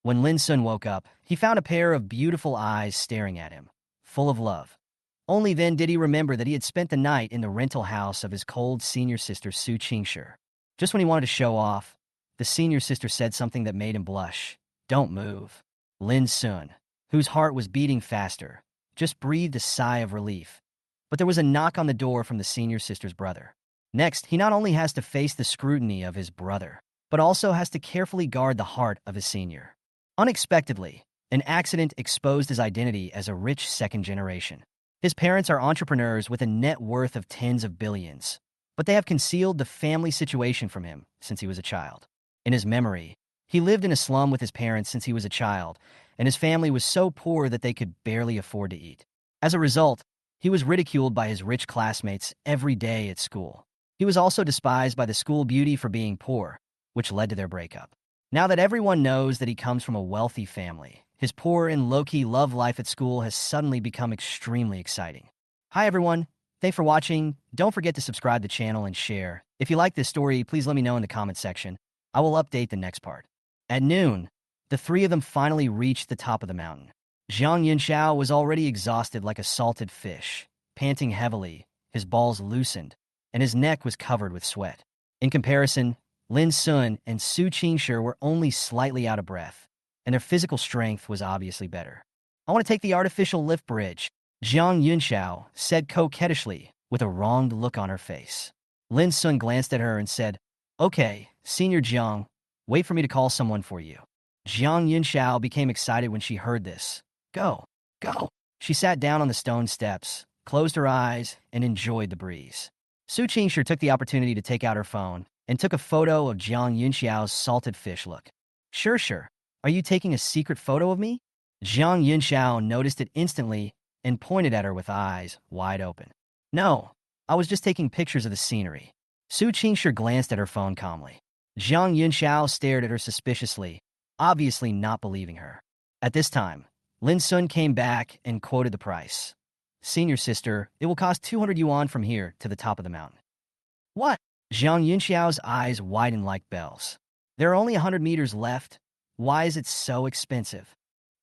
When Lin Sun woke up, he found a pair of beautiful eyes staring at him, full of love. Only then did he remember that he had spent the night in the rental house of his cold senior sister Su Qingshi. Just when he wanted to show off, the senior sister said something that made him blush. "Don't move." Lin Sun, whose heart was beating faster, just breathed a sigh of relief. But there was a knock on the door from the senior sister's brother. Next, he not only has to face the scrutiny of his brother, but also has to carefully guard the heart of his senior. Unexpectedly, an accident exposed his identity as a rich second generation. His parents are entrepreneurs with a net worth of tens of billions, but they have concealed the family situation from him since he was a child. In his memory, he lived in a slum with his parents since he was a child, and his family was so poor that they could barely afford to eat. As a result, he was ridiculed by his rich classmates every day at school. He was also despised by the school beauty for being poor, which led to their breakup. Now that everyone knows that he comes from a wealthy family, his poor and low-key love life at school has suddenly become extremely exciting. Hi everyone, thanks for watching. Don't forget to subscribe to the channel and share. If you like this story, please let me know in the comment section. I will update the next part. At noon, the three of them finally reached the top of the mountain. Zhang Yunxiao was already exhausted like a salted fish, panting heavily, his balls loosened, and his neck was covered with sweat. In comparison, Lin Sun and Su Qingshi were only slightly out of breath, and their physical strength was obviously better. "I want to take the artificial lift bridge," Zhang Yunxiao said coquettishly, with a wronged look on her face. Lin Sun glanced at her and said, "Okay, Senior Zhang, wait for me to call someone for you." Zhang Yunxiao became excited when she heard this. Go. She sat down on the stone steps, closed her eyes, and enjoyed the breeze. Su Qingshi took the opportunity to take out her phone and took a photo of Zhang Yunxiao's salted fish look. Sure. Are you taking a secret photo of me?" Zhang Yunxiao noticed it instantly and pointed at her with eyes wide open. "No, I was just taking pictures of the scenery." Su Qingshi glanced at her phone calmly. Zhang Yunxiao stared at her suspiciously, obviously not believing her. At this time, Lin Sun came back and quoted the price. "Senior sister, it will cost 200 yuan from here to the top of the mountain." "What?" Zhang Yunxiao's eyes widened like bells. "There are only 100 meters left. Why is it so expensive?"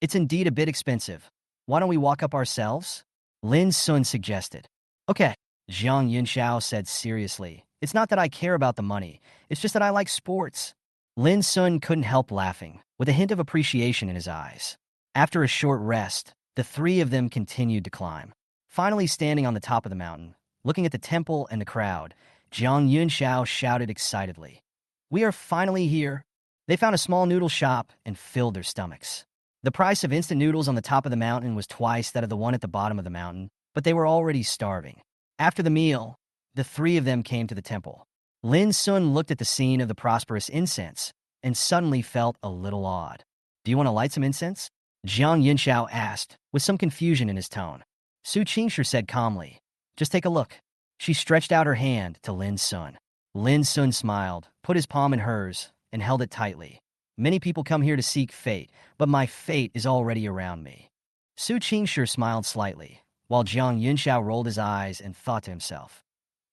"It's indeed a bit expensive. Why don't we walk up ourselves?" Lin Sun suggested. "Okay," Zhang Yunxiao said seriously. "It's not that I care about the money. It's just that I like sports." Lin Sun couldn't help laughing, with a hint of appreciation in his eyes. After a short rest, the three of them continued to climb. Finally standing on the top of the mountain, looking at the temple and the crowd, Zhang Yunxiao shouted excitedly, "We are finally here." They found a small noodle shop and filled their stomachs. The price of instant noodles on the top of the mountain was twice that of the one at the bottom of the mountain, but they were already starving. After the meal, the three of them came to the temple. Lin Sun looked at the scene of the prosperous incense and suddenly felt a little odd. "Do you want to light some incense?" Zhang Yunxiao asked, with some confusion in his tone. Su Qingshi said calmly, "Just take a look." She stretched out her hand to Lin Sun. Lin Sun smiled, put his palm in hers, and held it tightly. "Many people come here to seek fate, but my fate is already around me." Su Qingshi smiled slightly, while Zhang Yunxiao rolled his eyes and thought to himself,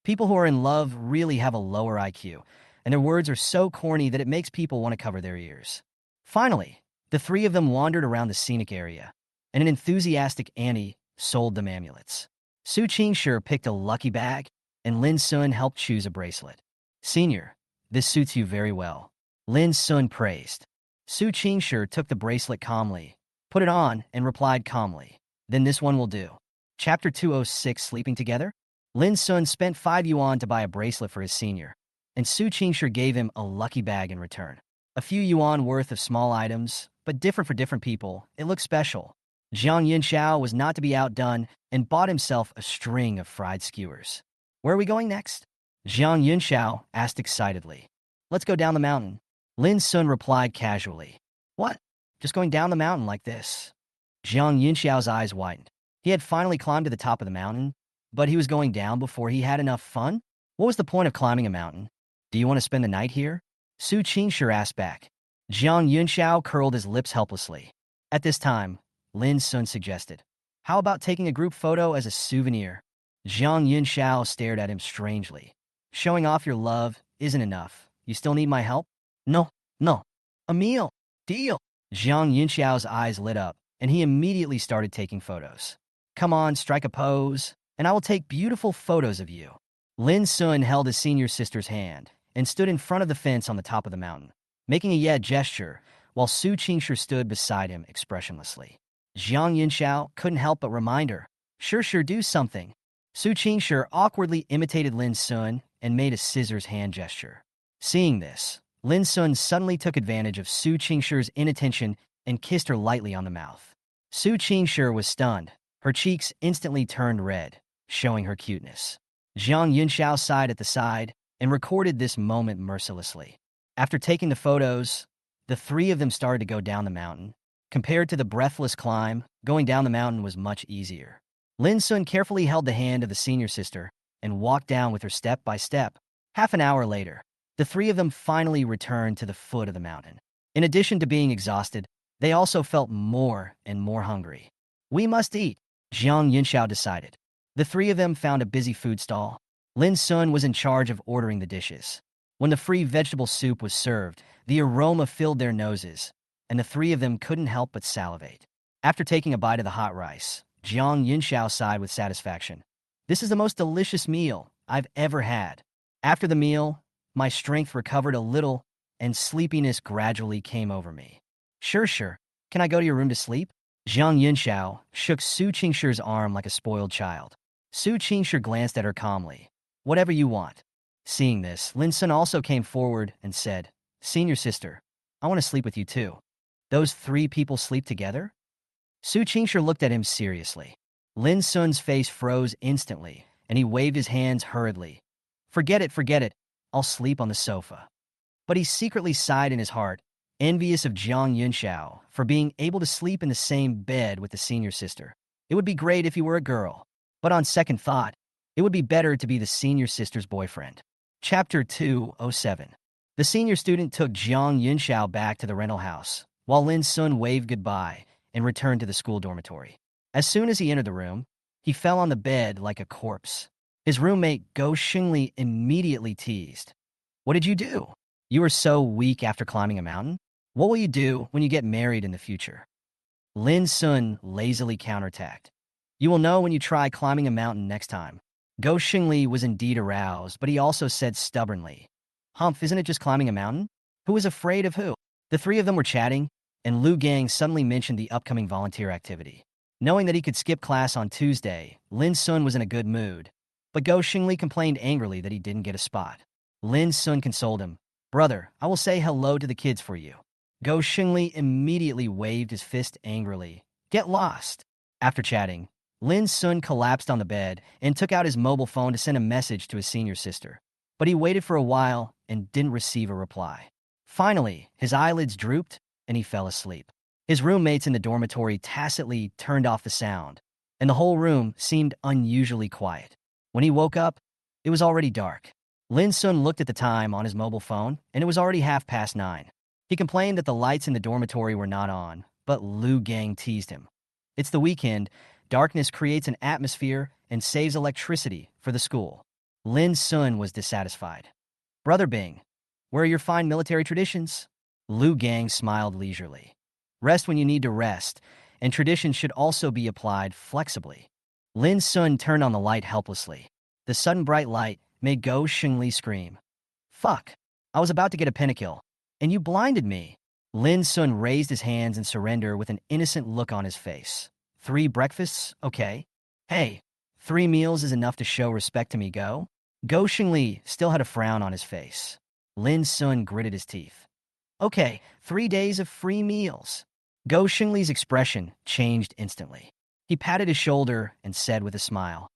"People who are in love really have a lower IQ, and their words are so corny that it makes people want to cover their ears." Finally, the three of them wandered around the scenic area, and an enthusiastic Annie sold them amulets. Su Qingshi picked a lucky bag, and Lin Sun helped choose a bracelet. "Senior, this suits you very well," Lin Sun praised. Su Qingshi took the bracelet calmly, put it on, and replied calmly, "Then this one will do." Chapter 206, Sleeping Together? Lin Sun spent 5 yuan to buy a bracelet for his senior, and Su Qingshi gave him a lucky bag in return. A few yuan worth of small items, but different for different people. It looked special. Zhang Yunxiao was not to be outdone and bought himself a string of fried skewers. "Where are we going next?" Zhang Yunxiao asked excitedly. "Let's go down the mountain." Lin Sun replied casually. "What? Just going down the mountain like this?" Zhang Yunxiao's eyes widened. He had finally climbed to the top of the mountain, but he was going down before he had enough fun? What was the point of climbing a mountain? "Do you want to spend the night here?" Su Qingshi asked back. Zhang Yunxiao curled his lips helplessly. At this time, Lin Sun suggested, "How about taking a group photo as a souvenir?" Zhang Yunxiao stared at him strangely. "Showing off your love isn't enough. You still need my help?" No. A meal. Deal." Jiang Yunxiao's eyes lit up, and he immediately started taking photos. Come on, strike a pose, and I will take beautiful photos of you. Lin Sun held his senior sister's hand and stood in front of the fence on the top of the mountain, making a yeah gesture, while Su Qingshi stood beside him expressionlessly. Jiang Yunxiao couldn't help but remind her, sure, do something. Su Qingshi awkwardly imitated Lin Sun and made a scissors hand gesture. Seeing this, Lin Sun suddenly took advantage of Su Qingshi's inattention and kissed her lightly on the mouth. Su Qingshi was stunned. Her cheeks instantly turned red, showing her cuteness. Jiang Yunxiao sighed at the side and recorded this moment mercilessly. After taking the photos, the three of them started to go down the mountain. Compared to the breathless climb, going down the mountain was much easier. Lin Sun carefully held the hand of the senior sister and walked down with her step by step. Half an hour later, the three of them finally returned to the foot of the mountain. In addition to being exhausted, they also felt more and more hungry. We must eat, Jiang Yunxiao decided. The three of them found a busy food stall. Lin Sun was in charge of ordering the dishes. When the free vegetable soup was served, the aroma filled their noses, and the three of them couldn't help but salivate. After taking a bite of the hot rice, Jiang Yunxiao sighed with satisfaction. This is the most delicious meal I've ever had. After the meal, my strength recovered a little, and sleepiness gradually came over me. Sure. Can I go to your room to sleep? Jiang Yunxiao shook Su Qingshi's arm like a spoiled child. Su Qingshi glanced at her calmly. Whatever you want. Seeing this, Lin Sun also came forward and said, Senior sister, I want to sleep with you too. Those three people sleep together? Su Qingshi looked at him seriously. Lin Sun's face froze instantly, and he waved his hands hurriedly. Forget it. I'll sleep on the sofa. But he secretly sighed in his heart, envious of Jiang Yunxiao for being able to sleep in the same bed with the senior sister. It would be great if he were a girl, but on second thought, it would be better to be the senior sister's boyfriend. Chapter 207. The senior student took Jiang Yunxiao back to the rental house, while Lin Sun waved goodbye and returned to the school dormitory. As soon as he entered the room, he fell on the bed like a corpse. His roommate, Go Xingli, immediately teased. What did you do? You were so weak after climbing a mountain? What will you do when you get married in the future? Lin Sun lazily counterattacked. You will know when you try climbing a mountain next time. Go Xingli was indeed aroused, but he also said stubbornly, Humph, isn't it just climbing a mountain? Who is afraid of who? The three of them were chatting, and Lu Gang suddenly mentioned the upcoming volunteer activity. Knowing that he could skip class on Tuesday, Lin Sun was in a good mood, but Go Xingli complained angrily that he didn't get a spot. Lin Sun consoled him. Brother, I will say hello to the kids for you. Go Xingli immediately waved his fist angrily. Get lost. After chatting, Lin Sun collapsed on the bed and took out his mobile phone to send a message to his senior sister. But he waited for a while and didn't receive a reply. Finally, his eyelids drooped and he fell asleep. His roommates in the dormitory tacitly turned off the sound, and the whole room seemed unusually quiet. When he woke up, it was already dark. Lin Sun looked at the time on his mobile phone, and it was already 9:30. He complained that the lights in the dormitory were not on, but Lu Gang teased him. It's the weekend. Darkness creates an atmosphere and saves electricity for the school. Lin Sun was dissatisfied. Brother Bing, where are your fine military traditions? Lu Gang smiled leisurely. Rest when you need to rest, and traditions should also be applied flexibly. Lin Sun turned on the light helplessly. The sudden bright light made Go Xingli scream. Fuck, I was about to get a pentakill, and you blinded me. Lin Sun raised his hands in surrender with an innocent look on his face. 3 breakfasts? Okay. Hey, 3 meals is enough to show respect to me, Go? Go Xingli still had a frown on his face. Lin Sun gritted his teeth. Okay, 3 days of free meals. Go Xingli's expression changed instantly. He patted his shoulder and said with a smile,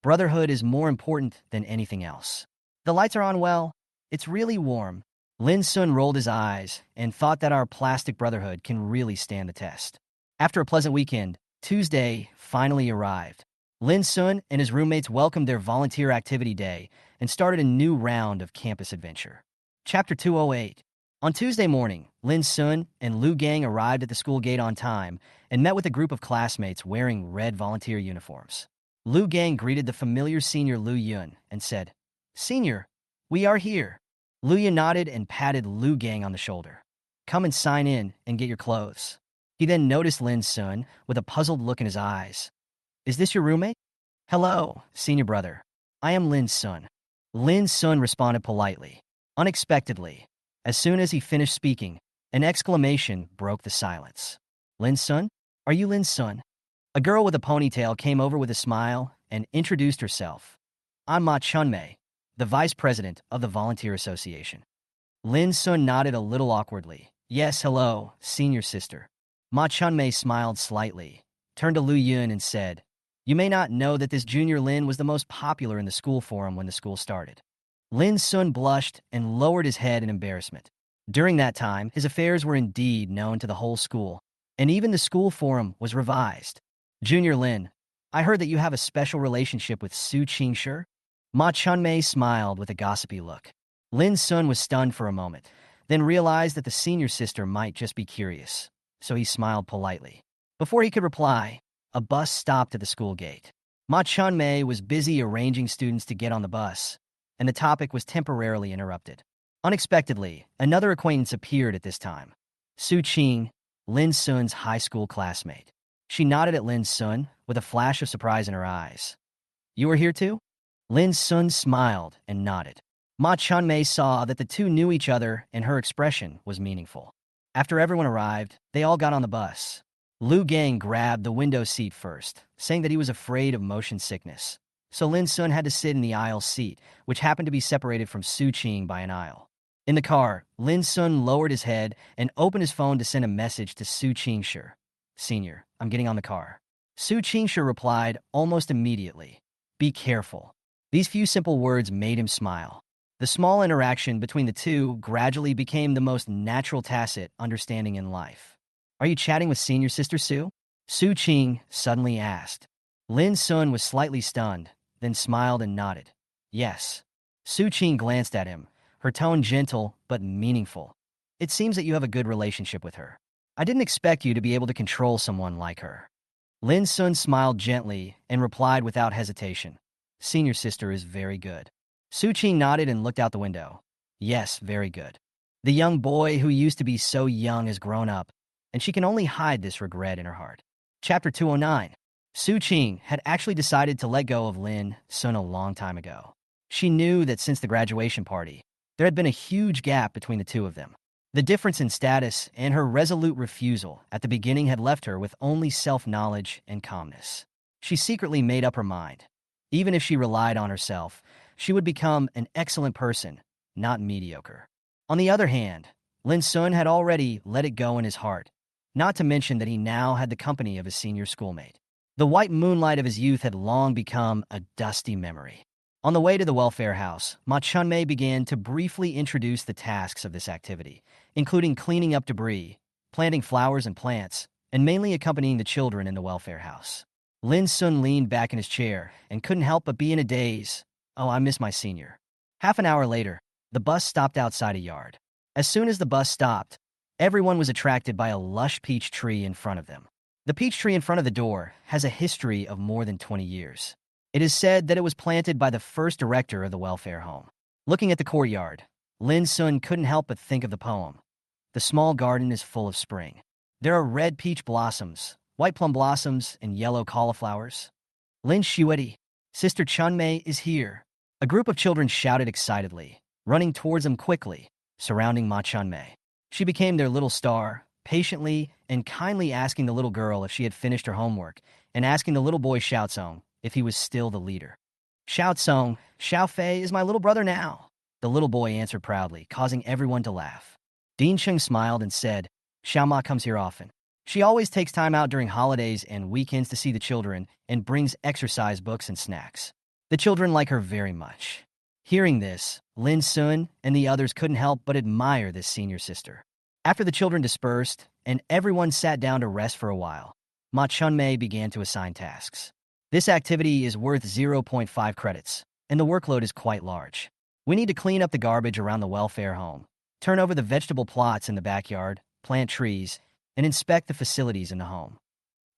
Brotherhood is more important than anything else. The lights are on well. It's really warm. Lin Sun rolled his eyes and thought that our plastic brotherhood can really stand the test. After a pleasant weekend, Tuesday finally arrived. Lin Sun and his roommates welcomed their volunteer activity day and started a new round of campus adventure. Chapter 208. On Tuesday morning, Lin Sun and Lu Gang arrived at the school gate on time and met with a group of classmates wearing red volunteer uniforms. Lu Gang greeted the familiar senior Lu Yun and said, Senior, we are here. Lu Yun nodded and patted Lu Gang on the shoulder. come and sign in and get your clothes. He then noticed Lin Sun with a puzzled look in his eyes. Is this your roommate? Hello, senior brother. I am Lin Sun. Lin Sun responded politely. Unexpectedly, as soon as he finished speaking, an exclamation broke the silence. Lin Sun? Are you Lin Sun? A girl with a ponytail came over with a smile and introduced herself. I'm Ma Chunmei, the vice president of the Volunteer Association. Lin Sun nodded a little awkwardly. Yes, hello, senior sister. Ma Chunmei smiled slightly, turned to Lu Yun and said, You may not know that this junior Lin was the most popular in the school forum when the school started. Lin Sun blushed and lowered his head in embarrassment. During that time, his affairs were indeed known to the whole school, and even the school forum was revised. Junior Lin, I heard that you have a special relationship with Su Qingshi. Ma Chunmei smiled with a gossipy look. Lin Sun was stunned for a moment, then realized that the senior sister might just be curious, so he smiled politely. Before he could reply, a bus stopped at the school gate. Ma Chunmei was busy arranging students to get on the bus, and the topic was temporarily interrupted. Unexpectedly, another acquaintance appeared at this time. Su Qing, Lin Sun's high school classmate. She nodded at Lin Sun with a flash of surprise in her eyes. You are here too? Lin Sun smiled and nodded. Ma Chunmei saw that the two knew each other and her expression was meaningful. After everyone arrived, they all got on the bus. Lu Gang grabbed the window seat first, saying that he was afraid of motion sickness. So Lin Sun had to sit in the aisle seat, which happened to be separated from Su Qing by an aisle. In the car, Lin Sun lowered his head and opened his phone to send a message to Su Qingshi. Senior, I'm getting on the car. Su Qingshi replied almost immediately. Be careful. These few simple words made him smile. The small interaction between the two gradually became the most natural tacit understanding in life. Are you chatting with senior sister Su? Su Qing suddenly asked. Lin Sun was slightly stunned, then smiled and nodded. Yes. Su Qing glanced at him, her tone gentle but meaningful. It seems that you have a good relationship with her. I didn't expect you to be able to control someone like her. Lin Sun smiled gently and replied without hesitation. Senior sister is very good. Su Qing nodded and looked out the window. Yes, very good. The young boy who used to be so young has grown up, and she can only hide this regret in her heart. Chapter 209. Su Qing had actually decided to let go of Lin Sun a long time ago. She knew that since the graduation party, there had been a huge gap between the two of them. The difference in status and her resolute refusal at the beginning had left her with only self-knowledge and calmness. She secretly made up her mind. Even if she relied on herself, she would become an excellent person, not mediocre. On the other hand, Lin Sun had already let it go in his heart, not to mention that he now had the company of his senior schoolmate. The white moonlight of his youth had long become a dusty memory. On the way to the welfare house, Ma Chunmei began to briefly introduce the tasks of this activity, including cleaning up debris, planting flowers and plants, and mainly accompanying the children in the welfare house. Lin Sun leaned back in his chair and couldn't help but be in a daze. Oh, I miss my senior. Half an hour later, the bus stopped outside a yard. As soon as the bus stopped, everyone was attracted by a lush peach tree in front of them. The peach tree in front of the door has a history of more than 20 years. It is said that it was planted by the first director of the welfare home. Looking at the courtyard, Lin Sun couldn't help but think of the poem. The small garden is full of spring. There are red peach blossoms, white plum blossoms, and yellow cauliflowers. Lin Shueti, Sister Chunmei is here. A group of children shouted excitedly, running towards them quickly, surrounding Ma Chunmei. She became their little star, patiently and kindly asking the little girl if she had finished her homework, and asking the little boy Xiaozong if he was still the leader. Xiaozong, Xiaofei is my little brother now, the little boy answered proudly, causing everyone to laugh. Dean Cheng smiled and said, Xiaoma comes here often. She always takes time out during holidays and weekends to see the children and brings exercise books and snacks. The children like her very much. Hearing this, Lin Sun and the others couldn't help but admire this senior sister. After the children dispersed and everyone sat down to rest for a while, Ma Chunmei began to assign tasks. This activity is worth 0.5 credits, and the workload is quite large. We need to clean up the garbage around the welfare home, turn over the vegetable plots in the backyard, plant trees, and inspect the facilities in the home.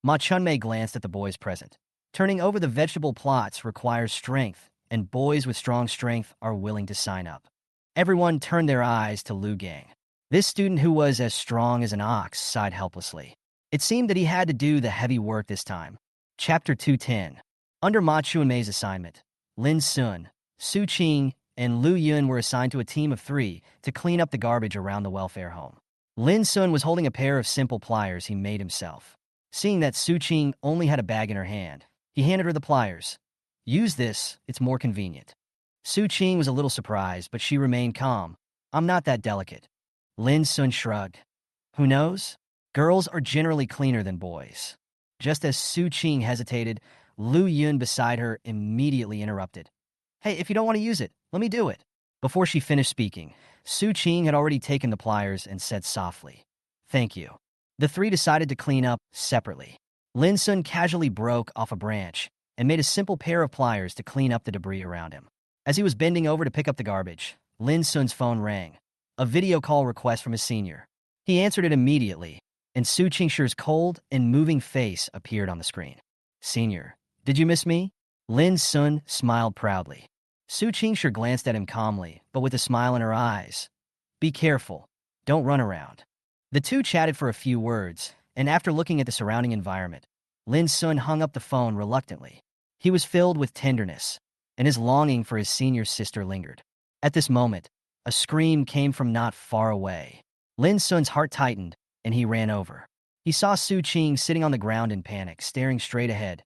Ma Chunmei glanced at the boys present. Turning over the vegetable plots requires strength, and boys with strong strength are willing to sign up. Everyone turned their eyes to Lu Gang. This student, who was as strong as an ox, sighed helplessly. It seemed that he had to do the heavy work this time. Chapter 210. Under Ma Chuanmei's assignment, Lin Sun, Su Qing, and Lu Yun were assigned to a team of 3 to clean up the garbage around the welfare home. Lin Sun was holding a pair of simple pliers he made himself. Seeing that Su Qing only had a bag in her hand, he handed her the pliers. "Use this, it's more convenient." Su Qing was a little surprised, but she remained calm. "I'm not that delicate." Lin Sun shrugged. "Who knows? Girls are generally cleaner than boys." Just as Su Qing hesitated, Lu Yun beside her immediately interrupted. "Hey, if you don't want to use it, let me do it." Before she finished speaking, Su Qing had already taken the pliers and said softly, "Thank you." The 3 decided to clean up separately. Lin Sun casually broke off a branch and made a simple pair of pliers to clean up the debris around him. As he was bending over to pick up the garbage, Lin Sun's phone rang. A video call request from his senior. He answered it immediately, and Su Qing's cold and moving face appeared on the screen. "Senior, did you miss me?" Lin Sun smiled proudly. Su Qingshi glanced at him calmly, but with a smile in her eyes. "Be careful. Don't run around." The 2 chatted for a few words, and after looking at the surrounding environment, Lin Sun hung up the phone reluctantly. He was filled with tenderness, and his longing for his senior sister lingered. At this moment, a scream came from not far away. Lin Sun's heart tightened, and he ran over. He saw Su Qing sitting on the ground in panic, staring straight ahead.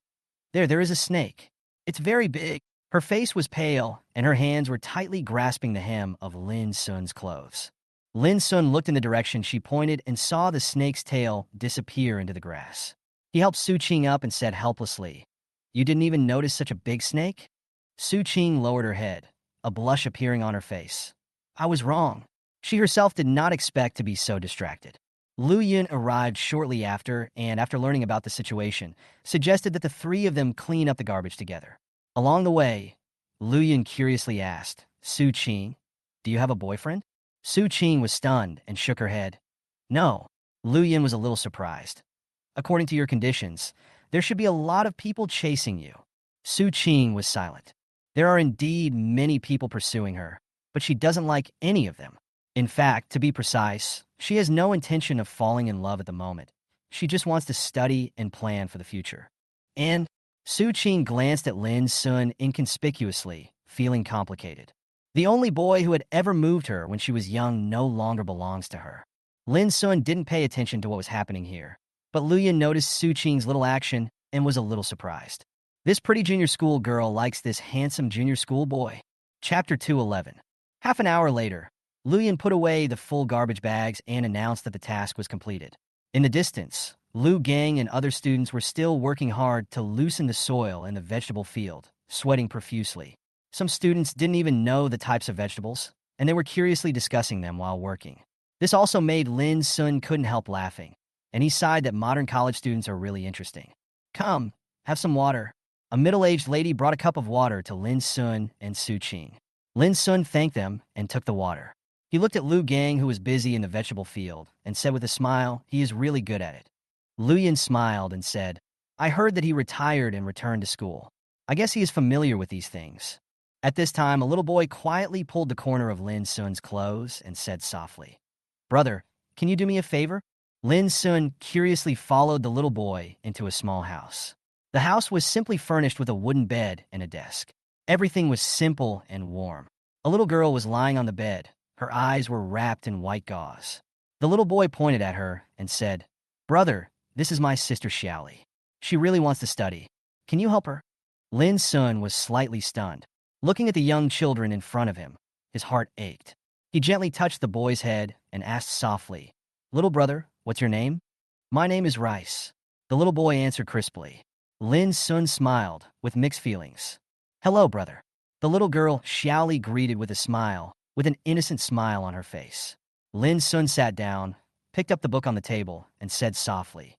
There is a snake. It's very big." Her face was pale, and her hands were tightly grasping the hem of Lin Sun's clothes. Lin Sun looked in the direction she pointed and saw the snake's tail disappear into the grass. He helped Su Qing up and said helplessly, "You didn't even notice such a big snake?" Su Qing lowered her head, a blush appearing on her face. "I was wrong." She herself did not expect to be so distracted. Lu Yun arrived shortly after, and after learning about the situation, suggested that the 3 of them clean up the garbage together. Along the way, Lu Yun curiously asked, "Su Qing, do you have a boyfriend?" Su Qing was stunned and shook her head. "No." Lu Yun was a little surprised. "According to your conditions, there should be a lot of people chasing you." Su Qing was silent. There are indeed many people pursuing her, but she doesn't like any of them. In fact, to be precise, she has no intention of falling in love at the moment. She just wants to study and plan for the future. And Su Qing glanced at Lin Sun inconspicuously, feeling complicated. The only boy who had ever moved her when she was young no longer belongs to her. Lin Sun didn't pay attention to what was happening here, but Lu Yun noticed Su Qing's little action and was a little surprised. This pretty junior school girl likes this handsome junior school boy. Chapter 211. Half an hour later, Lu Yun put away the full garbage bags and announced that the task was completed. In the distance, Lu Gang and other students were still working hard to loosen the soil in the vegetable field, sweating profusely. Some students didn't even know the types of vegetables, and they were curiously discussing them while working. This also made Lin Sun couldn't help laughing, and he sighed that modern college students are really interesting. "Come, have some water." A middle-aged lady brought a cup of water to Lin Sun and Su Qing. Lin Sun thanked them and took the water. He looked at Lu Gang, who was busy in the vegetable field, and said with a smile, "He is really good at it." Lu Yun smiled and said, "I heard that he retired and returned to school. I guess he is familiar with these things." At this time, a little boy quietly pulled the corner of Lin Sun's clothes and said softly, "Brother, can you do me a favor?" Lin Sun curiously followed the little boy into a small house. The house was simply furnished with a wooden bed and a desk. Everything was simple and warm. A little girl was lying on the bed. Her eyes were wrapped in white gauze. The little boy pointed at her and said, "Brother, this is my sister Xiaoli. She really wants to study. Can you help her?" Lin Sun was slightly stunned. Looking at the young children in front of him, his heart ached. He gently touched the boy's head and asked softly, "Little brother, what's your name?" "My name is Rice." The little boy answered crisply. Lin Sun smiled, with mixed feelings. "Hello, brother." The little girl Xiaoli greeted with a smile, with an innocent smile on her face. Lin Sun sat down, picked up the book on the table, and said softly,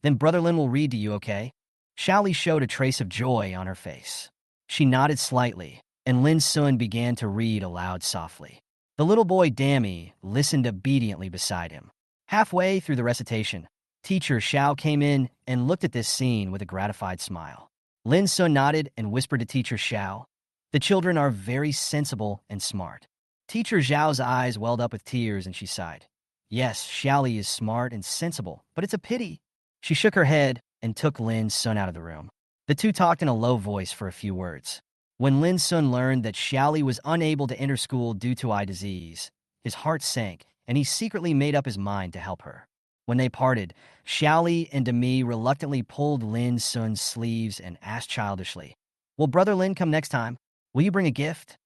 "Then Brother Lin will read to you, okay?" Xiaoli showed a trace of joy on her face. She nodded slightly, and Lin Sun began to read aloud softly. The little boy Dammy listened obediently beside him. Halfway through the recitation, Teacher Xiao came in and looked at this scene with a gratified smile. Lin Sun nodded and whispered to Teacher Xiao, "The children are very sensible and smart." Teacher Zhao's eyes welled up with tears and she sighed. Yes, Xiaoli is smart and sensible, but it's a pity. She shook her head and took Lin Sun out of the room. The two talked in a low voice for a few words. When Lin Sun learned that Xiaoli was unable to enter school due to eye disease, his heart sank, and he secretly made up his mind to help her. When they parted, Xiaoli and Demi reluctantly pulled Lin Sun's sleeves and asked childishly, "Will Brother Lin come next time? Will you bring a gift?"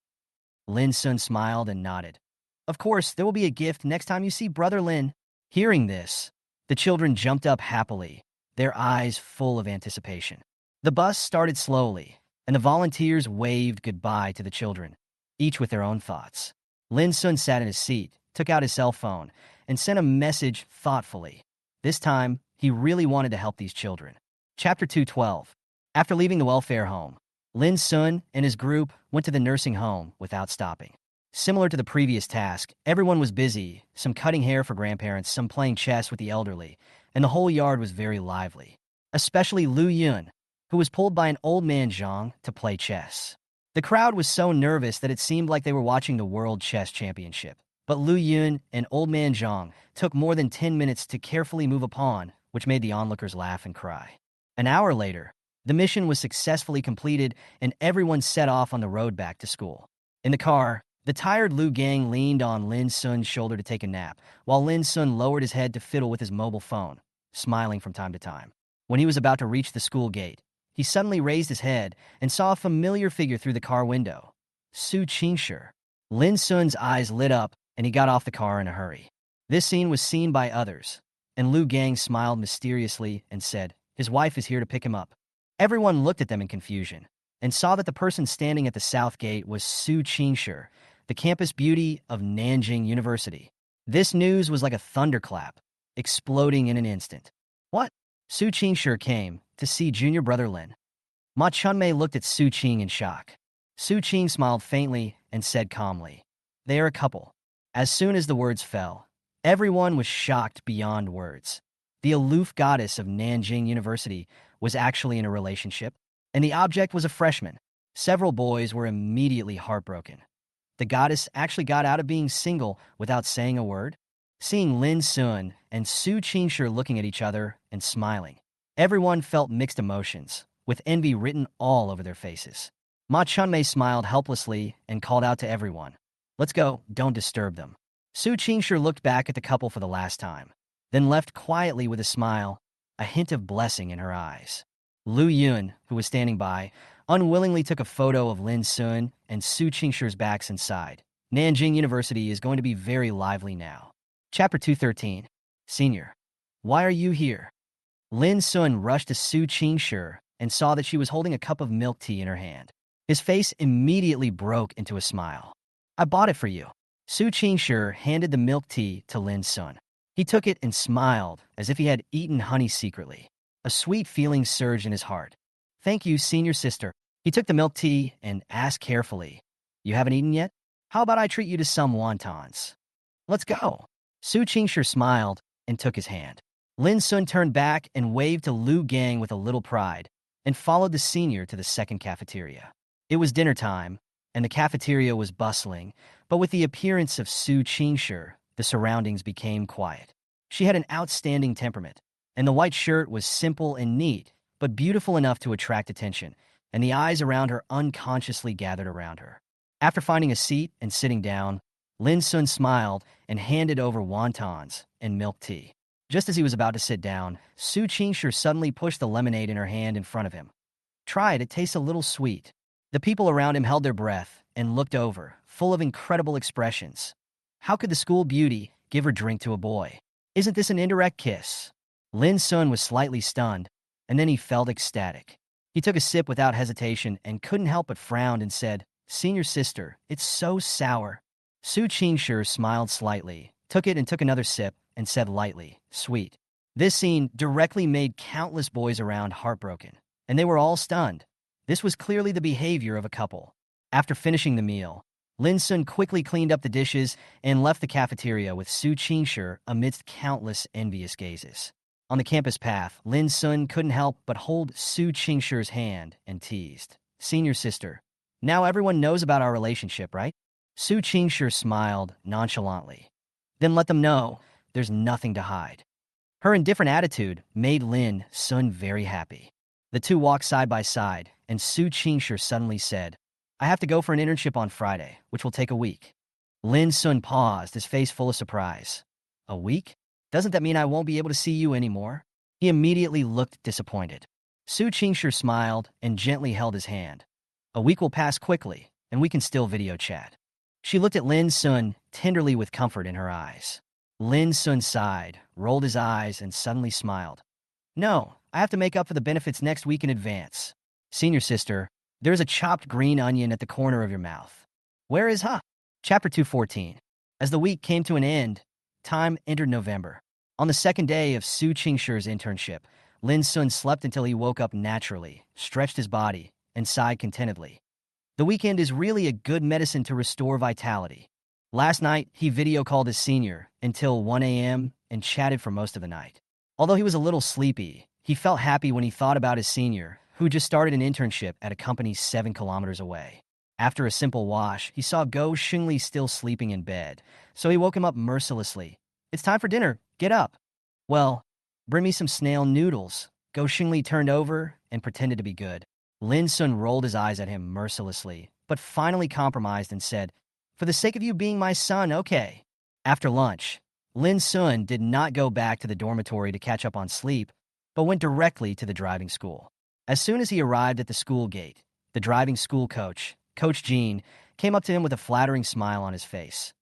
Lin Sun smiled and nodded. "Of course, there will be a gift next time you see Brother Lin." Hearing this, the children jumped up happily, their eyes full of anticipation. The bus started slowly, and the volunteers waved goodbye to the children, each with their own thoughts. Lin Sun sat in his seat, took out his cell phone, and sent a message thoughtfully. This time, he really wanted to help these children. Chapter 212. After leaving the welfare home, Lin Sun and his group went to the nursing home without stopping. Similar to the previous task, everyone was busy, some cutting hair for grandparents, some playing chess with the elderly, and the whole yard was very lively. Especially Lu Yun, who was pulled by an old man Zhang to play chess. The crowd was so nervous that it seemed like they were watching the World Chess Championship. But Lu Yun and old man Zhang took more than 10 minutes to carefully move a pawn, which made the onlookers laugh and cry. An hour later, the mission was successfully completed and everyone set off on the road back to school. In the car, the tired Lu Gang leaned on Lin Sun's shoulder to take a nap, while Lin Sun lowered his head to fiddle with his mobile phone, smiling from time to time. When he was about to reach the school gate, he suddenly raised his head and saw a familiar figure through the car window. Su Qingshi. Lin Sun's eyes lit up and he got off the car in a hurry. This scene was seen by others, and Lu Gang smiled mysteriously and said, "His wife is here to pick him up." Everyone looked at them in confusion and saw that the person standing at the south gate was Su Qingshi, the campus beauty of Nanjing University. This news was like a thunderclap, exploding in an instant. "What?" Su Qingshi came to see junior brother Lin. Ma Chunmei looked at Su Qing in shock. Su Qing smiled faintly and said calmly, "They are a couple." As soon as the words fell, everyone was shocked beyond words. The aloof goddess of Nanjing University was actually in a relationship, and the object was a freshman. Several boys were immediately heartbroken. The goddess actually got out of being single without saying a word. Seeing Lin Sun and Su Qingshi looking at each other and smiling, everyone felt mixed emotions, with envy written all over their faces. Ma Chunmei smiled helplessly and called out to everyone, "Let's go, don't disturb them." Su Qingshi looked back at the couple for the last time, then left quietly with a smile, a hint of blessing in her eyes. Lu Yun, who was standing by, unwillingly took a photo of Lin Sun and Su Qingshi's backs inside. Nanjing University is going to be very lively now. Chapter 213. Senior. Why are you here? Lin Sun rushed to Su Qingshi and saw that she was holding a cup of milk tea in her hand. His face immediately broke into a smile. "I bought it for you." Su Qingshi handed the milk tea to Lin Sun. He took it and smiled as if he had eaten honey secretly. A sweet feeling surged in his heart. "Thank you, senior sister." He took the milk tea and asked carefully, "You haven't eaten yet? How about I treat you to some wontons?" "Let's go." Su Qingshi smiled and took his hand. Lin Sun turned back and waved to Lu Gang with a little pride and followed the senior to the second cafeteria. It was dinner time, and the cafeteria was bustling, but with the appearance of Su Qingshi, the surroundings became quiet. She had an outstanding temperament, and the white shirt was simple and neat, but beautiful enough to attract attention, and the eyes around her unconsciously gathered around her. After finding a seat and sitting down, Lin Sun smiled and handed over wontons and milk tea. Just as he was about to sit down, Su Qingshi suddenly pushed the lemonade in her hand in front of him. "Try it, it tastes a little sweet." The people around him held their breath and looked over, full of incredible expressions. How could the school beauty give her drink to a boy? Isn't this an indirect kiss? Lin Sun was slightly stunned, and then he felt ecstatic. He took a sip without hesitation and couldn't help but frown and said, "Senior sister, it's so sour." Su Qingshi smiled slightly, took it and took another sip, and said lightly, "Sweet." This scene directly made countless boys around heartbroken, and they were all stunned. This was clearly the behavior of a couple. After finishing the meal, Lin Sun quickly cleaned up the dishes and left the cafeteria with Su Qingshi amidst countless envious gazes. On the campus path, Lin Sun couldn't help but hold Su Qingshi's hand and teased, "Senior sister, now everyone knows about our relationship, right?" Su Qingshi smiled nonchalantly. "Then let them know. there's nothing to hide. Her indifferent attitude made Lin Sun very happy. The two walked side by side, and Su Qingshi suddenly said, I have to go for an internship on Friday, which will take a week. Lin Sun paused, his face full of surprise. A week? Doesn't that mean I won't be able to see you anymore? He immediately looked disappointed. Su Qingshi smiled and gently held his hand. A week will pass quickly, and we can still video chat. She looked at Lin Sun tenderly with comfort in her eyes. Lin Sun sighed, rolled his eyes, and suddenly smiled. No, I have to make up for the benefits next week in advance. Senior sister, there's a chopped green onion at the corner of your mouth. Where is Ha? Chapter 214. As the week came to an end, time entered November. On the second day of Su Qingshi's internship, Lin Sun slept until he woke up naturally, stretched his body, and sighed contentedly. The weekend is really a good medicine to restore vitality. Last night, he video called his senior until 1 a.m. and chatted for most of the night. Although he was a little sleepy, he felt happy when he thought about his senior, who just started an internship at a company 7 kilometers away. After a simple wash, he saw Go Xingli still sleeping in bed, so he woke him up mercilessly. It's time for dinner. Get up. Well, bring me some snail noodles. Go Xingli turned over and pretended to be good. Lin Sun rolled his eyes at him mercilessly, but finally compromised and said, For the sake of you being my son, okay. After lunch, Lin Sun did not go back to the dormitory to catch up on sleep, but went directly to the driving school. As soon as he arrived at the school gate, the driving school coach, Coach Jean, came up to him with a flattering smile on his face.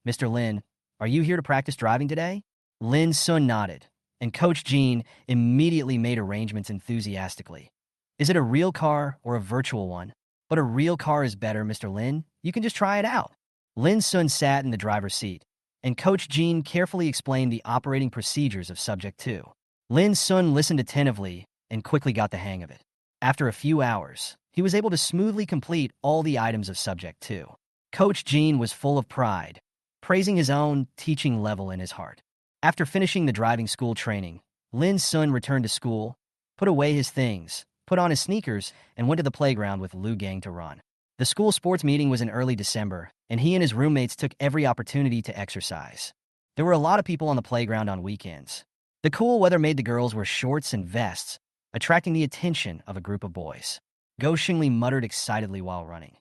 Mr. Lin, are you here to practice driving today? Lin Sun nodded, and Coach Jean immediately made arrangements enthusiastically. Is it a real car or a virtual one? But a real car is better, Mr. Lin. You can just try it out. Lin Sun sat in the driver's seat, and Coach Jean carefully explained the operating procedures of Subject 2. Lin Sun listened attentively and quickly got the hang of it. After a few hours, he was able to smoothly complete all the items of Subject 2. Coach Jean was full of pride, praising his own teaching level in his heart. After finishing the driving school training, Lin Sun returned to school, put away his things, put on his sneakers, and went to the playground with Lu Gang to run. The school sports meeting was in early December, and he and his roommates took every opportunity to exercise. There were a lot of people on the playground on weekends. The cool weather made the girls wear shorts and vests, attracting the attention of a group of boys. Go Xingli muttered excitedly while running.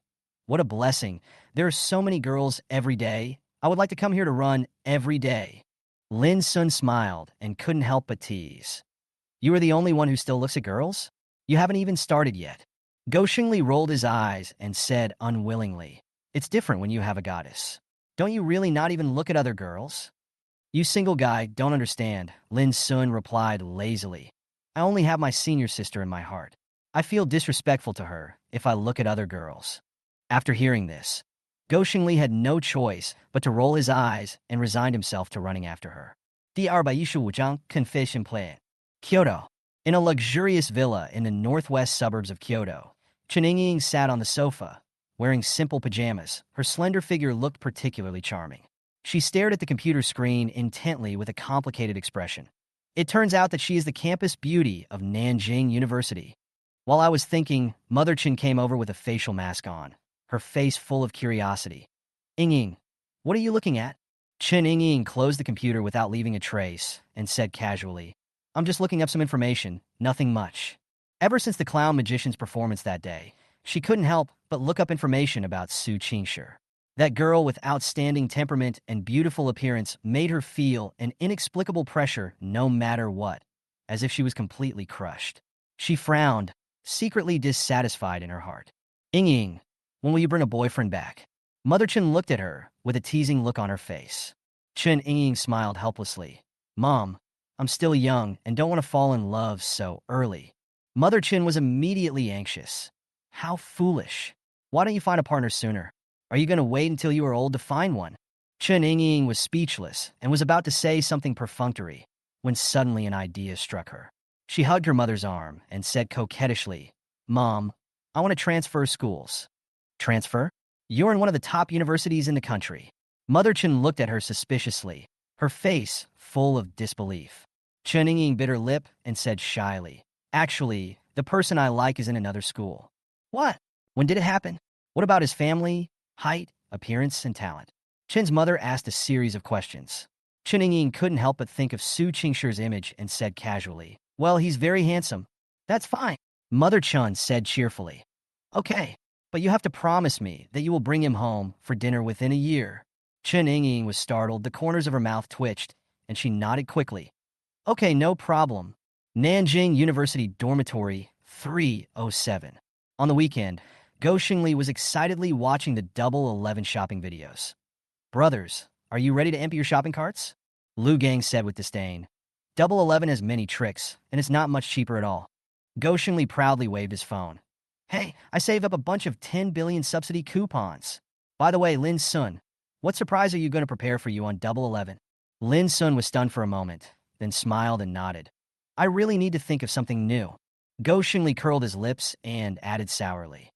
What a blessing. There are so many girls every day. I would like to come here to run every day. Lin Sun smiled and couldn't help but tease. You are the only one who still looks at girls? You haven't even started yet. Go Xingli rolled his eyes and said unwillingly, It's different when you have a goddess. Don't you really not even look at other girls? You single guy don't understand, Lin Sun replied lazily. I only have my senior sister in my heart. I feel disrespectful to her if I look at other girls. After hearing this, Go Xingli had no choice but to roll his eyes and resigned himself to running after her. 第215章 Confession Plan. Kyoto. In a luxurious villa in the northwest suburbs of Kyoto, Chen Yingying sat on the sofa, wearing simple pajamas. Her slender figure looked particularly charming. She stared at the computer screen intently with a complicated expression. It turns out that she is the campus beauty of Nanjing University. While I was thinking, Mother Chen came over with a facial mask on, her face full of curiosity. Yingying, what are you looking at? Chen Yingying closed the computer without leaving a trace and said casually, I'm just looking up some information, nothing much. Ever since the clown magician's performance that day, she couldn't help but look up information about Su Qingshi. That girl with outstanding temperament and beautiful appearance made her feel an inexplicable pressure no matter what, as if she was completely crushed. She frowned, secretly dissatisfied in her heart. Yingying, when will you bring a boyfriend back? Mother Chen looked at her with a teasing look on her face. Chen Yingying smiled helplessly. Mom, I'm still young and don't want to fall in love so early. Mother Chen was immediately anxious. How foolish. Why don't you find a partner sooner? Are you going to wait until you are old to find one? Chen Yingying was speechless and was about to say something perfunctory when suddenly an idea struck her. She hugged her mother's arm and said coquettishly, Mom, I want to transfer schools. Transfer? You're in one of the top universities in the country. Mother Chen looked at her suspiciously, her face full of disbelief. Chen Yingying bit her lip and said shyly, Actually, the person I like is in another school. What? When did it happen? What about his family, height, appearance, and talent? Chen's mother asked a series of questions. Chen Ying couldn't help but think of Su Qingshi's image and said casually, "Well, he's very handsome." "That's fine," Mother Chun said cheerfully. "Okay, but you have to promise me that you will bring him home for dinner within a year." Chen Ying was startled, the corners of her mouth twitched, and she nodded quickly. "Okay, no problem." Nanjing University Dormitory 307. On the weekend, Go Xingli was excitedly watching the Double 11 shopping videos. "Brothers, are you ready to empty your shopping carts?" Lu Gang said with disdain. Double 11 has many tricks, and it's not much cheaper at all. Go Xingli proudly waved his phone. "Hey, I saved up a bunch of 10 billion subsidy coupons. By the way, Lin Sun, what surprise are you going to prepare for you on Double 11? Lin Sun was stunned for a moment, then smiled and nodded. "I really need to think of something new." Go Xingli curled his lips and added sourly.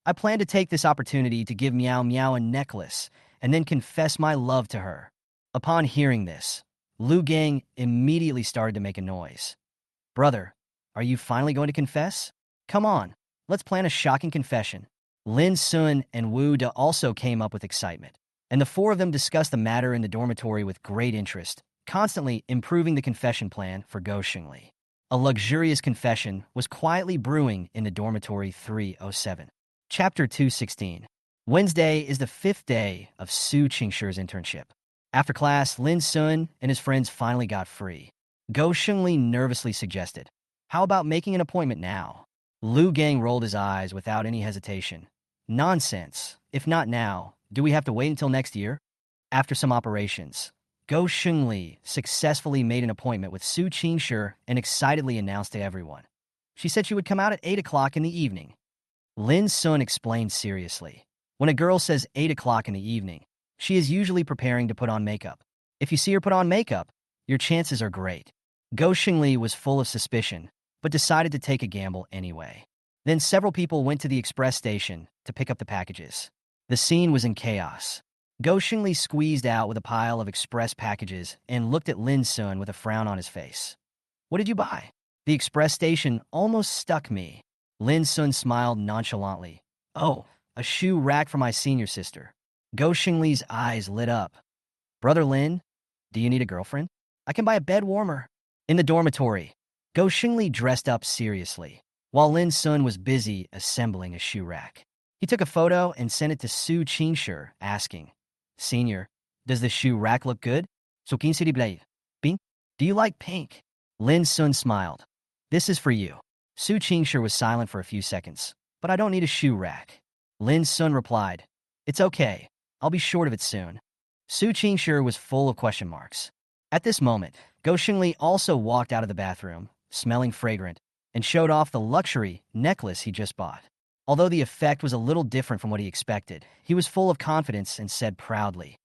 "I plan to take this opportunity to give Meow Meow a necklace and then confess my love to her." Upon hearing this, Lu Gang immediately started to make a noise. "Brother, are you finally going to confess? Come on, let's plan a shocking confession." Lin Sun and Wu De also came up with excitement, and the four of them discussed the matter in the dormitory with great interest, constantly improving the confession plan for Go Xingli. A luxurious confession was quietly brewing in the dormitory 307. Chapter 216. Wednesday is the 5th day of Su Qingshi's internship. After class, Lin Sun and his friends finally got free. Go Xingli nervously suggested, "How about making an appointment now?" Lu Gang rolled his eyes without any hesitation. "Nonsense. If not now, do we have to wait until next year?" After some operations, Go Xingli successfully made an appointment with Su Qingshi and excitedly announced to everyone. She said she would come out at 8 o'clock in the evening. Lin Sun explained seriously. When a girl says 8 o'clock in the evening, she is usually preparing to put on makeup. If you see her put on makeup, your chances are great. Go Xingli was full of suspicion, but decided to take a gamble anyway. Then several people went to the express station to pick up the packages. The scene was in chaos. Go Xingli squeezed out with a pile of express packages and looked at Lin Sun with a frown on his face. "What did you buy?" "The express station almost stuck me." Lin Sun smiled nonchalantly. "Oh, a shoe rack for my senior sister." Go Xingli's eyes lit up. "Brother Lin, do you need a girlfriend? I can buy a bed warmer." In the dormitory, Go Xingli dressed up seriously, while Lin Sun was busy assembling a shoe rack. He took a photo and sent it to Su Qingshi, asking, "Senior, does the shoe rack look good? So Pink? Do you like pink?" Lin Sun smiled. "This is for you." Su Qingshi was silent for a few seconds. "But I don't need a shoe rack." Lin Sun replied, "It's okay. I'll be short of it soon." Su Qingshi was full of question marks. At this moment, Go Xingli also walked out of the bathroom, smelling fragrant, and showed off the luxury necklace he just bought. Although the effect was a little different from what he expected, he was full of confidence and said proudly,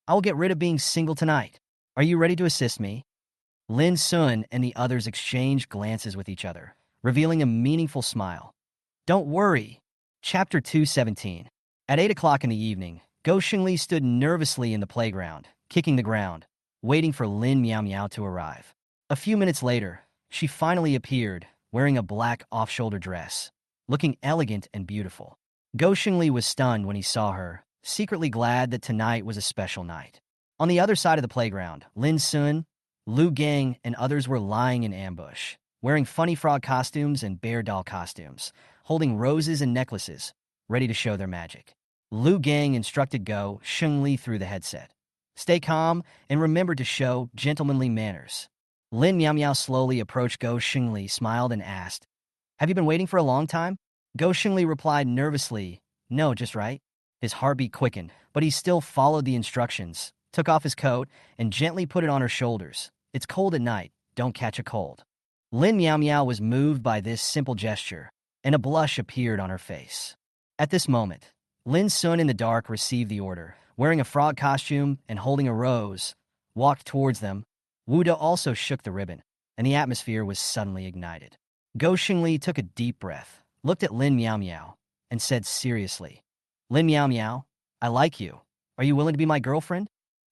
"I will get rid of being single tonight. Are you ready to assist me?" Lin Sun and the others exchanged glances with each other, revealing a meaningful smile. "Don't worry." Chapter 217. At 8 o'clock in the evening, Go Xingli stood nervously in the playground, kicking the ground, waiting for Lin Miao Miao to arrive. A few minutes later, she finally appeared, wearing a black off-shoulder dress, looking elegant and beautiful. Go Xingli was stunned when he saw her, secretly glad that tonight was a special night. On the other side of the playground, Lin Sun, Lu Gang, and others were lying in ambush, wearing funny frog costumes and bear doll costumes, holding roses and necklaces, ready to show their magic. Lu Gang instructed Go Xingli through the headset. "Stay calm and remember to show gentlemanly manners." Lin Miao Miao slowly approached Go Xingli, smiled, and asked, "Have you been waiting for a long time?" Go Xingli replied nervously, "No, just right." His heartbeat quickened, but he still followed the instructions, took off his coat, and gently put it on her shoulders. "It's cold at night. Don't catch a cold." Lin Miao Miao was moved by this simple gesture, and a blush appeared on her face. At this moment, Lin Sun in the dark received the order, wearing a frog costume and holding a rose, walked towards them. Wu De also shook the ribbon, and the atmosphere was suddenly ignited. Go Xingli took a deep breath, looked at Lin Miao Miao, and said seriously, "Lin Miao Miao, I like you. Are you willing to be my girlfriend?"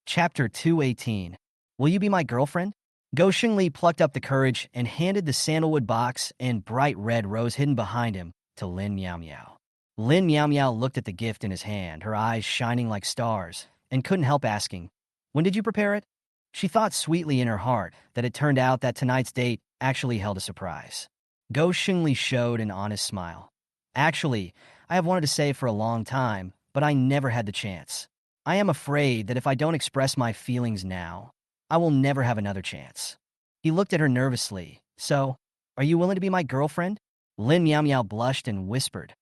Chapter 218. Will you be my girlfriend? Go Xingli plucked up the courage and handed the sandalwood box and bright red rose hidden behind him to Lin Miao Miao. Lin Miao Miao looked at the gift in his hand, her eyes shining like stars, and couldn't help asking, "When did you prepare it?" She thought sweetly in her heart that it turned out that tonight's date actually held a surprise. Go Xingli showed an honest smile. Actually, I have wanted to say for a long time, but I never had the chance. I am afraid that if I don't express my feelings now, I will never have another chance. He looked at her nervously. So, are you willing to be my girlfriend? Lin Miao Miao blushed and whispered.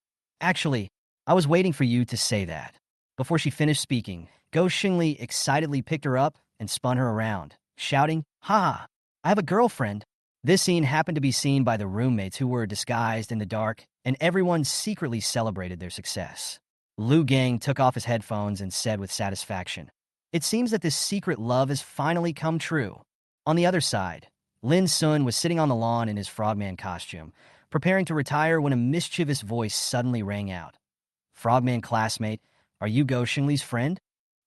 Actually, I was waiting for you to say that. Before she finished speaking, Go Xingli excitedly picked her up and spun her around, shouting, "Ha! I have a girlfriend." This scene happened to be seen by the roommates who were disguised in the dark, and everyone secretly celebrated their success. Lu Gang took off his headphones and said with satisfaction, "It seems that this secret love has finally come true." On the other side, Lin Sun was sitting on the lawn in his frogman costume, preparing to retire when a mischievous voice suddenly rang out. "Frogman classmate, are you Go Xingli's friend?"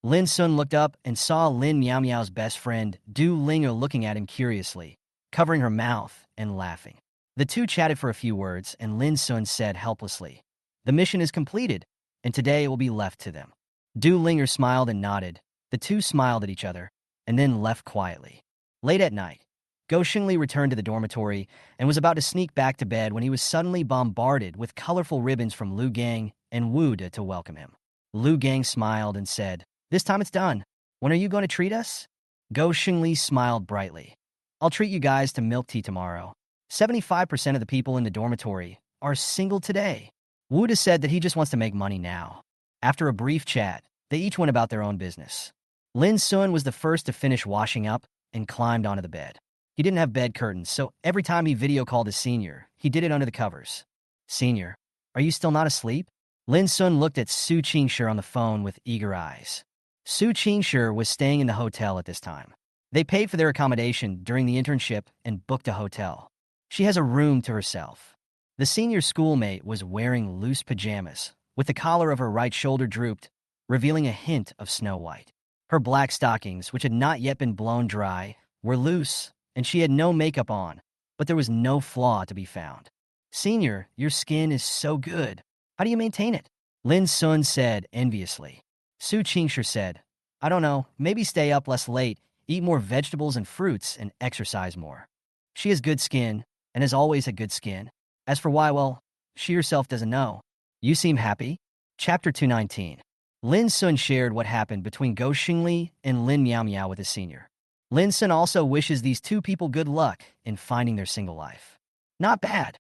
Lin Sun looked up and saw Lin Miao Miao's best friend, Du Linger, looking at him curiously, covering her mouth and laughing. The two chatted for a few words, and Lin Sun said helplessly, "The mission is completed, and today it will be left to them." Du Linger smiled and nodded. The two smiled at each other, and then left quietly. Late at night, Go Xingli returned to the dormitory and was about to sneak back to bed when he was suddenly bombarded with colorful ribbons from Lu Gang and Wu De to welcome him. Lu Gang smiled and said, "This time it's done. When are you going to treat us?" Go Xingli smiled brightly. "I'll treat you guys to milk tea tomorrow. 75% of the people in the dormitory are single today." Wu De said that he just wants to make money now. After a brief chat, they each went about their own business. Lin Sun was the first to finish washing up and climbed onto the bed. He didn't have bed curtains, so every time he video called his senior, he did it under the covers. "Senior, are you still not asleep?" Lin Sun looked at Su Qingshi on the phone with eager eyes. Su Qingshi was staying in the hotel at this time. They paid for their accommodation during the internship and booked a hotel. She has a room to herself. The senior schoolmate was wearing loose pajamas, with the collar of her right shoulder drooped, revealing a hint of Snow White. Her black stockings, which had not yet been blown dry, were loose, and she had no makeup on, but there was no flaw to be found. "Senior, your skin is so good. How do you maintain it?" Lin Sun said enviously. Su Qingshi said, "I don't know, maybe stay up less late, eat more vegetables and fruits, and exercise more." She has good skin, and has always had good skin. As for why, well, she herself doesn't know. "You seem happy?" Chapter 219. Lin Sun shared what happened between Go Xingli and Lin Miao Miao with his senior. Lin Sun also wishes these two people good luck in finding their single life. "Not bad."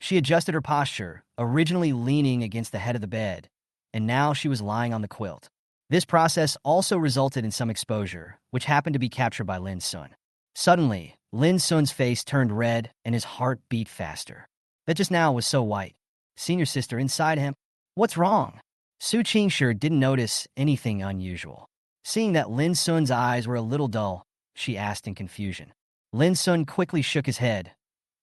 She adjusted her posture, originally leaning against the head of the bed, and now she was lying on the quilt. This process also resulted in some exposure, which happened to be captured by Lin Sun. Suddenly, Lin Sun's face turned red and his heart beat faster. That just now was so white. Senior sister inside him. "What's wrong?" Su Qingshi didn't notice anything unusual. Seeing that Lin Sun's eyes were a little dull, she asked in confusion. Lin Sun quickly shook his head.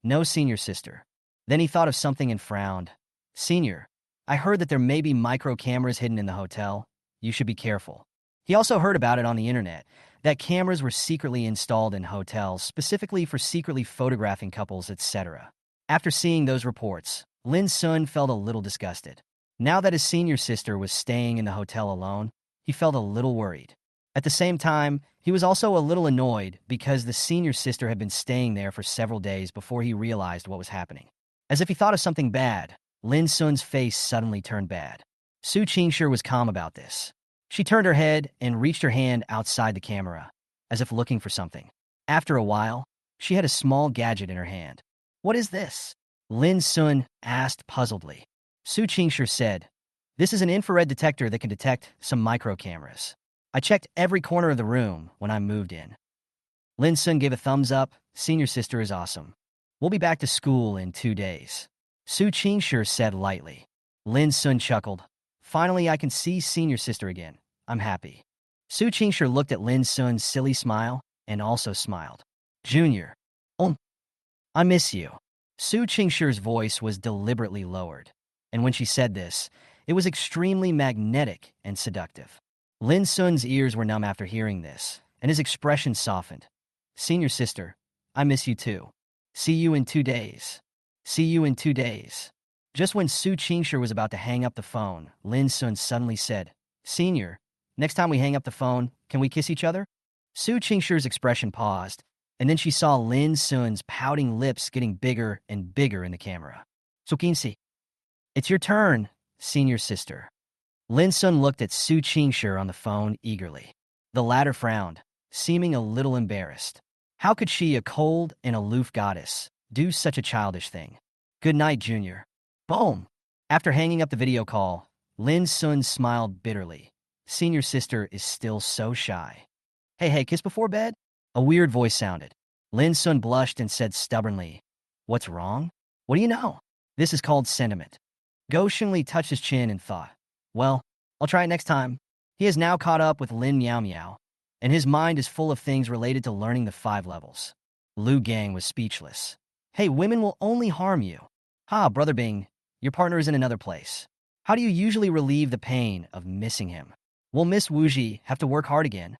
"No, senior sister." Then he thought of something and frowned. "Senior, I heard that there may be micro cameras hidden in the hotel. You should be careful." He also heard about it on the internet, that cameras were secretly installed in hotels, specifically for secretly photographing couples, etc. After seeing those reports, Lin Sun felt a little disgusted. Now that his senior sister was staying in the hotel alone, he felt a little worried. At the same time, he was also a little annoyed because the senior sister had been staying there for several days before he realized what was happening. As if he thought of something bad, Lin Sun's face suddenly turned bad. Su Qingshi was calm about this. She turned her head and reached her hand outside the camera, as if looking for something. After a while, she had a small gadget in her hand. "What is this?" Lin Sun asked puzzledly. Su Qingshi said, "This is an infrared detector that can detect some micro cameras. I checked every corner of the room when I moved in." Lin Sun gave a thumbs up. "Senior sister is awesome. We'll be back to school in 2 days." Su Qingshi said lightly. Lin Sun chuckled. "Finally, I can see senior sister again. I'm happy." Su Qingshi looked at Lin Sun's silly smile and also smiled. "Junior, I miss you." Su Qingshi's voice was deliberately lowered, and when she said this, it was extremely magnetic and seductive. Lin Sun's ears were numb after hearing this, and his expression softened. "Senior sister, I miss you too. See you in 2 days. See you in 2 days." Just when Su Qingshi was about to hang up the phone, Lin Sun suddenly said, "Senior, next time we hang up the phone, can we kiss each other?" Su Qingshi's expression paused, and then she saw Lin Sun's pouting lips getting bigger and bigger in the camera. So Qingxi, it's your turn, senior sister. Lin Sun looked at Su Qingshi on the phone eagerly. The latter frowned, seeming a little embarrassed. How could she, a cold and aloof goddess, do such a childish thing? Good night, Junior. Boom! After hanging up the video call, Lin Sun smiled bitterly. Senior sister is still so shy. Hey, kiss before bed? A weird voice sounded. Lin Sun blushed and said stubbornly, What's wrong? What do you know? This is called sentiment. Go Xingli touched his chin and thought, Well, I'll try it next time. He has now caught up with Lin Miao Miao, and his mind is full of things related to learning the 5 levels. Lu Gang was speechless. Hey, women will only harm you. Ha, Brother Bing, your partner is in another place. How do you usually relieve the pain of missing him? Will Miss Wuji have to work hard again?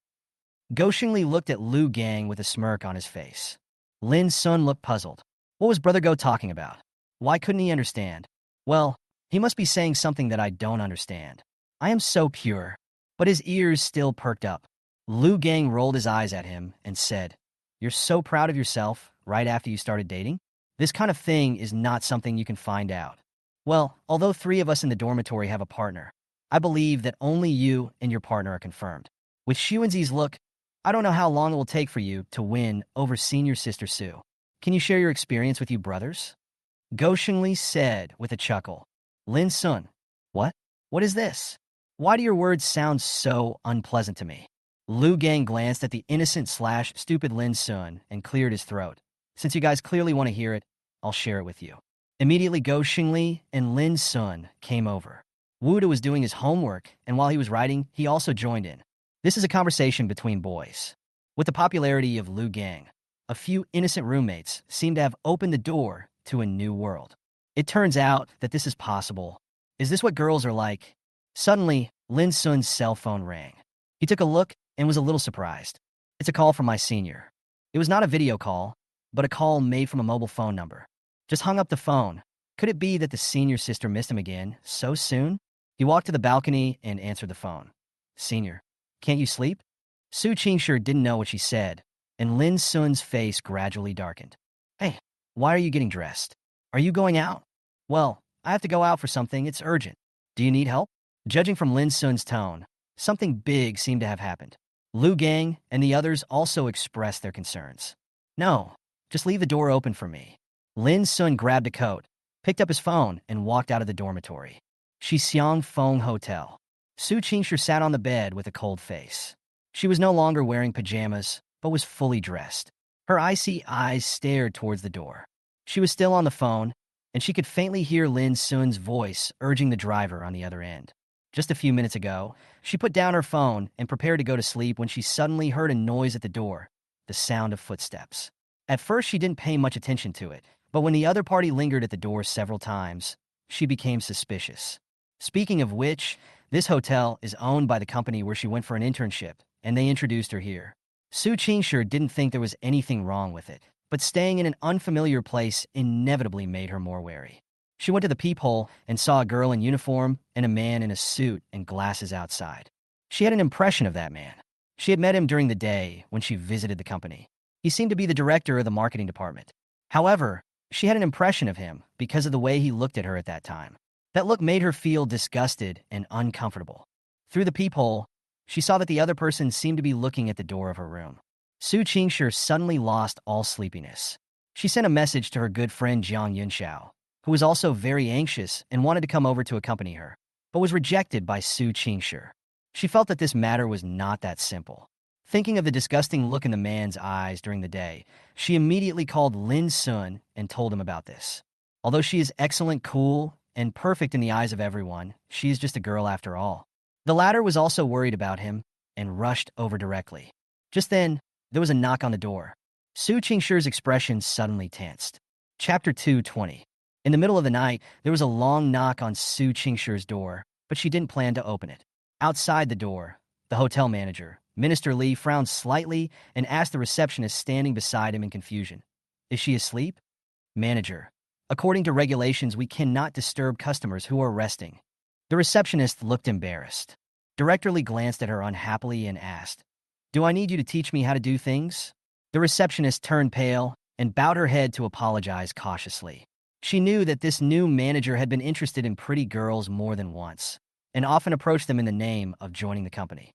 Go Xingli looked at Lu Gang with a smirk on his face. Lin Sun looked puzzled. What was Brother Go talking about? Why couldn't he understand? Well, he must be saying something that I don't understand. I am so pure. But his ears still perked up. Lu Gang rolled his eyes at him and said, You're so proud of yourself right after you started dating? This kind of thing is not something you can find out. Well, although 3 of us in the dormitory have a partner, I believe that only you and your partner are confirmed. With Xuanzi's look, I don't know how long it will take for you to win over senior sister Su. Can you share your experience with you brothers? Go Xingli said with a chuckle. Lin Sun, what? What is this? Why do your words sound so unpleasant to me? Lu Gang glanced at the innocent/stupid Lin Sun and cleared his throat. Since you guys clearly want to hear it, I'll share it with you. Immediately, Go Xingli and Lin Sun came over. Wu Du was doing his homework, and while he was writing, he also joined in. This is a conversation between boys. With the popularity of Lu Gang, a few innocent roommates seem to have opened the door to a new world. It turns out that this is possible. Is this what girls are like? Suddenly, Lin Sun's cell phone rang. He took a look and was a little surprised. It's a call from my senior. It was not a video call, but a call made from a mobile phone number. Just hung up the phone. Could it be that the senior sister missed him again so soon? He walked to the balcony and answered the phone. Senior, can't you sleep? Su Qingshi didn't know what she said, and Lin Sun's face gradually darkened. Hey, why are you getting dressed? Are you going out? Well, I have to go out for something. It's urgent. Do you need help? Judging from Lin Sun's tone, something big seemed to have happened. Lu Gang and the others also expressed their concerns. No, just leave the door open for me. Lin Sun grabbed a coat, picked up his phone, and walked out of the dormitory. Shixiang Feng Hotel. Su Qingshi sat on the bed with a cold face. She was no longer wearing pajamas, but was fully dressed. Her icy eyes stared towards the door. She was still on the phone, and she could faintly hear Lin Sun's voice urging the driver on the other end. Just a few minutes ago, she put down her phone and prepared to go to sleep when she suddenly heard a noise at the door, the sound of footsteps. At first, she didn't pay much attention to it, but when the other party lingered at the door several times, she became suspicious. Speaking of which, this hotel is owned by the company where she went for an internship, and they introduced her here. Su Qingshi didn't think there was anything wrong with it, but staying in an unfamiliar place inevitably made her more wary. She went to the peephole and saw a girl in uniform and a man in a suit and glasses outside. She had an impression of that man. She had met him during the day when she visited the company. He seemed to be the director of the marketing department. However, she had an impression of him because of the way he looked at her at that time. That look made her feel disgusted and uncomfortable. Through the peephole, she saw that the other person seemed to be looking at the door of her room. Su Qingshi suddenly lost all sleepiness. She sent a message to her good friend Jiang Yunxiao, who was also very anxious and wanted to come over to accompany her, but was rejected by Su Qingshi. She felt that this matter was not that simple. Thinking of the disgusting look in the man's eyes during the day, she immediately called Lin Sun and told him about this. Although she is excellent, cool, and perfect in the eyes of everyone, she is just a girl after all. The latter was also worried about him and rushed over directly. Just then, there was a knock on the door. Su Qingshi's expression suddenly tensed. Chapter 220. In the middle of the night, there was a long knock on Su Qingshi's door, but she didn't plan to open it. Outside the door, the hotel manager, Minister Li, frowned slightly and asked the receptionist standing beside him in confusion, "Is she asleep?" Manager, "According to regulations, we cannot disturb customers who are resting." The receptionist looked embarrassed. Director Li glanced at her unhappily and asked, Do I need you to teach me how to do things? The receptionist turned pale and bowed her head to apologize cautiously. She knew that this new manager had been interested in pretty girls more than once, and often approached them in the name of joining the company.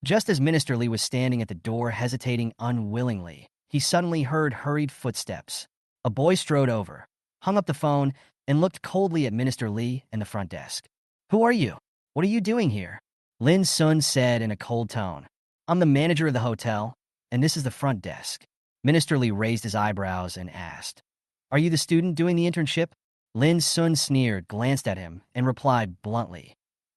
Just as Minister Lee was standing at the door hesitating unwillingly, he suddenly heard hurried footsteps. A boy strode over, hung up the phone, and looked coldly at Minister Lee and the front desk. "Who are you? What are you doing here?" Lin Sun said in a cold tone. "I'm the manager of the hotel, and this is the front desk." Minister Lee raised his eyebrows and asked, "Are you the student doing the internship?" Lin Sun sneered, glanced at him, and replied bluntly,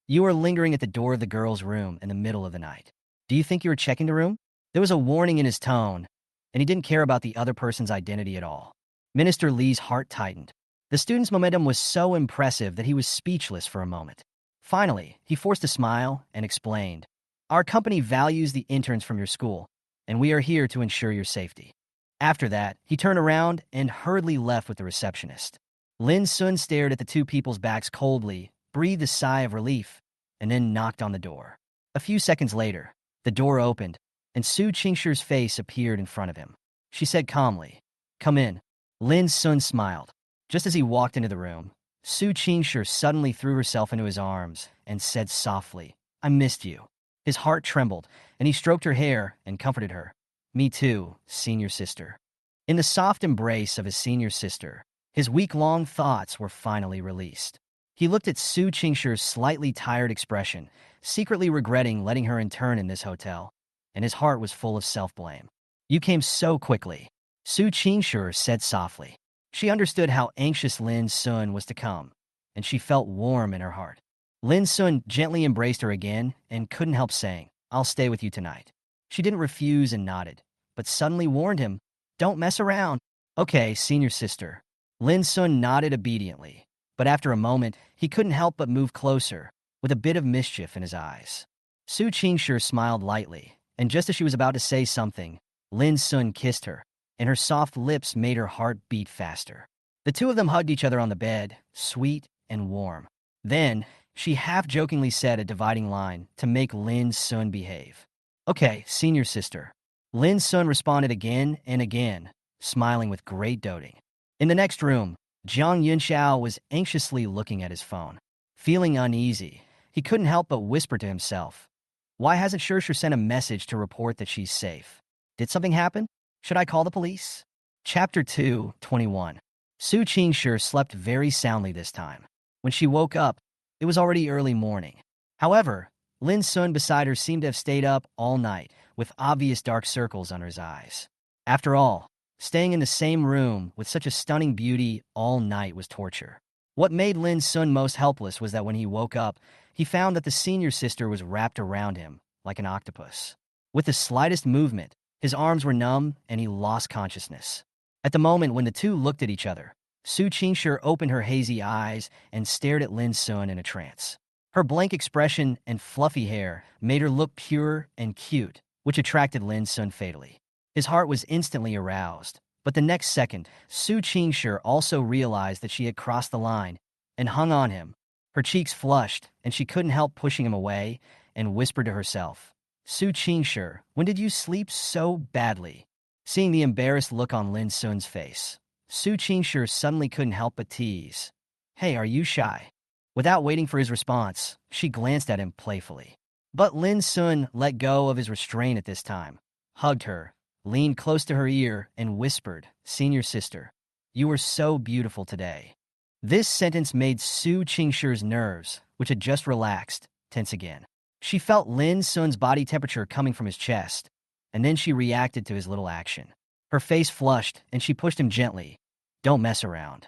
"You are lingering at the door of the girl's room in the middle of the night. Do you think you were checking the room?" There was a warning in his tone, and he didn't care about the other person's identity at all. Minister Lee's heart tightened. The student's momentum was so impressive that he was speechless for a moment. Finally, he forced a smile and explained, "Our company values the interns from your school, and we are here to ensure your safety." After that, he turned around and hurriedly left with the receptionist. Lin Sun stared at the two people's backs coldly, breathed a sigh of relief, and then knocked on the door. A few seconds later, the door opened, and Su Qingshi's face appeared in front of him. She said calmly, "Come in." Lin Sun smiled. Just as he walked into the room, Su Qingshi suddenly threw herself into his arms and said softly, "I missed you." His heart trembled, and he stroked her hair and comforted her. "Me too, senior sister." In the soft embrace of his senior sister, his week-long thoughts were finally released. He looked at Su Qingshi's slightly tired expression, secretly regretting letting her intern in this hotel, and his heart was full of self-blame. "You came so quickly," Su Qingshi said softly. She understood how anxious Lin Sun was to come, and she felt warm in her heart. Lin Sun gently embraced her again and couldn't help saying, "I'll stay with you tonight." She didn't refuse and nodded, but suddenly warned him, "Don't mess around." "Okay, senior sister." Lin Sun nodded obediently, but after a moment, he couldn't help but move closer, with a bit of mischief in his eyes. Su Qingshi smiled lightly, and just as she was about to say something, Lin Sun kissed her, and her soft lips made her heart beat faster. The two of them hugged each other on the bed, sweet and warm. Then, she half-jokingly said a dividing line to make Lin Sun behave. "Okay, senior sister." Lin Sun responded again and again, smiling with great doting. In the next room, Jiang Yunxiao was anxiously looking at his phone. Feeling uneasy, he couldn't help but whisper to himself, "Why hasn't Shisha sent a message to report that she's safe? Did something happen? Should I call the police?" Chapter 2:21. Su Qingshi slept very soundly this time. When she woke up, it was already early morning. However, Lin Sun beside her seemed to have stayed up all night, with obvious dark circles under his eyes. After all, staying in the same room with such a stunning beauty all night was torture. What made Lin Sun most helpless was that when he woke up, he found that the senior sister was wrapped around him like an octopus. With the slightest movement, his arms were numb and he lost consciousness. At the moment when the two looked at each other, Su Qingshi opened her hazy eyes and stared at Lin Sun in a trance. Her blank expression and fluffy hair made her look pure and cute, which attracted Lin Sun fatally. His heart was instantly aroused, but the next second, Su Qingshi also realized that she had crossed the line and hung on him. Her cheeks flushed, and she couldn't help pushing him away and whispered to herself, "Su Qingshi, when did you sleep so badly?" Seeing the embarrassed look on Lin Sun's face, Su Qingshi suddenly couldn't help but tease, "Hey, are you shy?" Without waiting for his response, she glanced at him playfully. But Lin Sun let go of his restraint at this time, hugged her, leaned close to her ear, and whispered, "Senior sister, you were so beautiful today." This sentence made Su Qingshi's nerves, which had just relaxed, tense again. She felt Lin Sun's body temperature coming from his chest, and then she reacted to his little action. Her face flushed, and she pushed him gently. "Don't mess around."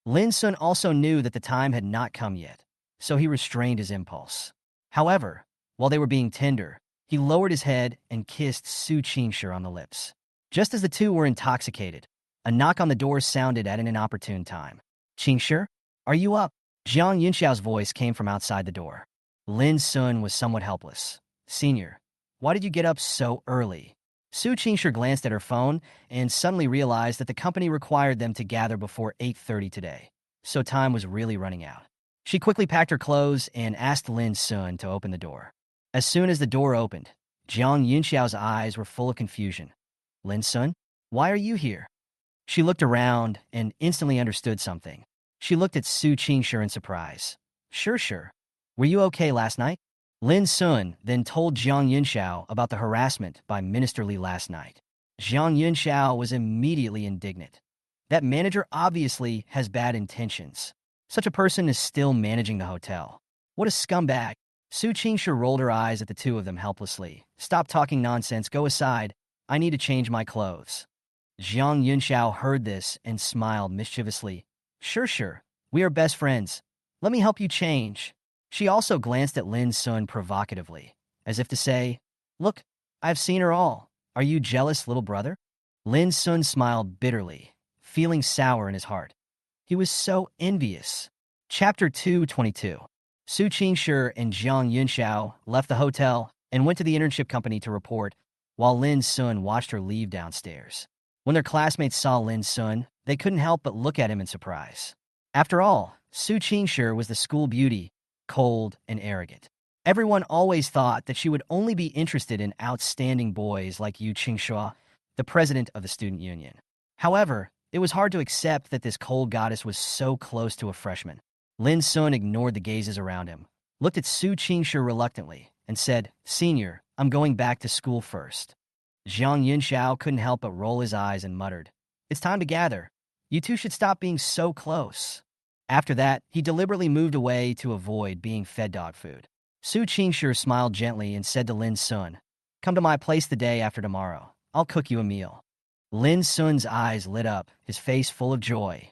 Lin Sun also knew that the time had not come yet, so he restrained his impulse. However, while they were being tender, he lowered his head and kissed Su Qingshi on the lips. Just as the two were intoxicated, a knock on the door sounded at an inopportune time. "Qingshi, are you up?" Jiang Yunxiao's voice came from outside the door. Lin Sun was somewhat helpless. "Senior, why did you get up so early?" Su Qingshi glanced at her phone and suddenly realized that the company required them to gather before 8:30 today, so time was really running out. She quickly packed her clothes and asked Lin Sun to open the door. As soon as the door opened, Jiang Yunxiao's eyes were full of confusion. Lin Sun, why are you here? She looked around and instantly understood something. She looked at Su Qingshi in surprise. Sure. Were you okay last night? Lin Sun then told Jiang Yunxiao about the harassment by Minister Li last night. Jiang Yunxiao was immediately indignant. That manager obviously has bad intentions. Such a person is still managing the hotel. What a scumbag. Su Qingshi rolled her eyes at the two of them helplessly. Stop talking nonsense, go aside. I need to change my clothes. Jiang Yunxiao heard this and smiled mischievously. Sure. We are best friends. Let me help you change. She also glanced at Lin Sun provocatively, as if to say, Look, I've seen her all. Are you jealous, little brother? Lin Sun smiled bitterly, feeling sour in his heart. He was so envious. Chapter 222. Su Qingshi and Jiang Yunxiao left the hotel and went to the internship company to report, while Lin Sun watched her leave downstairs. When their classmates saw Lin Sun, they couldn't help but look at him in surprise. After all, Su Qingshi was the school beauty, cold and arrogant. Everyone always thought that she would only be interested in outstanding boys like Yu Qingxue, the president of the student union. However, it was hard to accept that this cold goddess was so close to a freshman. Lin Sun ignored the gazes around him, looked at Su Qingshi reluctantly, and said, Senior, I'm going back to school first. Jiang Yunxiao couldn't help but roll his eyes and muttered, It's time to gather. You two should stop being so close. After that, he deliberately moved away to avoid being fed dog food. Su Qingshi smiled gently and said to Lin Sun, Come to my place the day after tomorrow. I'll cook you a meal. Lin Sun's eyes lit up, his face full of joy.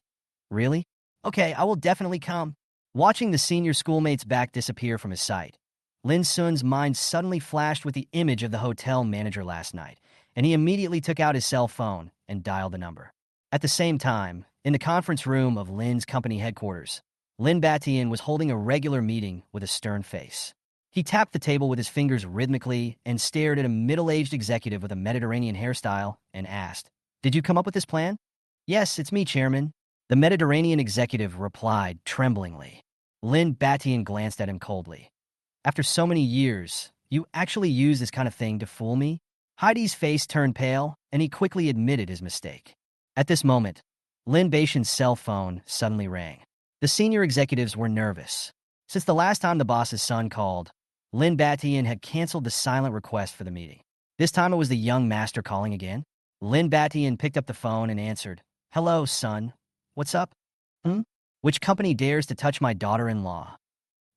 Really? Okay, I will definitely come. Watching the senior schoolmate's back disappear from his sight, Lin Sun's mind suddenly flashed with the image of the hotel manager last night, and he immediately took out his cell phone and dialed the number. At the same time, in the conference room of Lin's company headquarters, Lin Batian was holding a regular meeting with a stern face. He tapped the table with his fingers rhythmically and stared at a middle-aged executive with a Mediterranean hairstyle and asked, Did you come up with this plan? Yes, it's me, Chairman. The Mediterranean executive replied tremblingly. Lin Batian glanced at him coldly. After so many years, you actually use this kind of thing to fool me? Heidi's face turned pale, and he quickly admitted his mistake. At this moment, Lin Batian's cell phone suddenly rang. The senior executives were nervous. Since the last time the boss's son called, Lin Batian had canceled the silent request for the meeting. This time it was the young master calling again. Lin Batian picked up the phone and answered, Hello, son. What's up? Which company dares to touch my daughter-in-law?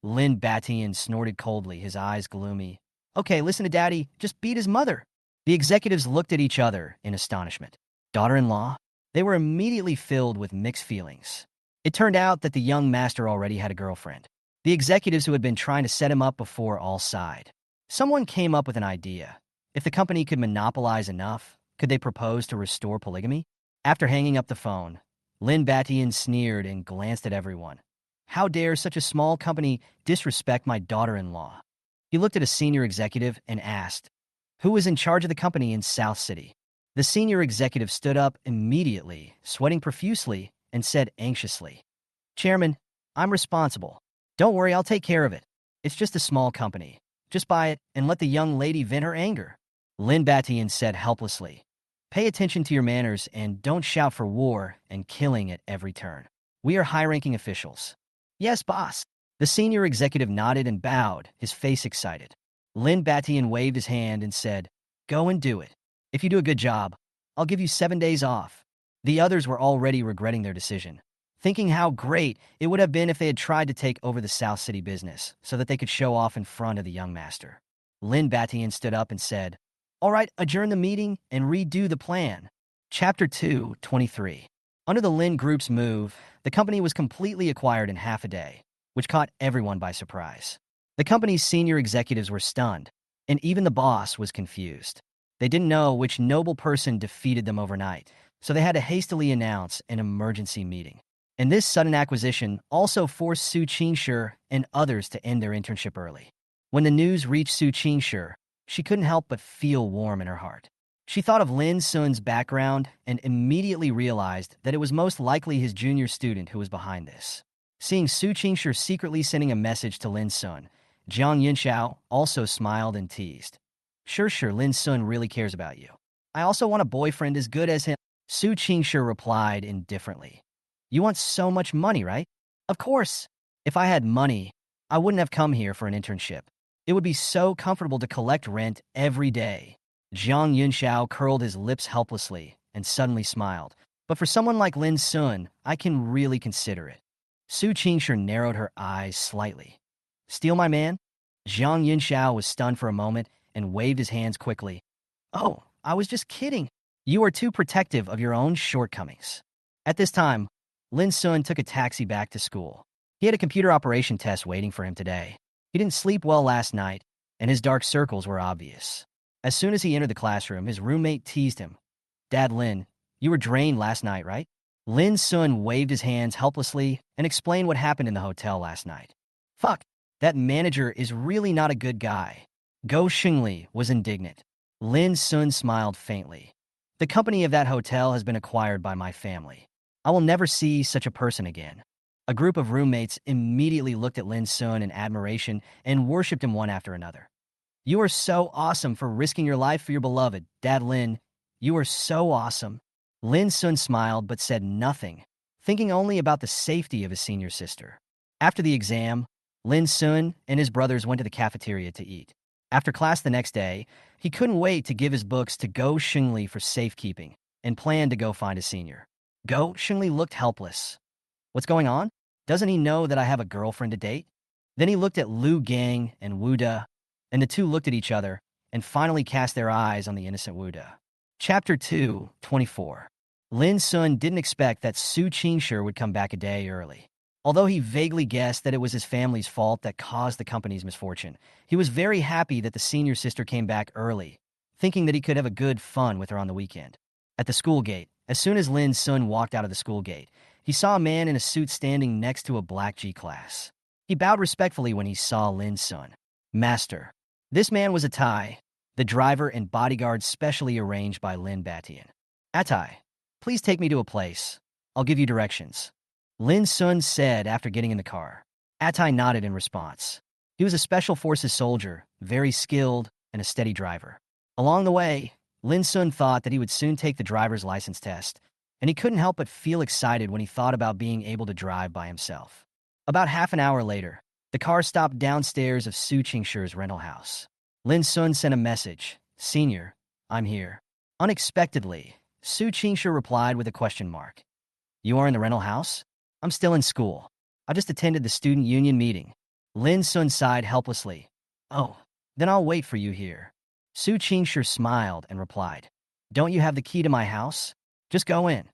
Lin Batian snorted coldly, his eyes gloomy. Okay, listen to Daddy. Just beat his mother. The executives looked at each other in astonishment. Daughter-in-law? They were immediately filled with mixed feelings. It turned out that the young master already had a girlfriend. The executives who had been trying to set him up before all sighed. Someone came up with an idea. If the company could monopolize enough, could they propose to restore polygamy? After hanging up the phone, Lin Batian sneered and glanced at everyone. How dare such a small company disrespect my daughter-in-law? He looked at a senior executive and asked, Who is in charge of the company in South City? The senior executive stood up immediately, sweating profusely, and said anxiously, Chairman, I'm responsible. Don't worry, I'll take care of it. It's just a small company. Just buy it and let the young lady vent her anger. Lin Batian said helplessly, Pay attention to your manners and don't shout for war and killing at every turn. We are high-ranking officials. Yes, boss. The senior executive nodded and bowed, his face excited. Lin Batian waved his hand and said, Go and do it. If you do a good job, I'll give you 7 days off. The others were already regretting their decision, thinking how great it would have been if they had tried to take over the South City business so that they could show off in front of the young master. Lin Batian stood up and said, All right, adjourn the meeting and redo the plan. Chapter 223. Under the Lin Group's move, the company was completely acquired in half a day, which caught everyone by surprise. The company's senior executives were stunned, and even the boss was confused. They didn't know which noble person defeated them overnight, so they had to hastily announce an emergency meeting. And this sudden acquisition also forced Su Qingshi and others to end their internship early. When the news reached Su Qingshi, she couldn't help but feel warm in her heart. She thought of Lin Sun's background and immediately realized that it was most likely his junior student who was behind this. Seeing Su Qingshi secretly sending a message to Lin Sun, Jiang Yunxiao also smiled and teased. Sure, Lin Sun really cares about you. I also want a boyfriend as good as him. Su Qingshi replied indifferently. You want so much money, right? Of course. If I had money, I wouldn't have come here for an internship. It would be so comfortable to collect rent every day. Zhang Yunxiao curled his lips helplessly and suddenly smiled. But for someone like Lin Sun, I can really consider it. Su Qingshi narrowed her eyes slightly. Steal my man? Zhang Yunxiao was stunned for a moment and waved his hands quickly. Oh, I was just kidding. You are too protective of your own shortcomings. At this time, Lin Sun took a taxi back to school. He had a computer operation test waiting for him today. He didn't sleep well last night, and his dark circles were obvious. As soon as he entered the classroom, his roommate teased him. Dad Lin, you were drained last night, right? Lin Sun waved his hands helplessly and explained what happened in the hotel last night. Fuck, that manager is really not a good guy. Go Xingli was indignant. Lin Sun smiled faintly. The company of that hotel has been acquired by my family. I will never see such a person again. A group of roommates immediately looked at Lin Sun in admiration and worshipped him one after another. You are so awesome for risking your life for your beloved, Dad Lin. You are so awesome. Lin Sun smiled but said nothing, thinking only about the safety of his senior sister. After the exam, Lin Sun and his brothers went to the cafeteria to eat. After class the next day, he couldn't wait to give his books to Go Xingli for safekeeping and planned to go find a senior. Go Xingli looked helpless. What's going on? Doesn't he know that I have a girlfriend to date? Then he looked at Lu Gang and Wu De, and the two looked at each other and finally cast their eyes on the innocent Wu De. Chapter 2:24. Lin Sun didn't expect that Su Qingshi would come back a day early. Although he vaguely guessed that it was his family's fault that caused the company's misfortune, he was very happy that the senior sister came back early, thinking that he could have a good fun with her on the weekend. At the school gate, as soon as Lin Sun walked out of the school gate, he saw a man in a suit standing next to a black G-class. He bowed respectfully when he saw Lin Sun. Master. This man was Atai, the driver and bodyguard specially arranged by Lin Batian. Atai, please take me to a place. I'll give you directions. Lin Sun said after getting in the car. Atai nodded in response. He was a special forces soldier, very skilled and a steady driver. Along the way, Lin Sun thought that he would soon take the driver's license test, and he couldn't help but feel excited when he thought about being able to drive by himself. About half an hour later, the car stopped downstairs of Su Qingshi's rental house. Lin Sun sent a message. Senior, I'm here. Unexpectedly, Su Qingshi replied with a question mark. You are in the rental house? I'm still in school. I just attended the student union meeting. Lin Sun sighed helplessly. Oh, then I'll wait for you here. Su Qingshi smiled and replied. Don't you have the key to my house? Just go in.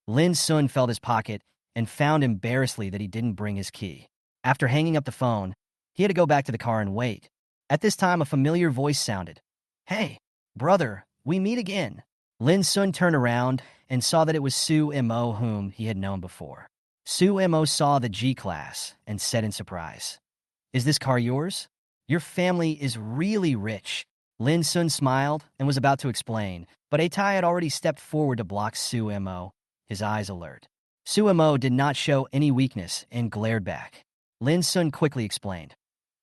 Lin Sun felt his pocket and found embarrassedly that he didn't bring his key. After hanging up the phone, he had to go back to the car and wait. At this time, a familiar voice sounded. Hey, brother, we meet again. Lin Sun turned around and saw that it was Su Mo whom he had known before. Su Mo saw the G-class and said in surprise, Is this car yours? Your family is really rich. Lin Sun smiled and was about to explain, but Atai had already stepped forward to block Su Mo, his eyes alert. Su Mo did not show any weakness and glared back. Lin Sun quickly explained,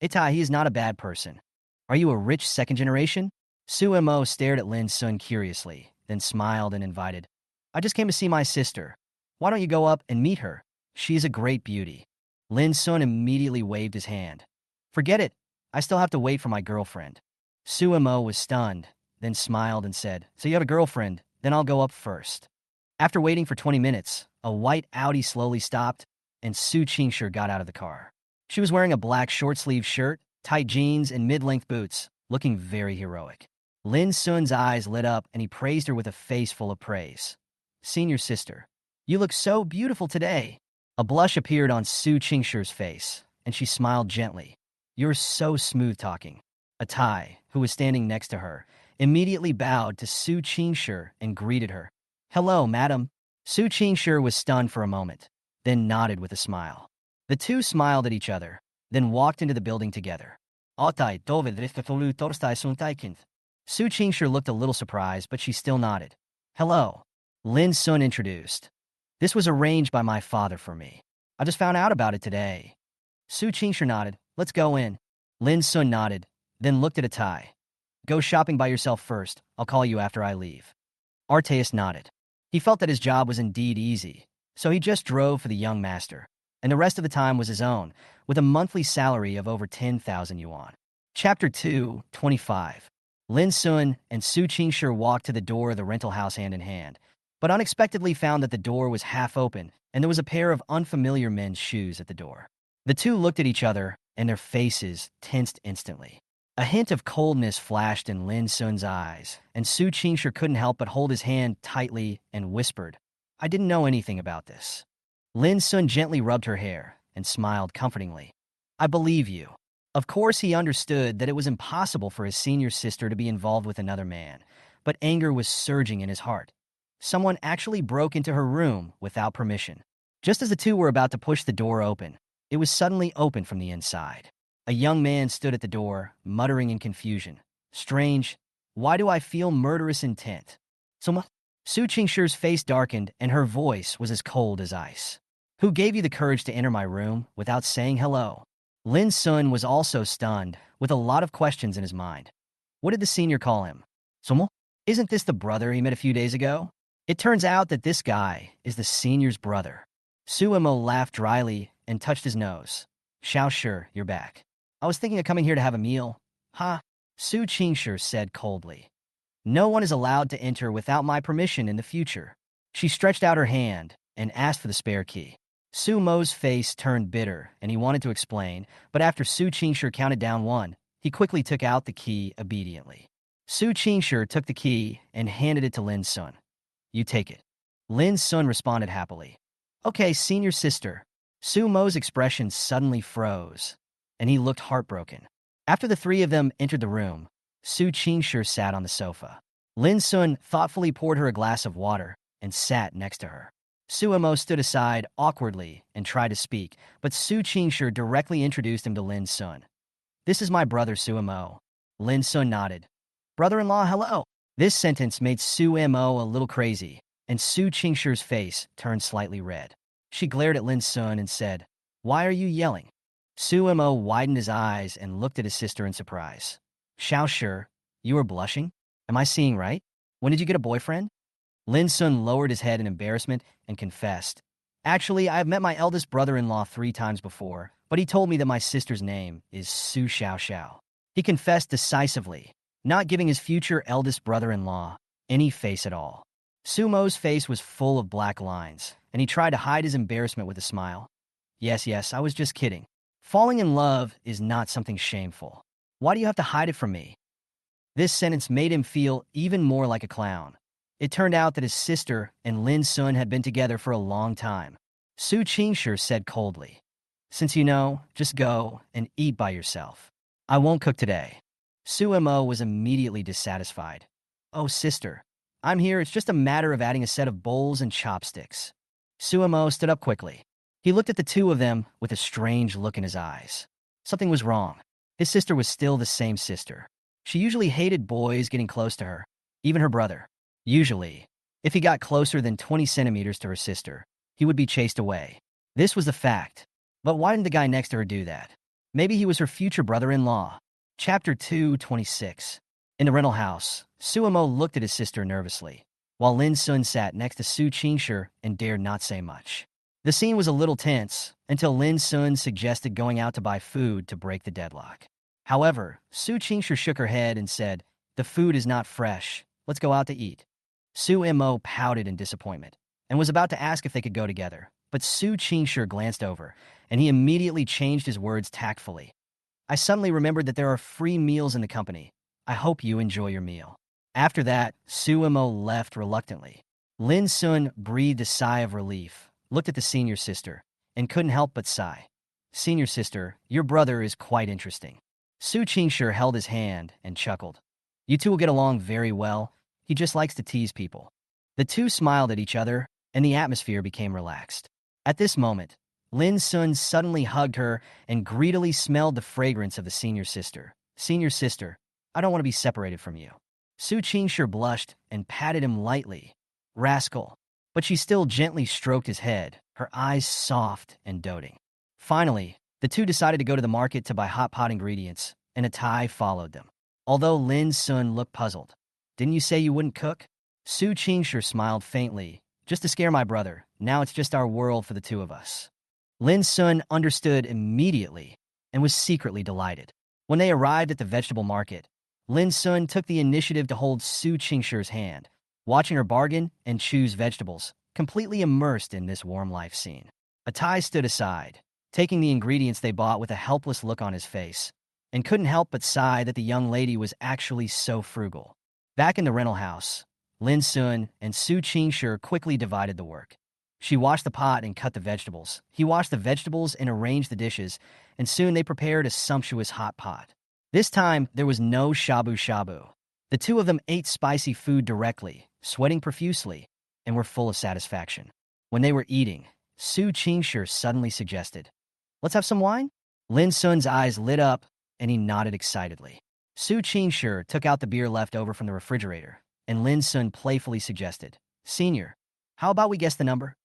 Atai, he is not a bad person. Are you a rich second generation? Su Mo stared at Lin Sun curiously, then smiled and invited, I just came to see my sister. Why don't you go up and meet her? She's a great beauty. Lin Sun immediately waved his hand. Forget it. I still have to wait for my girlfriend. Su Mo was stunned, then smiled and said, So you have a girlfriend? Then I'll go up first. After waiting for 20 minutes, a white Audi slowly stopped, and Su Qingshi got out of the car. She was wearing a black short-sleeved shirt, tight jeans, and mid-length boots, looking very heroic. Lin Sun's eyes lit up, and he praised her with a face full of praise. Senior sister, you look so beautiful today. A blush appeared on Su Qingshi's face, and she smiled gently. You're so smooth-talking. Atai, who was standing next to her, immediately bowed to Su Qingshi and greeted her. Hello, madam. Su Qingshi was stunned for a moment, then nodded with a smile. The two smiled at each other, then walked into the building together. Atai, Su Qingshi looked a little surprised, but she still nodded. Hello. Lin Sun introduced. This was arranged by my father for me. I just found out about it today. Su Qingshi nodded. Let's go in. Lin Sun nodded, then looked at Atai. Go shopping by yourself first. I'll call you after I leave. Arteus nodded. He felt that his job was indeed easy, so he just drove for the young master, and the rest of the time was his own, with a monthly salary of over 10,000 yuan. Chapter 2:25. Lin Sun and Su Qingshi walked to the door of the rental house hand in hand, but unexpectedly found that the door was half open and there was a pair of unfamiliar men's shoes at the door. The two looked at each other, and their faces tensed instantly. A hint of coldness flashed in Lin Sun's eyes, and Su Qingshi couldn't help but hold his hand tightly and whispered, "I didn't know anything about this." Lin Sun gently rubbed her hair and smiled comfortingly. "I believe you." Of course, he understood that it was impossible for his senior sister to be involved with another man, but anger was surging in his heart. Someone actually broke into her room without permission. Just as the two were about to push the door open, it was suddenly opened from the inside. A young man stood at the door, muttering in confusion. "Strange. Why do I feel murderous intent?" Su Qingshi's face darkened, and her voice was as cold as ice. "Who gave you the courage to enter my room without saying hello?" Lin Sun was also stunned, with a lot of questions in his mind. What did the senior call him? Somo? Isn't this the brother he met a few days ago? It turns out that this guy is the senior's brother. Suemo laughed dryly and touched his nose. "Xiao Shi, you're back. I was thinking of coming here to have a meal." "Ha," Su Qingshi said coldly. "No one is allowed to enter without my permission in the future." She stretched out her hand and asked for the spare key. Su Mo's face turned bitter, and he wanted to explain, but after Su Qingshi counted down one, he quickly took out the key obediently. Su Qingshi took the key and handed it to Lin Sun. "You take it." Lin Sun responded happily. "Okay, senior sister." Su Mo's expression suddenly froze, and he looked heartbroken. After the three of them entered the room, Su Qingshi sat on the sofa. Lin Sun thoughtfully poured her a glass of water and sat next to her. Suemo stood aside awkwardly and tried to speak, but Su Qingshi directly introduced him to Lin Sun. "This is my brother Suemo." Lin Sun nodded. "Brother-in-law, hello." This sentence made Suemo a little crazy, and Su Qingshi's face turned slightly red. She glared at Lin Sun and said, "Why are you yelling?" Suemo widened his eyes and looked at his sister in surprise. "Xiao Shi, you are blushing? Am I seeing right? When did you get a boyfriend?" Lin Sun lowered his head in embarrassment and confessed, "Actually, I have met my eldest brother-in-law 3 times before, but he told me that my sister's name is Su Xiao Xiao." He confessed decisively, not giving his future eldest brother-in-law any face at all. Sumo's face was full of black lines, and he tried to hide his embarrassment with a smile. Yes, I was just kidding. Falling in love is not something shameful. Why do you have to hide it from me?" This sentence made him feel even more like a clown. It turned out that his sister and Lin Sun had been together for a long time. Su Qingshi said coldly, "Since you know, just go and eat by yourself. I won't cook today." Suemo was immediately dissatisfied. "Oh, sister, I'm here. It's just a matter of adding a set of bowls and chopsticks." Suemo stood up quickly. He looked at the two of them with a strange look in his eyes. Something was wrong. His sister was still the same sister. She usually hated boys getting close to her, even her brother. Usually, if he got closer than 20 centimeters to her sister, he would be chased away. This was the fact. But why didn't the guy next to her do that? Maybe he was her future brother-in-law. Chapter 2:26. In the rental house, Suemo looked at his sister nervously, while Lin Sun sat next to Su Qingshi and dared not say much. The scene was a little tense until Lin Sun suggested going out to buy food to break the deadlock. However, Su Qingshi shook her head and said, "The food is not fresh. Let's go out to eat." Suemo pouted in disappointment and was about to ask if they could go together, but Su Qingshi glanced over, and he immediately changed his words tactfully. "I suddenly remembered that there are free meals in the company. I hope you enjoy your meal." After that, Suemo left reluctantly. Lin Sun breathed a sigh of relief, looked at the senior sister, and couldn't help but sigh. "Senior sister, your brother is quite interesting." Su Qingshi held his hand and chuckled. "You two will get along very well. He just likes to tease people." The two smiled at each other, and the atmosphere became relaxed. At this moment, Lin Sun suddenly hugged her and greedily smelled the fragrance of the senior sister. "Senior sister, I don't want to be separated from you." Su Qingshi blushed and patted him lightly. "Rascal." But she still gently stroked his head, her eyes soft and doting. Finally, the two decided to go to the market to buy hot pot ingredients, and a Thai followed them. although Lin Sun looked puzzled. Didn't you say you wouldn't cook? Su Qingshi smiled faintly. Just to scare my brother. Now it's just our world for the two of us. Lin Sun understood immediately and was secretly delighted. When they arrived at the vegetable market, Lin Sun took the initiative to hold Su Qingshi's hand, watching her bargain and choose vegetables, completely immersed in this warm life scene. Atai stood aside, taking the ingredients they bought with a helpless look on his face, and couldn't help but sigh that the young lady was actually so frugal. Back in the rental house, Lin Sun and Su Qingshi quickly divided the work. She washed the pot and cut the vegetables. He washed the vegetables and arranged the dishes, and soon they prepared a sumptuous hot pot. This time, there was no shabu-shabu. The two of them ate spicy food directly, sweating profusely, and were full of satisfaction. When they were eating, Su Qingshi suddenly suggested, "Let's have some wine?" Lin Sun's eyes lit up, and he nodded excitedly. Su Qingshi took out the beer left over from the refrigerator, and Lin Sun playfully suggested, "Senior, how about we guess the number?"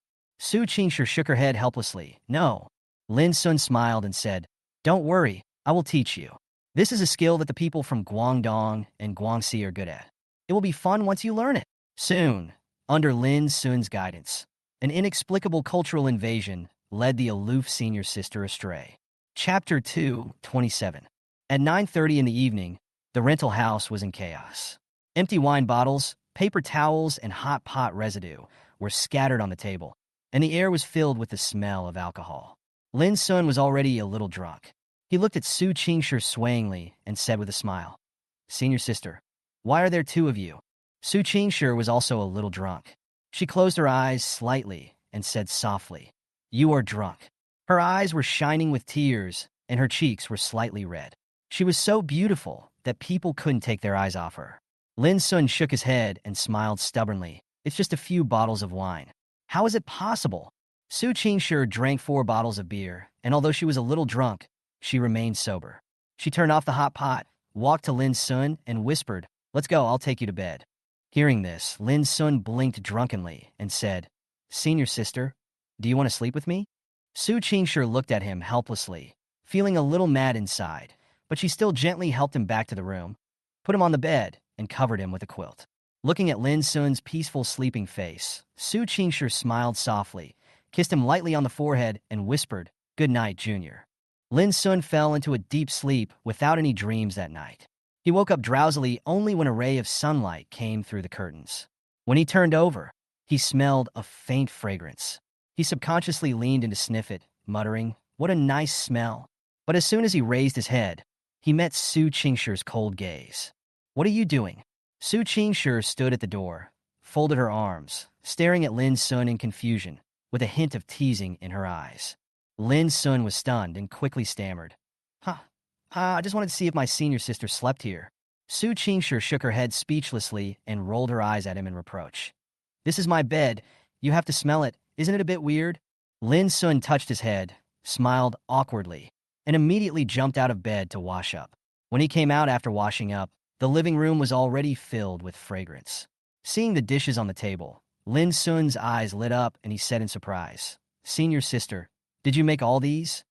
Su Qingshi shook her head helplessly. "No." Lin Sun smiled and said, "Don't worry, I will teach you. This is a skill that the people from Guangdong and Guangxi are good at. It will be fun once you learn it." Soon, under Lin Sun's guidance, an inexplicable cultural invasion led the aloof senior sister astray. Chapter 2:27. At 9:30 in the evening, the rental house was in chaos. Empty wine bottles, paper towels, and hot pot residue were scattered on the table, and the air was filled with the smell of alcohol. Lin Sun was already a little drunk. He looked at Su Qingshi swayingly and said with a smile, "Senior sister, why are there two of you?" Su Qingshi was also a little drunk. She closed her eyes slightly and said softly, "You are drunk." Her eyes were shining with tears, and her cheeks were slightly red. She was so beautiful that people couldn't take their eyes off her. Lin Sun shook his head and smiled stubbornly. "It's just a few bottles of wine." "How is it possible?" Su Qingshi drank 4 bottles of beer, and although she was a little drunk, she remained sober. She turned off the hot pot, walked to Lin Sun, and whispered, "Let's go, I'll take you to bed." Hearing this, Lin Sun blinked drunkenly and said, "Senior sister, do you want to sleep with me?" Su Qingshi looked at him helplessly, feeling a little mad inside, but she still gently helped him back to the room, put him on the bed, and covered him with a quilt. Looking at Lin Sun's peaceful sleeping face, Su Qingshi smiled softly, kissed him lightly on the forehead, and whispered, "Good night, Junior." Lin Sun fell into a deep sleep without any dreams that night. He woke up drowsily only when a ray of sunlight came through the curtains. When he turned over, he smelled a faint fragrance. He subconsciously leaned in to sniff it, muttering, "What a nice smell." But as soon as he raised his head, he met Su Qingshi's cold gaze. "What are you doing?" Su Qingshi stood at the door, folded her arms, staring at Lin Sun in confusion, with a hint of teasing in her eyes. Lin Sun was stunned and quickly stammered, I just wanted to see if my senior sister slept here." Su Qingshi shook her head speechlessly and rolled her eyes at him in reproach. "This is my bed. You have to smell it. Isn't it a bit weird?" Lin Sun touched his head, smiled awkwardly, and immediately jumped out of bed to wash up. When he came out after washing up, the living room was already filled with fragrance. Seeing the dishes on the table, Lin Sun's eyes lit up and he said in surprise, "Senior sister, did you make all these?"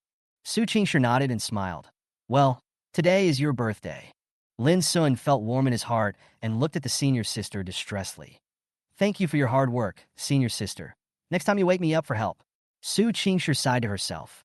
Su Qingshi nodded and smiled. "Well, today is your birthday." Lin Sun felt warm in his heart and looked at the senior sister distressedly. "Thank you for your hard work, senior sister. Next time you wake me up for help." Su Qingshi sighed to herself.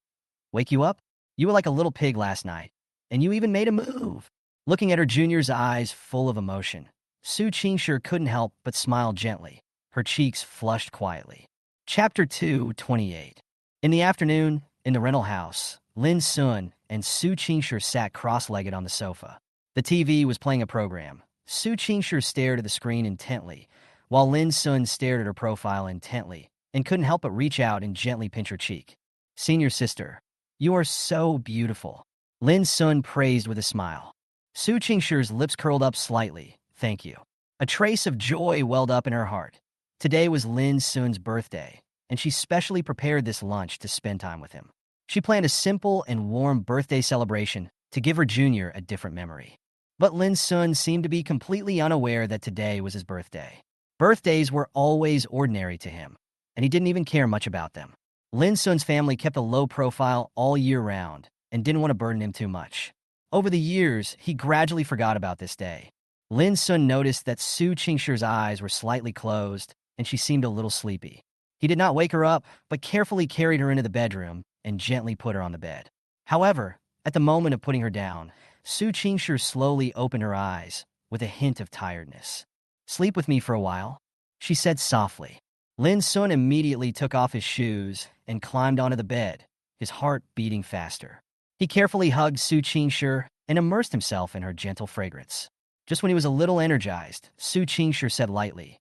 "Wake you up? You were like a little pig last night, and you even made a move." Looking at her junior's eyes full of emotion, Su Qingshi couldn't help but smile gently. Her cheeks flushed quietly. Chapter 2:28. In the afternoon, in the rental house, Lin Sun and Su Qingshi sat cross-legged on the sofa. The TV was playing a program. Su Qingshi stared at the screen intently, while Lin Sun stared at her profile intently and couldn't help but reach out and gently pinch her cheek. "Senior sister, you are so beautiful," Lin Sun praised with a smile. Su Qingshi's lips curled up slightly. "Thank you." A trace of joy welled up in her heart. Today was Lin Sun's birthday, and she specially prepared this lunch to spend time with him. She planned a simple and warm birthday celebration to give her junior a different memory. But Lin Sun seemed to be completely unaware that today was his birthday. Birthdays were always ordinary to him, and he didn't even care much about them. Lin Sun's family kept a low profile all year round and didn't want to burden him too much. Over the years, he gradually forgot about this day. Lin Sun noticed that Su Qingshi's eyes were slightly closed, and she seemed a little sleepy. He did not wake her up, but carefully carried her into the bedroom and gently put her on the bed. However, at the moment of putting her down, Su Qingshi slowly opened her eyes, with a hint of tiredness. "Sleep with me for a while," she said softly. Lin Sun immediately took off his shoes and climbed onto the bed, his heart beating faster. He carefully hugged Su Qingshi and immersed himself in her gentle fragrance. Just when he was a little energized, Su Qingshi said lightly,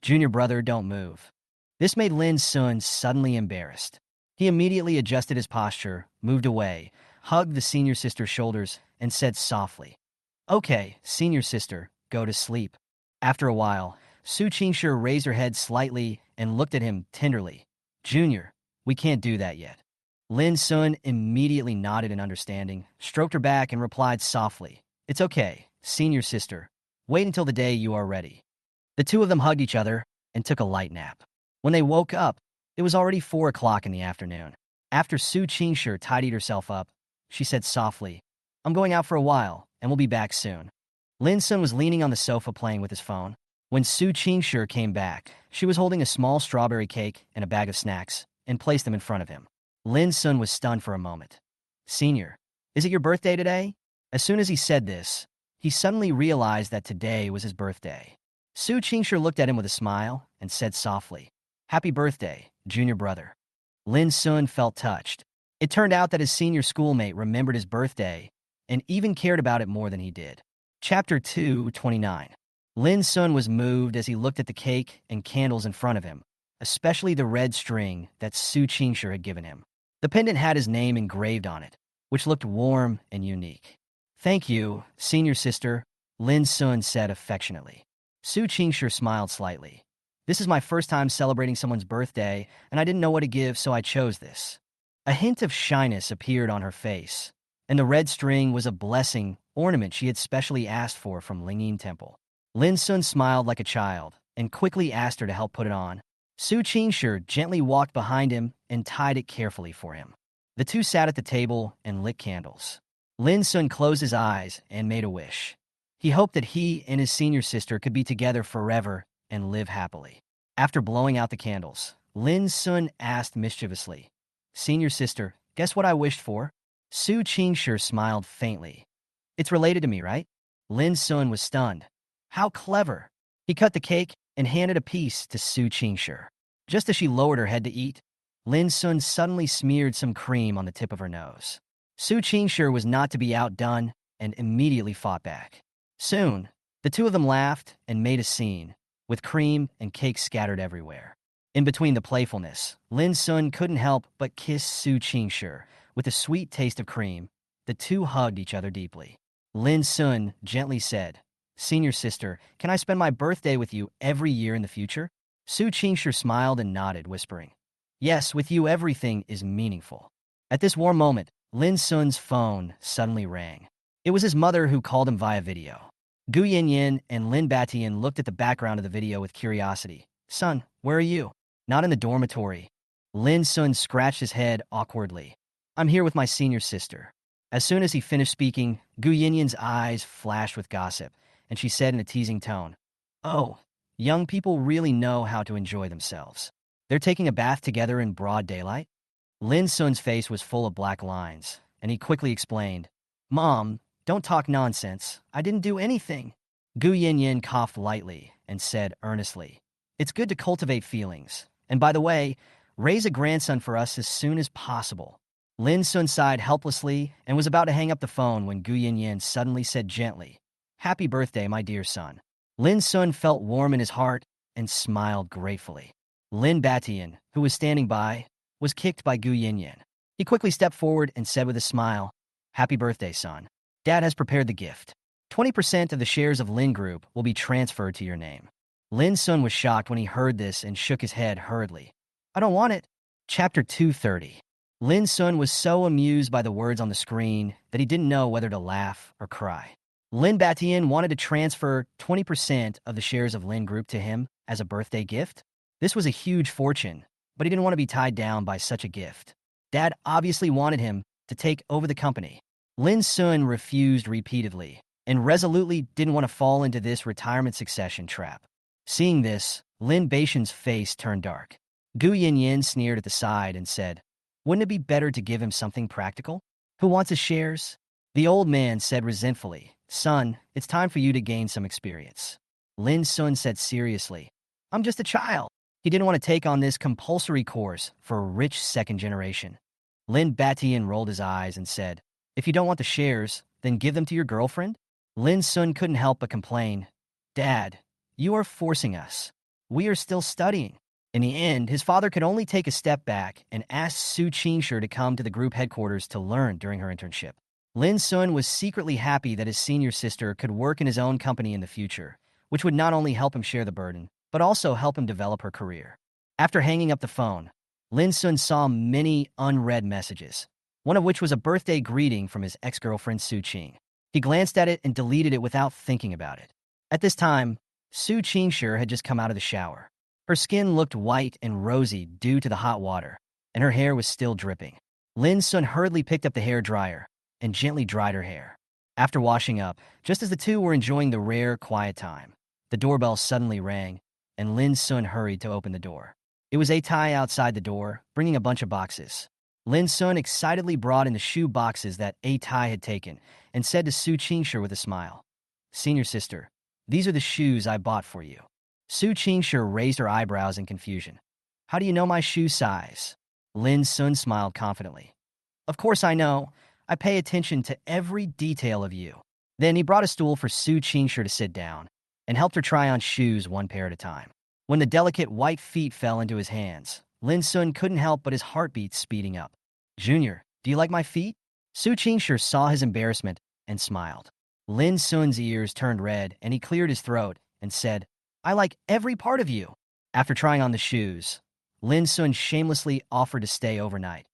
"Junior brother, don't move." This made Lin Sun suddenly embarrassed. He immediately adjusted his posture, moved away, hugged the senior sister's shoulders, and said softly, "Okay, senior sister, go to sleep." After a while, Su Qingshi raised her head slightly and looked at him tenderly. "Junior, we can't do that yet." Lin Sun immediately nodded in understanding, stroked her back, and replied softly, "It's okay, senior sister. Wait until the day you are ready." The two of them hugged each other and took a light nap. When they woke up, it was already 4 o'clock in the afternoon. After Su Qingshi tidied herself up, she said softly, "I'm going out for a while, and we'll be back soon." Lin Sun was leaning on the sofa playing with his phone. When Su Qingshi came back, she was holding a small strawberry cake and a bag of snacks and placed them in front of him. Lin Sun was stunned for a moment. "Senior, is it your birthday today?" As soon as he said this, he suddenly realized that today was his birthday. Su Qingshi looked at him with a smile and said softly, "Happy birthday, junior brother." Lin Sun felt touched. It turned out that his senior schoolmate remembered his birthday and even cared about it more than he did. Chapter 229. Lin Sun was moved as he looked at the cake and candles in front of him, especially the red string that Su Qingshi had given him. The pendant had his name engraved on it, which looked warm and unique. "Thank you, senior sister," Lin Sun said affectionately. Su Qingshi smiled slightly. "This is my first time celebrating someone's birthday, and I didn't know what to give, so I chose this." A hint of shyness appeared on her face, and the red string was a blessing ornament she had specially asked for from Lingyin Temple. Lin Sun smiled like a child and quickly asked her to help put it on. Su Qingshi gently walked behind him and tied it carefully for him. The two sat at the table and lit candles. Lin Sun closed his eyes and made a wish. He hoped that he and his senior sister could be together forever and live happily. After blowing out the candles, Lin Sun asked mischievously, "Senior sister, guess what I wished for?" Su Qingshi smiled faintly. "It's related to me, right?" Lin Sun was stunned. How clever! He cut the cake and handed a piece to Su Qingshi. Just as she lowered her head to eat, Lin Sun suddenly smeared some cream on the tip of her nose. Su Qingshi was not to be outdone and immediately fought back. Soon, the two of them laughed and made a scene, with cream and cake scattered everywhere. In between the playfulness, Lin Sun couldn't help but kiss Su Qingshi. With a sweet taste of cream, the two hugged each other deeply. Lin Sun gently said, "Senior sister, can I spend my birthday with you every year in the future?" Su Qingshi smiled and nodded, whispering, "Yes, with you everything is meaningful." At this warm moment, Lin Sun's phone suddenly rang. It was his mother who called him via video. Gu Yanyan and Lin Batian looked at the background of the video with curiosity. "Son, where are you?" "Not in the dormitory." Lin Sun scratched his head awkwardly. "I'm here with my senior sister." As soon as he finished speaking, Gu Yanyan's eyes flashed with gossip, and she said in a teasing tone, "Oh, young people really know how to enjoy themselves. They're taking a bath together in broad daylight?" Lin Sun's face was full of black lines, and he quickly explained, "Mom, don't talk nonsense. I didn't do anything." Gu Yanyan coughed lightly and said earnestly, "It's good to cultivate feelings. And by the way, raise a grandson for us as soon as possible." Lin Sun sighed helplessly and was about to hang up the phone when Gu Yanyan suddenly said gently, "Happy birthday, my dear son." Lin Sun felt warm in his heart and smiled gratefully. Lin Batian, who was standing by, was kicked by Gu Yanyan. He quickly stepped forward and said with a smile, "Happy birthday, son. Dad has prepared the gift. 20% of the shares of Lin Group will be transferred to your name." Lin Sun was shocked when he heard this and shook his head hurriedly. "I don't want it." Chapter 230. Lin Sun was so amused by the words on the screen that he didn't know whether to laugh or cry. Lin Batian wanted to transfer 20% of the shares of Lin Group to him as a birthday gift. This was a huge fortune, but he didn't want to be tied down by such a gift. Dad obviously wanted him to take over the company. Lin Sun refused repeatedly and resolutely didn't want to fall into this retirement succession trap. Seeing this, Lin Baishan's face turned dark. Gu Yin sneered at the side and said, "Wouldn't it be better to give him something practical? Who wants his shares?" The old man said resentfully, "Son, it's time for you to gain some experience." Lin Sun said seriously, "I'm just a child." He didn't want to take on this compulsory course for a rich second generation. Lin Batian rolled his eyes and said, "If you don't want the shares, then give them to your girlfriend?" Lin Sun couldn't help but complain, "Dad, you are forcing us. We are still studying." In the end, his father could only take a step back and ask Su Qingshi to come to the group headquarters to learn during her internship. Lin Sun was secretly happy that his senior sister could work in his own company in the future, which would not only help him share the burden, but also help him develop her career. After hanging up the phone, Lin Sun saw many unread messages, one of which was a birthday greeting from his ex-girlfriend Su Qing. He glanced at it and deleted it without thinking about it. At this time, Su Qingshi had just come out of the shower. Her skin looked white and rosy due to the hot water, and her hair was still dripping. Lin Sun hurriedly picked up the hair dryer and gently dried her hair. After washing up, just as the two were enjoying the rare, quiet time, the doorbell suddenly rang, and Lin Sun hurried to open the door. It was A-Tai outside the door, bringing a bunch of boxes. Lin Sun excitedly brought in the shoe boxes that A-Tai had taken and said to Su Qingshi with a smile, "Senior sister, these are the shoes I bought for you." Su Qingshi raised her eyebrows in confusion. "How do you know my shoe size?" Lin Sun smiled confidently. "Of course I know. I pay attention to every detail of you." Then he brought a stool for Su Qingshi to sit down and helped her try on shoes one pair at a time. When the delicate white feet fell into his hands, Lin Sun couldn't help but his heartbeat speeding up. "Junior, do you like my feet?" Su Qingshi saw his embarrassment and smiled. Lin Sun's ears turned red and he cleared his throat and said, "I like every part of you." After trying on the shoes, Lin Sun shamelessly offered to stay overnight.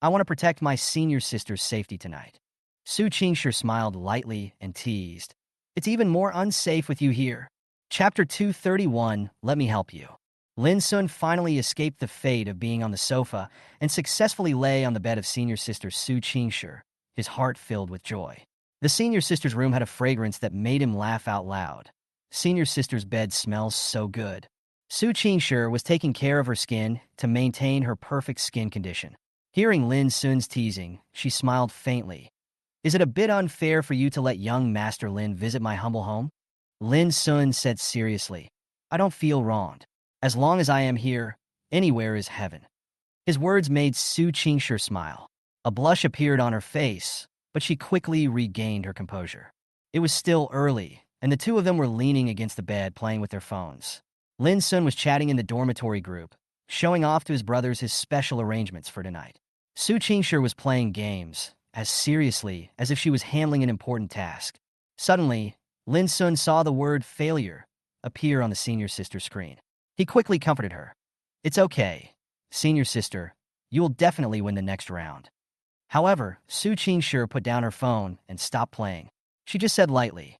"I want to protect my senior sister's safety tonight." Su Qingshi smiled lightly and teased, "It's even more unsafe with you here." Chapter 231, Let Me Help You. Lin Sun finally escaped the fate of being on the sofa and successfully lay on the bed of senior sister Su Qingshi, his heart filled with joy. The senior sister's room had a fragrance that made him laugh out loud. Senior sister's bed smells so good. Su Qingshi was taking care of her skin to maintain her perfect skin condition. Hearing Lin Sun's teasing, she smiled faintly. "Is it a bit unfair for you to let young Master Lin visit my humble home?" Lin Sun said seriously, "I don't feel wronged. As long as I am here, anywhere is heaven." His words made Su Qingshi smile. A blush appeared on her face, but she quickly regained her composure. It was still early, and the two of them were leaning against the bed playing with their phones. Lin Sun was chatting in the dormitory group, showing off to his brothers his special arrangements for tonight. Su Qingshi was playing games, as seriously as if she was handling an important task. Suddenly, Lin Sun saw the word failure appear on the senior sister's screen. He quickly comforted her. "It's okay, senior sister. You will definitely win the next round." However, Su Qingshi put down her phone and stopped playing. She just said lightly,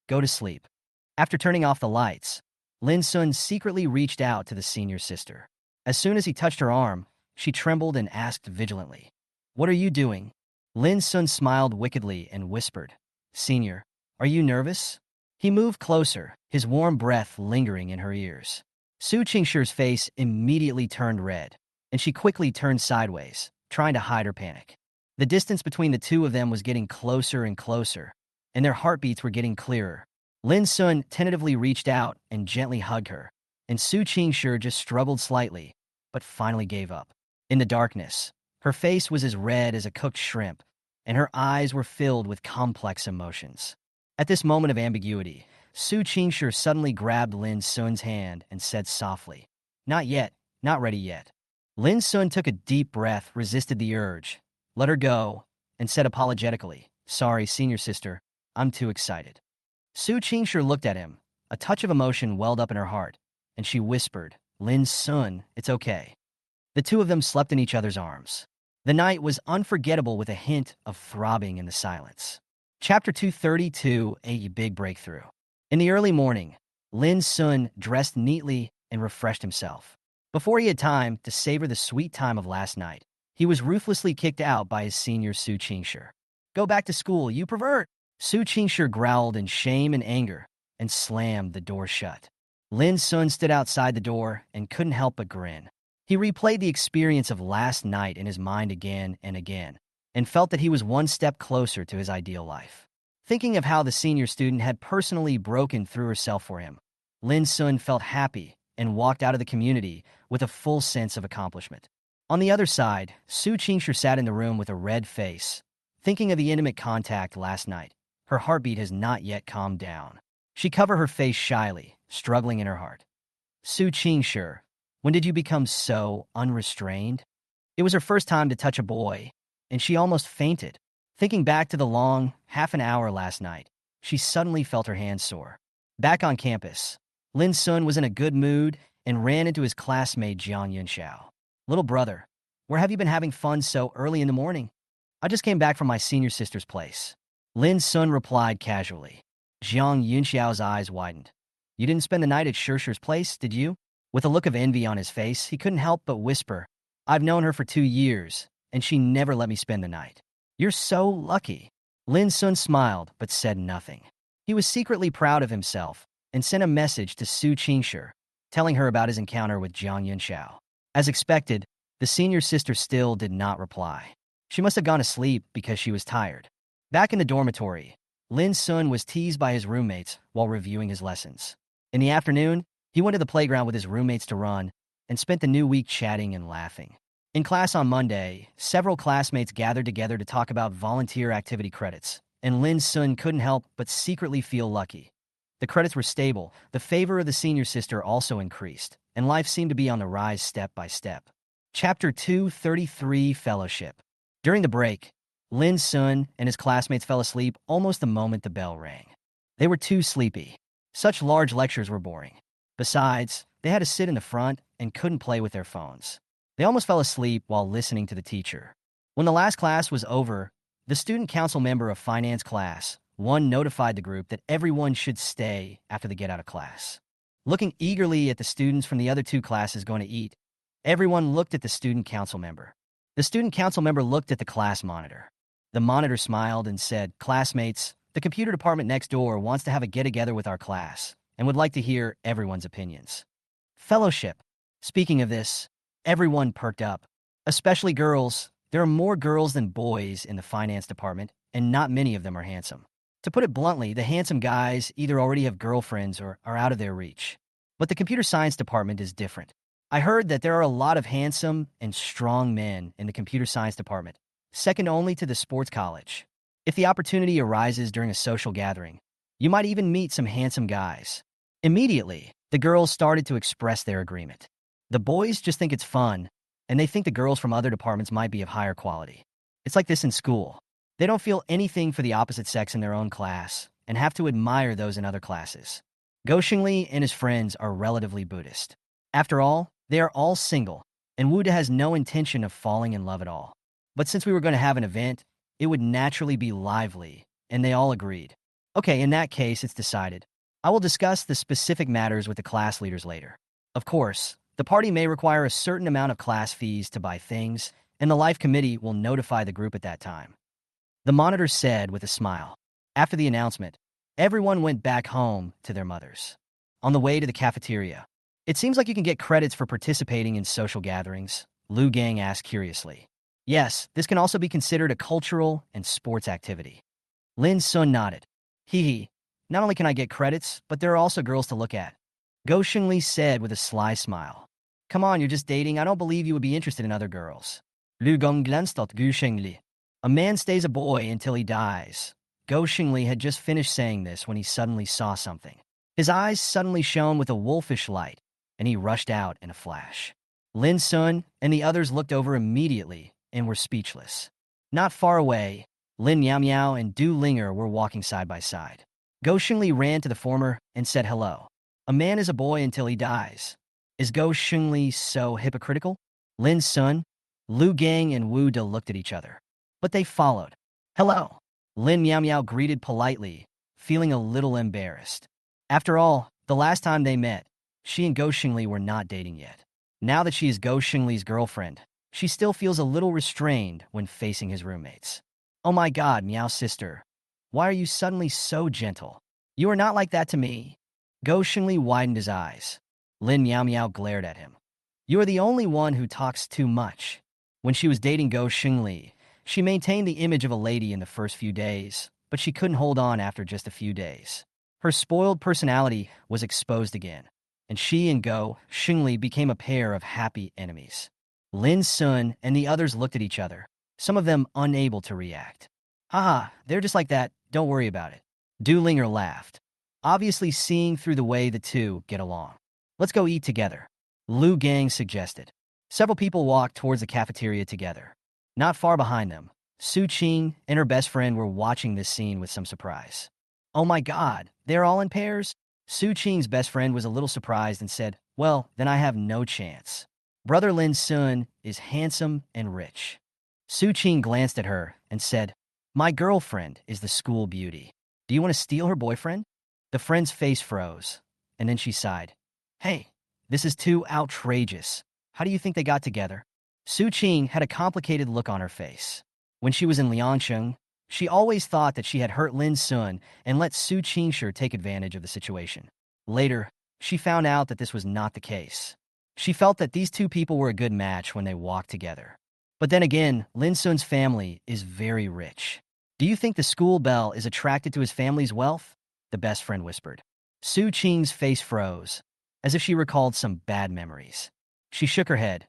"Go to sleep." After turning off the lights, Lin Sun secretly reached out to the senior sister. As soon as he touched her arm, she trembled and asked vigilantly, "What are you doing?" Lin Sun smiled wickedly and whispered, "Senior, are you nervous?" He moved closer, his warm breath lingering in her ears. Su Qingshi's face immediately turned red, and she quickly turned sideways, trying to hide her panic. The distance between the two of them was getting closer and closer, and their heartbeats were getting clearer. Lin Sun tentatively reached out and gently hugged her, and Su Qingshi just struggled slightly, but finally gave up. In the darkness, her face was as red as a cooked shrimp, and her eyes were filled with complex emotions. At this moment of ambiguity, Su Qingshi suddenly grabbed Lin Sun's hand and said softly, "Not yet, not ready yet." Lin Sun took a deep breath, resisted the urge, let her go, and said apologetically, "Sorry, senior sister, I'm too excited." Su Qingshi looked at him. A touch of emotion welled up in her heart, and she whispered, "Lin Sun, it's okay." The two of them slept in each other's arms. The night was unforgettable with a hint of throbbing in the silence. Chapter 232, A Big Breakthrough. In the early morning, Lin Sun dressed neatly and refreshed himself. Before he had time to savor the sweet time of last night, he was ruthlessly kicked out by his senior Su Qingshi. Go back to school, you pervert! Su Qingshi growled in shame and anger and slammed the door shut. Lin Sun stood outside the door and couldn't help but grin. He replayed the experience of last night in his mind again and again, and felt that he was one step closer to his ideal life. Thinking of how the senior student had personally broken through herself for him, Lin Sun felt happy and walked out of the community with a full sense of accomplishment. On the other side, Su Qingshi sat in the room with a red face, thinking of the intimate contact last night. Her heartbeat has not yet calmed down. She covered her face shyly, struggling in her heart. Su Qingshi, when did you become so unrestrained? It was her first time to touch a boy, and she almost fainted. Thinking back to the long, half an hour last night, she suddenly felt her hands sore. Back on campus, Lin Sun was in a good mood and ran into his classmate Jiang Yunxiao. Little brother, where have you been having fun so early in the morning? I just came back from my senior sister's place. Lin Sun replied casually. Jiang Yunxiao's eyes widened. You didn't spend the night at Shishi's place, did you? With a look of envy on his face, he couldn't help but whisper, I've known her for 2 years, and she never let me spend the night. You're so lucky. Lin Sun smiled, but said nothing. He was secretly proud of himself and sent a message to Su Qingshi, telling her about his encounter with Jiang Yunxiao. As expected, the senior sister still did not reply. She must have gone to sleep because she was tired. Back in the dormitory, Lin Sun was teased by his roommates while reviewing his lessons. In the afternoon, he went to the playground with his roommates to run and spent the new week chatting and laughing. In class on Monday, several classmates gathered together to talk about volunteer activity credits, and Lin Sun couldn't help but secretly feel lucky. The credits were stable, the favor of the senior sister also increased, and life seemed to be on the rise step by step. Chapter 233, Fellowship. During the break, Lin Sun and his classmates fell asleep almost the moment the bell rang. They were too sleepy. Such large lectures were boring. Besides, they had to sit in the front and couldn't play with their phones. They almost fell asleep while listening to the teacher. When the last class was over, the student council member of finance class 1 notified the group that everyone should stay after they get out of class. Looking eagerly at the students from the other 2 classes going to eat, everyone looked at the student council member. The student council member looked at the class monitor. The monitor smiled and said, Classmates, the computer department next door wants to have a get-together with our class and would like to hear everyone's opinions. Fellowship. Speaking of this, everyone perked up. Especially girls. There are more girls than boys in the finance department, and not many of them are handsome. To put it bluntly, the handsome guys either already have girlfriends or are out of their reach. But the computer science department is different. I heard that there are a lot of handsome and strong men in the computer science department, second only to the sports college. If the opportunity arises during a social gathering, you might even meet some handsome guys. Immediately, the girls started to express their agreement. The boys just think it's fun, and they think the girls from other departments might be of higher quality. It's like this in school. They don't feel anything for the opposite sex in their own class and have to admire those in other classes. Go Xingli and his friends are relatively Buddhist. After all, they are all single, and Wuda has no intention of falling in love at all. But since we were going to have an event, it would naturally be lively, and they all agreed. Okay, in that case, it's decided. I will discuss the specific matters with the class leaders later. Of course, the party may require a certain amount of class fees to buy things, and the Life Committee will notify the group at that time. The monitor said with a smile. After the announcement, everyone went back home to their mothers. On the way to the cafeteria, it seems like you can get credits for participating in social gatherings, Lu Gang asked curiously. Yes, this can also be considered a cultural and sports activity. Lin Sun nodded. Hee. Not only can I get credits, but there are also girls to look at. Go Xingli said with a sly smile. Come on, you're just dating. I don't believe you would be interested in other girls. Lu Gong glanced at Go Xingli. A man stays a boy until he dies. Go Xingli had just finished saying this when he suddenly saw something. His eyes suddenly shone with a wolfish light, and he rushed out in a flash. Lin Sun and the others looked over immediately and were speechless. Not far away, Lin Yao Miao and Du Linger were walking side by side. Go Xingli ran to the former and said hello. A man is a boy until he dies. Is Go Xingli so hypocritical? Lin Sun, Lu Gang, and Wu De looked at each other. But they followed. Hello. Lin Miao Miao greeted politely, feeling a little embarrassed. After all, the last time they met, she and Go Xingli were not dating yet. Now that she is Go Xingli's girlfriend, she still feels a little restrained when facing his roommates. Oh my god, Meow sister. Why are you suddenly so gentle? You are not like that to me. Go Shengli widened his eyes. Lin Meow Meow glared at him. You are the only one who talks too much. When she was dating Go Shengli, she maintained the image of a lady in the first few days, but she couldn't hold on after just a few days. Her spoiled personality was exposed again, and she and Go Shengli became a pair of happy enemies. Lin Sun and the others looked at each other, some of them unable to react. Haha, they're just like that, don't worry about it. Du Linger laughed, obviously seeing through the way the two get along. Let's go eat together, Lu Gang suggested. Several people walked towards the cafeteria together. Not far behind them, Su Qing and her best friend were watching this scene with some surprise. Oh my god, they're all in pairs? Su Qing's best friend was a little surprised and said, well, then I have no chance. Brother Lin Sun is handsome and rich. Su Qing glanced at her and said, my girlfriend is the school beauty. Do you want to steal her boyfriend? The friend's face froze, and then she sighed. Hey, this is too outrageous. How do you think they got together? Su Qing had a complicated look on her face. When she was in Liangsheng, she always thought that she had hurt Lin Sun and let Su Qingshi take advantage of the situation. Later, she found out that this was not the case. She felt that these two people were a good match when they walked together. But then again, Lin Sun's family is very rich. Do you think the school belle is attracted to his family's wealth? The best friend whispered. Su Qing's face froze, as if she recalled some bad memories. She shook her head.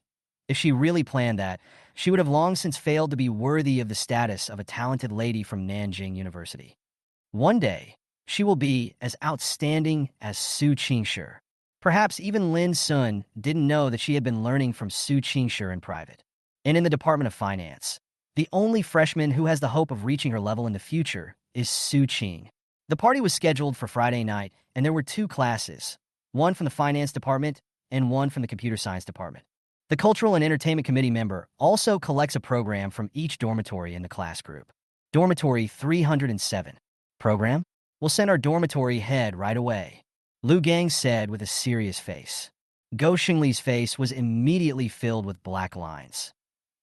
If she really planned that, she would have long since failed to be worthy of the status of a talented lady from Nanjing University. One day, she will be as outstanding as Su Qingshi. Perhaps even Lin Sun didn't know that she had been learning from Su Qingshi in private. And in the Department of Finance, the only freshman who has the hope of reaching her level in the future is Su Qing. The party was scheduled for Friday night, and there were two classes, one from the finance department and one from the computer science department. The Cultural and Entertainment Committee member also collects a program from each dormitory in the class group. Dormitory 307. Program? We'll send our dormitory head right away, Lu Gang said with a serious face. Go Xingli's face was immediately filled with black lines.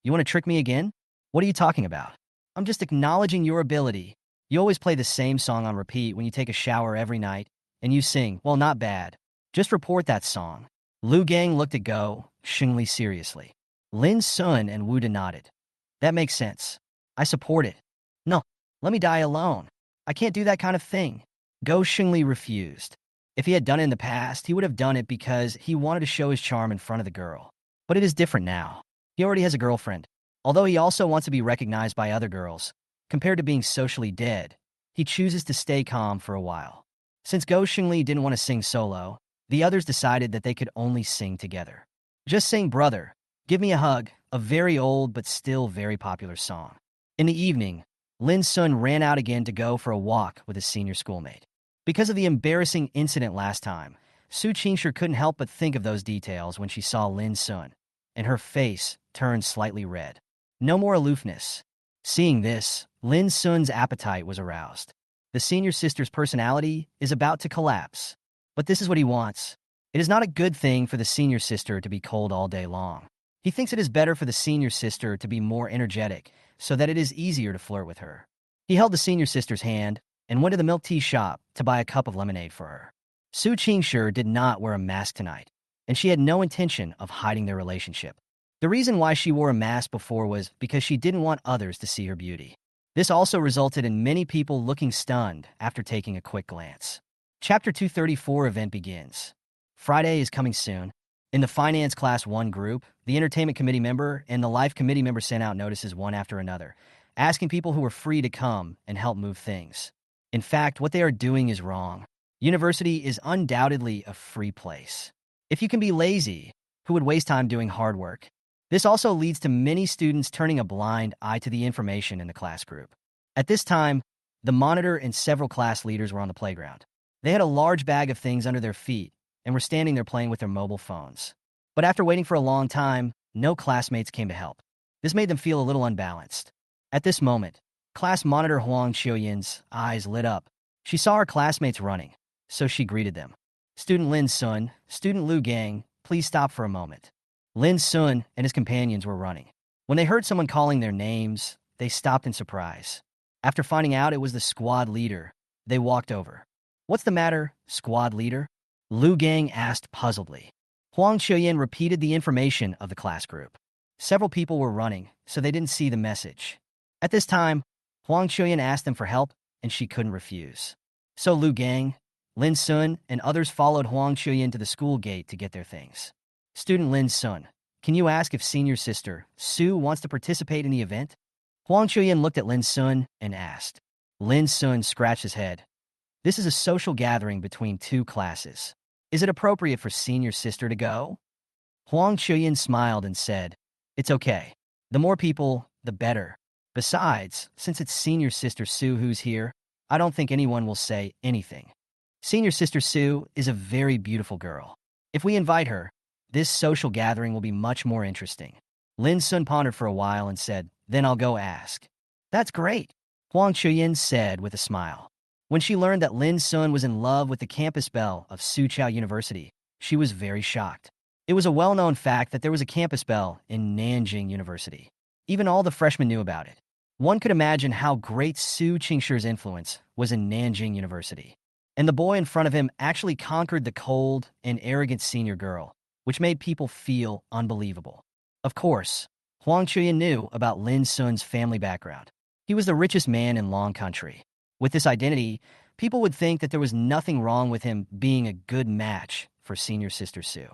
You want to trick me again? What are you talking about? I'm just acknowledging your ability. You always play the same song on repeat when you take a shower every night, and you sing, well, not bad. Just report that song. Lu Gang looked at Go Xingli seriously. Lin Sun and Wu De nodded. That makes sense. I support it. No, let me die alone. I can't do that kind of thing. Go Xingli refused. If he had done it in the past, he would have done it because he wanted to show his charm in front of the girl. But it is different now. He already has a girlfriend. Although he also wants to be recognized by other girls, compared to being socially dead, he chooses to stay calm for a while. Since Go Xingli didn't want to sing solo, the others decided that they could only sing together. Just sing Brother, Give Me a Hug, a very old but still very popular song. In the evening, Lin Sun ran out again to go for a walk with his senior schoolmate. Because of the embarrassing incident last time, Su Qingshi couldn't help but think of those details when she saw Lin Sun, and her face turned slightly red. No more aloofness. Seeing this, Lin Sun's appetite was aroused. The senior sister's personality is about to collapse. But this is what he wants. It is not a good thing for the senior sister to be cold all day long. He thinks it is better for the senior sister to be more energetic, so that it is easier to flirt with her. He held the senior sister's hand and went to the milk tea shop to buy a cup of lemonade for her. Su Qingshi did not wear a mask tonight, and she had no intention of hiding their relationship. The reason why she wore a mask before was because she didn't want others to see her beauty. This also resulted in many people looking stunned after taking a quick glance. Chapter 234 event begins. Friday is coming soon. In the Finance Class 1 group, the Entertainment Committee member and the Life Committee member sent out notices one after another, asking people who were free to come and help move things. In fact, what they are doing is wrong. University is undoubtedly a free place. If you can be lazy, who would waste time doing hard work? This also leads to many students turning a blind eye to the information in the class group. At this time, the monitor and several class leaders were on the playground. They had a large bag of things under their feet and were standing there playing with their mobile phones. But after waiting for a long time, no classmates came to help. This made them feel a little unbalanced. At this moment, class monitor Huang Qiuyin's eyes lit up. She saw her classmates running, so she greeted them. Student Lin Sun, Student Lu Gang, please stop for a moment. Lin Sun and his companions were running. When they heard someone calling their names, they stopped in surprise. After finding out it was the squad leader, they walked over. "What's the matter, squad leader?" Lu Gang asked puzzledly. Huang Chuyin repeated the information of the class group. Several people were running, so they didn't see the message. At this time, Huang Chuyin asked them for help, and she couldn't refuse. So Lu Gang, Lin Sun, and others followed Huang Chuyin to the school gate to get their things. "Student Lin Sun, can you ask if senior sister Su wants to participate in the event?" Huang Chuyin looked at Lin Sun and asked. Lin Sun scratched his head. "This is a social gathering between two classes. Is it appropriate for senior sister to go?" Huang Chuyin smiled and said, "It's okay. The more people, the better. Besides, since it's senior sister Su who's here, I don't think anyone will say anything. Senior sister Su is a very beautiful girl. If we invite her, this social gathering will be much more interesting." Lin Sun pondered for a while and said, "Then I'll go ask." "That's great," Huang Chuyin said with a smile. When she learned that Lin Sun was in love with the campus belle of Soochow University, she was very shocked. It was a well-known fact that there was a campus belle in Nanjing University. Even all the freshmen knew about it. One could imagine how great Su Qingshi's influence was in Nanjing University. And the boy in front of him actually conquered the cold and arrogant senior girl, which made people feel unbelievable. Of course, Huang Chuyin knew about Lin Sun's family background. He was the richest man in Long Country. With this identity, people would think that there was nothing wrong with him being a good match for senior sister Su.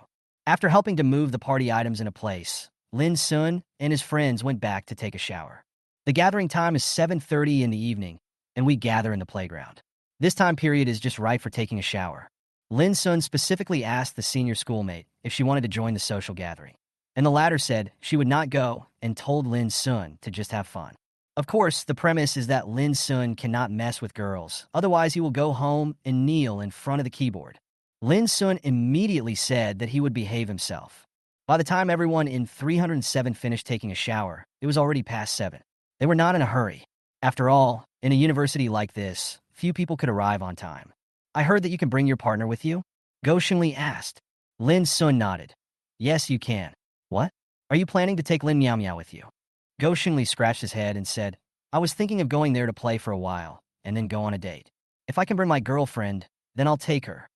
After helping to move the party items into place, Lin Sun and his friends went back to take a shower. The gathering time is 7:30 in the evening, and we gather in the playground. This time period is just right for taking a shower. Lin Sun specifically asked the senior schoolmate if she wanted to join the social gathering, and the latter said she would not go and told Lin Sun to just have fun. Of course, the premise is that Lin Sun cannot mess with girls, otherwise he will go home and kneel in front of the keyboard. Lin Sun immediately said that he would behave himself. By the time everyone in 307 finished taking a shower, it was already past 7. They were not in a hurry. After all, in a university like this, few people could arrive on time. "I heard that you can bring your partner with you?" Go Xingli asked. Lin Sun nodded. "Yes, you can." "What? Are you planning to take Lin Miao Miao with you?" Go Xingli scratched his head and said, "I was thinking of going there to play for a while, and then go on a date. If I can bring my girlfriend, then I'll take her."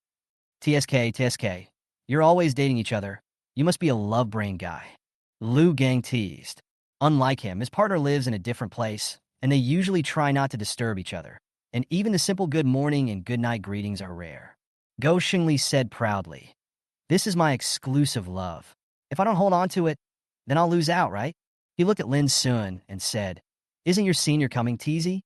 TSK, you're always dating each other. You must be a love-brain guy." Lu Gang teased. Unlike him, his partner lives in a different place, and they usually try not to disturb each other. And even the simple good morning and good night greetings are rare. Go Xingli said proudly, "This is my exclusive love. If I don't hold on to it, then I'll lose out, right?" He looked at Lin Sun and said, "Isn't your senior coming, TZ?"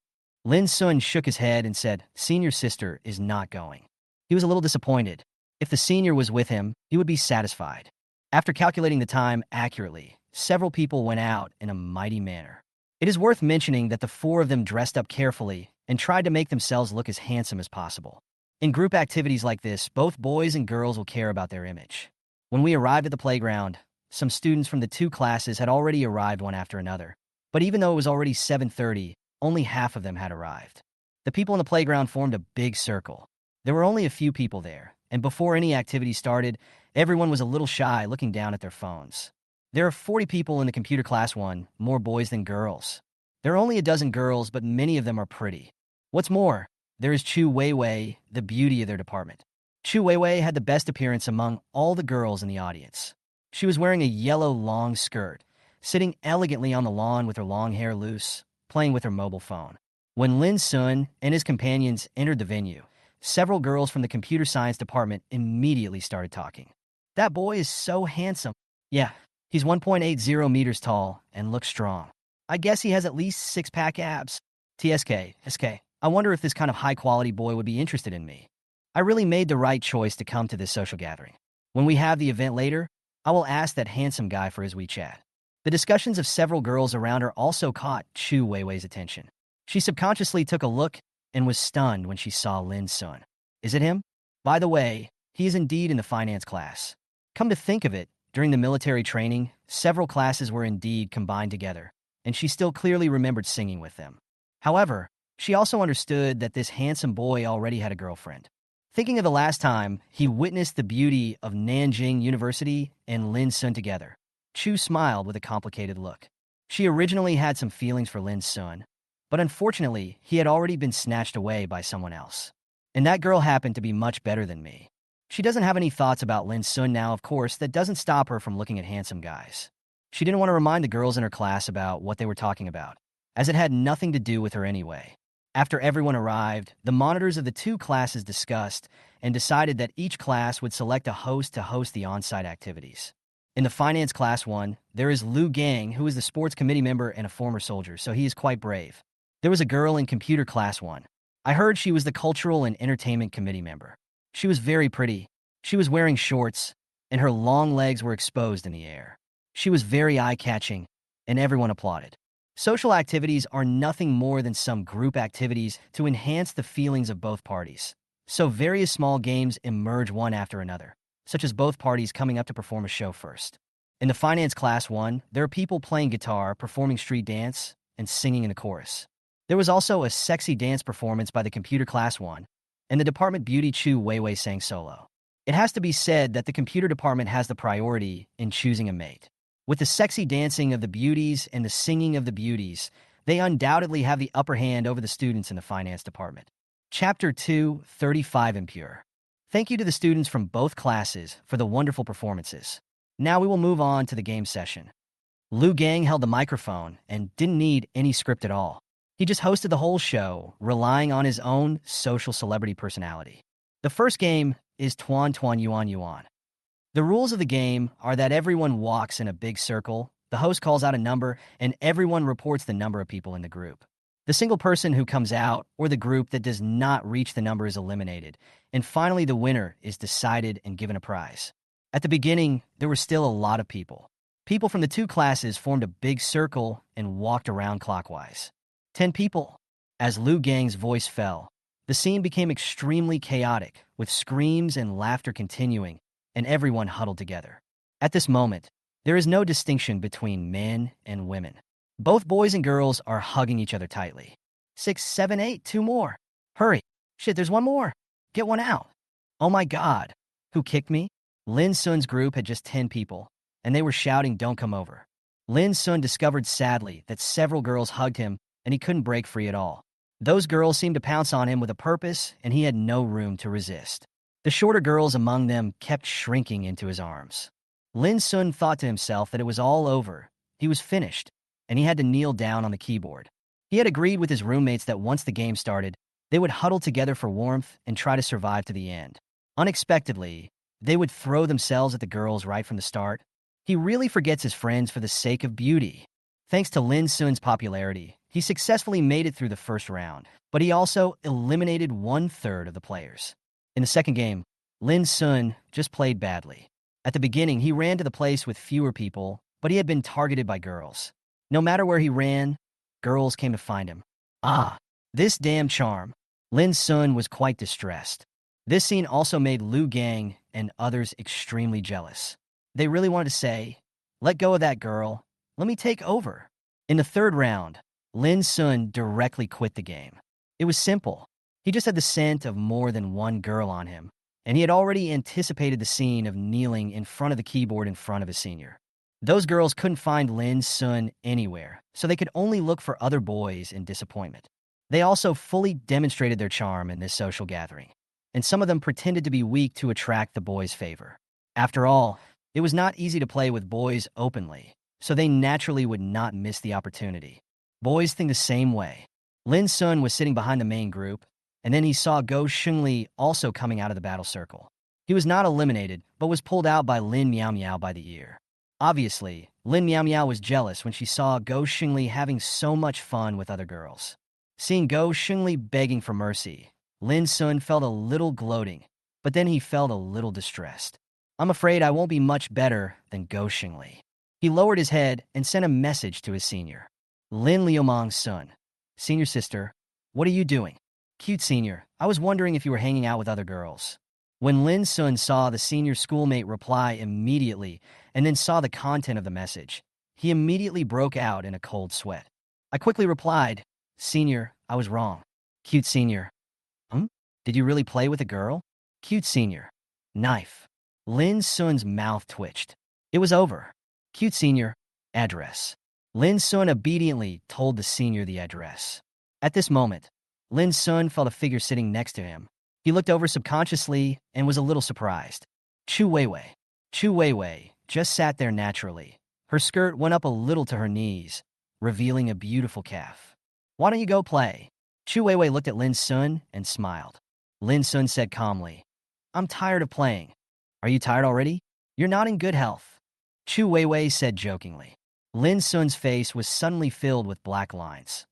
Lin Sun shook his head and said, "Senior sister is not going." He was a little disappointed. If the senior was with him, he would be satisfied. After calculating the time accurately, several people went out in a mighty manner. It is worth mentioning that the 4 of them dressed up carefully and tried to make themselves look as handsome as possible. In group activities like this, both boys and girls will care about their image. When we arrived at the playground, some students from the 2 classes had already arrived one after another. But even though it was already 7:30, only half of them had arrived. The people in the playground formed a big circle. There were only a few people there, and before any activity started, everyone was a little shy looking down at their phones. There are 40 people in the computer class 1, more boys than girls. There are only a dozen girls, but many of them are pretty. What's more, there is Chu Weiwei, the beauty of their department. Chu Weiwei had the best appearance among all the girls in the audience. She was wearing a yellow long skirt, sitting elegantly on the lawn with her long hair loose, playing with her mobile phone. When Lin Sun and his companions entered the venue, several girls from the computer science department immediately started talking. "That boy is so handsome. Yeah, he's 1.80 meters tall and looks strong. I guess he has at least 6-pack abs. SK, I wonder if this kind of high-quality boy would be interested in me. I really made the right choice to come to this social gathering. When we have the event later, I will ask that handsome guy for his WeChat." The discussions of several girls around her also caught Chu Weiwei's attention. She subconsciously took a look and was stunned when she saw Lin Sun. "Is it him? By the way, he is indeed in the finance class." Come to think of it, during the military training, several classes were indeed combined together, and she still clearly remembered singing with them. However, she also understood that this handsome boy already had a girlfriend. Thinking of the last time he witnessed the beauty of Nanjing University and Lin Sun together, Chu smiled with a complicated look. She originally had some feelings for Lin Sun, but unfortunately, he had already been snatched away by someone else. And that girl happened to be much better than me. She doesn't have any thoughts about Lin Sun now, of course. That doesn't stop her from looking at handsome guys. She didn't want to remind the girls in her class about what they were talking about, as it had nothing to do with her anyway. After everyone arrived, the monitors of the two classes discussed and decided that each class would select a host to host the on-site activities. In the finance class 1, there is Liu Gang, who is the sports committee member and a former soldier, so he is quite brave. There was a girl in computer class 1. I heard she was the cultural and entertainment committee member. She was very pretty. She was wearing shorts, and her long legs were exposed in the air. She was very eye-catching, and everyone applauded. Social activities are nothing more than some group activities to enhance the feelings of both parties. So various small games emerge one after another, such as both parties coming up to perform a show first. In the finance class 1, there are people playing guitar, performing street dance, and singing in the chorus. There was also a sexy dance performance by the computer class 1, and the department beauty Chu Weiwei sang solo. It has to be said that the computer department has the priority in choosing a mate. With the sexy dancing of the beauties and the singing of the beauties, they undoubtedly have the upper hand over the students in the finance department. Chapter 2, 35 Impure. Thank you to the students from both classes for the wonderful performances. Now we will move on to the game session. Liu Gang held the microphone and didn't need any script at all. He just hosted the whole show, relying on his own social celebrity personality. The first game is Tuan Tuan Yuan Yuan. The rules of the game are that everyone walks in a big circle, the host calls out a number, and everyone reports the number of people in the group. The single person who comes out, or the group that does not reach the number, is eliminated, and finally the winner is decided and given a prize. At the beginning, there were still a lot of people. People from the two classes formed a big circle and walked around clockwise. 10 people. As Liu Gang's voice fell, the scene became extremely chaotic, with screams and laughter continuing, and everyone huddled together. At this moment, there is no distinction between men and women. Both boys and girls are hugging each other tightly. 6, 7, 8, 2 more. Hurry. Shit, there's one more. Get one out. Oh my God. Who kicked me? Lin Sun's group had just 10 people, and they were shouting, "Don't come over." Lin Sun discovered sadly that several girls hugged him, and he couldn't break free at all. Those girls seemed to pounce on him with a purpose, and he had no room to resist. The shorter girls among them kept shrinking into his arms. Lin Sun thought to himself that it was all over. He was finished, and he had to kneel down on the keyboard. He had agreed with his roommates that once the game started, they would huddle together for warmth and try to survive to the end. Unexpectedly, they would throw themselves at the girls right from the start. He really forgets his friends for the sake of beauty. Thanks to Lin Sun's popularity, he successfully made it through the first round, but he also eliminated 1/3 of the players. In the second game, Lin Sun just played badly. At the beginning, he ran to the place with fewer people, but he had been targeted by girls. No matter where he ran, girls came to find him. Ah, this damn charm. Lin Sun was quite distressed. This scene also made Liu Gang and others extremely jealous. They really wanted to say, "Let go of that girl. Let me take over." In the third round, Lin Sun directly quit the game. It was simple. He just had the scent of more than one girl on him, and he had already anticipated the scene of kneeling in front of the keyboard in front of his senior. Those girls couldn't find Lin Sun anywhere, so they could only look for other boys in disappointment. They also fully demonstrated their charm in this social gathering, and some of them pretended to be weak to attract the boys' favor. After all, it was not easy to play with boys openly, so they naturally would not miss the opportunity. Boys think the same way. Lin Sun was sitting behind the main group, and then he saw Go Shengli also coming out of the battle circle. He was not eliminated, but was pulled out by Lin Miao Miao by the ear. Obviously, Lin Miao Miao was jealous when she saw Go Shengli having so much fun with other girls. Seeing Go Shengli begging for mercy, Lin Sun felt a little gloating, but then he felt a little distressed. "I'm afraid I won't be much better than Go Shengli." He lowered his head and sent a message to his senior. "Lin Liumang's son. Senior sister, what are you doing?" "Cute senior, I was wondering if you were hanging out with other girls." When Lin Sun saw the senior schoolmate reply immediately and then saw the content of the message, he immediately broke out in a cold sweat. I quickly replied, "Senior, I was wrong." "Cute senior. Did you really play with a girl?" "Cute senior. Knife." Lin Sun's mouth twitched. It was over. "Cute senior. Address." Lin Sun obediently told the senior the address. At this moment, Lin Sun felt a figure sitting next to him. He looked over subconsciously and was a little surprised. Chu Weiwei. Chu Weiwei just sat there naturally. Her skirt went up a little to her knees, revealing a beautiful calf. Why don't you go play? Chu Weiwei looked at Lin Sun and smiled. Lin Sun said calmly, I'm tired of playing. Are you tired already? You're not in good health. Chu Weiwei said jokingly. Lin Sun's face was suddenly filled with black lines.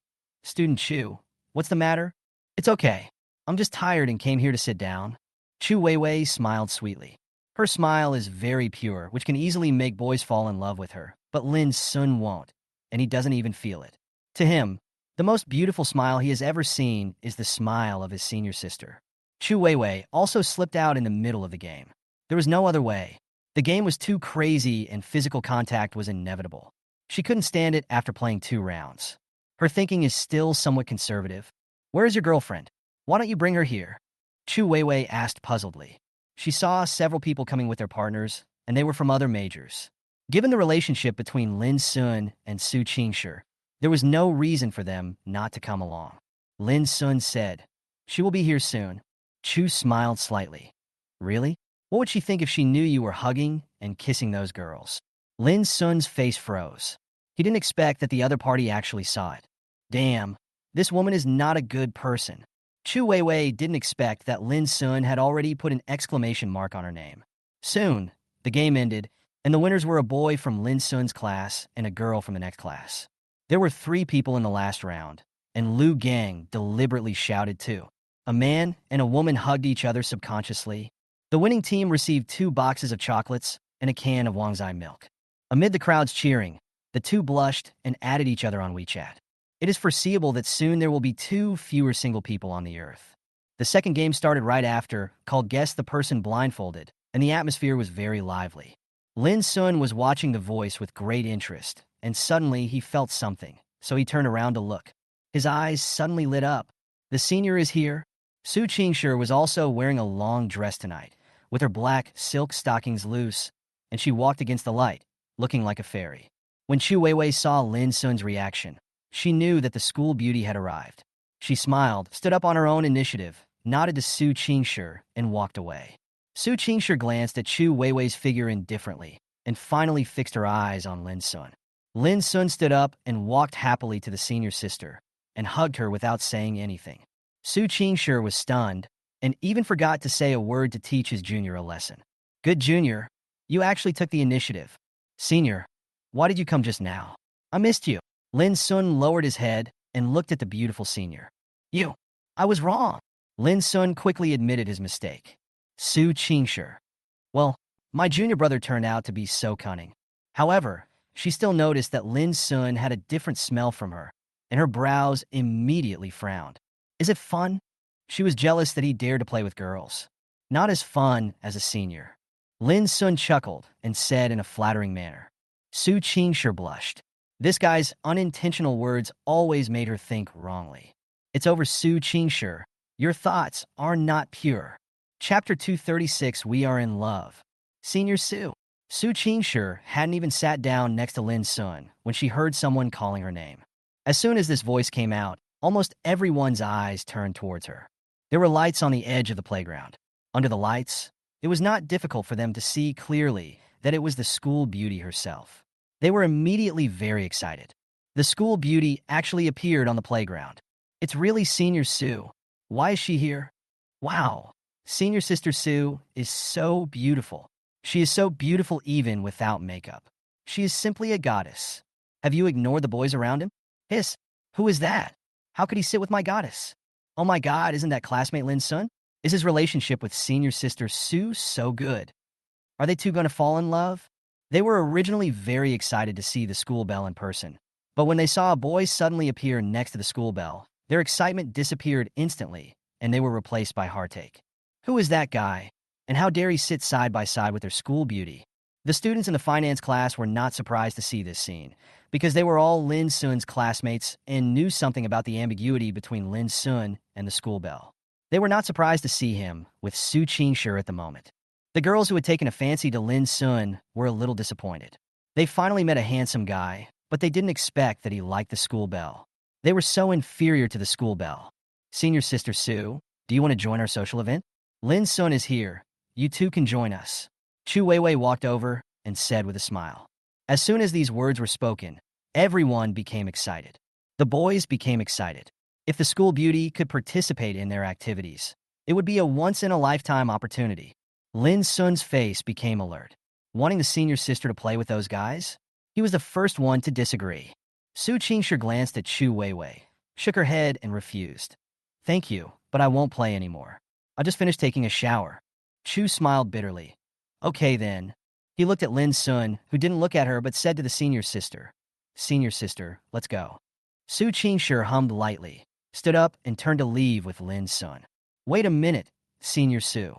Student Chu, what's the matter? It's okay. I'm just tired and came here to sit down. Chu Weiwei smiled sweetly. Her smile is very pure, which can easily make boys fall in love with her, but Lin Sun won't, and he doesn't even feel it. To him, the most beautiful smile he has ever seen is the smile of his senior sister. Chu Weiwei also slipped out in the middle of the game. There was no other way. The game was too crazy and physical contact was inevitable. She couldn't stand it after playing 2 rounds. Her thinking is still somewhat conservative. Where is your girlfriend? Why don't you bring her here? Chu Weiwei asked puzzledly. She saw several people coming with their partners, and they were from other majors. Given the relationship between Lin Sun and Su Qingshi, there was no reason for them not to come along. Lin Sun said, She will be here soon. Chu smiled slightly. Really? What would she think if she knew you were hugging and kissing those girls? Lin Sun's face froze. He didn't expect that the other party actually saw it. Damn, this woman is not a good person. Chu Weiwei didn't expect that Lin Sun had already put an exclamation mark on her name. Soon, the game ended, and the winners were a boy from Lin Sun's class and a girl from the next class. There were 3 people in the last round, and Lu Gang deliberately shouted too. A man and a woman hugged each other subconsciously. The winning team received 2 boxes of chocolates and a can of Wangzai milk. Amid the crowd's cheering, the 2 blushed and added each other on WeChat. It is foreseeable that soon there will be 2 fewer single people on the earth. The second game started right after, called Guess the Person Blindfolded, and the atmosphere was very lively. Lin Sun was watching The Voice with great interest, and suddenly he felt something, so he turned around to look. His eyes suddenly lit up. The senior is here. Su Qingshi was also wearing a long dress tonight, with her black silk stockings loose, and she walked against the light, looking like a fairy. When Chu Weiwei saw Lin Sun's reaction, she knew that the school beauty had arrived. She smiled, stood up on her own initiative, nodded to Su Qingshi, and walked away. Su Qingshi glanced at Chu Weiwei's figure indifferently, and finally fixed her eyes on Lin Sun. Lin Sun stood up and walked happily to the senior sister, and hugged her without saying anything. Su Qingshi was stunned, and even forgot to say a word to teach his junior a lesson. Good junior, you actually took the initiative. Senior, why did you come just now? I missed you. Lin Sun lowered his head and looked at the beautiful senior. I was wrong. Lin Sun quickly admitted his mistake. Su Qingshi. Well, my junior brother turned out to be so cunning. However, she still noticed that Lin Sun had a different smell from her, and her brows immediately frowned. Is it fun? She was jealous that he dared to play with girls. Not as fun as a senior. Lin Sun chuckled and said in a flattering manner. Su Qingshi blushed. This guy's unintentional words always made her think wrongly. It's over, Su Qingshi. Your thoughts are not pure. Chapter 236, We Are in Love. Senior Su. Su Qingshi hadn't even sat down next to Lin Sun when she heard someone calling her name. As soon as this voice came out, almost everyone's eyes turned towards her. There were lights on the edge of the playground. Under the lights, it was not difficult for them to see clearly that it was the school beauty herself. They were immediately very excited. The school beauty actually appeared on the playground. It's really Senior Su. Why is she here? Wow, Senior Sister Su is so beautiful. She is so beautiful even without makeup. She is simply a goddess. Have you ignored the boys around him? Hiss, who is that? How could he sit with my goddess? Oh my god, isn't that classmate Lin Sun? Is his relationship with Senior Sister Su so good? Are they 2 going to fall in love? They were originally very excited to see the school bell in person, but when they saw a boy suddenly appear next to the school bell, their excitement disappeared instantly, and they were replaced by heartache. Who is that guy? And how dare he sit side by side with their school beauty? The students in the finance class were not surprised to see this scene, because they were all Lin Sun's classmates and knew something about the ambiguity between Lin Sun and the school bell. They were not surprised to see him with Su Qingshi at the moment. The girls who had taken a fancy to Lin Sun were a little disappointed. They finally met a handsome guy, but they didn't expect that he liked the school bell. They were so inferior to the school bell. Senior sister Sue, do you want to join our social event? Lin's son is here. You too can join us. Chu Weiwei walked over and said with a smile. As soon as these words were spoken, everyone became excited. The boys became excited. If the school beauty could participate in their activities, it would be a once-in-a-lifetime opportunity. Lin Sun's face became alert. Wanting the senior sister to play with those guys? He was the first one to disagree. Su Qingshi glanced at Chu Weiwei, shook her head, and refused. Thank you, but I won't play anymore. I just finished taking a shower. Chu smiled bitterly. Okay then. He looked at Lin Sun, who didn't look at her but said to the senior sister, Senior sister, let's go. Su Qingshi hummed lightly, stood up, and turned to leave with Lin Sun. Wait a minute, Senior Su.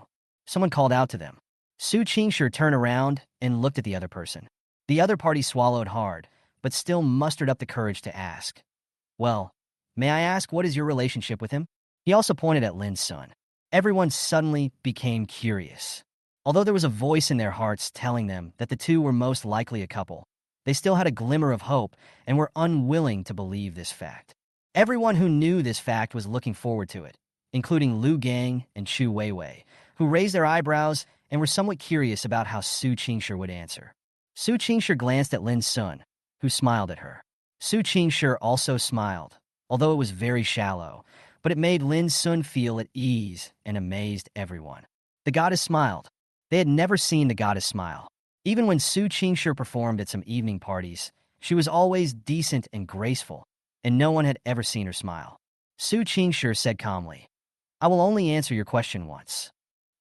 Someone called out to them. Su Qingshi turned around and looked at the other person. The other party swallowed hard, but still mustered up the courage to ask. Well, may I ask what is your relationship with him? He also pointed at Lin Sun. Everyone suddenly became curious. Although there was a voice in their hearts telling them that the two were most likely a couple, they still had a glimmer of hope and were unwilling to believe this fact. Everyone who knew this fact was looking forward to it, including Lu Gang and Chu Weiwei, who raised their eyebrows and were somewhat curious about how Su Qingshi would answer. Su Qingshi glanced at Lin Sun, who smiled at her. Su Qingshi also smiled, although it was very shallow, but it made Lin Sun feel at ease and amazed everyone. The goddess smiled. They had never seen the goddess smile. Even when Su Qingshi performed at some evening parties, she was always decent and graceful, and no one had ever seen her smile. Su Qingshi said calmly, I will only answer your question once.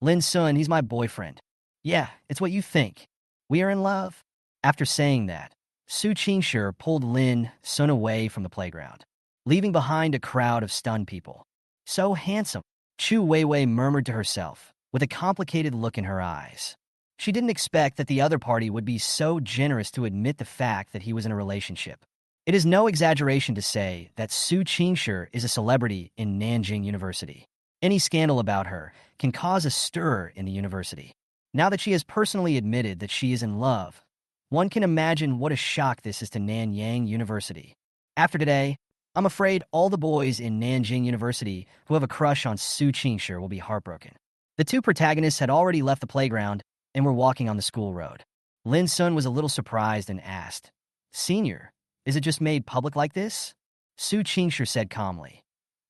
Lin Sun, he's my boyfriend. Yeah, it's what you think. We are in love. After saying that, Su Qingshi pulled Lin Sun away from the playground, leaving behind a crowd of stunned people. So handsome, Chu Weiwei murmured to herself, with a complicated look in her eyes. She didn't expect that the other party would be so generous to admit the fact that he was in a relationship. It is no exaggeration to say that Su Qingshi is a celebrity in Nanjing University. Any scandal about her can cause a stir in the university. Now that she has personally admitted that she is in love, one can imagine what a shock this is to Nanyang University. After today, I'm afraid all the boys in Nanjing University who have a crush on Su Qingshi will be heartbroken. The two protagonists had already left the playground and were walking on the school road. Lin Sun was a little surprised and asked, Senior, is it just made public like this? Su Qingshi said calmly,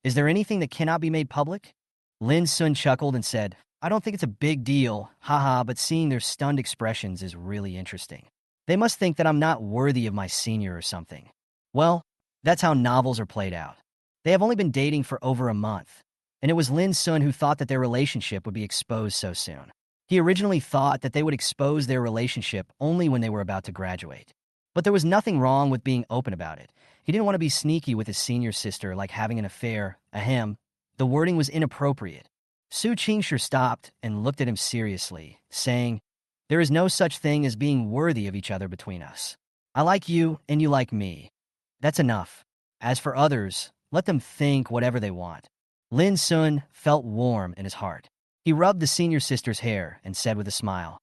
Is there anything that cannot be made public? Lin Sun chuckled and said, I don't think it's a big deal, haha, but seeing their stunned expressions is really interesting. They must think that I'm not worthy of my senior or something. Well, that's how novels are played out. They have only been dating for over a month, and it was Lin Sun who thought that their relationship would be exposed so soon. He originally thought that they would expose their relationship only when they were about to graduate. But there was nothing wrong with being open about it. He didn't want to be sneaky with his senior sister like having an affair, ahem. The wording was inappropriate. Su Qingshi stopped and looked at him seriously, saying, There is no such thing as being worthy of each other between us. I like you and you like me. That's enough. As for others, let them think whatever they want. Lin Sun felt warm in his heart. He rubbed the senior sister's hair and said with a smile,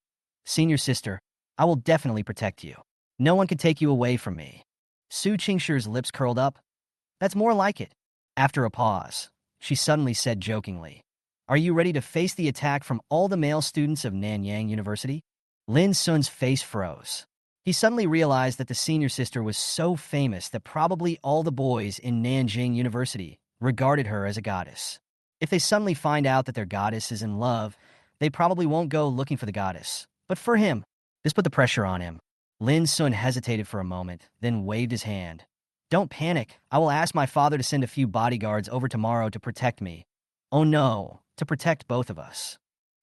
Senior sister, I will definitely protect you. No one can take you away from me. Su Qingshi's lips curled up. That's more like it. After a pause, she suddenly said jokingly, Are you ready to face the attack from all the male students of Nanyang University? Lin Sun's face froze. He suddenly realized that the senior sister was so famous that probably all the boys in Nanjing University regarded her as a goddess. If they suddenly find out that their goddess is in love, they probably won't go looking for the goddess. But for him, this put the pressure on him. Lin Sun hesitated for a moment, then waved his hand. Don't panic. I will ask my father to send a few bodyguards over tomorrow to protect me. Oh no, to protect both of us.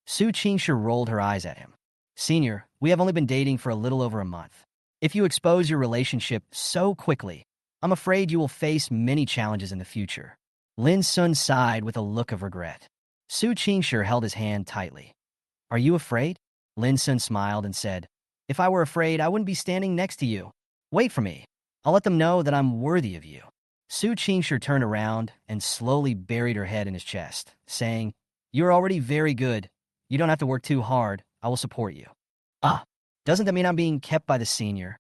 Su Qingshi rolled her eyes at him. Senior, we have only been dating for a little over a month. If you expose your relationship so quickly, I'm afraid you will face many challenges in the future. Lin Sun sighed with a look of regret. Su Qingshi held his hand tightly. Are you afraid? Lin Sun smiled and said, If I were afraid, I wouldn't be standing next to you. Wait for me. I'll let them know that I'm worthy of you. Su Qingshi turned around and slowly buried her head in his chest, saying, You're already very good. You don't have to work too hard. I will support you. Ah, doesn't that mean I'm being kept by the senior?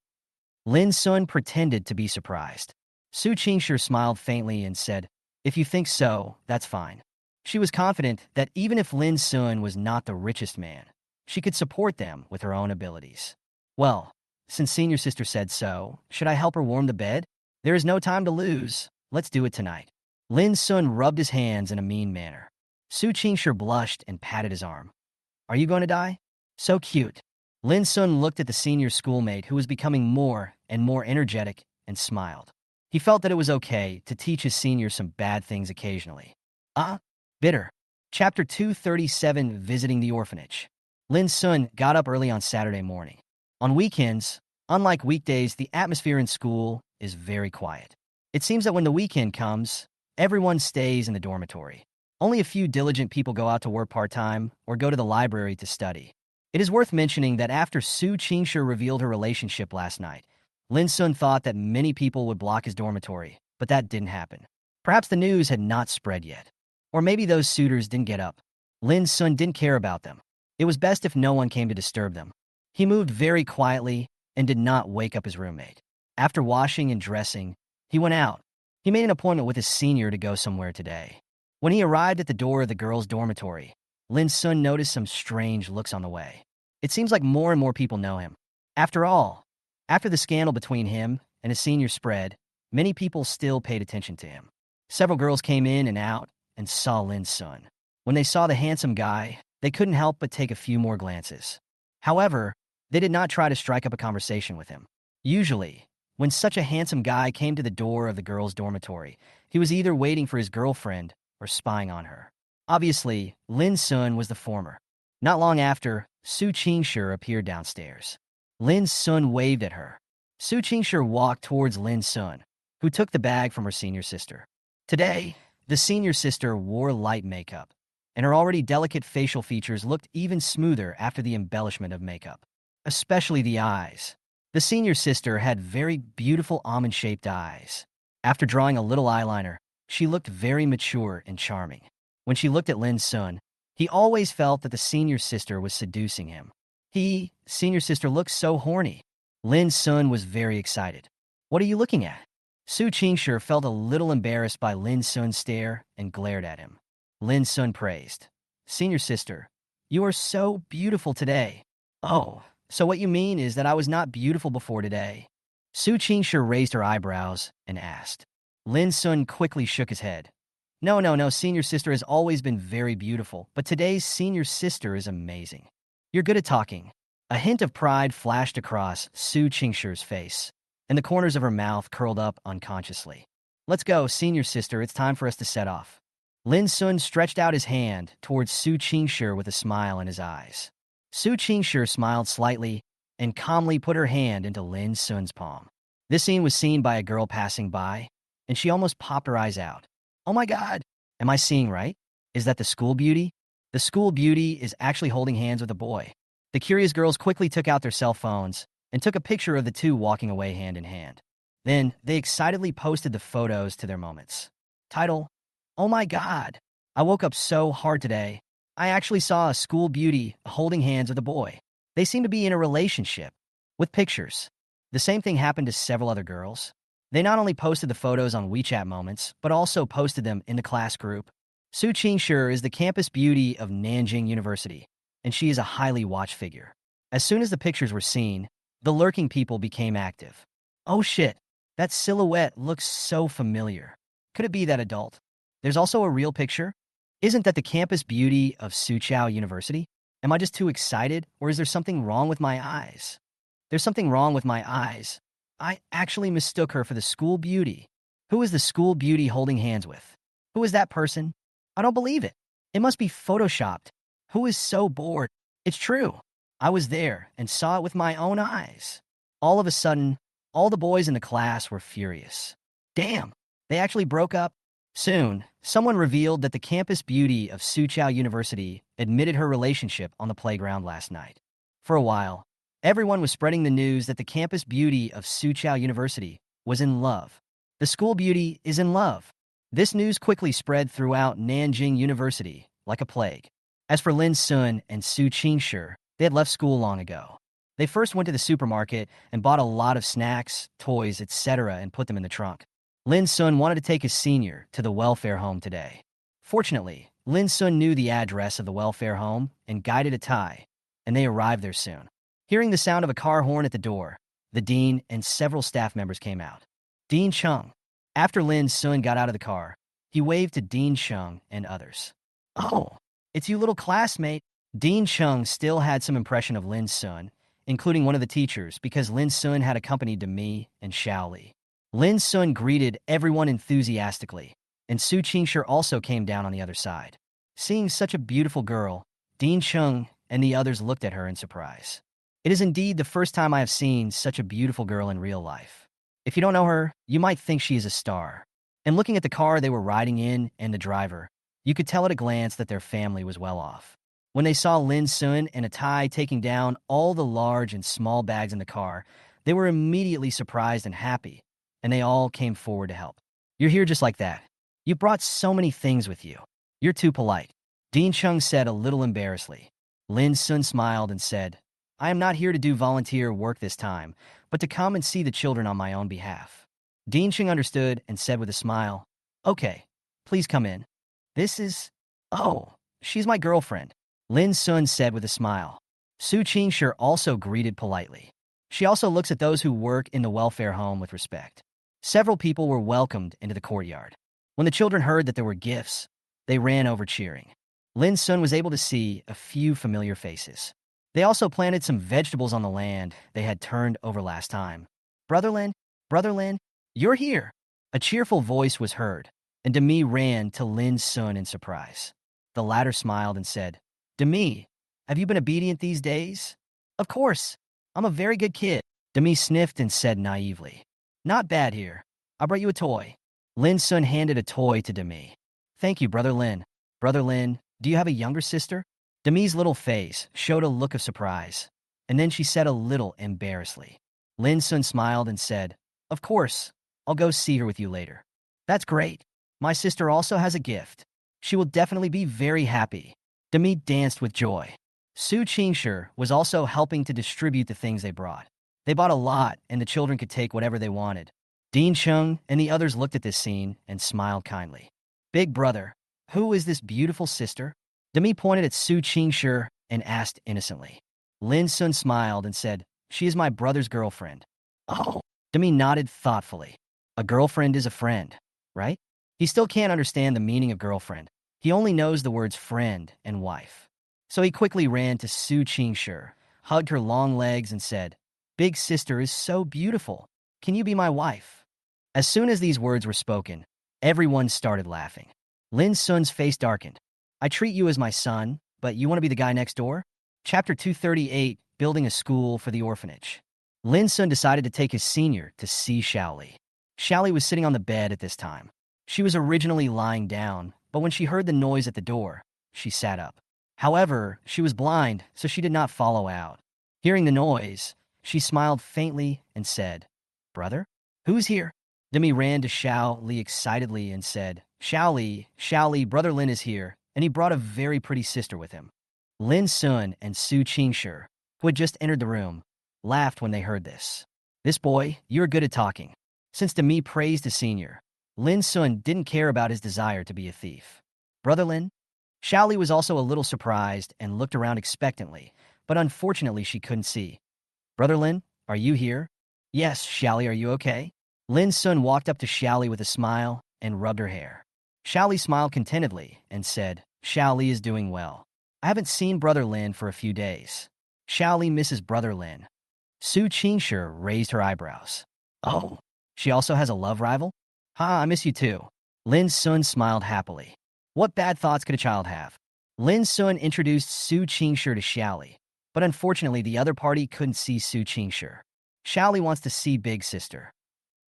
Lin Sun pretended to be surprised. Su Qingshi smiled faintly and said, "If you think so, that's fine." She was confident that even if Lin Sun was not the richest man, she could support them with her own abilities. "Well, since senior sister said so, should I help her warm the bed? There is no time to lose. Let's do it tonight." Lin Sun rubbed his hands in a mean manner. Su Qingshi blushed and patted his arm. "Are you going to die? So cute." Lin Sun looked at the senior schoolmate who was becoming more and more energetic and smiled. He felt that it was okay to teach his senior some bad things occasionally. Bitter. Chapter 237, Visiting the Orphanage. Lin Sun got up early on Saturday morning. On weekends, unlike weekdays, the atmosphere in school is very quiet. It seems that when the weekend comes, everyone stays in the dormitory. Only a few diligent people go out to work part-time or go to the library to study. It is worth mentioning that after Su Qingshi revealed her relationship last night, Lin Sun thought that many people would block his dormitory, but that didn't happen. Perhaps the news had not spread yet. Or maybe those suitors didn't get up. Lin Sun didn't care about them. It was best if no one came to disturb them. He moved very quietly and did not wake up his roommate. After washing and dressing, he went out. He made an appointment with his senior to go somewhere today. When he arrived at the door of the girls' dormitory, Lin Sun noticed some strange looks on the way. It seems like more and more people know him. After all, after the scandal between him and his senior spread, many people still paid attention to him. Several girls came in and out and saw Lin Sun. When they saw the handsome guy, they couldn't help but take a few more glances. However, they did not try to strike up a conversation with him. Usually, when such a handsome guy came to the door of the girls' dormitory, he was either waiting for his girlfriend or spying on her. Obviously, Lin Sun was the former. Not long after, Su Qingshi appeared downstairs. Lin Sun waved at her. Su Qingshi walked towards Lin Sun, who took the bag from her senior sister. Today, the senior sister wore light makeup, and her already delicate facial features looked even smoother after the embellishment of makeup, especially the eyes. The senior sister had very beautiful almond-shaped eyes. After drawing a little eyeliner, she looked very mature and charming. When she looked at Lin Sun, he always felt that the senior sister was seducing him. Senior sister, looked so horny. Lin Sun was very excited. "What are you looking at?" Su Qingshi felt a little embarrassed by Lin Sun's stare and glared at him. Lin Sun praised. "Senior sister, you are so beautiful today." "Oh, so what you mean is that I was not beautiful before today?" Su Qingshi raised her eyebrows and asked. Lin Sun quickly shook his head. No, senior sister has always been very beautiful, but today's senior sister is amazing. You're good at talking." A hint of pride flashed across Su Qingshi's face, and the corners of her mouth curled up unconsciously. "Let's go, senior sister, it's time for us to set off." Lin Sun stretched out his hand towards Su Qingshi with a smile in his eyes. Su Qingshi smiled slightly and calmly put her hand into Lin Sun's palm. This scene was seen by a girl passing by, and she almost popped her eyes out. "Oh my God, am I seeing right? Is that the school beauty?" The school beauty is actually holding hands with a boy. The curious girls quickly took out their cell phones and took a picture of the two walking away hand in hand. Then, they excitedly posted the photos to their moments. Title: "Oh my God, I woke up so hard today. I actually saw a school beauty holding hands with a boy. They seem to be in a relationship." With pictures. The same thing happened to several other girls. They not only posted the photos on WeChat Moments, but also posted them in the class group. Su Qingshi is the campus beauty of Nanjing University, and she is a highly watched figure. As soon as the pictures were seen, the lurking people became active. "Oh shit, that silhouette looks so familiar. Could it be that adult? There's also a real picture? Isn't that the campus beauty of Soochow University? Am I just too excited, or is there something wrong with my eyes? There's something wrong with my eyes. I actually mistook her for the school beauty. Who is the school beauty holding hands with? Who is that person? I don't believe it. It must be photoshopped. Who is so bored? It's true. I was there and saw it with my own eyes." All of a sudden, all the boys in the class were furious. Damn, they actually broke up? Soon, someone revealed that the campus beauty of Soochow University admitted her relationship on the playground last night. For a while, everyone was spreading the news that the campus beauty of Soochow University was in love. The school beauty is in love. This news quickly spread throughout Nanjing University like a plague. As for Lin Sun and Su Qingshi, they had left school long ago. They first went to the supermarket and bought a lot of snacks, toys, etc. and put them in the trunk. Lin Sun wanted to take his senior to the welfare home today. Fortunately, Lin Sun knew the address of the welfare home and guided a Tai, and they arrived there soon. Hearing the sound of a car horn at the door, the dean and several staff members came out. Dean Chung. After Lin Sun got out of the car, he waved to Dean Chung and others. "Oh, it's you little classmate." Dean Chung still had some impression of Lin Sun, including one of the teachers, because Lin Sun had accompanied Demi and Xiao Li. Lin Sun greeted everyone enthusiastically, and Su Qingshi also came down on the other side. Seeing such a beautiful girl, Dean Chung and the others looked at her in surprise. It is indeed the first time I have seen such a beautiful girl in real life. If you don't know her, you might think she is a star. And looking at the car they were riding in and the driver, you could tell at a glance that their family was well off. When they saw Lin Sun and a Tai taking down all the large and small bags in the car, they were immediately surprised and happy, and they all came forward to help. "You're here just like that. You brought so many things with you. You're too polite," Dean Chung said a little embarrassedly. Lin Sun smiled and said, "I am not here to do volunteer work this time, but to come and see the children on my own behalf." Dean Chung understood and said with a smile, "Okay, please come in. This is... Oh, she's my girlfriend," Lin Sun said with a smile. Su Qingshi also greeted politely. She also looks at those who work in the welfare home with respect. Several people were welcomed into the courtyard. When the children heard that there were gifts, they ran over cheering. Lin Sun was able to see a few familiar faces. They also planted some vegetables on the land they had turned over last time. Brother Lin, you're here." A cheerful voice was heard, and Demi ran to Lin Sun in surprise. The latter smiled and said, "Demi, have you been obedient these days?" "Of course. I'm a very good kid." Demi sniffed and said naively, "Not bad here. I brought you a toy." Lin Sun handed a toy to Demi. "Thank you, Brother Lin. Brother Lin, do you have a younger sister?" Demi's little face showed a look of surprise, and then she said a little embarrassedly. Lin Sun smiled and said, "Of course. I'll go see her with you later." "That's great. My sister also has a gift. She will definitely be very happy." Demi danced with joy. Su Qingshi was also helping to distribute the things they brought. They bought a lot, and the children could take whatever they wanted. Dean Chung and the others looked at this scene and smiled kindly. "Big brother, who is this beautiful sister?" Demi pointed at Su Qingshi and asked innocently. Lin Sun smiled and said, "She is my brother's girlfriend." "Oh." Demi nodded thoughtfully. "A girlfriend is a friend, right?" He still can't understand the meaning of girlfriend. He only knows the words friend and wife. So he quickly ran to Su Qingshi, hugged her long legs and said, "Big sister is so beautiful. Can you be my wife?" As soon as these words were spoken, everyone started laughing. Lin Sun's face darkened. "I treat you as my son, but you want to be the guy next door?" Chapter 238, Building a School for the Orphanage. Lin Sun decided to take his senior to see Xiao Li. Xiao Li was sitting on the bed at this time. She was originally lying down, but when she heard the noise at the door, she sat up. However, she was blind, so she did not follow out. Hearing the noise, she smiled faintly and said, "Brother? Who's here?" Demi ran to Xiao Li excitedly and said, Xiao Li, Brother Lin is here, and he brought a very pretty sister with him." Lin Sun and Su Qingshi, who had just entered the room, laughed when they heard this. "This boy, you're good at talking." Since Demi praised his senior, Lin Sun didn't care about his desire to be a thief. "Brother Lin?" Xiao Li was also a little surprised and looked around expectantly, but unfortunately she couldn't see. "Brother Lin, are you here?" "Yes, Xiao Li, are you okay?" Lin Sun walked up to Xiao Li with a smile and rubbed her hair. Xiao Li smiled contentedly and said, "Xiao Li is doing well. I haven't seen Brother Lin for a few days." Xiao Li misses Brother Lin. Su Qingshi raised her eyebrows. "Oh, she also has a love rival?" "Ha, I miss you too." Lin Sun smiled happily. What bad thoughts could a child have? Lin Sun introduced Su Qingshi to Xiao Li, but unfortunately the other party couldn't see Su Qingshi. Xiao Li wants to see Big Sister.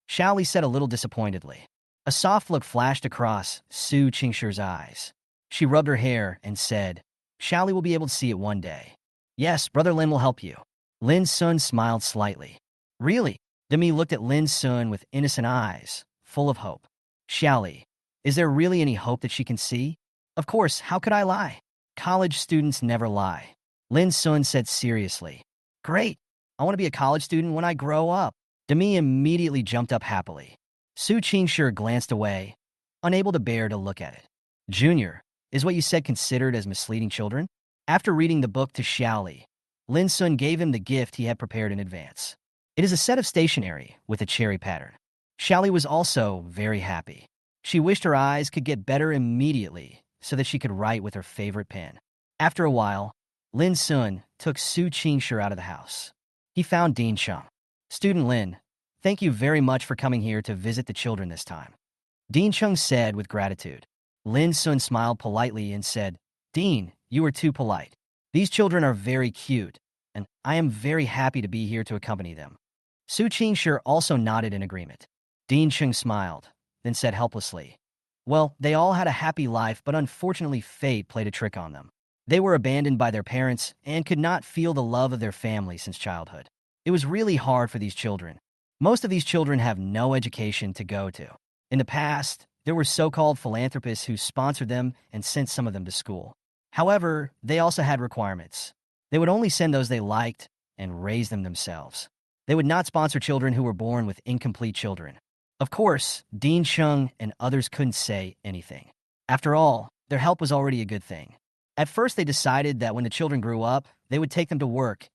Xiao Li said a little disappointedly. A soft look flashed across Su Qingshi's eyes. She rubbed her hair and said, "Xiao Li will be able to see it one day." "Yes, Brother Lin will help you." Lin Sun smiled slightly. "Really?" Demi looked at Lin Sun with innocent eyes, full of hope. "Xiao Li, is there really any hope that she can see?" "Of course, how could I lie? College students never lie," Lin Sun said seriously. "Great." I want to be a college student when I grow up. Demi immediately jumped up happily. Su Qingshi glanced away, unable to bear to look at it. Junior, is what you said considered as misleading children? After reading the book to Xiaoli, Lin Sun gave him the gift he had prepared in advance. It is a set of stationery with a cherry pattern. Xiaoli was also very happy. She wished her eyes could get better immediately so that she could write with her favorite pen. After a while, Lin Sun took Su Qingshi out of the house. He found Dean Chung. Student Lin, thank you very much for coming here to visit the children this time. Dean Chung said with gratitude. Lin Sun smiled politely and said, Dean, you are too polite. These children are very cute, and I am very happy to be here to accompany them. Su Qingshi also nodded in agreement. Dean Chung smiled, then said helplessly, well, they all had a happy life, but unfortunately fate played a trick on them. They were abandoned by their parents and could not feel the love of their family since childhood. It was really hard for these children. Most of these children have no education to go to. In the past, there were so-called philanthropists who sponsored them and sent some of them to school. However, they also had requirements. They would only send those they liked and raise them themselves. They would not sponsor children who were born with incomplete children. Of course, Dean Chung and others couldn't say anything. After all, their help was already a good thing. At first, they decided that when the children grew up, they would take them to work,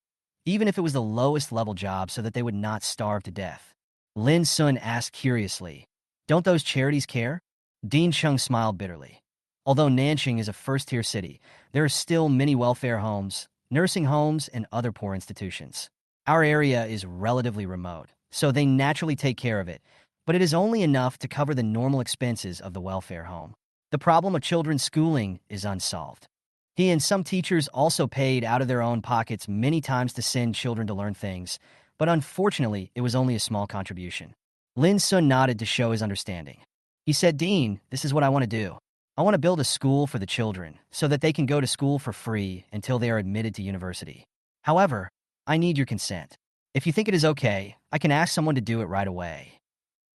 even if it was the lowest level job, so that they would not starve to death. Lin Sun asked curiously, don't those charities care? Dean Chung smiled bitterly. Although Nanjing is a first-tier city, there are still many welfare homes, nursing homes, and other poor institutions. Our area is relatively remote, so they naturally take care of it, but it is only enough to cover the normal expenses of the welfare home. The problem of children's schooling is unsolved. He and some teachers also paid out of their own pockets many times to send children to learn things, but unfortunately, it was only a small contribution. Lin Sun nodded to show his understanding. He said, Dean, this is what I want to do. I want to build a school for the children so that they can go to school for free until they are admitted to university. However, I need your consent. If you think it is okay, I can ask someone to do it right away.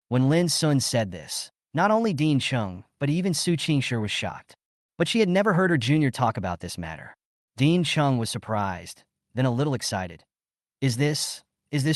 When Lin Sun said this, not only Dean Chung, but even Su Qingshi was shocked. But she had never heard her junior talk about this matter. Dean Chung was surprised, then a little excited. Is this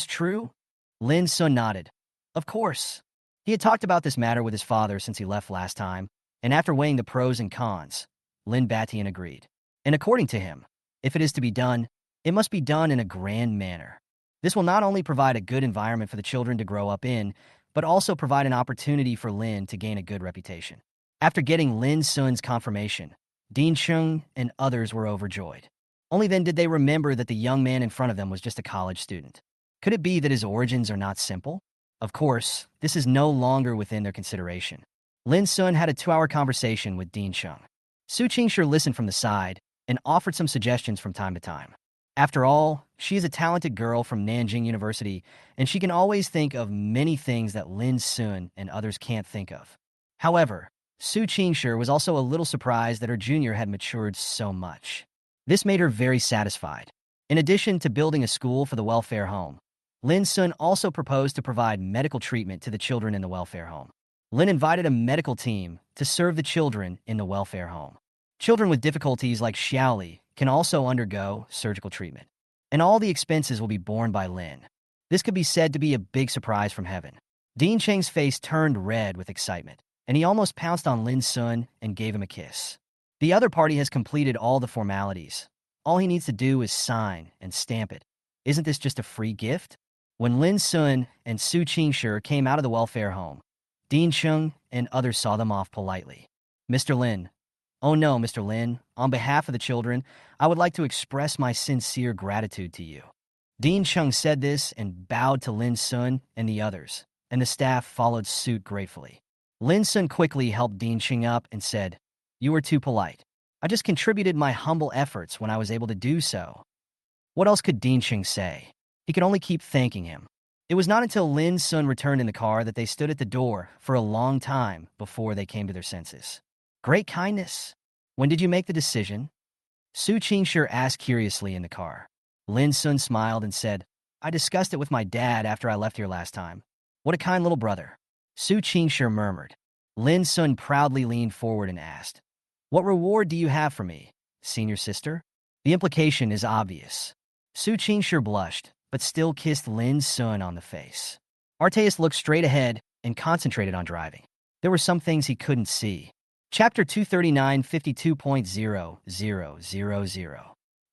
true? Lin Sun nodded. Of course. He had talked about this matter with his father since he left last time, and after weighing the pros and cons, Lin Batian agreed. And according to him, if it is to be done, it must be done in a grand manner. This will not only provide a good environment for the children to grow up in, but also provide an opportunity for Lin to gain a good reputation. After getting Lin Sun's confirmation, Dean Chung and others were overjoyed. Only then did they remember that the young man in front of them was just a college student. Could it be that his origins are not simple? Of course, this is no longer within their consideration. Lin Sun had a 2-hour conversation with Dean Chung. Su Qingshi listened from the side and offered some suggestions from time to time. After all, she is a talented girl from Nanjing University, and she can always think of many things that Lin Sun and others can't think of. However, Su Qingshi was also a little surprised that her junior had matured so much. This made her very satisfied. In addition to building a school for the welfare home, Lin Sun also proposed to provide medical treatment to the children in the welfare home. Lin invited a medical team to serve the children in the welfare home. Children with difficulties like Xiaoli can also undergo surgical treatment, and all the expenses will be borne by Lin. This could be said to be a big surprise from heaven. Dean Cheng's face turned red with excitement, and he almost pounced on Lin Sun and gave him a kiss. The other party has completed all the formalities. All he needs to do is sign and stamp it. Isn't this just a free gift? When Lin Sun and Su Qingshi came out of the welfare home, Dean Chung and others saw them off politely. Mr. Lin. Oh no, Mr. Lin. On behalf of the children, I would like to express my sincere gratitude to you. Dean Chung said this and bowed to Lin Sun and the others, and the staff followed suit gratefully. Lin Sun quickly helped Dean Chung up and said, You were too polite. I just contributed my humble efforts when I was able to do so. What else could Dean Chung say? He could only keep thanking him. It was not until Lin Sun returned in the car that they stood at the door for a long time before they came to their senses. Great kindness. When did you make the decision? Su Qingshi asked curiously in the car. Lin Sun smiled and said, I discussed it with my dad after I left here last time. What a kind little brother. Su Qingshi murmured. Lin Sun proudly leaned forward and asked, What reward do you have for me, senior sister? The implication is obvious. Su Qingshi blushed, but still kissed Lin Sun on the face. Arteus looked straight ahead and concentrated on driving. There were some things he couldn't see. Chapter 239 52.00000.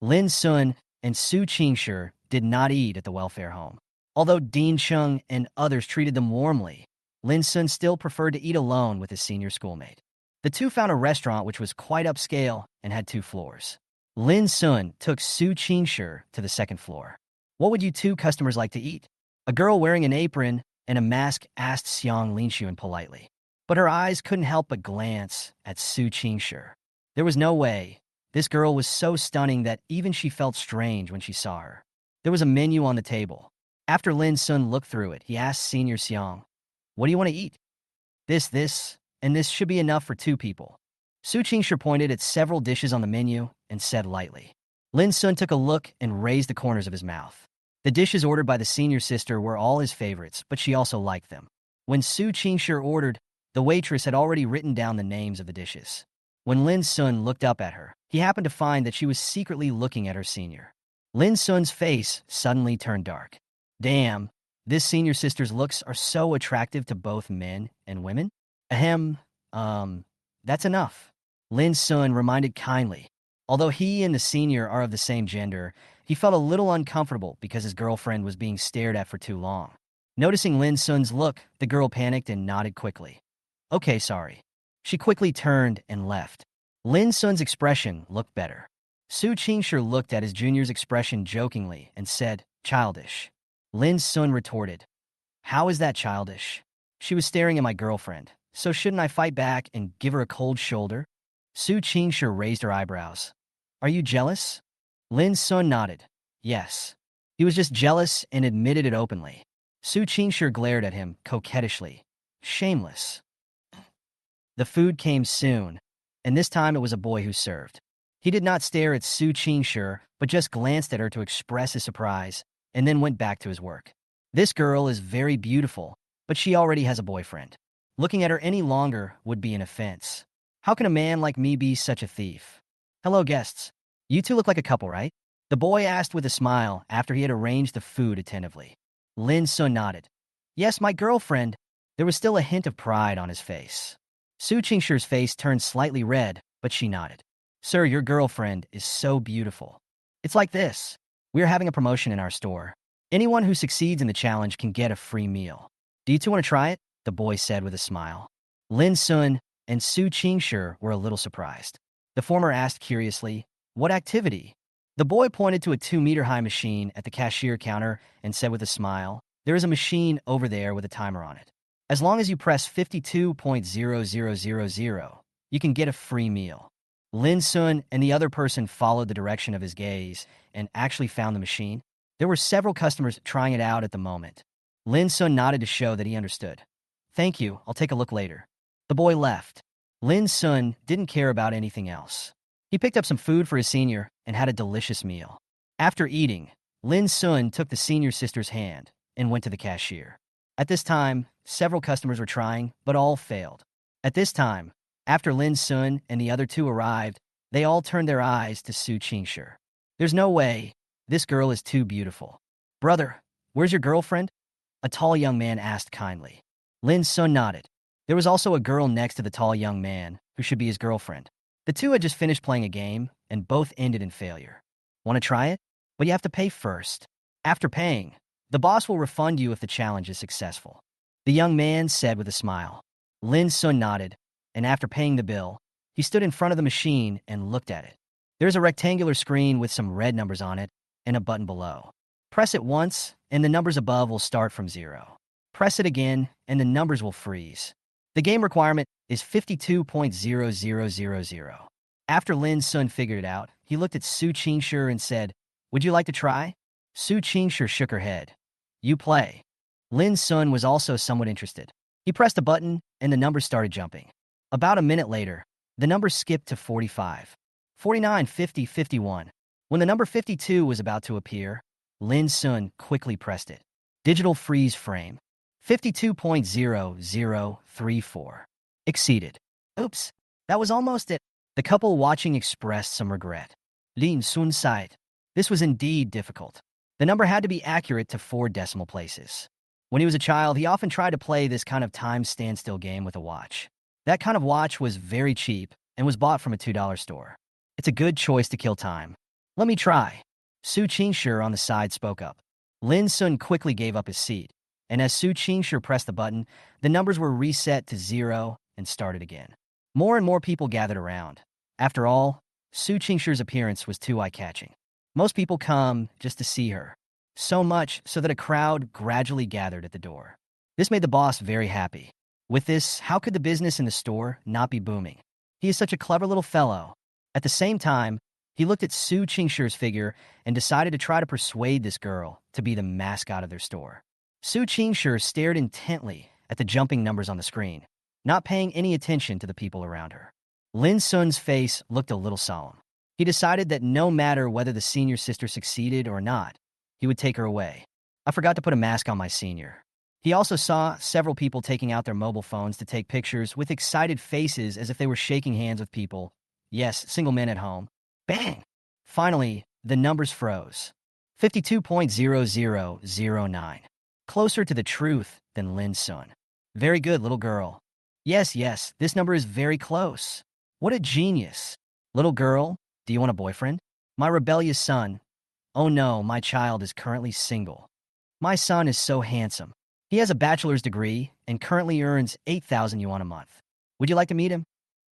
Lin Sun and Su Qingshi did not eat at the welfare home. Although Dean Chung and others treated them warmly, Lin Sun still preferred to eat alone with his senior schoolmate. The two found a restaurant which was quite upscale and had 2 floors. Lin Sun took Su Qingshi to the 2nd floor. "What would you two customers like to eat?" A girl wearing an apron and a mask asked Xiang Linxuan politely. But her eyes couldn't help but glance at Su Qingshi. There was no way. This girl was so stunning that even she felt strange when she saw her. There was a menu on the table. After Lin Sun looked through it, he asked Senior Xiang, "What do you want to eat?" This, and this should be enough for 2 people." Su Qingshi pointed at several dishes on the menu and said lightly. Lin Sun took a look and raised the corners of his mouth. The dishes ordered by the senior sister were all his favorites, but she also liked them. When Su Qingshi ordered, the waitress had already written down the names of the dishes. When Lin Sun looked up at her, he happened to find that she was secretly looking at her senior. Lin Sun's face suddenly turned dark. Damn, this senior sister's looks are so attractive to both men and women? Ahem, that's enough. Lin Sun reminded kindly. Although he and the senior are of the same gender, he felt a little uncomfortable because his girlfriend was being stared at for too long. Noticing Lin Sun's look, the girl panicked and nodded quickly. "Okay, sorry." She quickly turned and left. Lin Sun's expression looked better. Su Qingshi looked at his junior's expression jokingly and said, "Childish." Lin Sun retorted, "How is that childish? She was staring at my girlfriend, so shouldn't I fight back and give her a cold shoulder?" Su Qingshi raised her eyebrows. "Are you jealous?" Lin Sun nodded. Yes. He was just jealous and admitted it openly. Su Qingshi glared at him coquettishly. Shameless. The food came soon, and this time it was a boy who served. He did not stare at Su Qingshi, but just glanced at her to express his surprise, and then went back to his work. This girl is very beautiful, but she already has a boyfriend. Looking at her any longer would be an offense. How can a man like me be such a thief? Hello, guests. You two look like a couple, right? The boy asked with a smile after he had arranged the food attentively. Lin Sun nodded. Yes, my girlfriend. There was still a hint of pride on his face. Su Qingshi's face turned slightly red, but she nodded. Sir, your girlfriend is so beautiful. It's like this. We're having a promotion in our store. Anyone who succeeds in the challenge can get a free meal. Do you two want to try it? The boy said with a smile. Lin Sun and Su Qingshi were a little surprised. The former asked curiously, what activity? The boy pointed to a 2-meter-high machine at the cashier counter and said with a smile, there is a machine over there with a timer on it. As long as you press 52.0000, you can get a free meal. Lin Sun and the other person followed the direction of his gaze and actually found the machine. There were several customers trying it out at the moment. Lin Sun nodded to show that he understood. Thank you, I'll take a look later. The boy left. Lin Sun didn't care about anything else. He picked up some food for his senior and had a delicious meal. After eating, Lin Sun took the senior sister's hand and went to the cashier. At this time, several customers were trying, but all failed. At this time, after Lin Sun and the other two arrived, they all turned their eyes to Su Qingshi. There's no way. This girl is too beautiful. Brother, where's your girlfriend? A tall young man asked kindly. Lin Sun nodded. There was also a girl next to the tall young man, who should be his girlfriend. The two had just finished playing a game, and both ended in failure. Want to try it? But you have to pay first. After paying, the boss will refund you if the challenge is successful. The young man said with a smile. Lin Sun nodded, and after paying the bill, he stood in front of the machine and looked at it. There's a rectangular screen with some red numbers on it and a button below. Press it once, and the numbers above will start from 0. Press it again, and the numbers will freeze. The game requirement is 52.0000. After Lin Sun figured it out, he looked at Su Qingshi and said, Would you like to try? Su Qingshi shook her head. You play. Lin Sun was also somewhat interested. He pressed a button, and the numbers started jumping. About a minute later, the numbers skipped to 45, 49, 50, 51. When the number 52 was about to appear, Lin Sun quickly pressed it. Digital freeze frame. 52.0034. Exceeded. Oops, that was almost it. The couple watching expressed some regret. Lin Sun sighed. This was indeed difficult. The number had to be accurate to 4 decimal places. When he was a child, he often tried to play this kind of time standstill game with a watch. That kind of watch was very cheap and was bought from a $2 store. It's a good choice to kill time. Let me try. Su Qingshi on the side spoke up. Lin Sun quickly gave up his seat, and as Su Qingshi pressed the button, the numbers were reset to 0 and started again. More and more people gathered around. After all, Su Qingshi's appearance was too eye-catching. Most people come just to see her. So much so that a crowd gradually gathered at the door. This made the boss very happy. With this, how could the business in the store not be booming? He is such a clever little fellow. At the same time, he looked at Su Qingshi's figure and decided to try to persuade this girl to be the mascot of their store. Su Qingshi stared intently at the jumping numbers on the screen, not paying any attention to the people around her. Lin Sun's face looked a little solemn. He decided that no matter whether the senior sister succeeded or not, he would take her away. I forgot to put a mask on my senior. He also saw several people taking out their mobile phones to take pictures with excited faces as if they were shaking hands with people. Yes, single men at home. Bang! Finally, the numbers froze. 52.0009. Closer to the truth than Lin Sun. Very good, little girl. Yes, this number is very close. What a genius. Little girl, do you want a boyfriend? My rebellious son. Oh no, my child is currently single. My son is so handsome. He has a bachelor's degree and currently earns 8,000 yuan a month. Would you like to meet him?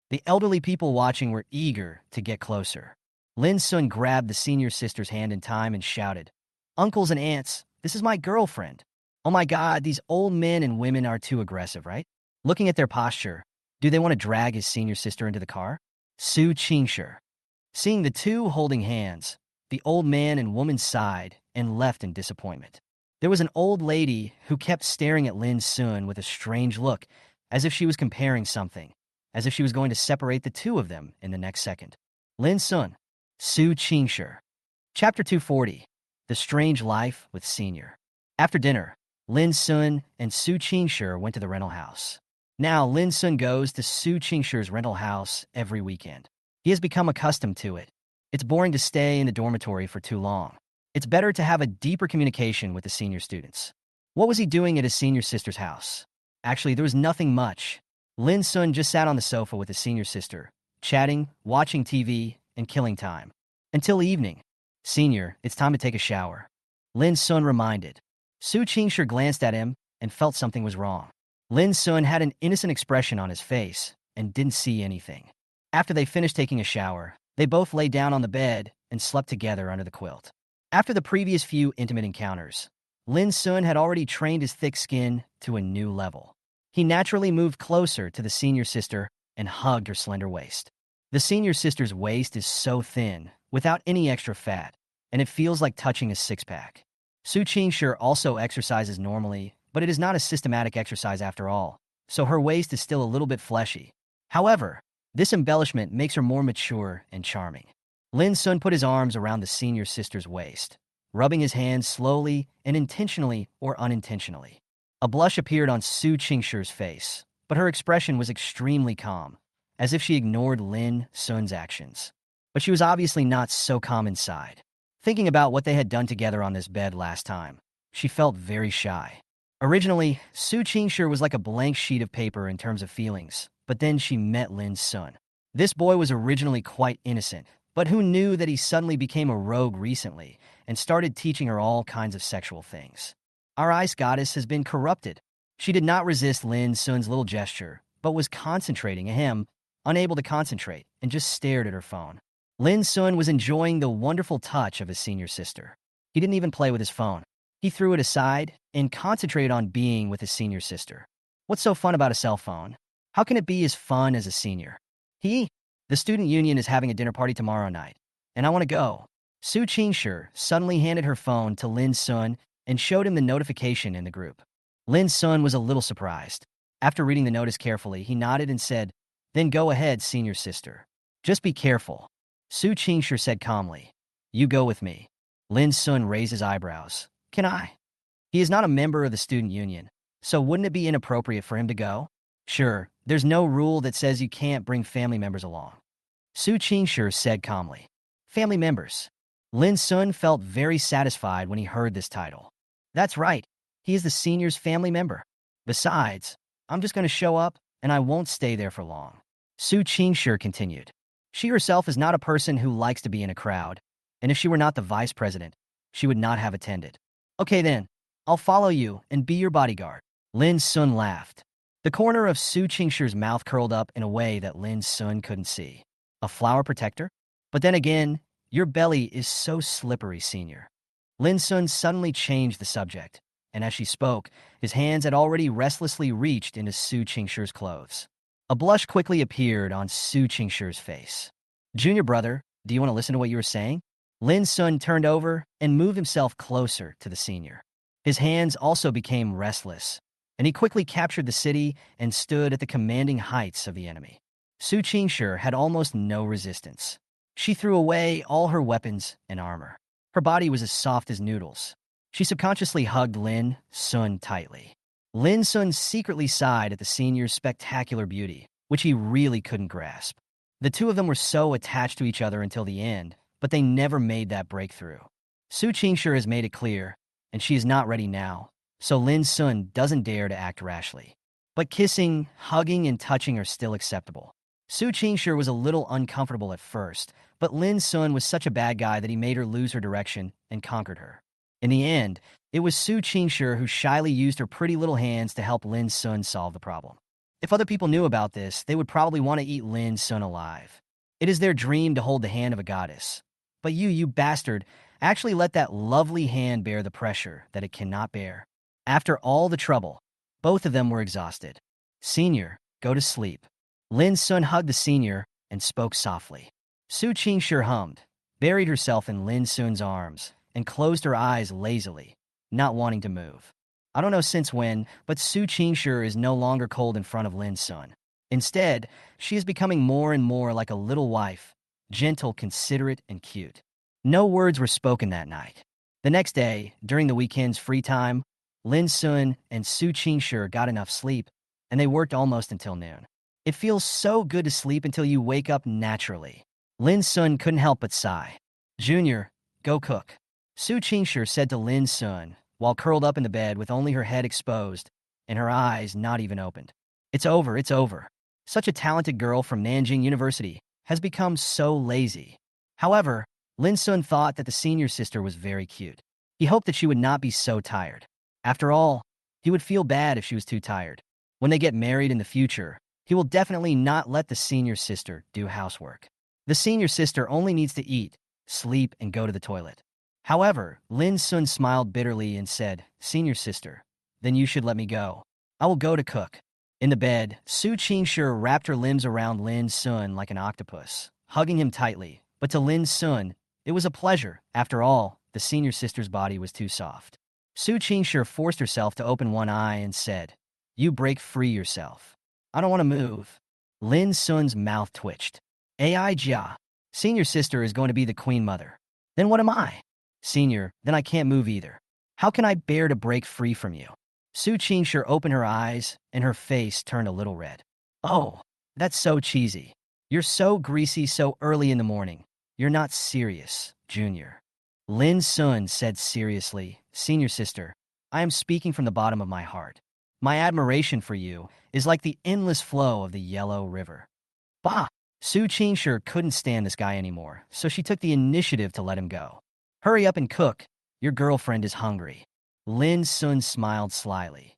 The elderly people watching were eager to get closer. Lin Sun grabbed the senior sister's hand in time and shouted, "Uncles and aunts, this is my girlfriend." Oh my God, these old men and women are too aggressive, right? Looking at their posture, do they want to drag his senior sister into the car? Su Qingshi. Seeing the two holding hands, the old man and woman sighed and left in disappointment. There was an old lady who kept staring at Lin Sun with a strange look, as if she was comparing something, as if she was going to separate the two of them in the next second. Lin Sun, Su Qingshi. Chapter 240, The Strange Life with Senior. After dinner, Lin Sun and Su Qingshi went to the rental house. Now, Lin Sun goes to Su Qingshi's rental house every weekend. He has become accustomed to it. It's boring to stay in the dormitory for too long. It's better to have a deeper communication with the senior students. What was he doing at his senior sister's house? Actually, there was nothing much. Lin Sun just sat on the sofa with his senior sister, chatting, watching TV, and killing time. Until evening. Senior, it's time to take a shower. Lin Sun reminded. Su Qingshi glanced at him and felt something was wrong. Lin Sun had an innocent expression on his face and didn't see anything. After they finished taking a shower, they both lay down on the bed and slept together under the quilt. After the previous few intimate encounters, Lin Sun had already trained his thick skin to a new level. He naturally moved closer to the senior sister and hugged her slender waist. The senior sister's waist is so thin, without any extra fat, and it feels like touching a six-pack. Su Qingshi also exercises normally, but it is not a systematic exercise after all, so her waist is still a little bit fleshy. However, this embellishment makes her more mature and charming. Lin Sun put his arms around the senior sister's waist, rubbing his hands slowly and intentionally or unintentionally. A blush appeared on Su Qingshi's face, but her expression was extremely calm, as if she ignored Lin Sun's actions. But she was obviously not so calm inside. Thinking about what they had done together on this bed last time, she felt very shy. Originally, Su Qingshi was like a blank sheet of paper in terms of feelings, but then she met Lin Sun. This boy was originally quite innocent, but who knew that he suddenly became a rogue recently and started teaching her all kinds of sexual things. Our ice goddess has been corrupted. She did not resist Lin Sun's little gesture, but was concentrating on him, unable to concentrate, and just stared at her phone. Lin Sun was enjoying the wonderful touch of his senior sister. He didn't even play with his phone. He threw it aside and concentrated on being with his senior sister. What's so fun about a cell phone? How can it be as fun as a senior? The student union is having a dinner party tomorrow night, and I want to go. Su Qingshi suddenly handed her phone to Lin Sun and showed him the notification in the group. Lin Sun was a little surprised. After reading the notice carefully, he nodded and said, "Then go ahead, senior sister. Just be careful." Su Qingshi said calmly, "You go with me." Lin Sun raised his eyebrows. "Can I?" He is not a member of the student union, so wouldn't it be inappropriate for him to go? Sure, there's no rule that says you can't bring family members along. Su Qingshi said calmly. Family members. Lin Sun felt very satisfied when he heard this title. That's right, he is the senior's family member. Besides, I'm just going to show up, and I won't stay there for long. Su Qingshi continued. She herself is not a person who likes to be in a crowd, and if she were not the vice president, she would not have attended. Okay then, I'll follow you and be your bodyguard. Lin Sun laughed. The corner of Su Qingshi's mouth curled up in a way that Lin Sun couldn't see. A flower protector? But then again, your belly is so slippery, senior. Lin Sun suddenly changed the subject, and as she spoke, his hands had already restlessly reached into Su Qingshi's clothes. A blush quickly appeared on Su Qingshi's face. Junior brother, do you want to listen to what you were saying? Lin Sun turned over and moved himself closer to the senior. His hands also became restless, and he quickly captured the city and stood at the commanding heights of the enemy. Su Qingshi had almost no resistance. She threw away all her weapons and armor. Her body was as soft as noodles. She subconsciously hugged Lin Sun tightly. Lin Sun secretly sighed at the senior's spectacular beauty, which he really couldn't grasp. The two of them were so attached to each other until the end, but they never made that breakthrough. Su Qingshi has made it clear, and she is not ready now, so Lin Sun doesn't dare to act rashly. But kissing, hugging, and touching are still acceptable. Su Qingshi was a little uncomfortable at first, but Lin Sun was such a bad guy that he made her lose her direction and conquered her. In the end, it was Su Qingshi who shyly used her pretty little hands to help Lin Sun solve the problem. If other people knew about this, they would probably want to eat Lin Sun alive. It is their dream to hold the hand of a goddess. But you bastard, actually let that lovely hand bear the pressure that it cannot bear. After all the trouble, both of them were exhausted. Senior, go to sleep. Lin Sun hugged the senior and spoke softly. Su Qingshi hummed, buried herself in Lin Sun's arms, and closed her eyes lazily, not wanting to move. I don't know since when, but Su Qingshi is no longer cold in front of Lin Sun. Instead, she is becoming more and more like a little wife, gentle, considerate, and cute. No words were spoken that night. The next day, during the weekend's free time, Lin Sun and Su Qingshi got enough sleep, and they worked almost until noon. It feels so good to sleep until you wake up naturally. Lin Sun couldn't help but sigh. Junior, go cook. Su Qingshi said to Lin Sun, while curled up in the bed with only her head exposed and her eyes not even opened. It's over, it's over. Such a talented girl from Nanjing University has become so lazy. However, Lin Sun thought that the senior sister was very cute. He hoped that she would not be so tired. After all, he would feel bad if she was too tired. When they get married in the future, he will definitely not let the senior sister do housework. The senior sister only needs to eat, sleep, and go to the toilet. However, Lin Sun smiled bitterly and said, Senior sister, then you should let me go. I will go to cook. In the bed, Su Qingshi wrapped her limbs around Lin Sun like an octopus, hugging him tightly. But to Lin Sun, it was a pleasure. After all, the senior sister's body was too soft. Su Qingshi forced herself to open one eye and said, You break free yourself. I don't want to move. Lin Sun's mouth twitched. Ai Jia. Senior sister is going to be the queen mother. Then what am I? Senior, then I can't move either. How can I bear to break free from you? Su Qingshi opened her eyes, and her face turned a little red. Oh, that's so cheesy. You're so greasy so early in the morning. You're not serious, Junior. Lin Sun said seriously, Senior sister, I am speaking from the bottom of my heart. My admiration for you is like the endless flow of the Yellow River. Bah! Su Qingshi couldn't stand this guy anymore, so she took the initiative to let him go. Hurry up and cook. Your girlfriend is hungry. Lin Sun smiled slyly.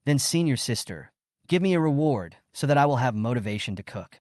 Then, senior sister, give me a reward so that I will have motivation to cook.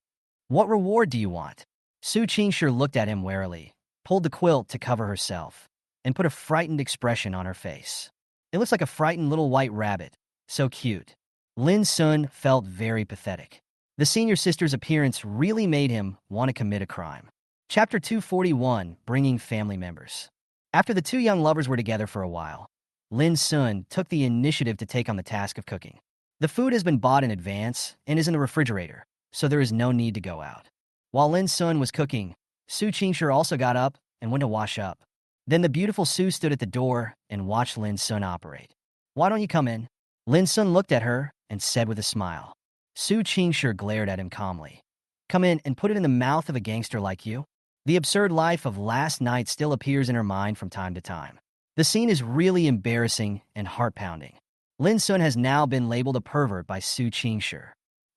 What reward do you want? Su Qingshi looked at him warily, pulled the quilt to cover herself, and put a frightened expression on her face. It looks like a frightened little white rabbit. So cute. Lin Sun felt very pathetic. The senior sister's appearance really made him want to commit a crime. Chapter 241, Bringing Family Members. After the two young lovers were together for a while, Lin Sun took the initiative to take on the task of cooking. The food has been bought in advance and is in the refrigerator, so there is no need to go out. While Lin Sun was cooking, Su Qingshi also got up and went to wash up. Then the beautiful Su stood at the door and watched Lin Sun operate. Why don't you come in? Lin Sun looked at her and said with a smile. Su Qingshi glared at him calmly. Come in and put it in the mouth of a gangster like you? The absurd life of last night still appears in her mind from time to time. The scene is really embarrassing and heart-pounding. Lin Sun has now been labeled a pervert by Su Qingshi.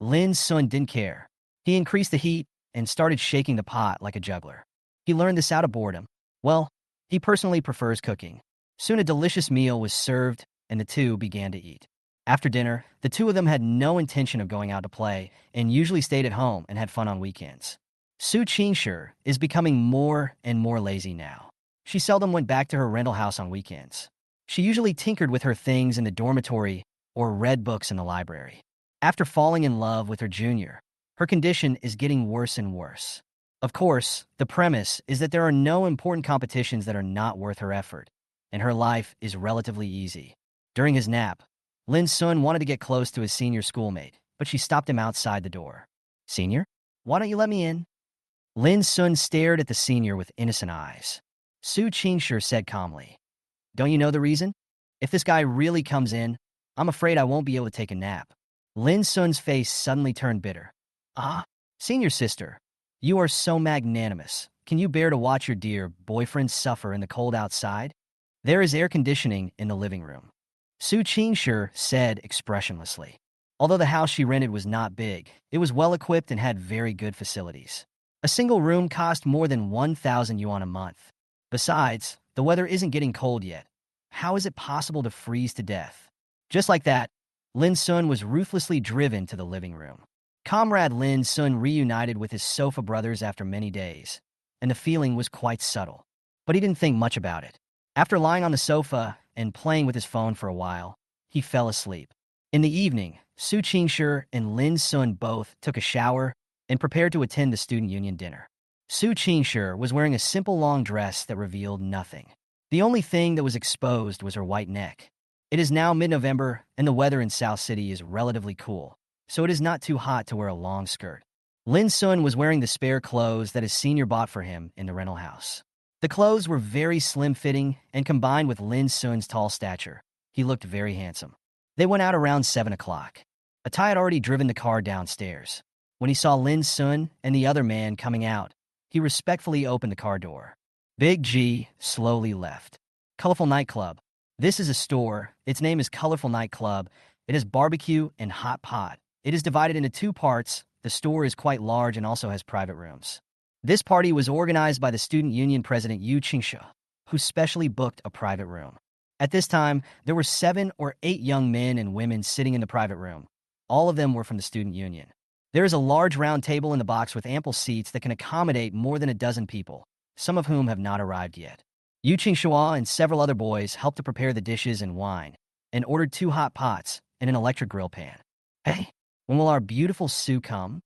Lin Sun didn't care. He increased the heat and started shaking the pot like a juggler. He learned this out of boredom. Well, he personally prefers cooking. Soon a delicious meal was served, and the two began to eat. After dinner, the two of them had no intention of going out to play and usually stayed at home and had fun on weekends. Su Qingshi is becoming more and more lazy now. She seldom went back to her rental house on weekends. She usually tinkered with her things in the dormitory or read books in the library. After falling in love with her junior, her condition is getting worse and worse. Of course, the premise is that there are no important competitions that are not worth her effort, and her life is relatively easy. During his nap, Lin Sun wanted to get close to his senior schoolmate, but she stopped him outside the door. "Senior? Why don't you let me in?" Lin Sun stared at the senior with innocent eyes. Su Qingshi said calmly, "Don't you know the reason? If this guy really comes in, I'm afraid I won't be able to take a nap." Lin Sun's face suddenly turned bitter. "Ah, senior sister, you are so magnanimous. Can you bear to watch your dear boyfriend suffer in the cold outside? There is air conditioning in the living room." Su Qingshi said expressionlessly. Although the house she rented was not big, it was well-equipped and had very good facilities. A single room cost more than 1,000 yuan a month. Besides, the weather isn't getting cold yet. How is it possible to freeze to death? Just like that, Lin Sun was ruthlessly driven to the living room. Comrade Lin Sun reunited with his sofa brothers after many days, and the feeling was quite subtle. But he didn't think much about it. After lying on the sofa and playing with his phone for a while, he fell asleep. In the evening, Su Qingshi and Lin Sun both took a shower and prepared to attend the student union dinner. Su Qingshi was wearing a simple long dress that revealed nothing. The only thing that was exposed was her white neck. It is now mid-November, and the weather in South City is relatively cool, so it is not too hot to wear a long skirt. Lin Sun was wearing the spare clothes that his senior bought for him in the rental house. The clothes were very slim-fitting, and combined with Lin Sun's tall stature, he looked very handsome. They went out around 7 o'clock. Atai had already driven the car downstairs. When he saw Lin Sun and the other man coming out, he respectfully opened the car door. Big G slowly left. Colorful Nightclub. This is a store. Its name is Colorful Nightclub. It has barbecue and hot pot. It is divided into two parts. The store is quite large and also has private rooms. This party was organized by the student union president Yu Qingshi, who specially booked a private room. At this time, there were 7 or 8 young men and women sitting in the private room. All of them were from the student union. There is a large round table in the box with ample seats that can accommodate more than a dozen people, some of whom have not arrived yet. Yu Qingxua and several other boys helped to prepare the dishes and wine, and ordered 2 hot pots and an electric grill pan. "Hey, when will our beautiful Sue come?"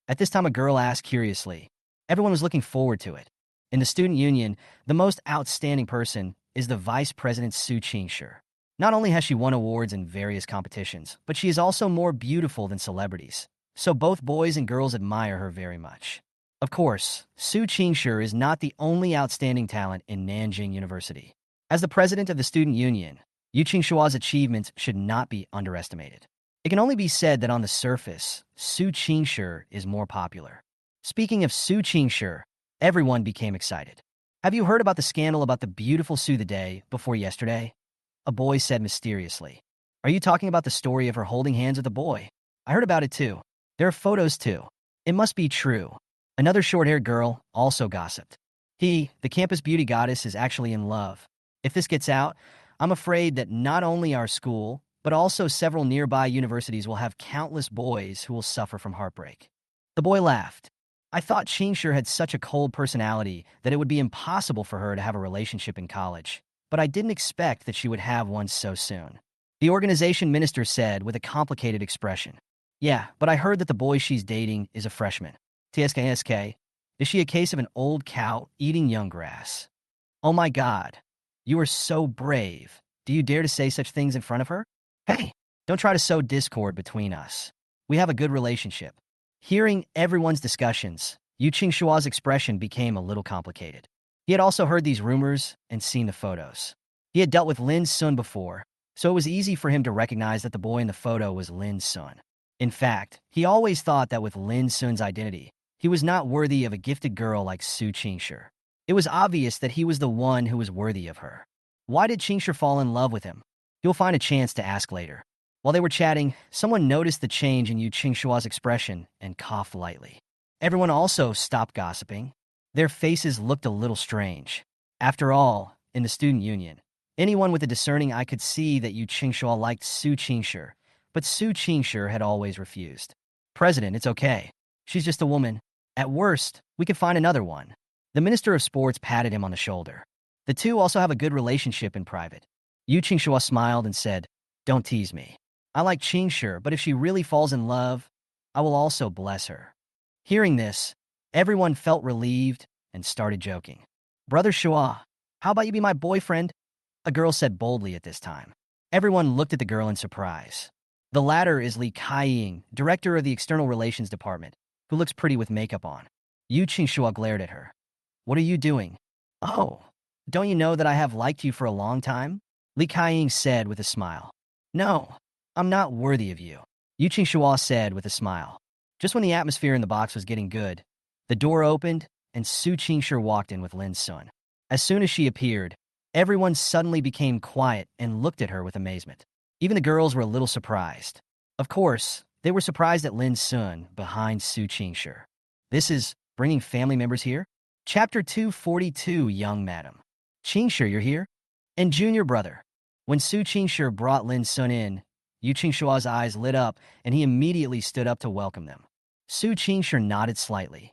At this time, a girl asked curiously. Everyone was looking forward to it. In the student union, the most outstanding person is the vice president Su Qingshi. Not only has she won awards in various competitions, but she is also more beautiful than celebrities. So both boys and girls admire her very much. Of course, Su Qingshi is not the only outstanding talent in Nanjing University. As the president of the student union, Yu Qingxua's achievements should not be underestimated. It can only be said that on the surface, Su Qingshi is more popular. Speaking of Su Qingshi, everyone became excited. "Have you heard about the scandal about the beautiful Su the day before yesterday?" A boy said mysteriously. "Are you talking about the story of her holding hands with a boy? I heard about it too. There are photos too. It must be true." Another short-haired girl also gossiped. "The campus beauty goddess, is actually in love. If this gets out, I'm afraid that not only our school, but also several nearby universities will have countless boys who will suffer from heartbreak." The boy laughed. "I thought Qingshi had such a cold personality that it would be impossible for her to have a relationship in college, but I didn't expect that she would have one so soon." The organization minister said with a complicated expression. "Yeah, but I heard that the boy she's dating is a freshman. TSKSK, is she a case of an old cow eating young grass?" "Oh my God, you are so brave. Do you dare to say such things in front of her? Hey, don't try to sow discord between us. We have a good relationship." Hearing everyone's discussions, Yu Qingxua's expression became a little complicated. He had also heard these rumors and seen the photos. He had dealt with Lin Sun before, so it was easy for him to recognize that the boy in the photo was Lin Sun. In fact, he always thought that with Lin Sun's identity, he He was not worthy of a gifted girl like Su Qingshi. It was obvious that he was the one who was worthy of her. Why did Qingshi fall in love with him? You'll find a chance to ask later. While they were chatting, someone noticed the change in Yu Qingshua's expression and coughed lightly. Everyone also stopped gossiping. Their faces looked a little strange. After all, in the student union, anyone with a discerning eye could see that Yu Qingshua liked Su Qingshi, but Su Qingshi had always refused. President, it's okay. She's just a woman. At worst, we could find another one. The Minister of Sports patted him on the shoulder. The two also have a good relationship in private. Yu Qingshua smiled and said, "Don't tease me. I like Qingshi, but if she really falls in love, I will also bless her." Hearing this, everyone felt relieved and started joking. "Brother Shua, how about you be my boyfriend?" a girl said boldly at this time. Everyone looked at the girl in surprise. The latter is Li Kaiying, director of the External Relations Department, who looks pretty with makeup on. Yu Qingshua glared at her. "What are you doing?" "Oh, don't you know that I have liked you for a long time?" Li Kaiying said with a smile. "No, I'm not worthy of you," Yu Qingshua said with a smile. Just when the atmosphere in the box was getting good, the door opened and Su Qingshi walked in with Lin Sun. As soon as she appeared, everyone suddenly became quiet and looked at her with amazement. Even the girls were a little surprised. Of course, they were surprised at Lin Sun behind Su Qingshi. This is bringing family members here? Chapter 242, Young Madam. "Qingshi, you're here?" And junior brother. When Su Qingshi brought Lin Sun in, Yu Qingshua's eyes lit up and he immediately stood up to welcome them. Su Qingshi nodded slightly.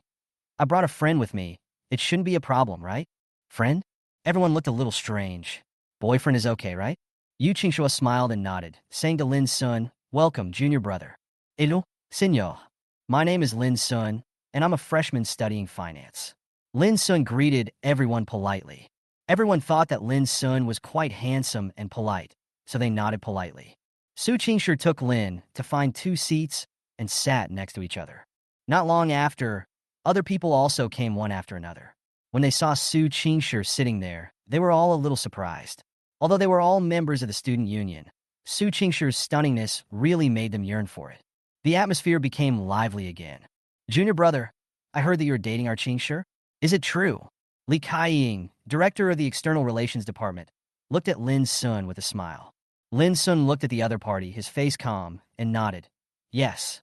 "I brought a friend with me. It shouldn't be a problem, right?" "Friend?" Everyone looked a little strange. "Boyfriend is okay, right?" Yu Qingshua smiled and nodded, saying to Lin Sun, "Welcome, junior brother." "Hello, senor. My name is Lin Sun, and I'm a freshman studying finance." Lin Sun greeted everyone politely. Everyone thought that Lin Sun was quite handsome and polite, so they nodded politely. Su Qingshi took Lin to find 2 seats and sat next to each other. Not long after, other people also came one after another. When they saw Su Qingshi sitting there, they were all a little surprised. Although they were all members of the student union, Su Qingshi's stunningness really made them yearn for it. The atmosphere became lively again. "Junior brother, I heard that you're dating our Qingshi. Is it true?" Li Kaiying, director of the External Relations Department, looked at Lin Sun with a smile. Lin Sun looked at the other party, his face calm, and nodded. "Yes."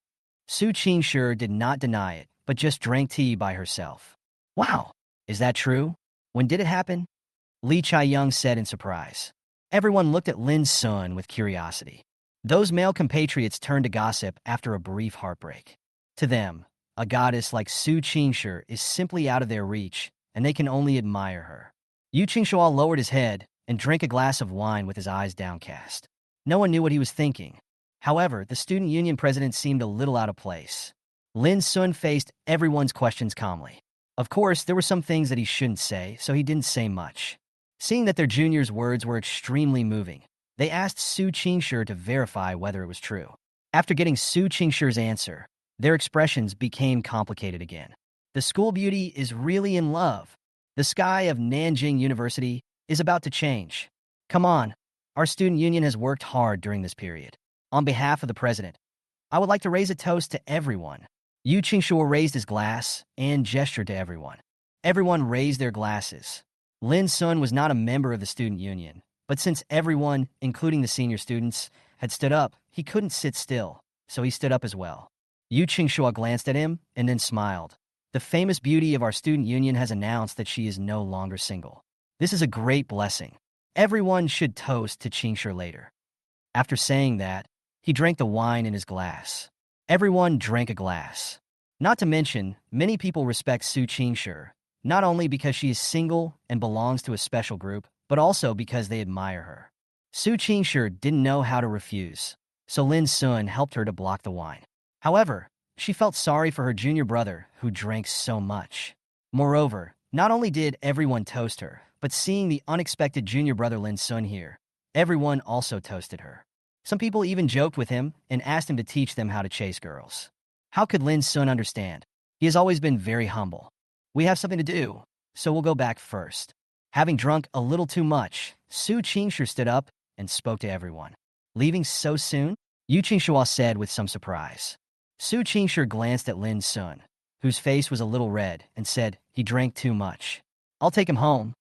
Su Qingshi did not deny it, but just drank tea by herself. "Wow, is that true? When did it happen?" Li Chaiyang said in surprise. Everyone looked at Lin Sun with curiosity. Those male compatriots turned to gossip after a brief heartbreak. To them, a goddess like Su Qingshi is simply out of their reach, and they can only admire her. Yu Qingshua lowered his head and drank a glass of wine with his eyes downcast. No one knew what he was thinking. However, the student union president seemed a little out of place. Lin Sun faced everyone's questions calmly. Of course, there were some things that he shouldn't say, so he didn't say much. Seeing that their junior's words were extremely moving, they asked Su Qingshi to verify whether it was true. After getting Su Qingshi's answer, their expressions became complicated again. The school beauty is really in love. The sky of Nanjing University is about to change. Come on, our student union has worked hard during this period. On behalf of the president, I would like to raise a toast to everyone. Yu Qingshua raised his glass and gestured to everyone. Everyone raised their glasses. Lin Sun was not a member of the student union, but since everyone, including the senior students, had stood up, he couldn't sit still, so he stood up as well. Yu Qingshua glanced at him and then smiled. "The famous beauty of our student union has announced that she is no longer single. This is a great blessing. Everyone should toast to Qingshi later." After saying that, he drank the wine in his glass. Everyone drank a glass. Not to mention, many people respect Su Qingshi, not only because she is single and belongs to a special group, but also because they admire her. Su Qingshi didn't know how to refuse, so Lin Sun helped her to block the wine. However, she felt sorry for her junior brother, who drank so much. Moreover, not only did everyone toast her, but seeing the unexpected junior brother Lin Sun here, everyone also toasted her. Some people even joked with him and asked him to teach them how to chase girls. How could Lin Sun understand? He has always been very humble. "We have something to do, so we'll go back first." Having drunk a little too much, Su Qingshi stood up and spoke to everyone. "Leaving so soon?" Yu Qingshua said with some surprise. Su Qingshi glanced at Lin Sun. whose face was a little red, and said, "He drank too much. I'll take him home."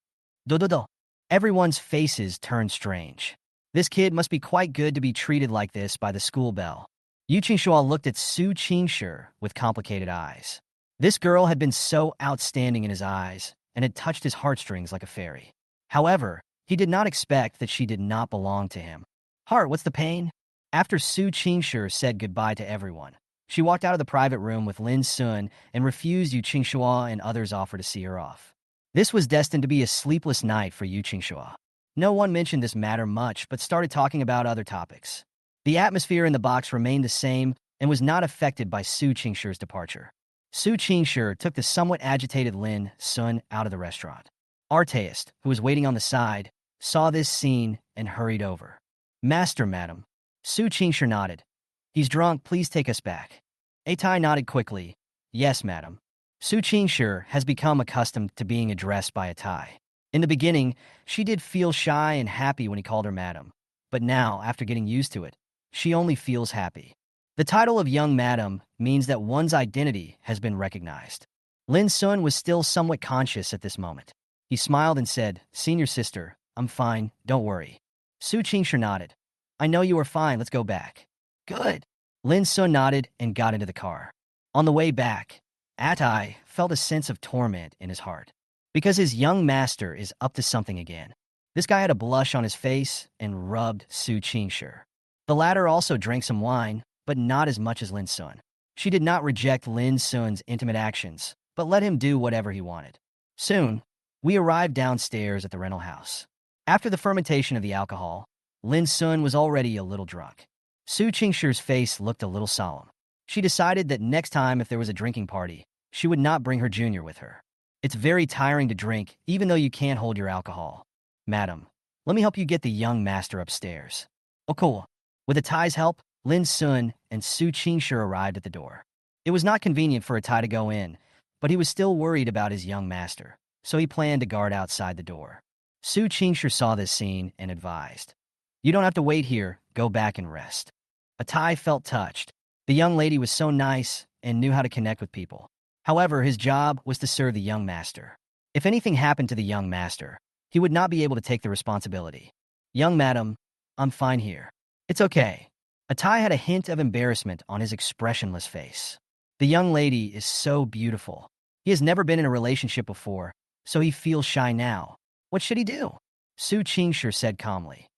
Do. Everyone's faces turned strange. This kid must be quite good to be treated like this by the school belle. Yu Qingxue looked at Su Qingshi with complicated eyes. This girl had been so outstanding in his eyes and had touched his heartstrings like a fairy. However, he did not expect that she did not belong to him. "Heart, what's the pain?" After Su Qingshi said goodbye to everyone, she walked out of the private room with Lin Sun and refused Yu Qingxue and others' offer to see her off. This was destined to be a sleepless night for Yu Qingxue. No one mentioned this matter much but started talking about other topics. The atmosphere in the box remained the same and was not affected by Su Qingshi's departure. Su Qingshi took the somewhat agitated Lin Sun out of the restaurant. Artist, who was waiting on the side, saw this scene and hurried over. "Master, madam." Su Qingshi nodded. "He's drunk, please take us back." Atai nodded quickly. "Yes, madam." Su Qingshi has become accustomed to being addressed by Atai. In the beginning, she did feel shy and happy when he called her madam, but now, after getting used to it, she only feels happy. The title of young madam means that one's identity has been recognized. Lin Sun was still somewhat conscious at this moment. He smiled and said, "Senior sister, I'm fine, don't worry." Su Qingshi nodded. "I know you are fine, let's go back." "Good." Lin Sun nodded and got into the car. On the way back, Atai felt a sense of torment in his heart, because his young master is up to something again. This guy had a blush on his face and rubbed Su Qingshi. The latter also drank some wine, but not as much as Lin Sun. She did not reject Lin Sun's intimate actions, but let him do whatever he wanted. Soon, we arrived downstairs at the rental house. After the fermentation of the alcohol, Lin Sun was already a little drunk. Su Qingshi's face looked a little solemn. She decided that next time if there was a drinking party, she would not bring her junior with her. "It's very tiring to drink, even though you can't hold your alcohol. Madam, let me help you get the young master upstairs." "Oh, cool." With Atai's help, Lin Sun and Su Qingshi arrived at the door. It was not convenient for Atai to go in, but he was still worried about his young master, so he planned to guard outside the door. Su Qingshi saw this scene and advised, "You don't have to wait here, go back and rest." Atai felt touched. The young lady was so nice and knew how to connect with people. However, his job was to serve the young master. If anything happened to the young master, he would not be able to take the responsibility. "Young madam, I'm fine here." "It's okay." Atai had a hint of embarrassment on his expressionless face. The young lady is so beautiful. He has never been in a relationship before, so he feels shy now. What should he do? Su Qingshi said calmly,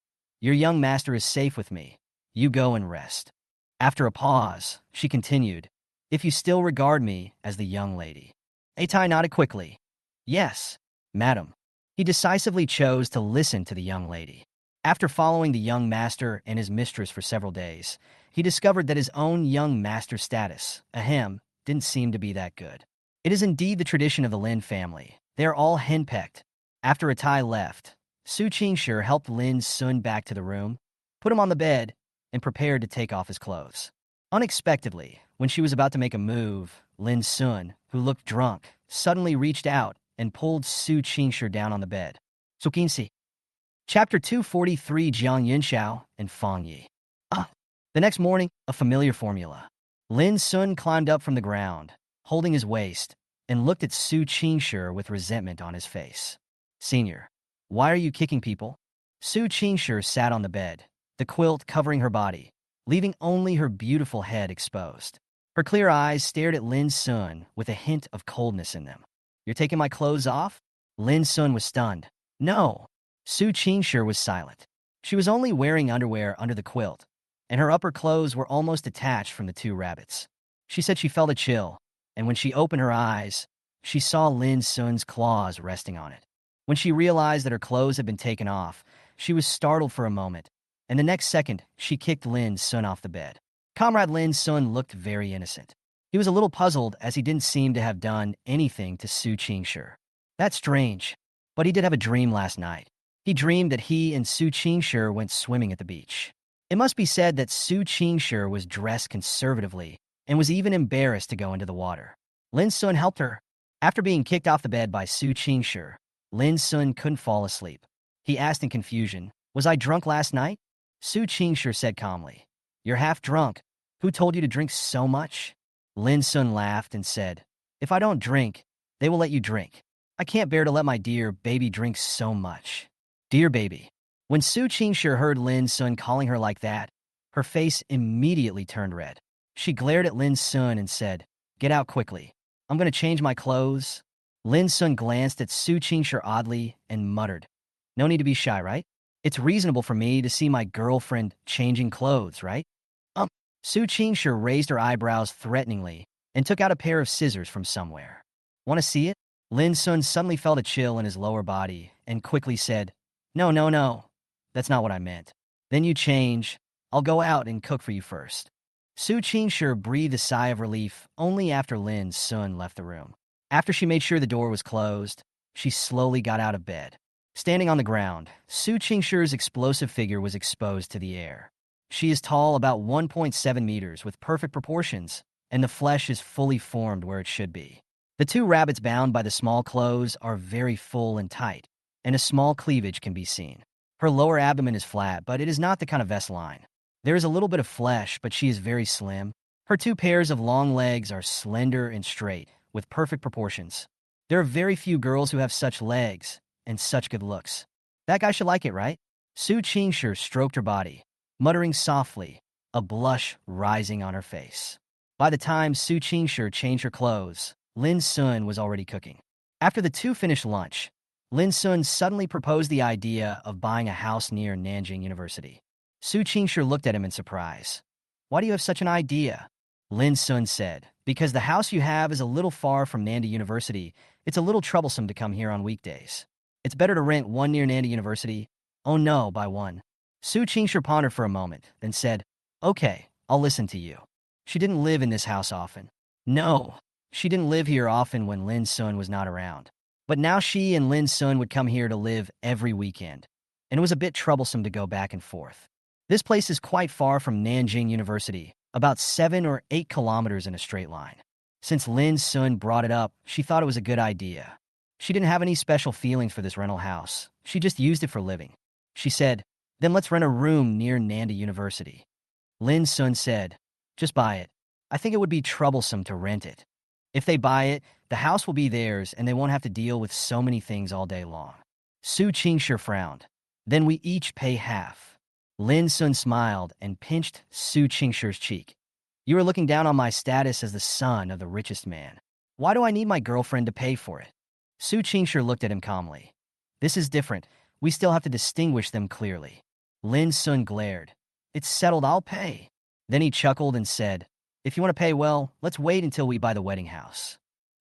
"Your young master is safe with me. You go and rest." After a pause, she continued, "If you still regard me as the young lady." Atai nodded quickly. "Yes, madam." He decisively chose to listen to the young lady. After following the young master and his mistress for several days, he discovered that his own young master status, ahem, didn't seem to be that good. It is indeed the tradition of the Lin family. They are all henpecked. After Atai left, Su Qingshi helped Lin Sun back to the room, put him on the bed, and prepared to take off his clothes. Unexpectedly, when she was about to make a move, Lin Sun, who looked drunk, suddenly reached out and pulled Su Qingshi down on the bed. Sukinsi. Chapter 243, Jiang Yunxiao and Fang Yi. The next morning, a familiar formula. Lin Sun climbed up from the ground, holding his waist, and looked at Su Qingshi with resentment on his face. "Senior, why are you kicking people?" Su Qingshi sat on the bed, the quilt covering her body, leaving only her beautiful head exposed. Her clear eyes stared at Lin Sun with a hint of coldness in them. "You're taking my clothes off?" Lin Sun was stunned. "No." Su Qingshi was silent. She was only wearing underwear under the quilt, and her upper clothes were almost detached from the two rabbits. She said she felt a chill, and when she opened her eyes, she saw Lin Sun's claws resting on it. When she realized that her clothes had been taken off, she was startled for a moment, and the next second, she kicked Lin Sun off the bed. Comrade Lin Sun looked very innocent. He was a little puzzled as he didn't seem to have done anything to Su Qingshi. That's strange, but he did have a dream last night. He dreamed that he and Su Qingshi went swimming at the beach. It must be said that Su Qingshi was dressed conservatively and was even embarrassed to go into the water. Lin Sun helped her. After being kicked off the bed by Su Qingshi, Lin Sun couldn't fall asleep. He asked in confusion, "Was I drunk last night?" Su Qingshi said calmly, "You're half drunk. Who told you to drink so much?" Lin Sun laughed and said, If I don't drink, they will let you drink. I can't bear to let my dear baby drink so much. Dear baby. When Su Qingshi heard Lin Sun calling her like that, her face immediately turned red. She glared at Lin Sun and said, "Get out quickly. I'm going to change my clothes." Lin Sun glanced at Su Qingshi oddly and muttered, "No need to be shy, right? It's reasonable for me to see my girlfriend changing clothes, right?" Su Qingshi raised her eyebrows threateningly and took out a pair of scissors from somewhere. "Want to see it?" Lin Sun suddenly felt a chill in his lower body and quickly said, "No, no, no. That's not what I meant. Then you change. I'll go out and cook for you first." Su Qingshi breathed a sigh of relief only after Lin Sun left the room. After she made sure the door was closed, she slowly got out of bed. Standing on the ground, Su Qingshi's explosive figure was exposed to the air. She is tall, about 1.7 meters, with perfect proportions, and the flesh is fully formed where it should be. The two rabbits bound by the small clothes are very full and tight, and a small cleavage can be seen. Her lower abdomen is flat, but it is not the kind of S-line. There is a little bit of flesh, but she is very slim. Her two pairs of long legs are slender and straight, with perfect proportions. There are very few girls who have such legs and such good looks. That guy should like it, right? Su Qingshi stroked her body, muttering softly, a blush rising on her face. By the time Su Qingshi changed her clothes, Lin Sun was already cooking. After the two finished lunch, Lin Sun suddenly proposed the idea of buying a house near Nanjing University. Su Qingshi looked at him in surprise. "Why do you have such an idea?" Lin Sun said, "Because the house you have is a little far from Nanda University. It's a little troublesome to come here on weekdays. It's better to rent one near Nanda University." "Oh no, buy one." Su Qingshi pondered for a moment, then said, "Okay, I'll listen to you." She didn't live in this house often. No, she didn't live here often when Lin Sun was not around. But now she and Lin Sun would come here to live every weekend, and it was a bit troublesome to go back and forth. This place is quite far from Nanjing University, about 7 or 8 kilometers in a straight line. Since Lin Sun brought it up, she thought it was a good idea. She didn't have any special feelings for this rental house. She just used it for living. She said, "Then let's rent a room near Nanda University." Lin Sun said, "Just buy it. I think it would be troublesome to rent it. If they buy it, the house will be theirs and they won't have to deal with so many things all day long." Su Qingshi frowned. "Then we each pay half." Lin Sun smiled and pinched Su Qingshi's cheek. "You are looking down on my status as the son of the richest man. Why do I need my girlfriend to pay for it?" Su Qingshi looked at him calmly. "This is different. We still have to distinguish them clearly." Lin Sun glared. "It's settled, I'll pay." Then he chuckled and said, "If you want to pay well, let's wait until we buy the wedding house."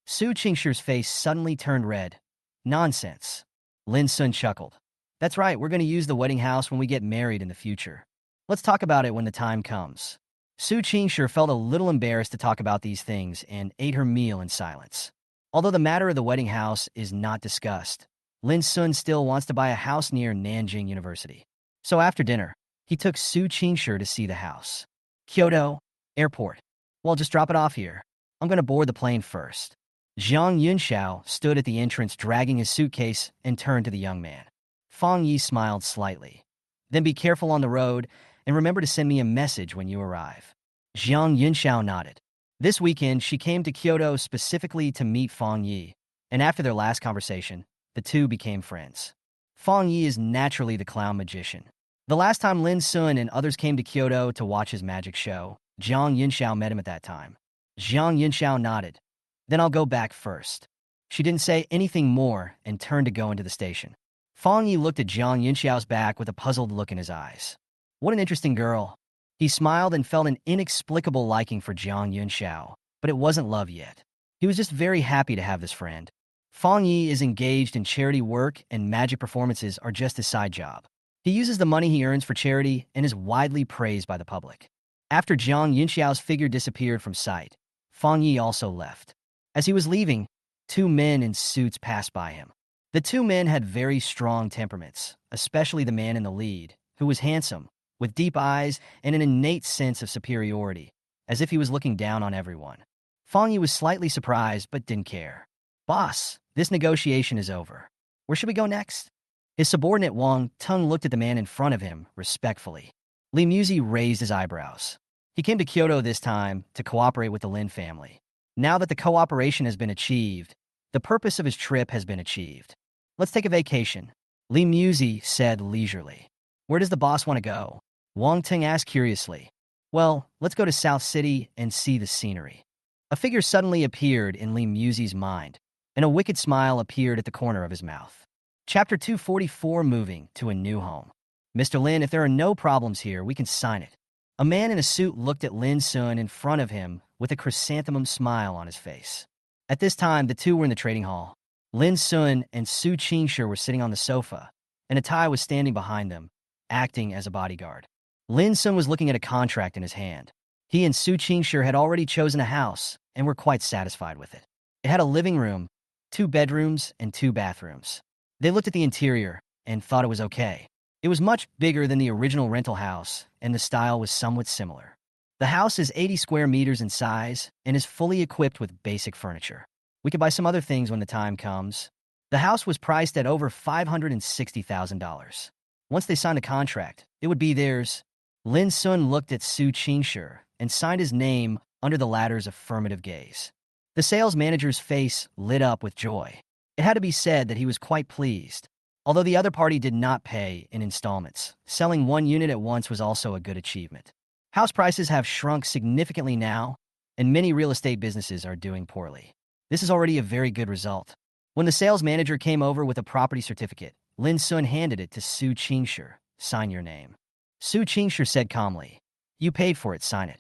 Su Qingshi's face suddenly turned red. "Nonsense." Lin Sun chuckled. "That's right, we're going to use the wedding house when we get married in the future. Let's talk about it when the time comes." Su Qingshi felt a little embarrassed to talk about these things and ate her meal in silence. Although the matter of the wedding house is not discussed, Lin Sun still wants to buy a house near Nanjing University. So after dinner, he took Su Qingshi to see the house. Kyoto, airport. "Well, just drop it off here. I'm going to board the plane first." Zhang Yunxiao stood at the entrance dragging his suitcase and turned to the young man. Fang Yi smiled slightly. "Then be careful on the road and remember to send me a message when you arrive." Zhang Yunxiao nodded. This weekend, she came to Kyoto specifically to meet Fang Yi, and after their last conversation, the two became friends. Fang Yi is naturally the clown magician. The last time Lin Sun and others came to Kyoto to watch his magic show, Zhang Yunxiao met him at that time. Zhang Yunxiao nodded. "Then I'll go back first." She didn't say anything more and turned to go into the station. Fang Yi looked at Zhang Yunxiao's back with a puzzled look in his eyes. What an interesting girl. He smiled and felt an inexplicable liking for Zhang Yunxiao, but it wasn't love yet. He was just very happy to have this friend. Fang Yi is engaged in charity work and magic performances are just his side job. He uses the money he earns for charity and is widely praised by the public. After Zhang Yunxiao's figure disappeared from sight, Fang Yi also left. As he was leaving, 2 men in suits passed by him. The 2 men had very strong temperaments, especially the man in the lead, who was handsome, with deep eyes and an innate sense of superiority, as if he was looking down on everyone. Fang Yi was slightly surprised but didn't care. "Boss, this negotiation is over. Where should we go next?" His subordinate Wang Tung looked at the man in front of him respectfully. Li Muzi raised his eyebrows. He came to Kyoto this time to cooperate with the Lin family. Now that the cooperation has been achieved, the purpose of his trip has been achieved. Let's take a vacation, Lee Musey said leisurely. Where does the boss want to go? Wang Ting asked curiously. Well, let's go to South City and see the scenery. A figure suddenly appeared in Lee Musey's mind, and a wicked smile appeared at the corner of his mouth. Chapter 244, Moving to a New Home. Mr. Lin, if there are no problems here, we can sign it. A man in a suit looked at Lin Sun in front of him with a chrysanthemum smile on his face. At this time, the two were in the trading hall. Lin Sun and Su Qingshi were sitting on the sofa, and a Tai was standing behind them, acting as a bodyguard. Lin Sun was looking at a contract in his hand. He and Su Qingshi had already chosen a house and were quite satisfied with it. It had a living room, 2 bedrooms, and 2 bathrooms. They looked at the interior and thought it was okay. It was much bigger than the original rental house, and the style was somewhat similar. The house is 80 square meters in size and is fully equipped with basic furniture. We could buy some other things when the time comes. The house was priced at over $560,000. Once they signed a contract, it would be theirs. Lin Sun looked at Su Qingshi and signed his name under the latter's affirmative gaze. The sales manager's face lit up with joy. It had to be said that he was quite pleased. Although the other party did not pay in installments, selling 1 unit at once was also a good achievement. House prices have shrunk significantly now, and many real estate businesses are doing poorly. This is already a very good result. When the sales manager came over with a property certificate, Lin Sun handed it to Su Qingshi. Sign your name. Su Qingshi said calmly, You paid for it, sign it.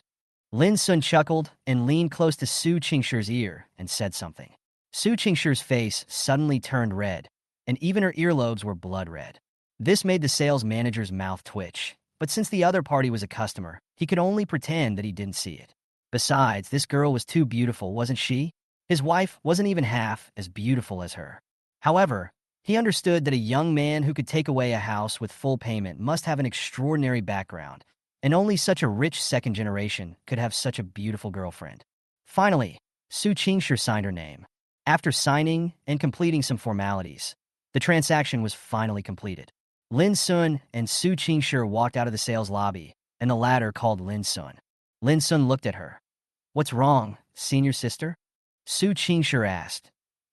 Lin Sun chuckled and leaned close to Su Qingshi's ear and said something. Su Qingshi's face suddenly turned red, and even her earlobes were blood red. This made the sales manager's mouth twitch, but since the other party was a customer, he could only pretend that he didn't see it. Besides, this girl was too beautiful, wasn't she? His wife wasn't even half as beautiful as her. However, he understood that a young man who could take away a house with full payment must have an extraordinary background, and only such a rich second generation could have such a beautiful girlfriend. Finally, Su Qingshi signed her name. After signing and completing some formalities, the transaction was finally completed. Lin Sun and Su Qingshi walked out of the sales lobby, and the latter called Lin Sun. Lin Sun looked at her. What's wrong, senior sister? Su Qingshi asked.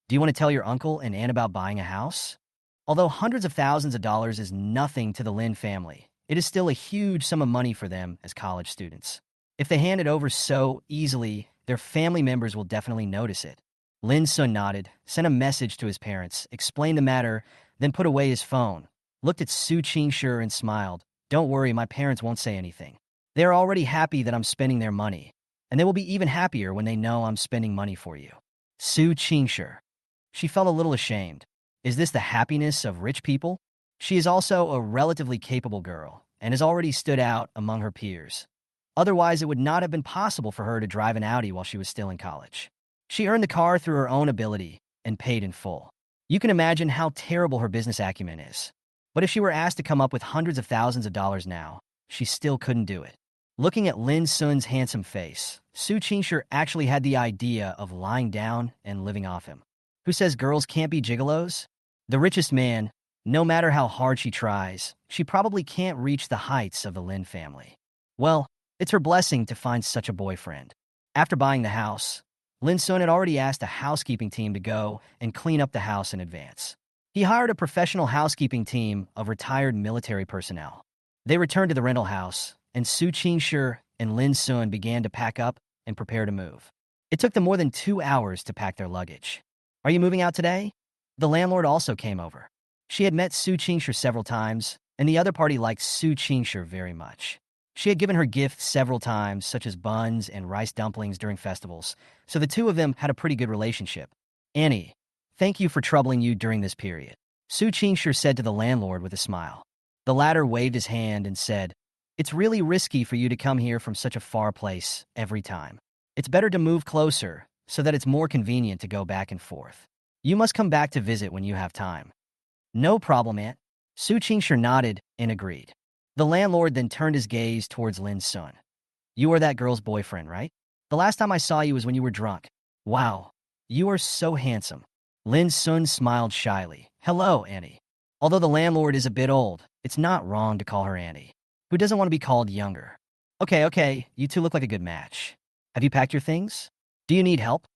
Do you want to tell your uncle and aunt about buying a house? Although hundreds of thousands of dollars is nothing to the Lin family, it is still a huge sum of money for them as college students. If they hand it over so easily, their family members will definitely notice it. Lin Sun nodded, sent a message to his parents, explained the matter, then put away his phone, looked at Su Qingshi and smiled. Don't worry, my parents won't say anything. They are already happy that I'm spending their money, and they will be even happier when they know I'm spending money for you. Su Qingshi. She felt a little ashamed. Is this the happiness of rich people? She is also a relatively capable girl, and has already stood out among her peers. Otherwise, it would not have been possible for her to drive an Audi while she was still in college. She earned the car through her own ability and paid in full. You can imagine how terrible her business acumen is. But if she were asked to come up with hundreds of thousands of dollars now, she still couldn't do it. Looking at Lin Sun's handsome face, Su Qingshi actually had the idea of lying down and living off him. Who says girls can't be gigolos? The richest man, no matter how hard she tries, she probably can't reach the heights of the Lin family. Well, it's her blessing to find such a boyfriend. After buying the house, Lin Sun had already asked a housekeeping team to go and clean up the house in advance. He hired a professional housekeeping team of retired military personnel. They returned to the rental house, and Su Qingshi and Lin Sun began to pack up and prepare to move. It took them more than 2 hours to pack their luggage. Are you moving out today? The landlord also came over. She had met Su Qingshi several times, and the other party liked Su Qingshi very much. She had given her gifts several times, such as buns and rice dumplings during festivals, so the two of them had a pretty good relationship. Annie, thank you for troubling you during this period, Su Qingshi said to the landlord with a smile. The latter waved his hand and said, It's really risky for you to come here from such a far place every time. It's better to move closer so that it's more convenient to go back and forth. You must come back to visit when you have time. No problem, Aunt. Su Qingshi nodded and agreed. The landlord then turned his gaze towards Lin Sun. You are that girl's boyfriend, right? The last time I saw you was when you were drunk. Wow, you are so handsome. Lin Sun smiled shyly. Hello, Annie. Although the landlord is a bit old, it's not wrong to call her Annie. Who doesn't want to be called younger? Okay, you two look like a good match. Have you packed your things? Do you need help?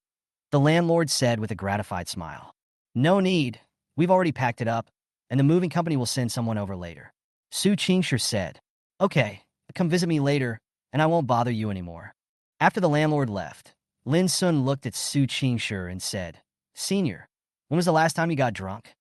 The landlord said with a gratified smile. No need. We've already packed it up, and the moving company will send someone over later. Su Qingshi said, Okay, come visit me later, and I won't bother you anymore. After the landlord left, Lin Sun looked at Su Qingshi and said, Senior, when was the last time you got drunk?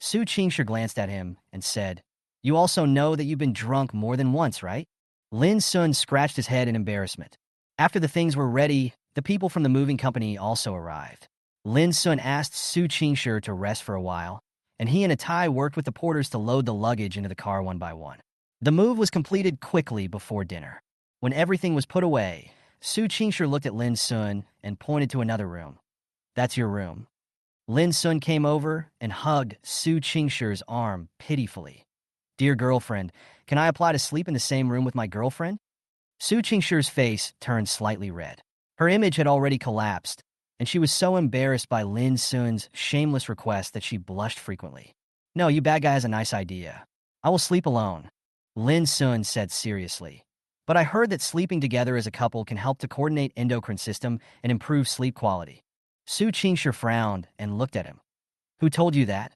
Su Qingshi glanced at him and said, You also know that you've been drunk more than once, right? Lin Sun scratched his head in embarrassment. After the things were ready, the people from the moving company also arrived. Lin Sun asked Su Qingshi to rest for a while, and he and Atai worked with the porters to load the luggage into the car one by one. The move was completed quickly before dinner. When everything was put away, Su Qingshi looked at Lin Sun and pointed to another room. That's your room. Lin Sun came over and hugged Su Qingshi's arm pitifully. Dear girlfriend, can I apply to sleep in the same room with my girlfriend? Su Qingshi's face turned slightly red. Her image had already collapsed, and she was so embarrassed by Lin Sun's shameless request that she blushed frequently. No, you bad guy has a nice idea. I will sleep alone, Lin Sun said seriously. But I heard that sleeping together as a couple can help to coordinate endocrine system and improve sleep quality. Su Qingshi frowned and looked at him. Who told you that?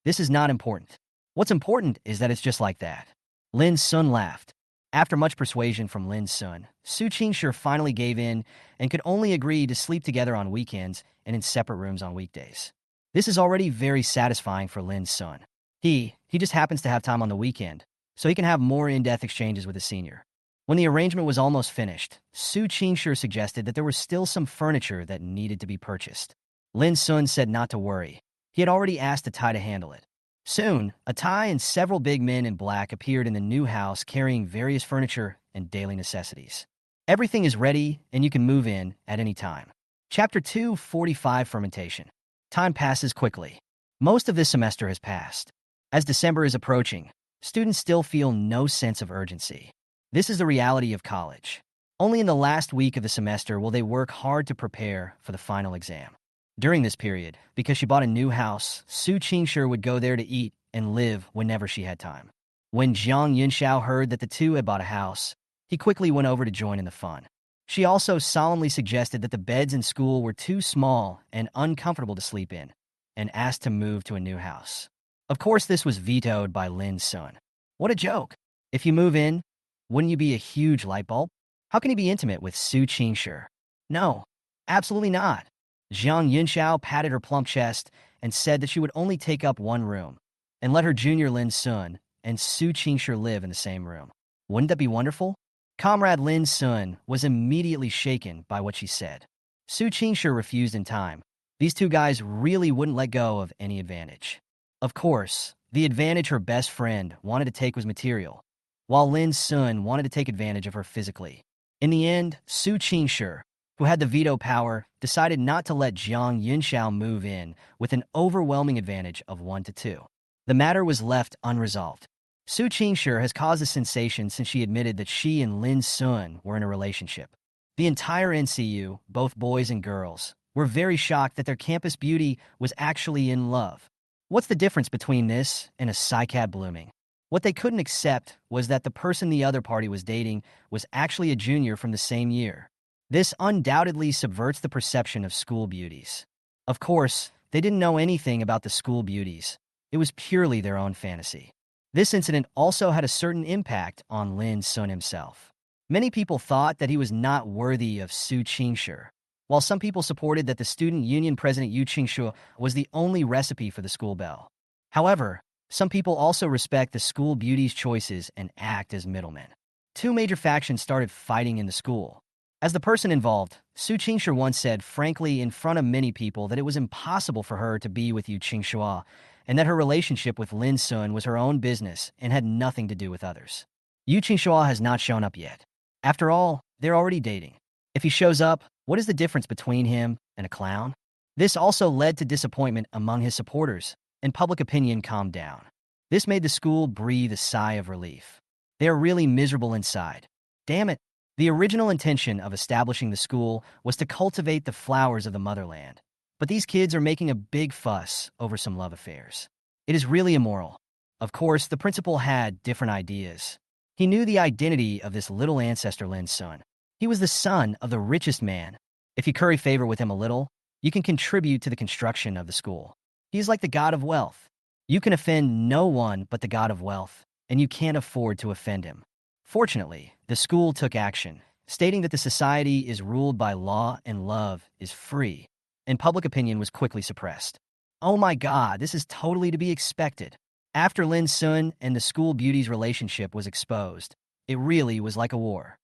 This is not important. What's important is that it's just like that. Lin Sun laughed. After much persuasion from Lin Sun, Su Qingshi finally gave in and could only agree to sleep together on weekends and in separate rooms on weekdays. This is already very satisfying for Lin Sun. He just happens to have time on the weekend, so he can have more in-depth exchanges with the senior. When the arrangement was almost finished, Su Qingshi suggested that there was still some furniture that needed to be purchased. Lin Sun said not to worry. He had already asked Atai to handle it. Soon, Atai and several big men in black appeared in the new house carrying various furniture and daily necessities. Everything is ready, and you can move in at any time. Chapter 2:45 Fermentation. Time passes quickly. Most of this semester has passed. As December is approaching, students still feel no sense of urgency. This is the reality of college. Only in the last week of the semester will they work hard to prepare for the final exam. During this period, because she bought a new house, Su Qingshi would go there to eat and live whenever she had time. When Jiang Yunxiao heard that the two had bought a house, he quickly went over to join in the fun. She also solemnly suggested that the beds in school were too small and uncomfortable to sleep in, and asked to move to a new house. Of course, this was vetoed by Lin Sun. What a joke! If you move in, wouldn't you be a huge light bulb? How can he be intimate with Su Qingshi? No, absolutely not. Jiang Yunxiao patted her plump chest and said that she would only take up one room, and let her junior Lin Sun and Su Qingshi live in the same room. Wouldn't that be wonderful? Comrade Lin Sun was immediately shaken by what she said. Su Qingshi refused in time. These two guys really wouldn't let go of any advantage. Of course, the advantage her best friend wanted to take was material, while Lin Sun wanted to take advantage of her physically. In the end, Su Qingshi, who had the veto power, decided not to let Jiang Yunxiao move in with an overwhelming advantage of 1-2. The matter was left unresolved. Su Qingshi has caused a sensation since she admitted that she and Lin Sun were in a relationship. The entire NCU, both boys and girls, were very shocked that their campus beauty was actually in love. What's the difference between this and a cycad blooming? What they couldn't accept was that the person the other party was dating was actually a junior from the same year. This undoubtedly subverts the perception of school beauties. Of course, they didn't know anything about the school beauties. It was purely their own fantasy. This incident also had a certain impact on Lin Sun himself. Many people thought that he was not worthy of Su Qingshi, while some people supported that the student union president Yu Qingshi was the only recipe for the school belle. However, some people also respect the school beauty's choices and act as middlemen. Two major factions started fighting in the school. As the person involved, Su Qingshi once said frankly in front of many people that it was impossible for her to be with Yu Qingxua, and that her relationship with Lin Sun was her own business and had nothing to do with others. Yu Qingxua has not shown up yet. After all, they're already dating. If he shows up, what is the difference between him and a clown? This also led to disappointment among his supporters, and public opinion calmed down. This made the school breathe a sigh of relief. They are really miserable inside. Damn it. The original intention of establishing the school was to cultivate the flowers of the motherland. But these kids are making a big fuss over some love affairs. It is really immoral. Of course, the principal had different ideas. He knew the identity of this little ancestor Lin Sun. He was the son of the richest man, If you curry favor with him a little, you can contribute to the construction of the school. He is like the god of wealth. You can offend no one but the god of wealth, and you can't afford to offend him. Fortunately, the school took action, stating that the society is ruled by law and love is free, and public opinion was quickly suppressed. Oh my god, this is totally to be expected. After Lin Sun and the school beauty's relationship was exposed, it really was like a war.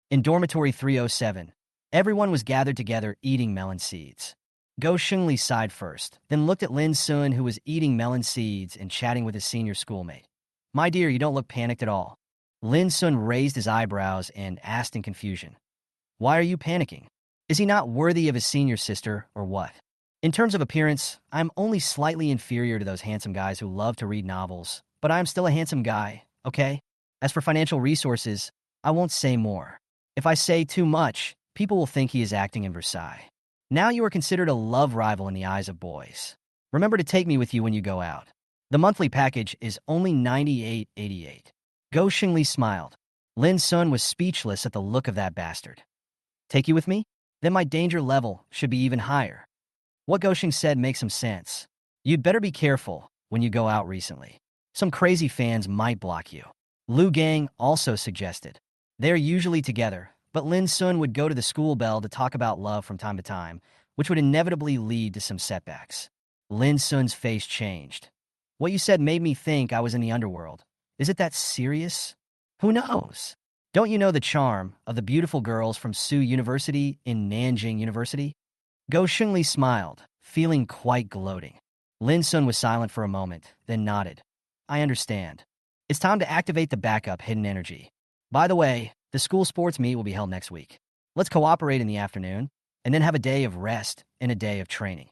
In dormitory 307, everyone was gathered together eating melon seeds. Go Shengli sighed first, then looked at Lin Sun, who was eating melon seeds and chatting with his senior schoolmate. My dear, you don't look panicked at all. Lin Sun raised his eyebrows and asked in confusion, why are you panicking? Is he not worthy of his senior sister, or what? In terms of appearance, I'm only slightly inferior to those handsome guys who love to read novels, but I'm still a handsome guy, okay? As for financial resources, I won't say more. If I say too much, people will think he is acting in Versailles. Now you are considered a love rival in the eyes of boys. Remember to take me with you when you go out. The monthly package is only $98.88. Go Shengli smiled. Lin Sun was speechless at the look of that bastard. Take you with me? Then my danger level should be even higher. What Go Sheng said makes some sense. You'd better be careful when you go out recently. Some crazy fans might block you. Lu Gang also suggested. They are usually together, but Lin Sun would go to the school bell to talk about love from time to time, which would inevitably lead to some setbacks. Lin Sun's face changed. What you said made me think I was in the underworld. Is it that serious? Who knows? Don't you know the charm of the beautiful girls from Tsu University in Nanjing University? Go Shengli smiled, feeling quite gloating. Lin Sun was silent for a moment, then nodded. I understand. It's time to activate the backup hidden energy. By the way, the school sports meet will be held next week. Let's cooperate in the afternoon, and then have a day of rest and a day of training.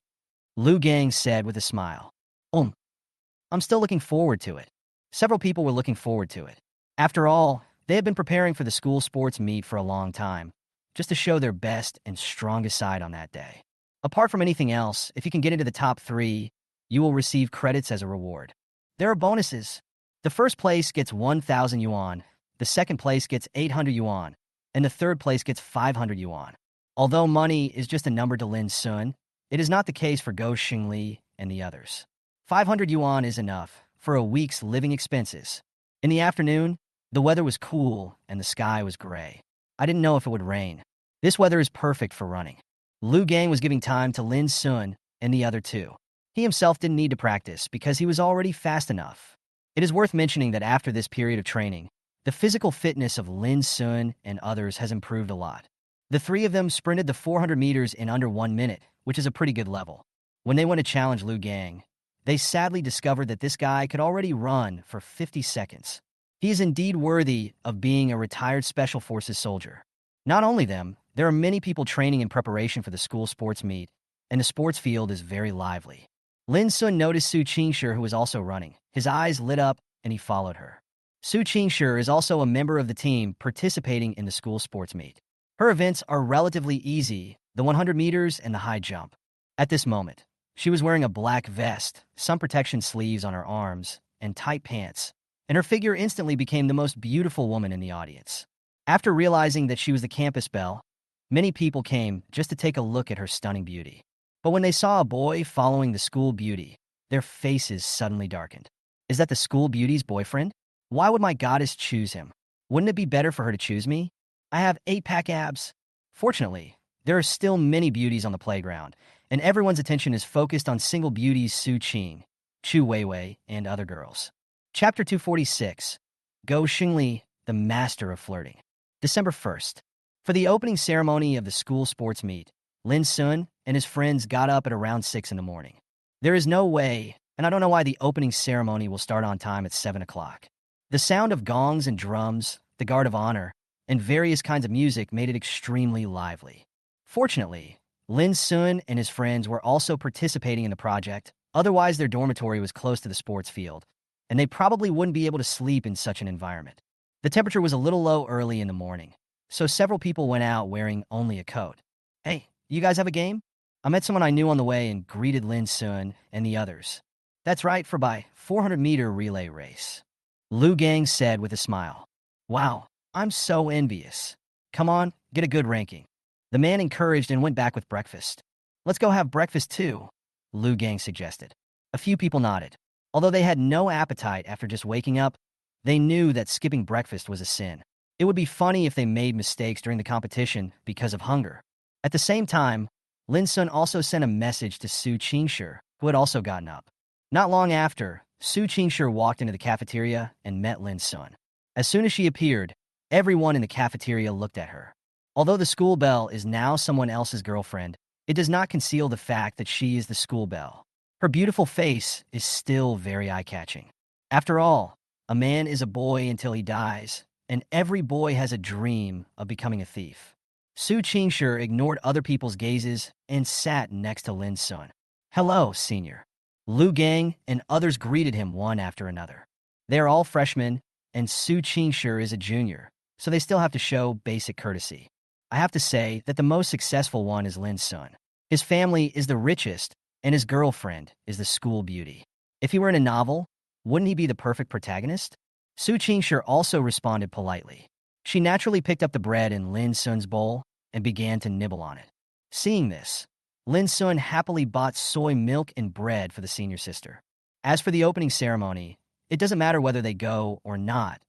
Lu Gang said with a smile. I'm still looking forward to it. Several people were looking forward to it. After all, they had been preparing for the school sports meet for a long time, just to show their best and strongest side on that day. Apart from anything else, if you can get into the top 3, you will receive credits as a reward. There are bonuses. The first place gets 1,000 yuan, the second place gets 800 yuan, and the third place gets 500 yuan. Although money is just a number to Lin Sun, it is not the case for Go Xingli and the others. 500 yuan is enough for a week's living expenses. In the afternoon, the weather was cool and the sky was gray. I didn't know if it would rain. This weather is perfect for running. Lu Gang was giving time to Lin Sun and the other two. He himself didn't need to practice because he was already fast enough. It is worth mentioning that after this period of training, the physical fitness of Lin Sun and others has improved a lot. The three of them sprinted the 400 meters in under 1 minute, which is a pretty good level. When they went to challenge Lu Gang, they sadly discovered that this guy could already run for 50 seconds. He is indeed worthy of being a retired Special Forces soldier. Not only them, there are many people training in preparation for the school sports meet, and the sports field is very lively. Lin Sun noticed Su Qingshi, who was also running. His eyes lit up, and he followed her. Su Qingshi is also a member of the team participating in the school sports meet. Her events are relatively easy, the 100 meters and the high jump. At this moment, she was wearing a black vest, sun protection sleeves on her arms, and tight pants, and her figure instantly became the most beautiful woman in the audience. After realizing that she was the campus belle, many people came just to take a look at her stunning beauty. But when they saw a boy following the school beauty, their faces suddenly darkened. Is that the school beauty's boyfriend? Why would my goddess choose him? Wouldn't it be better for her to choose me? I have 8-pack abs. Fortunately, there are still many beauties on the playground, and everyone's attention is focused on single beauties Su Qing, Chu Weiwei, and other girls. Chapter 246. Go Xingli, the Master of Flirting. December 1st. For the opening ceremony of the school sports meet, Lin Sun and his friends got up at around 6 in the morning. There is no way, and I don't know why the opening ceremony will start on time at 7 o'clock. The sound of gongs and drums, the guard of honor, and various kinds of music made it extremely lively. Fortunately, Lin Sun and his friends were also participating in the project, otherwise their dormitory was close to the sports field, and they probably wouldn't be able to sleep in such an environment. The temperature was a little low early in the morning, so several people went out wearing only a coat. Hey, you guys have a game? I met someone I knew on the way and greeted Lin Sun and the others. That's right, for my 400-meter relay race. Lu Gang said with a smile. Wow, I'm so envious. Come on, get a good ranking. The man encouraged and went back with breakfast. Let's go have breakfast too, Lu Gang suggested. A few people nodded. Although they had no appetite after just waking up, they knew that skipping breakfast was a sin. It would be funny if they made mistakes during the competition because of hunger. At the same time, Lin Sun also sent a message to Su Qingshi, who had also gotten up. Not long after, Su Qingshi walked into the cafeteria and met Lin Sun. As soon as she appeared, everyone in the cafeteria looked at her. Although the school belle is now someone else's girlfriend, it does not conceal the fact that she is the school belle. Her beautiful face is still very eye-catching. After all, a man is a boy until he dies, and every boy has a dream of becoming a thief. Su Qingshi ignored other people's gazes and sat next to Lin Sun. Hello, senior. Lu Gang and others greeted him one after another. They are all freshmen, and Su Qingshi is a junior, so they still have to show basic courtesy. I have to say that the most successful one is Lin Sun. His family is the richest, and his girlfriend is the school beauty. If he were in a novel, wouldn't he be the perfect protagonist? Su Qingshi also responded politely. She naturally picked up the bread in Lin Sun's bowl and began to nibble on it. Seeing this, Lin Sun happily bought soy milk and bread for the senior sister. As for the opening ceremony, it doesn't matter whether they go or not,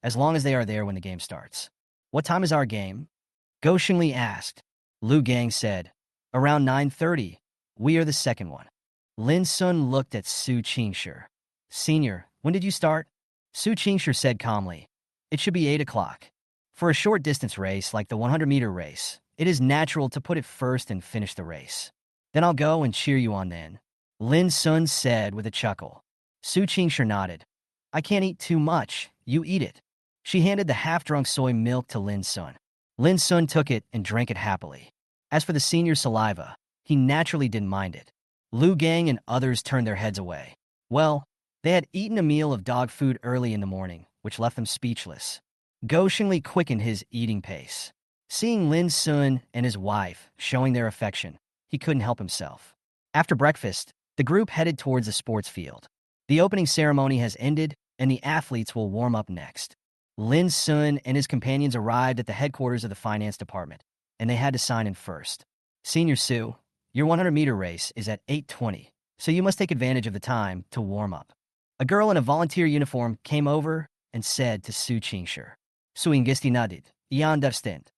as long as they are there when the game starts. What time is our game? Go Xingli asked. Lu Gang said, around 9:30. We are the second one. Lin Sun looked at Su Qingshi. Senior, when did you start? Su Qingshi said calmly. It should be 8 o'clock. For a short distance race like the 100-meter race, it is natural to put it first and finish the race. Then I'll go and cheer you on then, Lin Sun said with a chuckle. Su Qingshi nodded. I can't eat too much. You eat it. She handed the half-drunk soy milk to Lin Sun. Lin Sun took it and drank it happily. As for the senior's saliva, he naturally didn't mind it. Lu Gang and others turned their heads away. Well, they had eaten a meal of dog food early in the morning, which left them speechless. Go Xingli quickened his eating pace. Seeing Lin Sun and his wife showing their affection, he couldn't help himself. After breakfast, the group headed towards the sports field. The opening ceremony has ended, and the athletes will warm up next. Lin Sun and his companions arrived at the headquarters of the finance department, and they had to sign in first. Senior Su, your 100-meter race is at 8:20, so you must take advantage of the time to warm up. A girl in a volunteer uniform came over and said to Su Qingshi, Suingisti nodded, understand.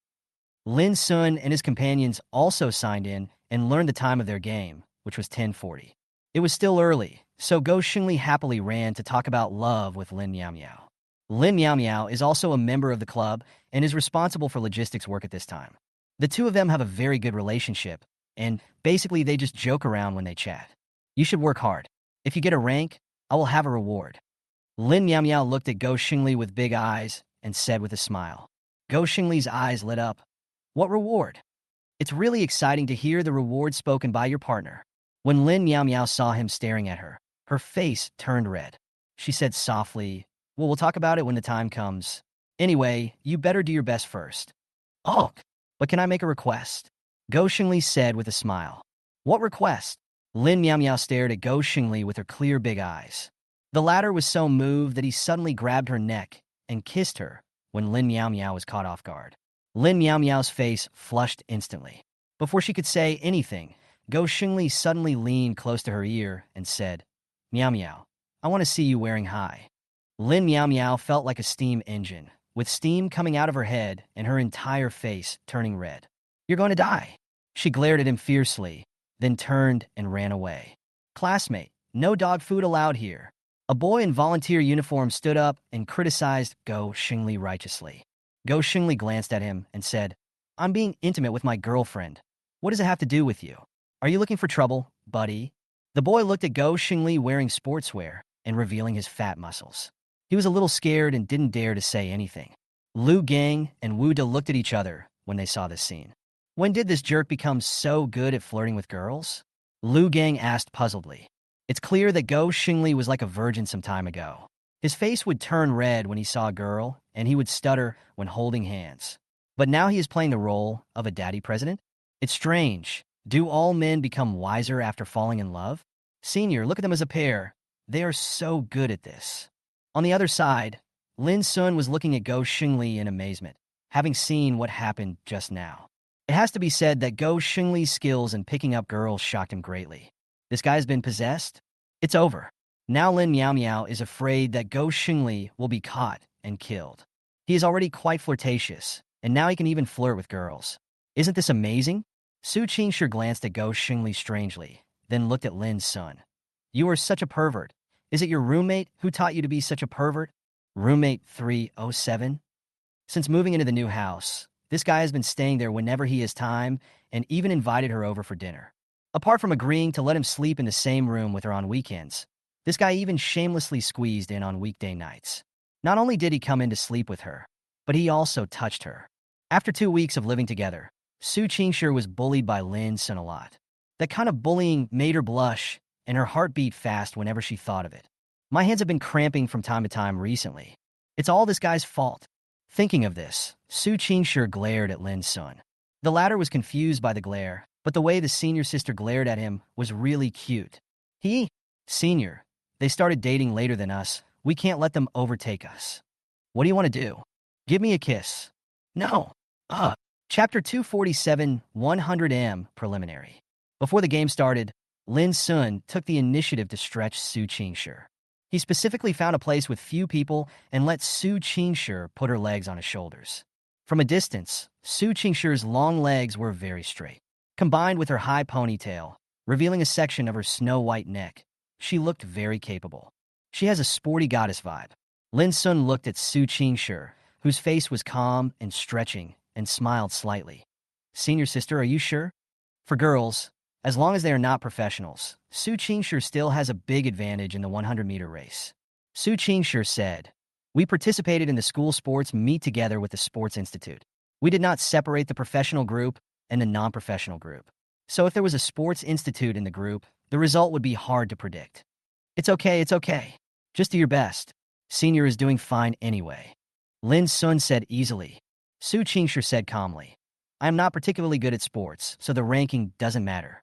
Lin Sun and his companions also signed in and learned the time of their game, which was 10:40. It was still early, so Go Xingli happily ran to talk about love with Lin Miao. Lin Miao is also a member of the club and is responsible for logistics work at this time. The two of them have a very good relationship, and basically they just joke around when they chat. You should work hard. If you get a rank, I will have a reward. Lin Miao looked at Go Xingli with big eyes and said with a smile. Go Xingli's eyes lit up. What reward? It's really exciting to hear the reward spoken by your partner. When Lin Miao saw him staring at her, her face turned red. She said softly, well, we'll talk about it when the time comes. Anyway, you better do your best first. Oh, but can I make a request? Go Xingli said with a smile. What request? Lin Miao stared at Go Xingli with her clear big eyes. The latter was so moved that he suddenly grabbed her neck and kissed her when Lin Miao was caught off guard. Lin Miao's face flushed instantly. Before she could say anything, Go Xingli suddenly leaned close to her ear and said, Miao, I want to see you wearing high. Lin Miao felt like a steam engine, with steam coming out of her head and her entire face turning red. You're going to die. She glared at him fiercely, then turned and ran away. Classmate, no dog food allowed here. A boy in volunteer uniform stood up and criticized Go Xingli righteously. Go Xingli glanced at him and said, I'm being intimate with my girlfriend. What does it have to do with you? Are you looking for trouble, buddy? The boy looked at Go Xingli wearing sportswear and revealing his fat muscles. He was a little scared and didn't dare to say anything. Lu Gang and Wu De looked at each other when they saw this scene. When did this jerk become so good at flirting with girls? Lu Gang asked puzzledly. It's clear that Go Xingli was like a virgin some time ago. His face would turn red when he saw a girl, and he would stutter when holding hands. But now he is playing the role of a daddy president? It's strange. Do all men become wiser after falling in love? Senior, look at them as a pair. They are so good at this. On the other side, Lin Sun was looking at Go Xingli in amazement, having seen what happened just now. It has to be said that Go Xingli's skills in picking up girls shocked him greatly. This guy's been possessed? It's over. Now Lin Miao Miao is afraid that Go Xingli will be caught and killed. He is already quite flirtatious, and now he can even flirt with girls. Isn't this amazing? Su Qingshi glanced at Go Xingli strangely, then looked at Lin Sun. You are such a pervert. Is it your roommate who taught you to be such a pervert? Roommate 307? Since moving into the new house, this guy has been staying there whenever he has time and even invited her over for dinner. Apart from agreeing to let him sleep in the same room with her on weekends, this guy even shamelessly squeezed in on weekday nights. Not only did he come in to sleep with her, but he also touched her. After 2 weeks of living together, Su Qingshi was bullied by Lin Sun a lot. That kind of bullying made her blush, and her heart beat fast whenever she thought of it. My hands have been cramping from time to time recently. It's all this guy's fault. Thinking of this, Su Qingshi glared at Lin Sun. The latter was confused by the glare, but the way the senior sister glared at him was really cute. Senior, they started dating later than us. We can't let them overtake us. What do you want to do? Give me a kiss. No. Chapter 247, 100M, Preliminary. Before the game started, Lin Sun took the initiative to stretch Su Qingshi. He specifically found a place with few people and let Su Qingshi put her legs on his shoulders. From a distance, Su Qingshi's long legs were very straight. Combined with her high ponytail, revealing a section of her snow-white neck, she looked very capable. She has a sporty goddess vibe. Lin Sun looked at Su Qingshi, whose face was calm and stretching, and smiled slightly. Senior sister, are you sure? For girls, as long as they are not professionals, Su Qingshi still has a big advantage in the 100-meter race. Su Qingshi said, We participated in the school sports meet together with the Sports Institute. We did not separate the professional group and the non-professional group. So if there was a Sports Institute in the group, the result would be hard to predict. It's okay. Just do your best. Senior is doing fine anyway. Lin Sun said easily. Su Qingshi said calmly, I am not particularly good at sports, so the ranking doesn't matter.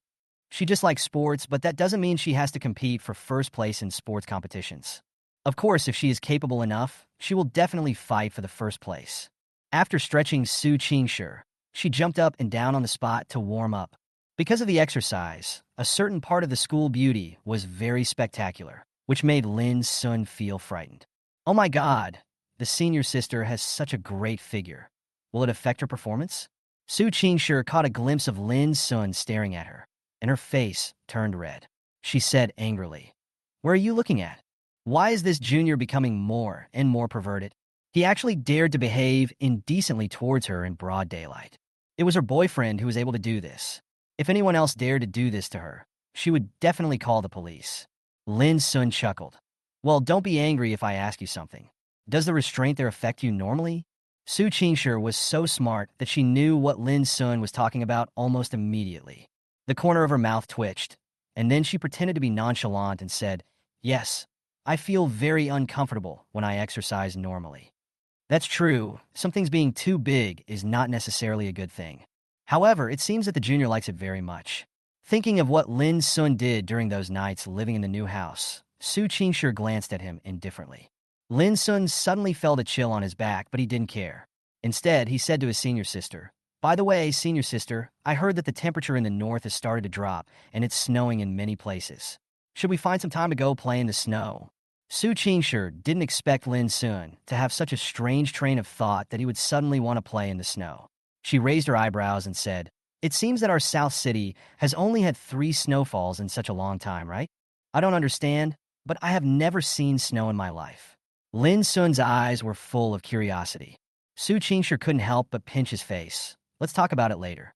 She just likes sports, but that doesn't mean she has to compete for first place in sports competitions. Of course, if she is capable enough, she will definitely fight for the first place. After stretching Su Qingshi, she jumped up and down on the spot to warm up. Because of the exercise, a certain part of the school beauty was very spectacular, which made Lin Sun feel frightened. Oh my God, the senior sister has such a great figure. Will it affect her performance? Su Qingshi caught a glimpse of Lin Sun staring at her, and her face turned red. She said angrily, Where are you looking at? Why is this junior becoming more and more perverted? He actually dared to behave indecently towards her in broad daylight. It was her boyfriend who was able to do this. If anyone else dared to do this to her, she would definitely call the police. Lin Sun chuckled. Well, don't be angry if I ask you something. Does the restraint there affect you normally? Su Qingshi was so smart that she knew what Lin Sun was talking about almost immediately. The corner of her mouth twitched, and then she pretended to be nonchalant and said, Yes, I feel very uncomfortable when I exercise normally. That's true. Some things being too big is not necessarily a good thing. However, it seems that the junior likes it very much. Thinking of what Lin Sun did during those nights living in the new house, Su Qingshi glanced at him indifferently. Lin Sun suddenly felt a chill on his back, but he didn't care. Instead, he said to his senior sister, By the way, senior sister, I heard that the temperature in the north has started to drop, and it's snowing in many places. Should we find some time to go play in the snow? Su Qingshi didn't expect Lin Sun to have such a strange train of thought that he would suddenly want to play in the snow. She raised her eyebrows and said, It seems that our South City has only had 3 snowfalls in such a long time, right? I don't understand, but I have never seen snow in my life. Lin Sun's eyes were full of curiosity. Su Qingshi couldn't help but pinch his face. Let's talk about it later.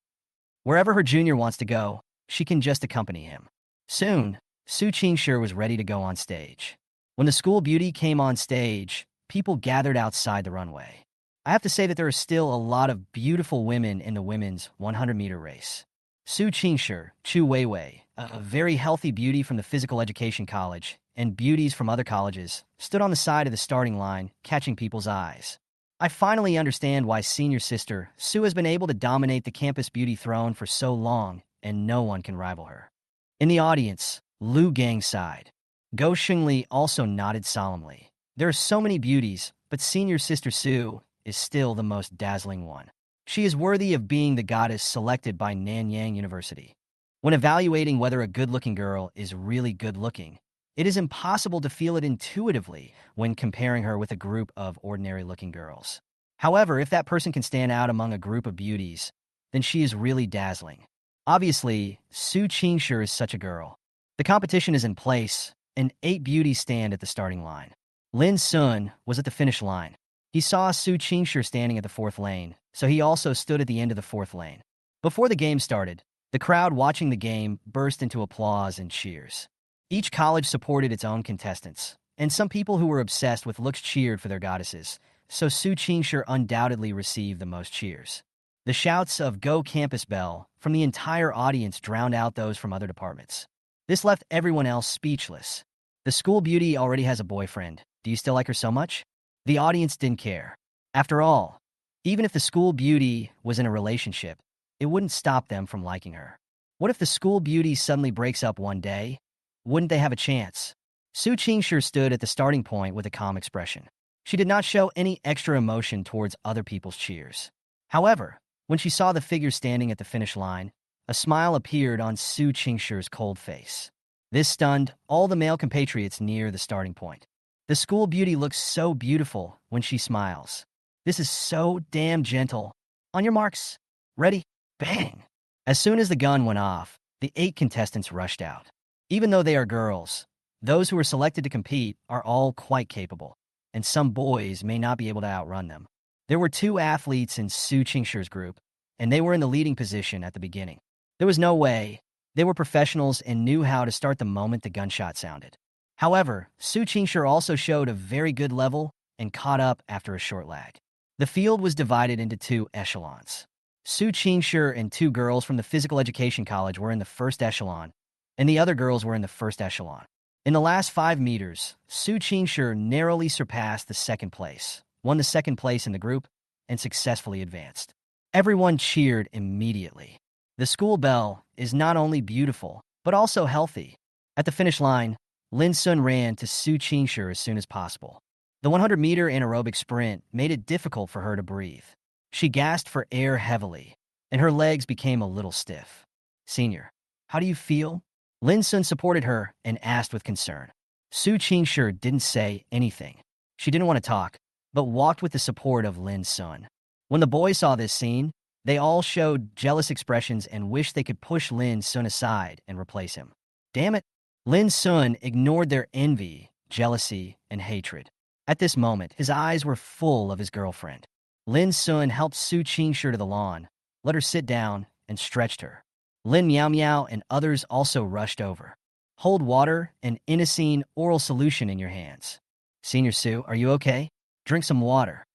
Wherever her junior wants to go, she can just accompany him. Soon, Su Qingshi was ready to go on stage. When the school beauty came on stage, people gathered outside the runway. I have to say that there are still a lot of beautiful women in the women's 100-meter race. Su Qingshi, Chu Weiwei, a very healthy beauty from the physical education college, and beauties from other colleges, stood on the side of the starting line, catching people's eyes. I finally understand why senior sister Su has been able to dominate the campus beauty throne for so long, and no one can rival her. In the audience, Lu Gang sighed. Go Xingli also nodded solemnly. There are so many beauties, but senior sister Su is still the most dazzling one. She is worthy of being the goddess selected by Nanyang University. When evaluating whether a good-looking girl is really good-looking, it is impossible to feel it intuitively when comparing her with a group of ordinary-looking girls. However, if that person can stand out among a group of beauties, then she is really dazzling. Obviously, Su Qingshi is such a girl. The competition is in place, and 8 beauties stand at the starting line. Lin Sun was at the finish line. He saw Su Qingshi standing at the 4th lane, so he also stood at the end of the 4th lane. Before the game started, the crowd watching the game burst into applause and cheers. Each college supported its own contestants, and some people who were obsessed with looks cheered for their goddesses, so Su Qingshi undoubtedly received the most cheers. The shouts of "Go Campus Bell" from the entire audience drowned out those from other departments. This left everyone else speechless. The school beauty already has a boyfriend. Do you still like her so much? The audience didn't care. After all, even if the school beauty was in a relationship, it wouldn't stop them from liking her. What if the school beauty suddenly breaks up one day? Wouldn't they have a chance? Su Qingshi stood at the starting point with a calm expression. She did not show any extra emotion towards other people's cheers. However, when she saw the figure standing at the finish line, a smile appeared on Su Qingshi's cold face. This stunned all the male compatriots near the starting point. The school beauty looks so beautiful when she smiles. This is so damn gentle. On your marks. Ready? Bang! As soon as the gun went off, the 8 contestants rushed out. Even though they are girls, those who are selected to compete are all quite capable, and some boys may not be able to outrun them. There were 2 athletes in Su Qingshi's group, and they were in the leading position at the beginning. There was no way. They were professionals and knew how to start the moment the gunshot sounded. However, Su Qingshi also showed a very good level and caught up after a short lag. The field was divided into 2 echelons. Su Qingshi and 2 girls from the physical education college were in the first echelon, and the other girls were in the first echelon. In the last 5 meters, Su Qingshi narrowly surpassed the 2nd place, won the 2nd place in the group, and successfully advanced. Everyone cheered immediately. The school belle is not only beautiful, but also healthy. At the finish line, Lin Sun ran to Su Qingshi as soon as possible. The 100-meter anaerobic sprint made it difficult for her to breathe. She gasped for air heavily, and her legs became a little stiff. "Senior, how do you feel?" Lin Sun supported her and asked with concern. Su Qingshi didn't say anything. She didn't want to talk, but walked with the support of Lin Sun. When the boys saw this scene, they all showed jealous expressions and wished they could push Lin Sun aside and replace him. Damn it! Lin Sun ignored their envy, jealousy, and hatred. At this moment, his eyes were full of his girlfriend. Lin Sun helped Su Qingshi to the lawn, let her sit down, and stretched her. Lin Miao Miao and others also rushed over. Hold water and inosine oral solution in your hands. Senior Su, are you okay? Drink some water.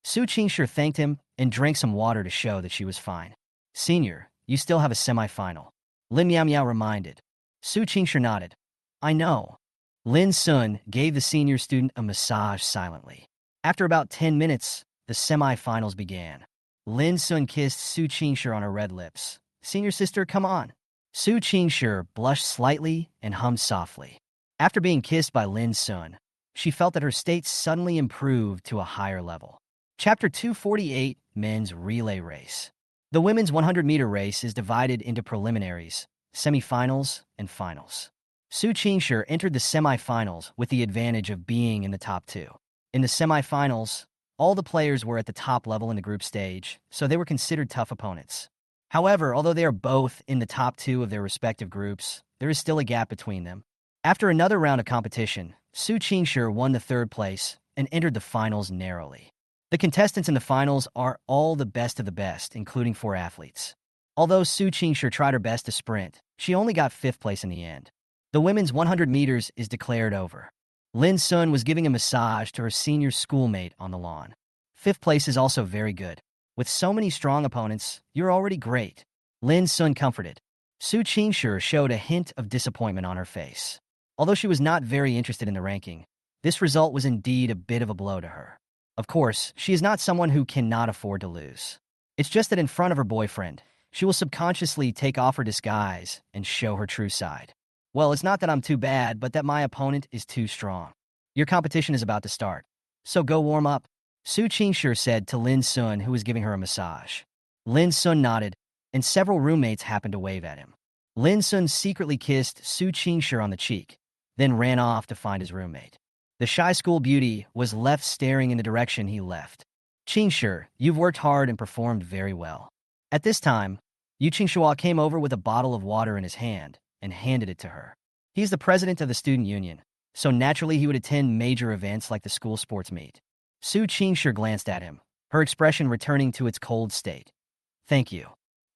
Su Qingshi thanked him and drank some water to show that she was fine. Senior, you still have a semi-final. Lin Miao Miao reminded. Su Qingshi nodded. I know. Lin Sun gave the senior student a massage silently. After about 10 minutes, the semi-finals began. Lin Sun kissed Su Qingshi on her red lips. Senior sister, come on. Su Qingshi blushed slightly and hummed softly. After being kissed by Lin Sun, she felt that her state suddenly improved to a higher level. Chapter 248, Men's Relay Race. The women's 100-meter race is divided into preliminaries, semifinals, and finals. Su Qingshi entered the semifinals with the advantage of being in the top 2. In the semifinals, all the players were at the top level in the group stage, so they were considered tough opponents. However, although they are both in the top 2 of their respective groups, there is still a gap between them. After another round of competition, Su Qingshi won the 3rd place and entered the finals narrowly. The contestants in the finals are all the best of the best, including 4 athletes. Although Su Qingshi tried her best to sprint, she only got 5th place in the end. The women's 100 meters is declared over. Lin Sun was giving a massage to her senior schoolmate on the lawn. 5th place is also very good. With so many strong opponents, you're already great. Lin Sun comforted. Su Qingshi showed a hint of disappointment on her face. Although she was not very interested in the ranking, this result was indeed a bit of a blow to her. Of course, she is not someone who cannot afford to lose. It's just that in front of her boyfriend, she will subconsciously take off her disguise and show her true side. Well, it's not that I'm too bad, but that my opponent is too strong. Your competition is about to start, so go warm up, Su Qingshi said to Lin Sun, who was giving her a massage. Lin Sun nodded, and several roommates happened to wave at him. Lin Sun secretly kissed Su Qingshi on the cheek, then ran off to find his roommate. The shy school beauty was left staring in the direction he left. Qingshi, you've worked hard and performed very well. At this time, Yu Qingshua came over with a bottle of water in his hand and handed it to her. He's the president of the student union, so naturally he would attend major events like the school sports meet. Su Qingshi glanced at him, her expression returning to its cold state. Thank you.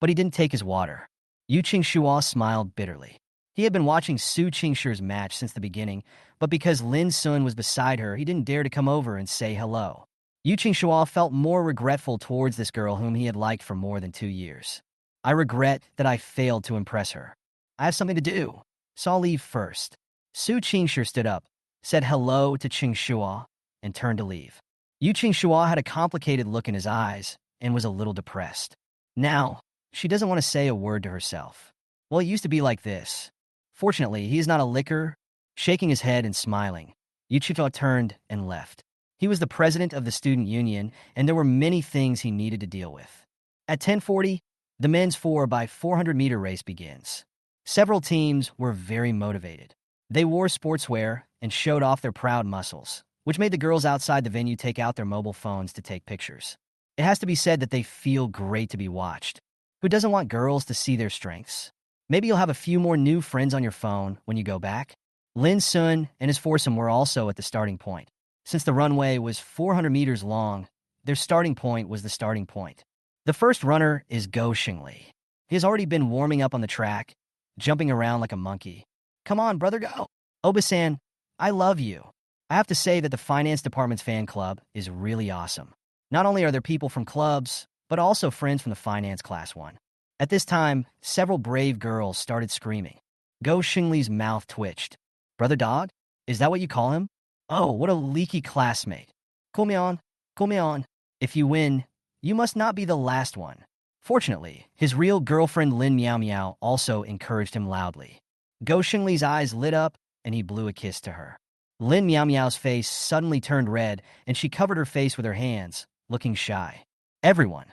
But he didn't take his water. Yu Qingshua smiled bitterly. He had been watching Su Qingshi's match since the beginning, but because Lin Sun was beside her, he didn't dare to come over and say hello. Yu Qingshua felt more regretful towards this girl whom he had liked for more than 2 years. I regret that I failed to impress her. I have something to do, so I'll leave first. Su Qingshi stood up, said hello to Qingshua, and turned to leave. Yu Qingshua had a complicated look in his eyes and was a little depressed. Now, she doesn't want to say a word to herself. Well, it used to be like this. Fortunately, he is not a licker. Shaking his head and smiling, Yu Qingshua turned and left. He was the president of the student union, and there were many things he needed to deal with. At 10:40, the men's 4x400-meter race begins. Several teams were very motivated. They wore sportswear and showed off their proud muscles, which made the girls outside the venue take out their mobile phones to take pictures. It has to be said that they feel great to be watched. Who doesn't want girls to see their strengths? Maybe you'll have a few more new friends on your phone when you go back. Lin Sun and his foursome were also at the starting point. Since the runway was 400 meters long, their starting point was the starting point. The first runner is Go Xingli. He has already been warming up on the track, jumping around like a monkey. Come on, brother, go. Obasan, I love you. I have to say that the finance department's fan club is really awesome. Not only are there people from clubs, but also friends from the finance class one. At this time, several brave girls started screaming. Go Xingli's mouth twitched. Brother dog? Is that what you call him? Oh, what a leaky classmate. Cool me on, cool me on. If you win, you must not be the last one. Fortunately, his real girlfriend Lin Miao Miao also encouraged him loudly. Go Xingli's eyes lit up, and he blew a kiss to her. Lin Miao Miao's face suddenly turned red, and she covered her face with her hands, looking shy. Everyone.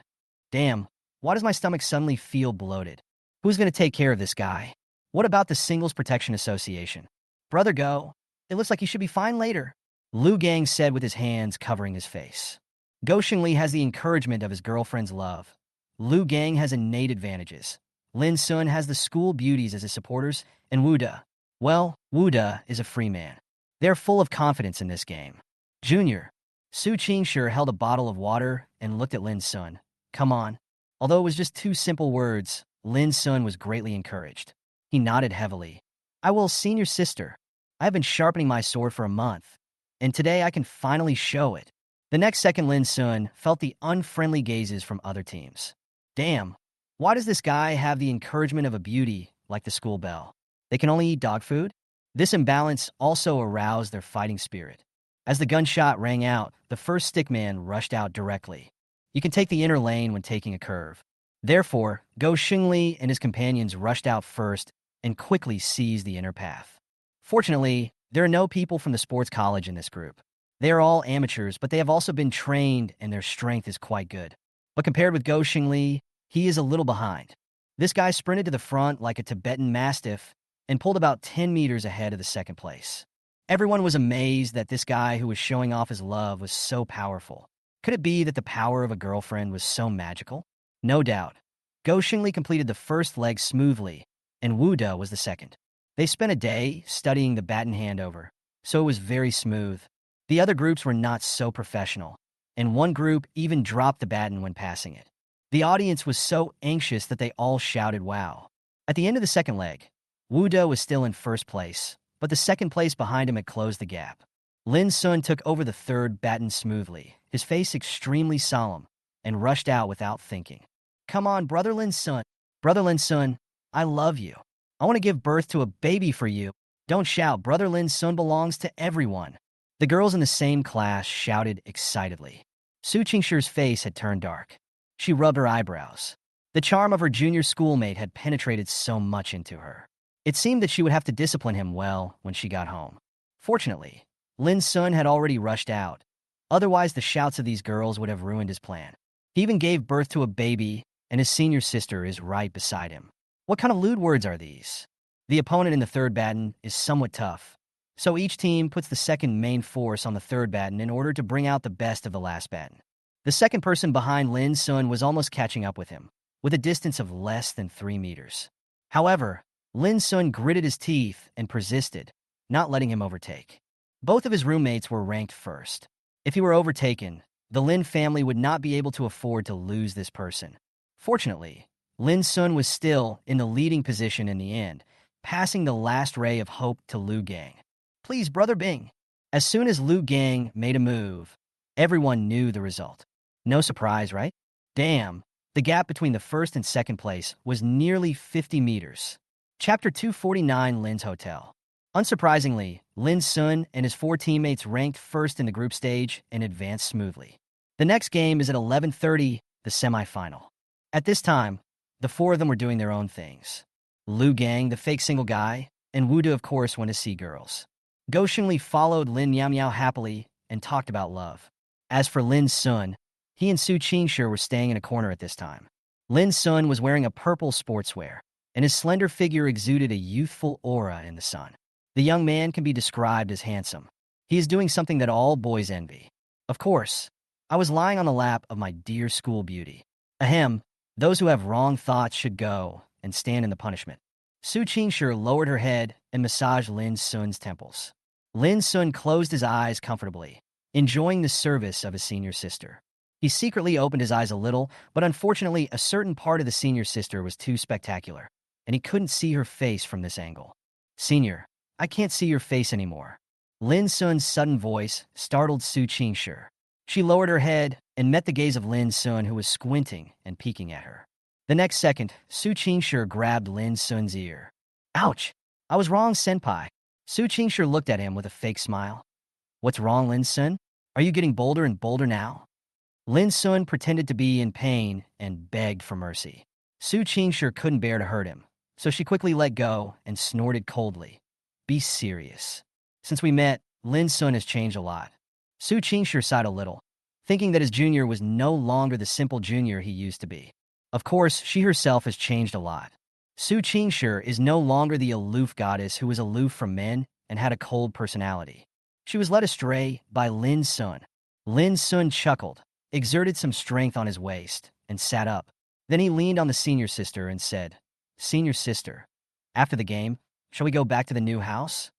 Damn, why does my stomach suddenly feel bloated? Who's going to take care of this guy? What about the Singles Protection Association? Brother Go, it looks like you should be fine later, Lu Gang said with his hands covering his face. Go Xingli has the encouragement of his girlfriend's love. Lu Gang has innate advantages. Lin Sun has the school beauties as his supporters, and Wu De. Well, Wu De is a free man. They're full of confidence in this game. Junior. Su Qingshi held a bottle of water and looked at Lin Sun. Come on. Although it was just 2 simple words, Lin Sun was greatly encouraged. He nodded heavily. I will, senior sister. I have been sharpening my sword for a month, and today I can finally show it. The next second, Lin Sun felt the unfriendly gazes from other teams. Damn, why does this guy have the encouragement of a beauty like the school belle? They can only eat dog food? This imbalance also aroused their fighting spirit. As the gunshot rang out, the first stickman rushed out directly. You can take the inner lane when taking a curve. Therefore, Go Xingli and his companions rushed out first and quickly seized the inner path. Fortunately, there are no people from the sports college in this group. They are all amateurs, but they have also been trained and their strength is quite good. But compared with Go Xingli, he is a little behind. This guy sprinted to the front like a Tibetan Mastiff and pulled about 10 meters ahead of the second place. Everyone was amazed that this guy who was showing off his love was so powerful. Could it be that the power of a girlfriend was so magical? No doubt. Go Xingli completed the first leg smoothly, and Wu De was the second. They spent a day studying the baton handover, so it was very smooth. The other groups were not so professional, and one group even dropped the baton when passing it. The audience was so anxious that they all shouted wow. At the end of the second leg, Wu De was still in first place, but the second place behind him had closed the gap. Lin Sun took over the third baton smoothly, his face extremely solemn, and rushed out without thinking. Come on, Brother Lin Sun. Brother Lin Sun, I love you. I want to give birth to a baby for you. Don't shout, Brother Lin Sun belongs to everyone. The girls in the same class shouted excitedly. Su Qingshi's face had turned dark. She rubbed her eyebrows. The charm of her junior schoolmate had penetrated so much into her. It seemed that she would have to discipline him well when she got home. Fortunately, Lin Sun had already rushed out. Otherwise, the shouts of these girls would have ruined his plan. He even gave birth to a baby and his senior sister is right beside him. What kind of lewd words are these? The opponent in the third baton is somewhat tough, so each team puts the second main force on the third baton in order to bring out the best of the last baton. The second person behind Lin Sun was almost catching up with him, with a distance of less than 3 meters. However, Lin Sun gritted his teeth and persisted, not letting him overtake. Both of his roommates were ranked first. If he were overtaken, the Lin family would not be able to afford to lose this person. Fortunately, Lin Sun was still in the leading position in the end, passing the last ray of hope to Liu Gang. Please, Brother Bing. As soon as Liu Gang made a move, everyone knew the result. No surprise, right? Damn, the gap between the first and second place was nearly 50 meters. Chapter 249, Lin's Hotel. Unsurprisingly, Lin Sun and his 4 teammates ranked first in the group stage and advanced smoothly. The next game is at 11:30, the semifinal. At this time, the 4 of them were doing their own things. Liu Gang, the fake single guy, and Wu De, of course, went to see girls. Go Xingli followed Lin Miao happily and talked about love. As for Lin Sun, he and Su Qingshi were staying in a corner at this time. Lin Sun was wearing a purple sportswear, and his slender figure exuded a youthful aura in the sun. The young man can be described as handsome. He is doing something that all boys envy. Of course, I was lying on the lap of my dear school beauty. Ahem, those who have wrong thoughts should go and stand in the punishment. Su Qingshi lowered her head and massaged Lin Sun's temples. Lin Sun closed his eyes comfortably, enjoying the service of his senior sister. He secretly opened his eyes a little, but unfortunately a certain part of the senior sister was too spectacular, and he couldn't see her face from this angle. Senior, I can't see your face anymore. Lin Sun's sudden voice startled Su Qingshi. She lowered her head and met the gaze of Lin Sun, who was squinting and peeking at her. The next second, Su Qingshi grabbed Lin Sun's ear. Ouch! I was wrong, senpai. Su Qingshi looked at him with a fake smile. What's wrong, Lin Sun? Are you getting bolder and bolder now? Lin Sun pretended to be in pain and begged for mercy. Su Qingshi couldn't bear to hurt him, so she quickly let go and snorted coldly. Be serious. Since we met, Lin Sun has changed a lot. Su Qingshi sighed a little, thinking that his junior was no longer the simple junior he used to be. Of course, she herself has changed a lot. Su Qingshi is no longer the aloof goddess who was aloof from men and had a cold personality. She was led astray by Lin Sun. Lin Sun chuckled, exerted some strength on his waist, and sat up. Then he leaned on the senior sister and said, Senior sister, after the game, shall we go back to the new house?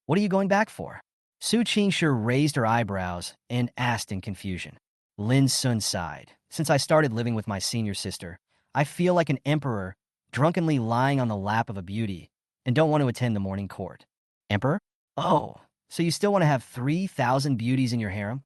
What are you going back for? Su Qingshi raised her eyebrows and asked in confusion. Lin Sun sighed. Since I started living with my senior sister, I feel like an emperor drunkenly lying on the lap of a beauty and don't want to attend the morning court. Emperor? Oh, so you still want to have 3,000 beauties in your harem?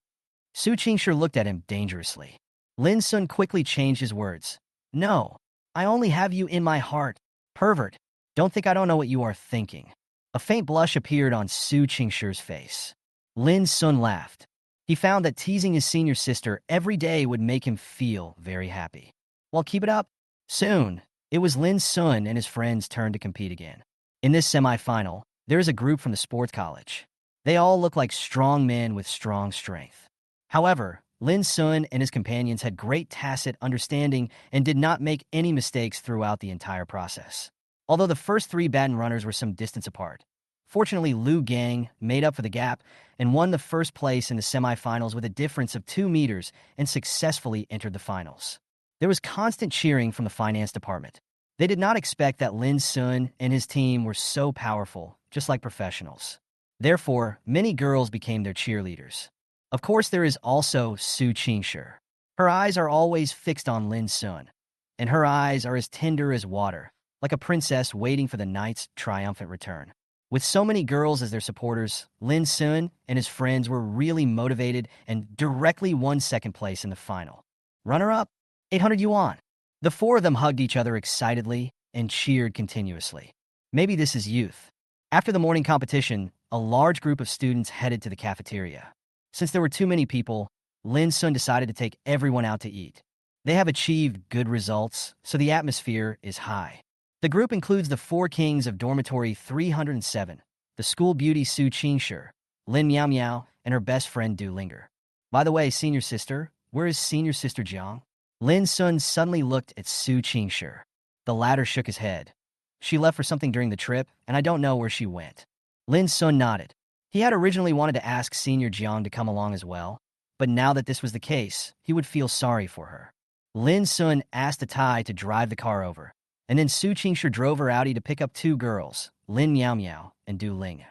Su Qingshi looked at him dangerously. Lin Sun quickly changed his words. No, I only have you in my heart. Pervert, don't think I don't know what you are thinking. A faint blush appeared on Su Qingshi's face. Lin Sun laughed. He found that teasing his senior sister every day would make him feel very happy. Well, keep it up. Soon, it was Lin Sun and his friends' turn to compete again. In this semifinal, there is a group from the sports college. They all look like strong men with strong strength. However, Lin Sun and his companions had great tacit understanding and did not make any mistakes throughout the entire process. Although the first 3 baton runners were some distance apart, fortunately Liu Gang made up for the gap and won the first place in the semifinals with a difference of 2 meters and successfully entered the finals. There was constant cheering from the finance department. They did not expect that Lin Sun and his team were so powerful, just like professionals. Therefore, many girls became their cheerleaders. Of course, there is also Su Qingshi. Her eyes are always fixed on Lin Sun, and her eyes are as tender as water, like a princess waiting for the knight's triumphant return. With so many girls as their supporters, Lin Sun and his friends were really motivated and directly won second place in the final. Runner-up, 800 yuan. The 4 of them hugged each other excitedly and cheered continuously. Maybe this is youth. After the morning competition, a large group of students headed to the cafeteria. Since there were too many people, Lin Sun decided to take everyone out to eat. They have achieved good results, so the atmosphere is high. The group includes the 4 kings of dormitory 307, the school beauty Su Qingshi, Lin Miao, and her best friend Du Linger. By the way, senior sister, where is senior sister Jiang? Lin Sun suddenly looked at Su Qingshi. The latter shook his head. She left for something during the trip, and I don't know where she went. Lin Sun nodded. He had originally wanted to ask Senior Jiang to come along as well, but now that this was the case, he would feel sorry for her. Lin Sun asked Tai to drive the car over, and then Su Qingshi drove her Audi to pick up two girls, Lin Miao Miao and Du Ling.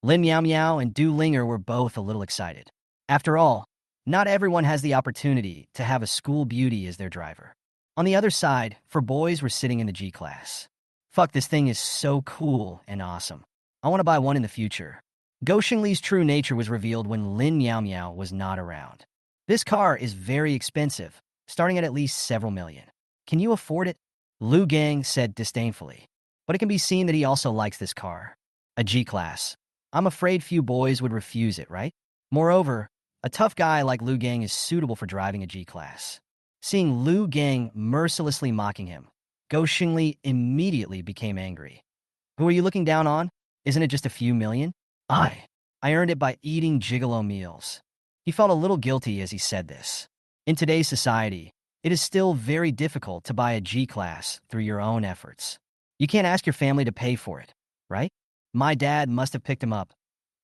Lin Miao Miao and Du Linger were both a little excited. After all, not everyone has the opportunity to have a school beauty as their driver. On the other side, for boys were sitting in the G class. Fuck, this thing is so cool and awesome. I want to buy one in the future. Go Xingli's true nature was revealed when Lin Miao Miao was not around. This car is very expensive, starting at least several million. Can you afford it? Lu Gang said disdainfully. But it can be seen that he also likes this car. A G-Class. I'm afraid few boys would refuse it, right? Moreover, a tough guy like Lu Gang is suitable for driving a G-Class. Seeing Lu Gang mercilessly mocking him, Go Xingli immediately became angry. Who are you looking down on? Isn't it just a few million? I earned it by eating gigolo meals. He felt a little guilty as he said this. In today's society, it is still very difficult to buy a G-Class through your own efforts. You can't ask your family to pay for it, right? My dad must have picked him up.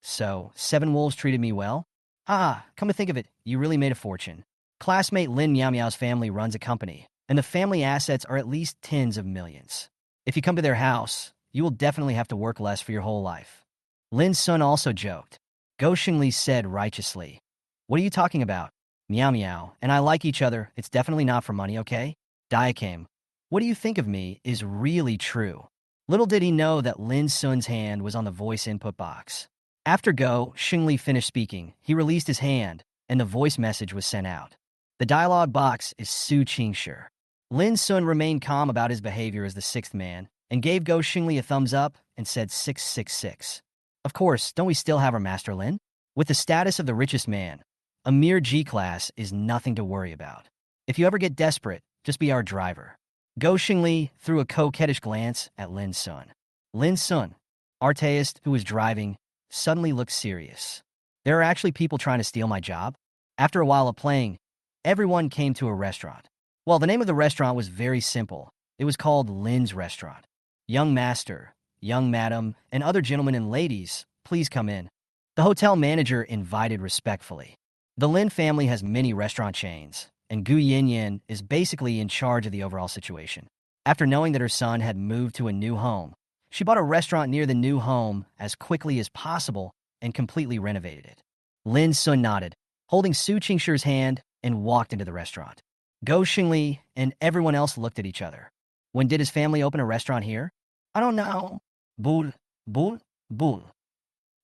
So, Seven Wolves treated me well? Come to think of it, you really made a fortune. Classmate Lin Miao Miao's family runs a company, and the family assets are at least tens of millions. If you come to their house, you will definitely have to work less for your whole life. Lin Sun also joked. Go Xingli said righteously. What are you talking about? Miao Miao and I like each other. It's definitely not for money, okay? Diacame. What do you think of me is really true. Little did he know that Lin Sun's hand was on the voice input box. After Go Xingli finished speaking, he released his hand, and the voice message was sent out. The dialogue box is Su Qingshi. Lin Sun remained calm about his behavior as the sixth man, and gave Go Xingli a thumbs up and said 666. Of course, don't we still have our Master Lin? With the status of the richest man, a mere G-Class is nothing to worry about. If you ever get desperate, just be our driver. Go Xingli threw a coquettish glance at Lin Sun. Lin Sun, artist who was driving, suddenly looked serious. There are actually people trying to steal my job? After a while of playing, everyone came to a restaurant. Well, the name of the restaurant was very simple. It was called Lin's Restaurant. Young master, young madam, and other gentlemen and ladies, please come in. The hotel manager invited respectfully. The Lin family has many restaurant chains, and Gu Yinyan is basically in charge of the overall situation. After knowing that her son had moved to a new home, she bought a restaurant near the new home as quickly as possible and completely renovated it. Lin Sun nodded, holding Su Qingshi's hand, and walked into the restaurant. Go Xingli and everyone else looked at each other. When did his family open a restaurant here? I don't know. Bull, bull, bull.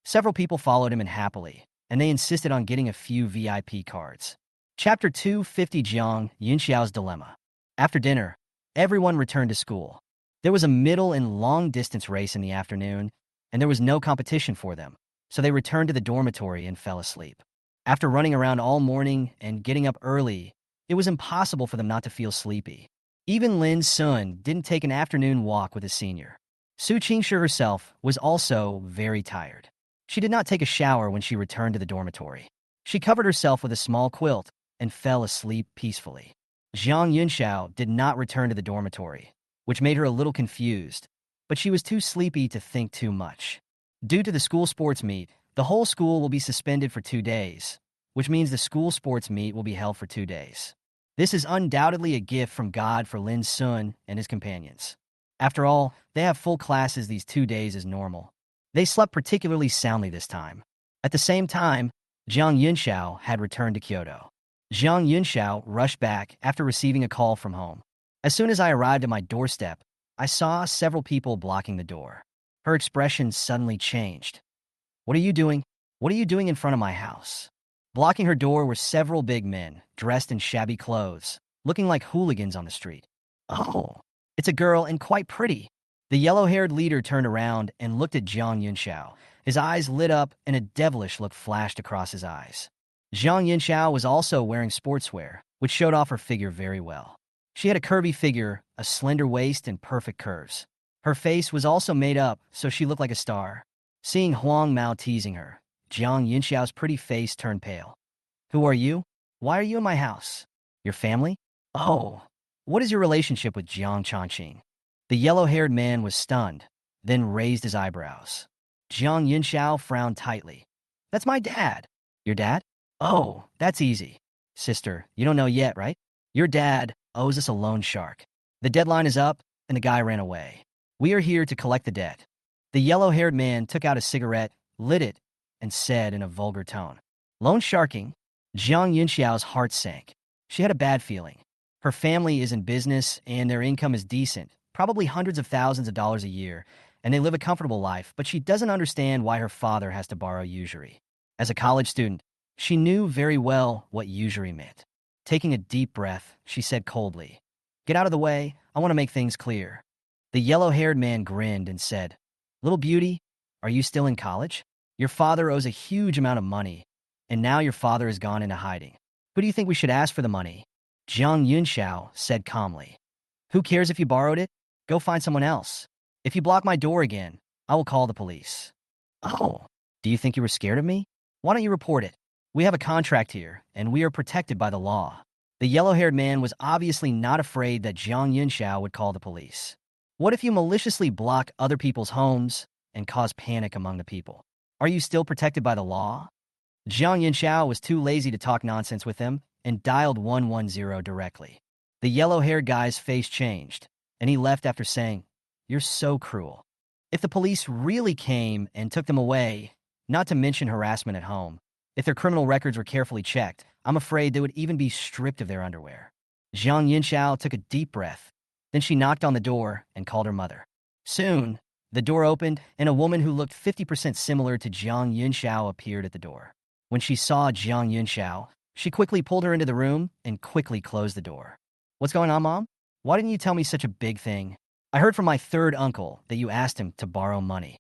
Several people followed him unhappily, and they insisted on getting a few VIP cards. Chapter 250 Jiang Yunxiao's Dilemma. After dinner, everyone returned to school. There was a middle and long-distance race in the afternoon, and there was no competition for them, so they returned to the dormitory and fell asleep. After running around all morning and getting up early, it was impossible for them not to feel sleepy. Even Lin Sun didn't take an afternoon walk with his senior. Su Qingshi herself was also very tired. She did not take a shower when she returned to the dormitory. She covered herself with a small quilt and fell asleep peacefully. Jiang Yunxiao did not return to the dormitory, which made her a little confused, but she was too sleepy to think too much. Due to the school sports meet, the whole school will be suspended for 2 days, which means the school sports meet will be held for 2 days. This is undoubtedly a gift from God for Lin Sun and his companions. After all, they have full classes these 2 days as normal. They slept particularly soundly this time. At the same time, Jiang Yunxiao had returned to Kyoto. Jiang Yunxiao rushed back after receiving a call from home. As soon as I arrived at my doorstep, I saw several people blocking the door. Her expression suddenly changed. What are you doing? What are you doing in front of my house? Blocking her door were several big men, dressed in shabby clothes, looking like hooligans on the street. Oh, it's a girl and quite pretty. The yellow-haired leader turned around and looked at Jiang Yunxiao. His eyes lit up and a devilish look flashed across his eyes. Jiang Yunxiao was also wearing sportswear, which showed off her figure very well. She had a curvy figure, a slender waist, and perfect curves. Her face was also made up, so she looked like a star. Seeing Huang Mao teasing her, Jiang Yunxiao's pretty face turned pale. Who are you? Why are you in my house? Your family? Oh, what is your relationship with Jiang Changqing? The yellow-haired man was stunned, then raised his eyebrows. Jiang Yunxiao frowned tightly. That's my dad. Your dad? Oh, that's easy. Sister, you don't know yet, right? Your dad owes us a loan shark. The deadline is up, and the guy ran away. We are here to collect the debt. The yellow-haired man took out a cigarette, lit it, and said in a vulgar tone, Loan sharking? Jiang Yunxiao's heart sank. She had a bad feeling. Her family is in business, and their income is decent, probably hundreds of thousands of dollars a year, and they live a comfortable life, but she doesn't understand why her father has to borrow usury. As a college student, she knew very well what usury meant. Taking a deep breath, she said coldly, Get out of the way, I want to make things clear. The yellow-haired man grinned and said, Little beauty, are you still in college? Your father owes a huge amount of money, and now your father has gone into hiding. Who do you think we should ask for the money? Jiang Yunxiao said calmly. Who cares if you borrowed it? Go find someone else. If you block my door again, I will call the police. Oh, do you think you were scared of me? Why don't you report it? We have a contract here, and we are protected by the law. The yellow-haired man was obviously not afraid that Jiang Yunxiao would call the police. What if you maliciously block other people's homes and cause panic among the people? Are you still protected by the law? Jiang Yunxiao was too lazy to talk nonsense with him and dialed 110 directly. The yellow-haired guy's face changed, and he left after saying, You're so cruel. If the police really came and took them away, not to mention harassment at home, if their criminal records were carefully checked, I'm afraid they would even be stripped of their underwear. Jiang Yunxiao took a deep breath. Then she knocked on the door and called her mother. Soon, the door opened, and a woman who looked 50% similar to Jiang Yunxiao appeared at the door. When she saw Jiang Yunxiao, she quickly pulled her into the room and quickly closed the door. What's going on, Mom? Why didn't you tell me such a big thing? I heard from my third uncle that you asked him to borrow money.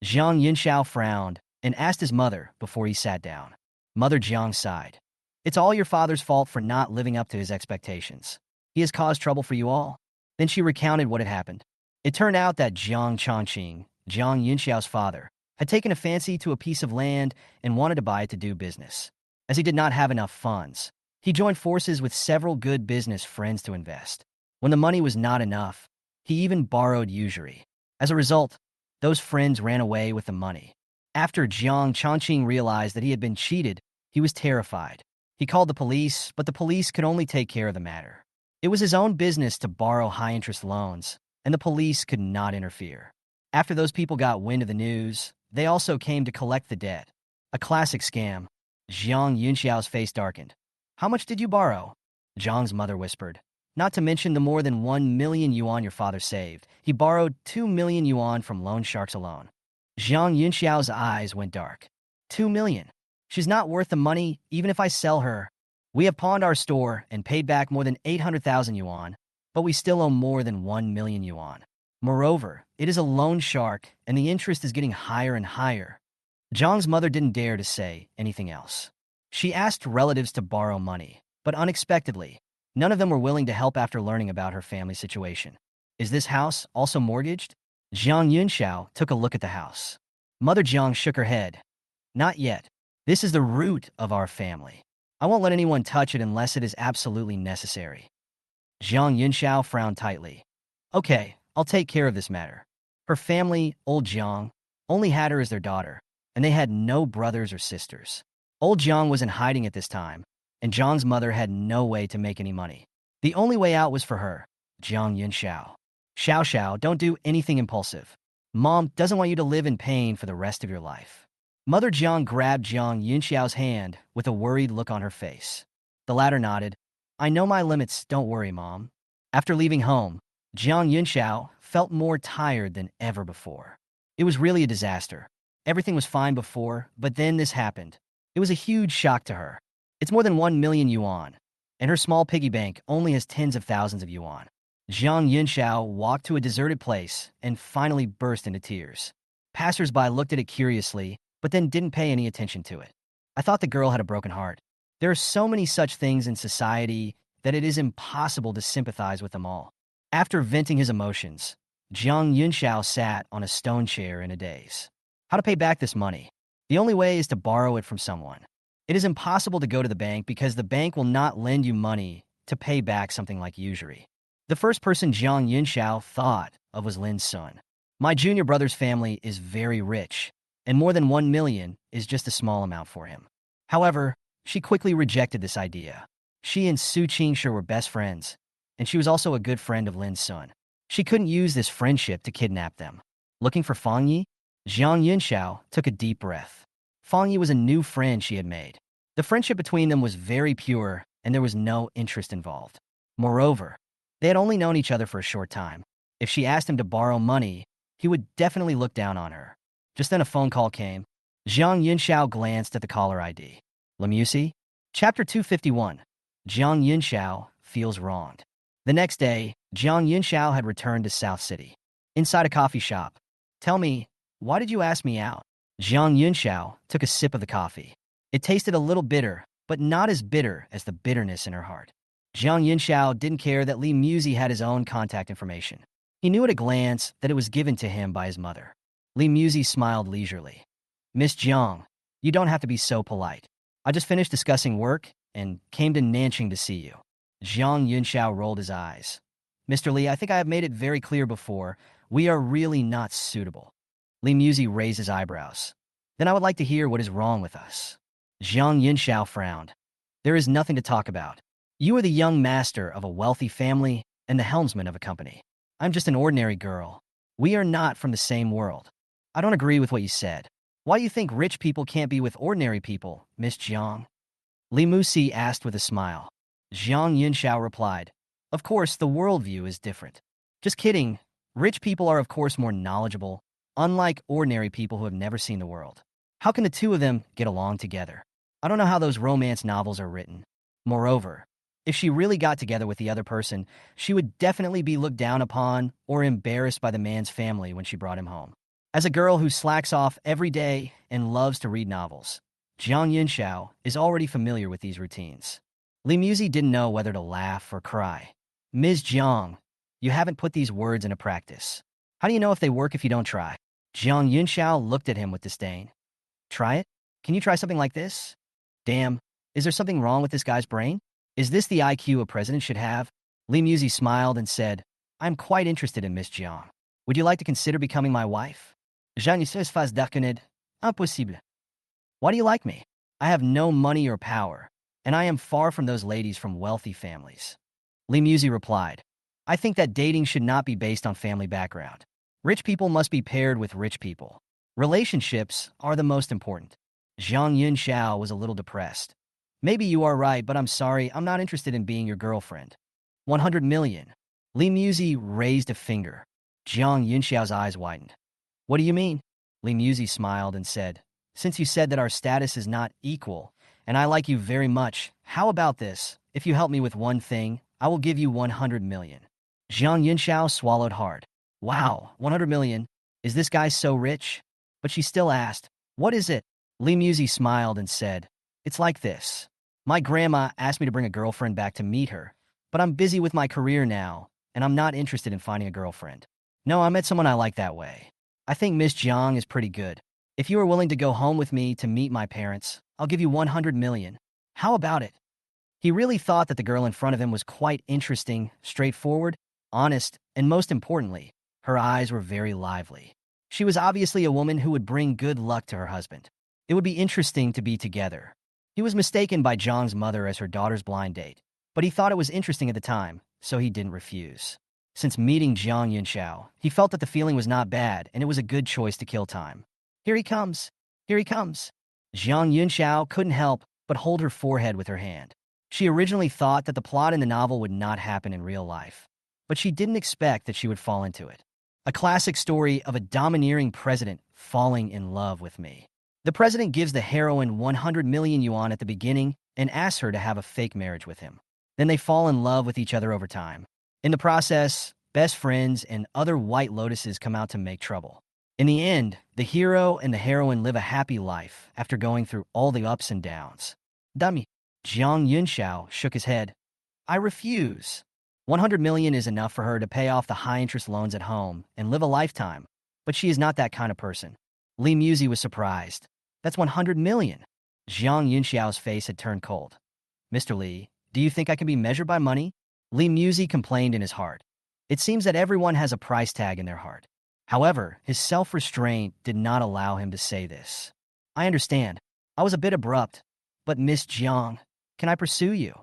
Jiang Yunxiao frowned and asked his mother before he sat down. Mother Jiang sighed. It's all your father's fault for not living up to his expectations. He has caused trouble for you all. Then she recounted what had happened. It turned out that Jiang Changqing, Jiang Yunxiao's father, had taken a fancy to a piece of land and wanted to buy it to do business. As he did not have enough funds, he joined forces with several good business friends to invest. When the money was not enough, he even borrowed usury. As a result, those friends ran away with the money. After Jiang Changqing realized that he had been cheated, he was terrified. He called the police, but the police could only take care of the matter. It was his own business to borrow high-interest loans, and the police could not interfere. After those people got wind of the news, they also came to collect the debt. A classic scam. Jiang Yunxiao's face darkened. How much did you borrow? Jiang's mother whispered. Not to mention the more than 1 million yuan your father saved. He borrowed 2 million yuan from loan sharks alone. Jiang Yunxiao's eyes went dark. 2 million. She's not worth the money, even if I sell her. We have pawned our store and paid back more than 800,000 yuan, but we still owe more than 1 million yuan. Moreover, it is a loan shark, and the interest is getting higher and higher. Jiang's mother didn't dare to say anything else. She asked relatives to borrow money, but unexpectedly, none of them were willing to help after learning about her family situation. Is this house also mortgaged? Jiang Yunxiao took a look at the house. Mother Jiang shook her head. Not yet. This is the root of our family. I won't let anyone touch it unless it is absolutely necessary. Jiang Yunxiao frowned tightly. Okay, I'll take care of this matter. Her family, old Jiang, only had her as their daughter, and they had no brothers or sisters. Old Jiang was in hiding at this time, and Jiang's mother had no way to make any money. The only way out was for her, Jiang Yunxiao. Xiao, don't do anything impulsive. Mom doesn't want you to live in pain for the rest of your life. Mother Jiang grabbed Jiang Yunxiao's hand with a worried look on her face. The latter nodded. I know my limits, don't worry, Mom. After leaving home, Jiang Yunxiao felt more tired than ever before. It was really a disaster. Everything was fine before, but then this happened. It was a huge shock to her. It's more than 1 million yuan, and her small piggy bank only has tens of thousands of yuan. Jiang Yunxiao walked to a deserted place and finally burst into tears. Passers-by looked at it curiously, but then didn't pay any attention to it. I thought the girl had a broken heart. There are so many such things in society that it is impossible to sympathize with them all. After venting his emotions, Jiang Yunxiao sat on a stone chair in a daze. How to pay back this money? The only way is to borrow it from someone. It is impossible to go to the bank because the bank will not lend you money to pay back something like usury. The first person Jiang Yunxiao thought of was Lin's son. My junior brother's family is very rich, and more than 1 million is just a small amount for him. However, she quickly rejected this idea. She and Su Qingshi were best friends, and she was also a good friend of Lin's son. She couldn't use this friendship to kidnap them. Looking for Fang Yi, Jiang Yunxiao took a deep breath. Fang Yi was a new friend she had made. The friendship between them was very pure, and there was no interest involved. Moreover, they had only known each other for a short time. If she asked him to borrow money, he would definitely look down on her. Just then a phone call came. Jiang Yunxiao glanced at the caller ID. Lemusi? Chapter 251. Jiang Yunxiao feels wronged. The next day, Jiang Yunxiao had returned to South City. Inside a coffee shop. Tell me, why did you ask me out? Jiang Yunxiao took a sip of the coffee. It tasted a little bitter, but not as bitter as the bitterness in her heart. Jiang Yunxiao didn't care that Li Muzi had his own contact information. He knew at a glance that it was given to him by his mother. Li Muzi smiled leisurely. Miss Jiang, you don't have to be so polite. I just finished discussing work and came to Nanjing to see you. Jiang Yunxiao rolled his eyes. Mr. Li, I think I have made it very clear before, we are really not suitable. Li Muzi raised his eyebrows. Then I would like to hear what is wrong with us. Jiang Yunxiao frowned. There is nothing to talk about. You are the young master of a wealthy family and the helmsman of a company. I'm just an ordinary girl. We are not from the same world. I don't agree with what you said. Why do you think rich people can't be with ordinary people, Miss Jiang? Li Muzi asked with a smile. Jiang Yunxiao replied, of course, the worldview is different. Just kidding. Rich people are of course more knowledgeable, unlike ordinary people who have never seen the world. How can the two of them get along together? I don't know how those romance novels are written. Moreover, if she really got together with the other person, she would definitely be looked down upon or embarrassed by the man's family when she brought him home. As a girl who slacks off every day and loves to read novels, Jiang Yunxiao is already familiar with these routines. Li Muzi didn't know whether to laugh or cry. Ms. Jiang, you haven't put these words into practice. How do you know if they work if you don't try? Jiang Yunxiao looked at him with disdain. Try it? Can you try something like this? Damn, is there something wrong with this guy's brain? Is this the IQ a president should have? Li Muzi smiled and said, I'm quite interested in Miss Jiang. Would you like to consider becoming my wife? Je ne suis pas d'accord. Impossible. Why do you like me? I have no money or power, and I am far from those ladies from wealthy families. Li Muzi replied, I think that dating should not be based on family background. Rich people must be paired with rich people. Relationships are the most important. Jiang Yunxiao was a little depressed. Maybe you are right, but I'm sorry, I'm not interested in being your girlfriend. 100 million. Li Muzi raised a finger. Jiang Yunxiao's eyes widened. What do you mean? Li Muzi smiled and said, since you said that our status is not equal, and I like you very much, how about this? If you help me with one thing, I will give you 100 million. Jiang Yunxiao swallowed hard. Wow, 100 million. Is this guy so rich? But she still asked, what is it? Li Muzi smiled and said, it's like this. My grandma asked me to bring a girlfriend back to meet her, but I'm busy with my career now, and I'm not interested in finding a girlfriend. No, I met someone I like that way. I think Miss Jiang is pretty good. If you are willing to go home with me to meet my parents, I'll give you 100 million. How about it? He really thought that the girl in front of him was quite interesting, straightforward, honest, and most importantly, her eyes were very lively. She was obviously a woman who would bring good luck to her husband. It would be interesting to be together. He was mistaken by Jiang's mother as her daughter's blind date, but he thought it was interesting at the time, so he didn't refuse. Since meeting Jiang Yunxiao, he felt that the feeling was not bad and it was a good choice to kill time. Here he comes. Here he comes. Jiang Yunxiao couldn't help but hold her forehead with her hand. She originally thought that the plot in the novel would not happen in real life, but she didn't expect that she would fall into it. A classic story of a domineering president falling in love with me. The president gives the heroine 100 million yuan at the beginning and asks her to have a fake marriage with him. Then they fall in love with each other over time. In the process, best friends and other white lotuses come out to make trouble. In the end, the hero and the heroine live a happy life after going through all the ups and downs. Dummy. Jiang Yunxiao shook his head. I refuse. 100 million is enough for her to pay off the high-interest loans at home and live a lifetime, but she is not that kind of person. Li Muzi was surprised. That's 100 million. Jiang Yunxiao's face had turned cold. Mr. Li, Do you think I can be measured by money? Lee Musey complained in his heart. It seems that everyone has a price tag in their heart. However, his self-restraint did not allow him to say this. I understand. I was a bit abrupt. But Miss Jiang, can I pursue you?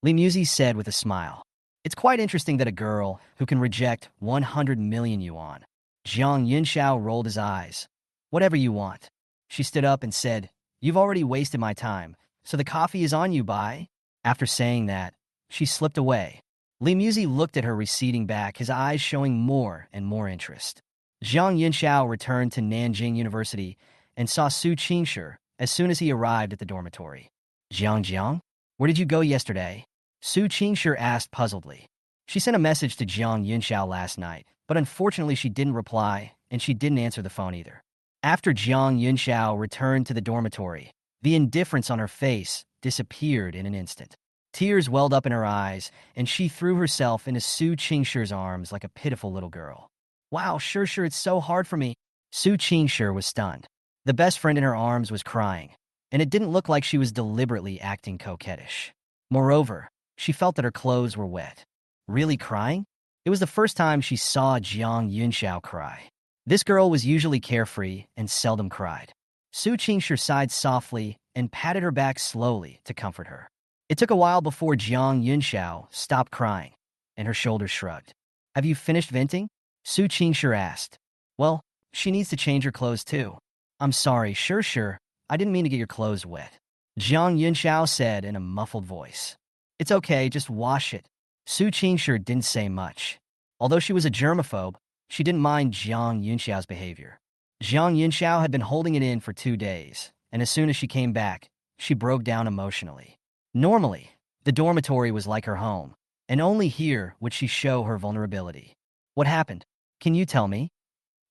Lee Musey said with a smile. It's quite interesting that a girl who can reject 100 million yuan. Jiang Yunxiao rolled his eyes. Whatever you want. She stood up and said, You've already wasted my time, so the coffee is on you, bye. After saying that, she slipped away. Lee Musey looked at her receding back, his eyes showing more and more interest. Jiang Yunxiao returned to Nanjing University and saw Su Qingshi as soon as he arrived at the dormitory. Jiang, where did you go yesterday? Su Qingshi asked puzzledly. She sent a message to Jiang Yunxiao last night, but unfortunately she didn't reply, and she didn't answer the phone either. After Jiang Yunxiao returned to the dormitory, the indifference on her face disappeared in an instant. Tears welled up in her eyes, and she threw herself into Su Qingshi's arms like a pitiful little girl. Wow, sure, it's so hard for me. Su Qingshi was stunned. The best friend in her arms was crying, and it didn't look like she was deliberately acting coquettish. Moreover, she felt that her clothes were wet. Really crying? It was the first time she saw Jiang Yunxiao cry. This girl was usually carefree and seldom cried. Su Qingshi sighed softly and patted her back slowly to comfort her. It took a while before Jiang Yunxiao stopped crying, and her shoulders shrugged. Have you finished venting? Su Qingshi asked. Well, she needs to change her clothes too. I'm sorry, sure. I didn't mean to get your clothes wet. Jiang Yunxiao said in a muffled voice. It's okay, just wash it. Su Qingshi didn't say much. Although she was a germaphobe, she didn't mind Jiang Yunxiao's behavior. Jiang Yunxiao had been holding it in for 2 days, and as soon as she came back, she broke down emotionally. Normally, the dormitory was like her home, and only here would she show her vulnerability. What happened? Can you tell me?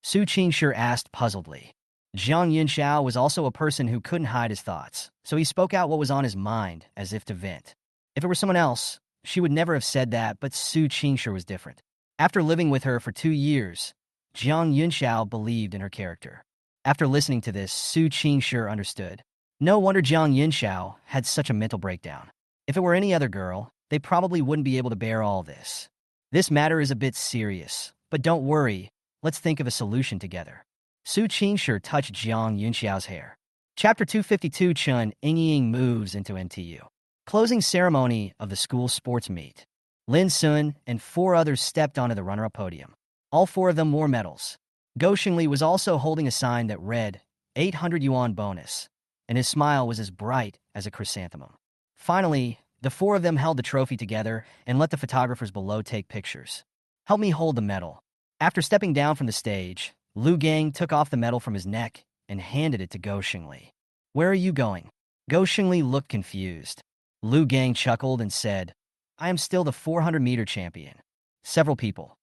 Su Qingshi asked puzzledly. Jiang Yunxiao was also a person who couldn't hide his thoughts, so he spoke out what was on his mind as if to vent. If it were someone else, she would never have said that, but Su Qingshi was different. After living with her for 2 years, Jiang Yunxiao believed in her character. After listening to this, Su Qingshi understood. No wonder Jiang Yunxiao had such a mental breakdown. If it were any other girl, they probably wouldn't be able to bear all this. This matter is a bit serious, but don't worry, let's think of a solution together. Su Qingshi touched Jiang Yunxiao's hair. Chapter 252 Chun Ying moves into NTU. Closing ceremony of the school sports meet. Lin Sun and 4 others stepped onto the runner-up podium. All 4 of them wore medals. Go Xingli was also holding a sign that read, 800 yuan bonus, and his smile was as bright as a chrysanthemum. Finally, the 4 of them held the trophy together and let the photographers below take pictures. Help me hold the medal. After stepping down from the stage, Lu Gang took off the medal from his neck and handed it to Go Xingli. Where are you going? Go Xingli looked confused. Lu Gang chuckled and said, I am still the 400-meter champion. Several people.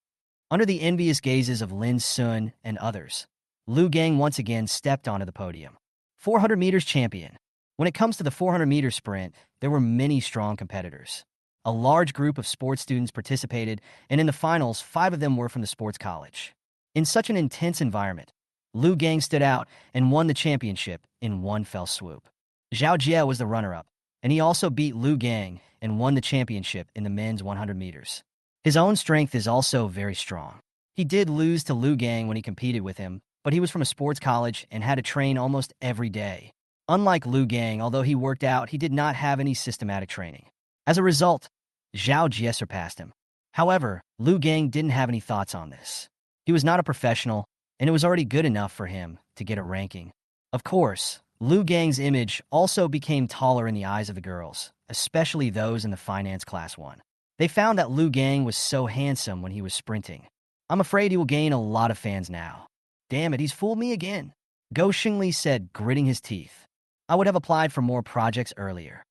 Under the envious gazes of Lin Sun and others, Lu Gang once again stepped onto the podium. 400 meters champion. When it comes to the 400-meter sprint, there were many strong competitors. A large group of sports students participated, and in the finals, 5 of them were from the sports college. In such an intense environment, Lu Gang stood out and won the championship in one fell swoop. Zhao Jie was the runner-up, and he also beat Lu Gang and won the championship in the men's 100 meters. His own strength is also very strong. He did lose to Lu Gang when he competed with him, but he was from a sports college and had to train almost every day. Unlike Lu Gang, although he worked out, he did not have any systematic training. As a result, Zhao Jie surpassed him. However, Lu Gang didn't have any thoughts on this. He was not a professional, and it was already good enough for him to get a ranking. Of course, Lu Gang's image also became taller in the eyes of the girls, especially those in the finance class 1. They found that Lu Gang was so handsome when he was sprinting. I'm afraid he will gain a lot of fans now. Damn it, he's fooled me again. Go Xingli said, gritting his teeth. I would have applied for more projects earlier.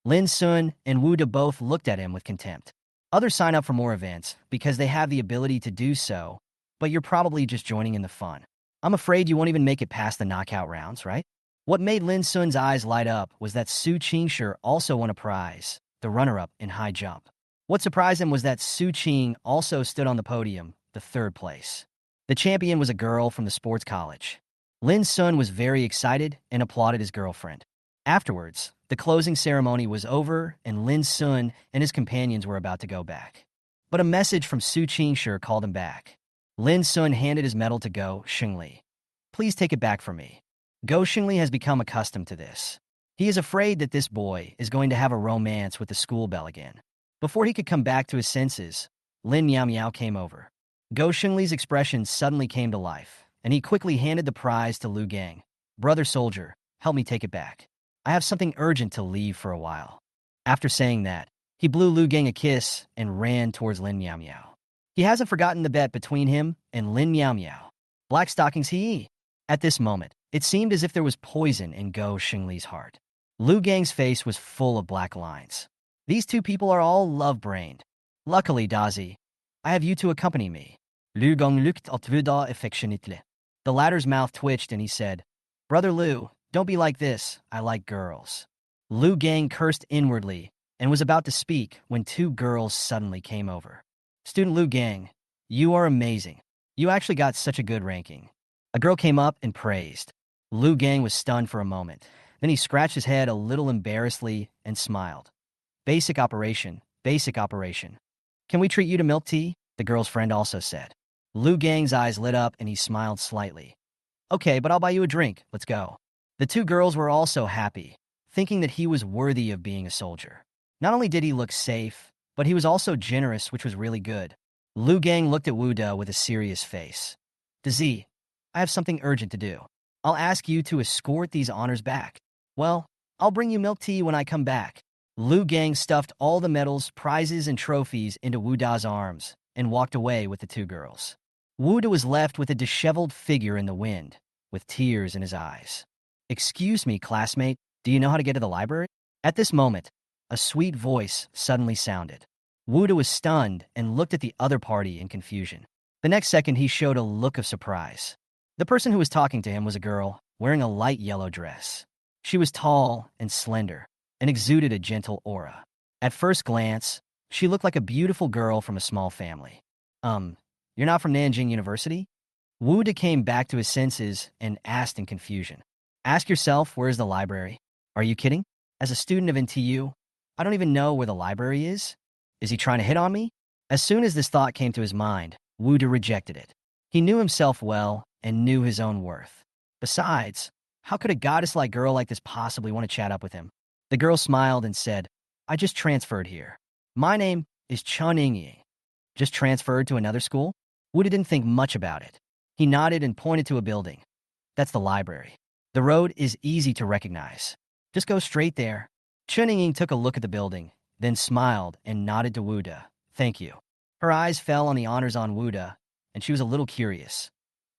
Lin Sun and Wu De both looked at him with contempt. Others sign up for more events because they have the ability to do so, but you're probably just joining in the fun. I'm afraid you won't even make it past the knockout rounds, right? What made Lin Sun's eyes light up was that Su Qingshi also won a prize, the runner-up in high jump. What surprised him was that Su Qing also stood on the podium, the 3rd place. The champion was a girl from the sports college. Lin Sun was very excited and applauded his girlfriend. Afterwards, the closing ceremony was over and Lin Sun and his companions were about to go back. But a message from Su Qingshi called him back. Lin Sun handed his medal to Go Xingli. Please take it back from me. Go Xingli has become accustomed to this. He is afraid that this boy is going to have a romance with the school belle again. Before he could come back to his senses, Lin Miao Miao came over. Go Xingli's expression suddenly came to life, and he quickly handed the prize to Lu Gang. Brother soldier, help me take it back. I have something urgent to leave for a while. After saying that, he blew Lu Gang a kiss and ran towards Lin Miao Miao. He hasn't forgotten the bet between him and Lin Miao Miao. Black stockings he. At this moment, it seemed as if there was poison in Go Xingli's heart. Lu Gang's face was full of black lines. These two people are all love-brained. Luckily, Dazi, I have you to accompany me. Lu Gang looked at Vuda affectionately. The latter's mouth twitched and he said, Brother Lu, don't be like this, I like girls. Lu Gang cursed inwardly and was about to speak when two girls suddenly came over. Student Lu Gang, you are amazing. You actually got such a good ranking. A girl came up and praised. Lu Gang was stunned for a moment. Then he scratched his head a little embarrassedly and smiled. Basic operation, basic operation. Can we treat you to milk tea? The girl's friend also said. Lu Gang's eyes lit up and he smiled slightly. Okay, but I'll buy you a drink. Let's go. The two girls were also happy, thinking that he was worthy of being a soldier. Not only did he look safe, but he was also generous, which was really good. Lu Gang looked at Wu De with a serious face. Dazi, I have something urgent to do. I'll ask you to escort these honors back. Well, I'll bring you milk tea when I come back. Lu Gang stuffed all the medals, prizes, and trophies into Wu Da's arms and walked away with the two girls. Wu Da was left with a disheveled figure in the wind, with tears in his eyes. Excuse me, classmate, do you know how to get to the library? At this moment, a sweet voice suddenly sounded. Wu Da was stunned and looked at the other party in confusion. The next second, he showed a look of surprise. The person who was talking to him was a girl wearing a light yellow dress. She was tall and slender and exuded a gentle aura. At first glance, she looked like a beautiful girl from a small family. You're not from Nanjing University? Wu De came back to his senses and asked in confusion. Ask yourself, where's the library? Are you kidding? As a student of NTU, I don't even know where the library is. Is he trying to hit on me? As soon as this thought came to his mind, Wu De rejected it. He knew himself well and knew his own worth. Besides, how could a goddess-like girl like this possibly want to chat up with him? The girl smiled and said, I just transferred here. My name is Chun Ying. Just transferred to another school? Wu De didn't think much about it. He nodded and pointed to a building. That's the library. The road is easy to recognize. Just go straight there. Chun Ying took a look at the building, then smiled and nodded to Wu De. Thank you. Her eyes fell on the honors on Wu De, and she was a little curious.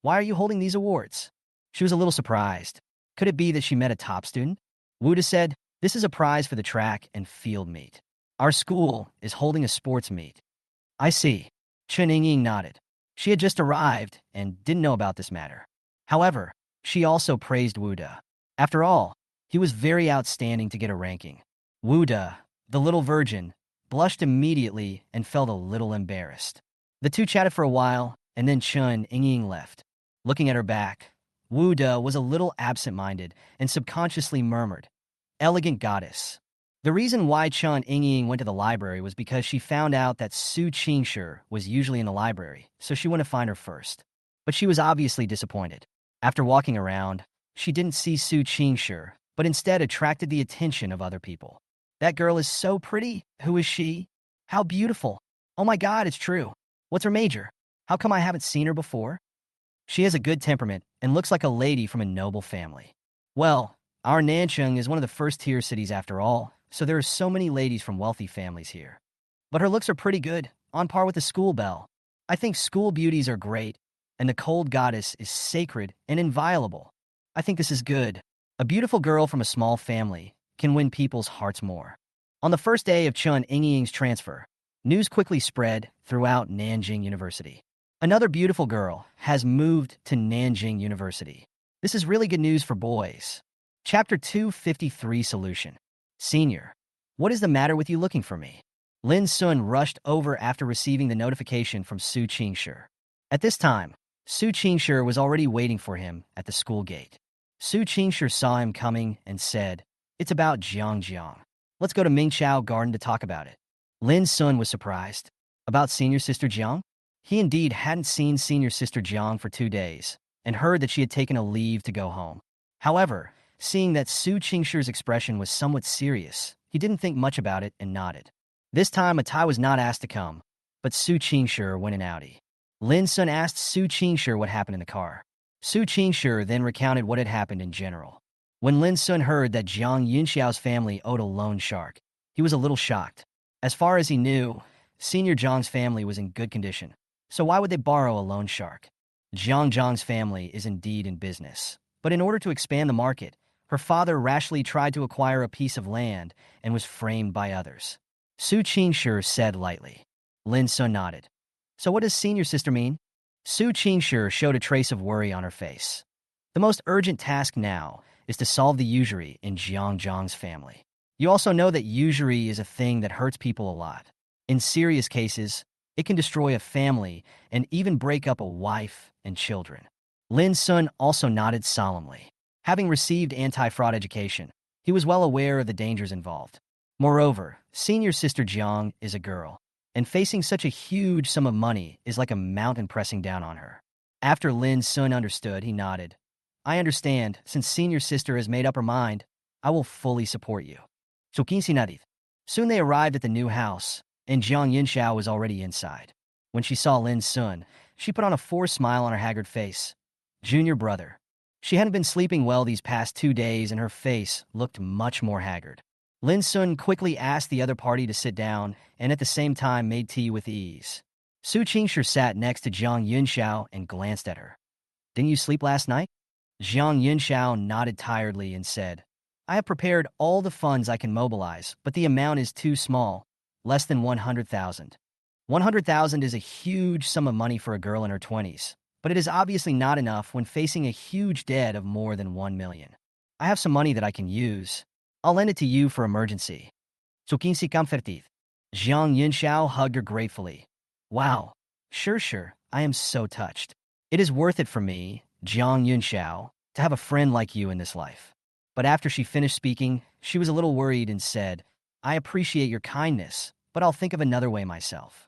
Why are you holding these awards? She was a little surprised. Could it be that she met a top student? Wu De said, this is a prize for the track and field meet. Our school is holding a sports meet. I see. Chun Ying nodded. She had just arrived and didn't know about this matter. However, she also praised Wu De. After all, he was very outstanding to get a ranking. Wu De, the little virgin, blushed immediately and felt a little embarrassed. The two chatted for a while, and then Chun Ying left. Looking at her back, Wu De was a little absent-minded and subconsciously murmured, Elegant goddess. The reason why Chun Ying went to the library was because she found out that Su Qingshi was usually in the library, so she went to find her first. But she was obviously disappointed. After walking around, she didn't see Su Qingshi, but instead attracted the attention of other people. That girl is so pretty. Who is she? How beautiful. Oh my God, it's true. What's her major? How come I haven't seen her before? She has a good temperament and looks like a lady from a noble family. Well, our Nancheng is one of the first-tier cities after all, so there are so many ladies from wealthy families here. But her looks are pretty good, on par with the school belle. I think school beauties are great, and the cold goddess is sacred and inviolable. I think this is good. A beautiful girl from a small family can win people's hearts more. On the first day of Chun Ying's transfer, news quickly spread throughout Nanjing University. Another beautiful girl has moved to Nanjing University. This is really good news for boys. Chapter 253 Solution. Senior, what is the matter with you looking for me? Lin Sun rushed over after receiving the notification from Su Qingshi. At this time, Su Qingshi was already waiting for him at the school gate. Su Qingshi saw him coming and said, It's about Jiang. Let's go to Mingqiao Garden to talk about it. Lin Sun was surprised. About senior sister Jiang? He indeed hadn't seen senior sister Jiang for 2 days, and heard that she had taken a leave to go home. However, seeing that Su Qingshi's expression was somewhat serious, he didn't think much about it and nodded. This time, Tai was not asked to come, but Su Qingshi went in Audi. Lin Sun asked Su Qingshi what happened in the car. Su Qingshi then recounted what had happened in general. When Lin Sun heard that Jiang Yunxiao's family owed a loan shark, he was a little shocked. As far as he knew, senior Jiang's family was in good condition, so why would they borrow a loan shark? Jiang's family is indeed in business, but in order to expand the market, her father rashly tried to acquire a piece of land and was framed by others. Su Qingshi said lightly. Lin Sun nodded. So what does senior sister mean? Su Qingshi showed a trace of worry on her face. The most urgent task now is to solve the usury in Jiang's family. You also know that usury is a thing that hurts people a lot. In serious cases, it can destroy a family and even break up a wife and children. Lin Sun also nodded solemnly. Having received anti-fraud education, he was well aware of the dangers involved. Moreover, senior sister Jiang is a girl, and facing such a huge sum of money is like a mountain pressing down on her. After Lin Sun understood, he nodded. I understand, since senior sister has made up her mind, I will fully support you. Soon they arrived at the new house, and Jiang Yunxiao was already inside. When she saw Lin Sun, she put on a forced smile on her haggard face. Junior brother. She hadn't been sleeping well these past 2 days, and her face looked much more haggard. Lin Sun quickly asked the other party to sit down and at the same time made tea with ease. Su Qingshi sat next to Jiang Yunxiao and glanced at her. Didn't you sleep last night? Jiang Yunxiao nodded tiredly and said, I have prepared all the funds I can mobilize, but the amount is too small, less than 100,000. 100,000 is a huge sum of money for a girl in her 20s, but it is obviously not enough when facing a huge debt of more than 1 million. I have some money that I can use. I'll lend it to you for emergency. Jiang Yunxiao hugged her gratefully. Wow. Sure. I am so touched. It is worth it for me, Jiang Yunxiao, to have a friend like you in this life. But after she finished speaking, she was a little worried and said, I appreciate your kindness, but I'll think of another way myself.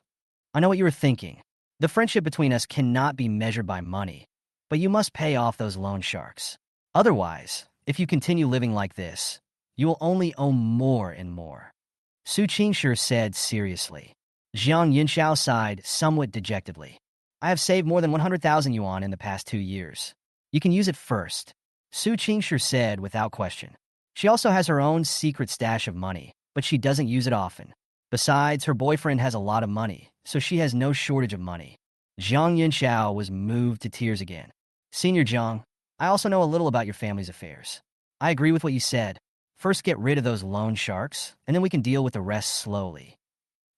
I know what you were thinking. The friendship between us cannot be measured by money, but you must pay off those loan sharks. Otherwise, if you continue living like this, you will only owe more and more. Su Qingshi said seriously. Jiang Yunxiao sighed somewhat dejectedly. I have saved more than 100,000 yuan in the past 2 years. You can use it first. Su Qingshi said without question. She also has her own secret stash of money, but she doesn't use it often. Besides, her boyfriend has a lot of money, so she has no shortage of money. Jiang Yunxiao was moved to tears again. Senior Jiang, I also know a little about your family's affairs. I agree with what you said. First get rid of those loan sharks, and then we can deal with the rest slowly.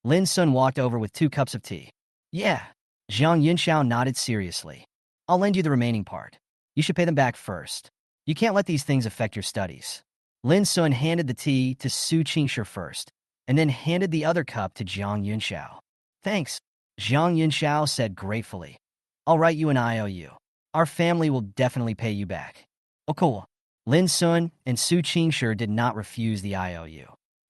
Lin Sun walked over with 2 cups of tea. Yeah. Jiang Yunxiao nodded seriously. I'll lend you the remaining part. You should pay them back first. You can't let these things affect your studies. Lin Sun handed the tea to Su Qingshi first, and then handed the other cup to Jiang Yunxiao. Thanks. Jiang Yunxiao said gratefully. I'll write you an IOU. Our family will definitely pay you back. Oh, cool. Lin Sun and Su Qingshi did not refuse the IOU.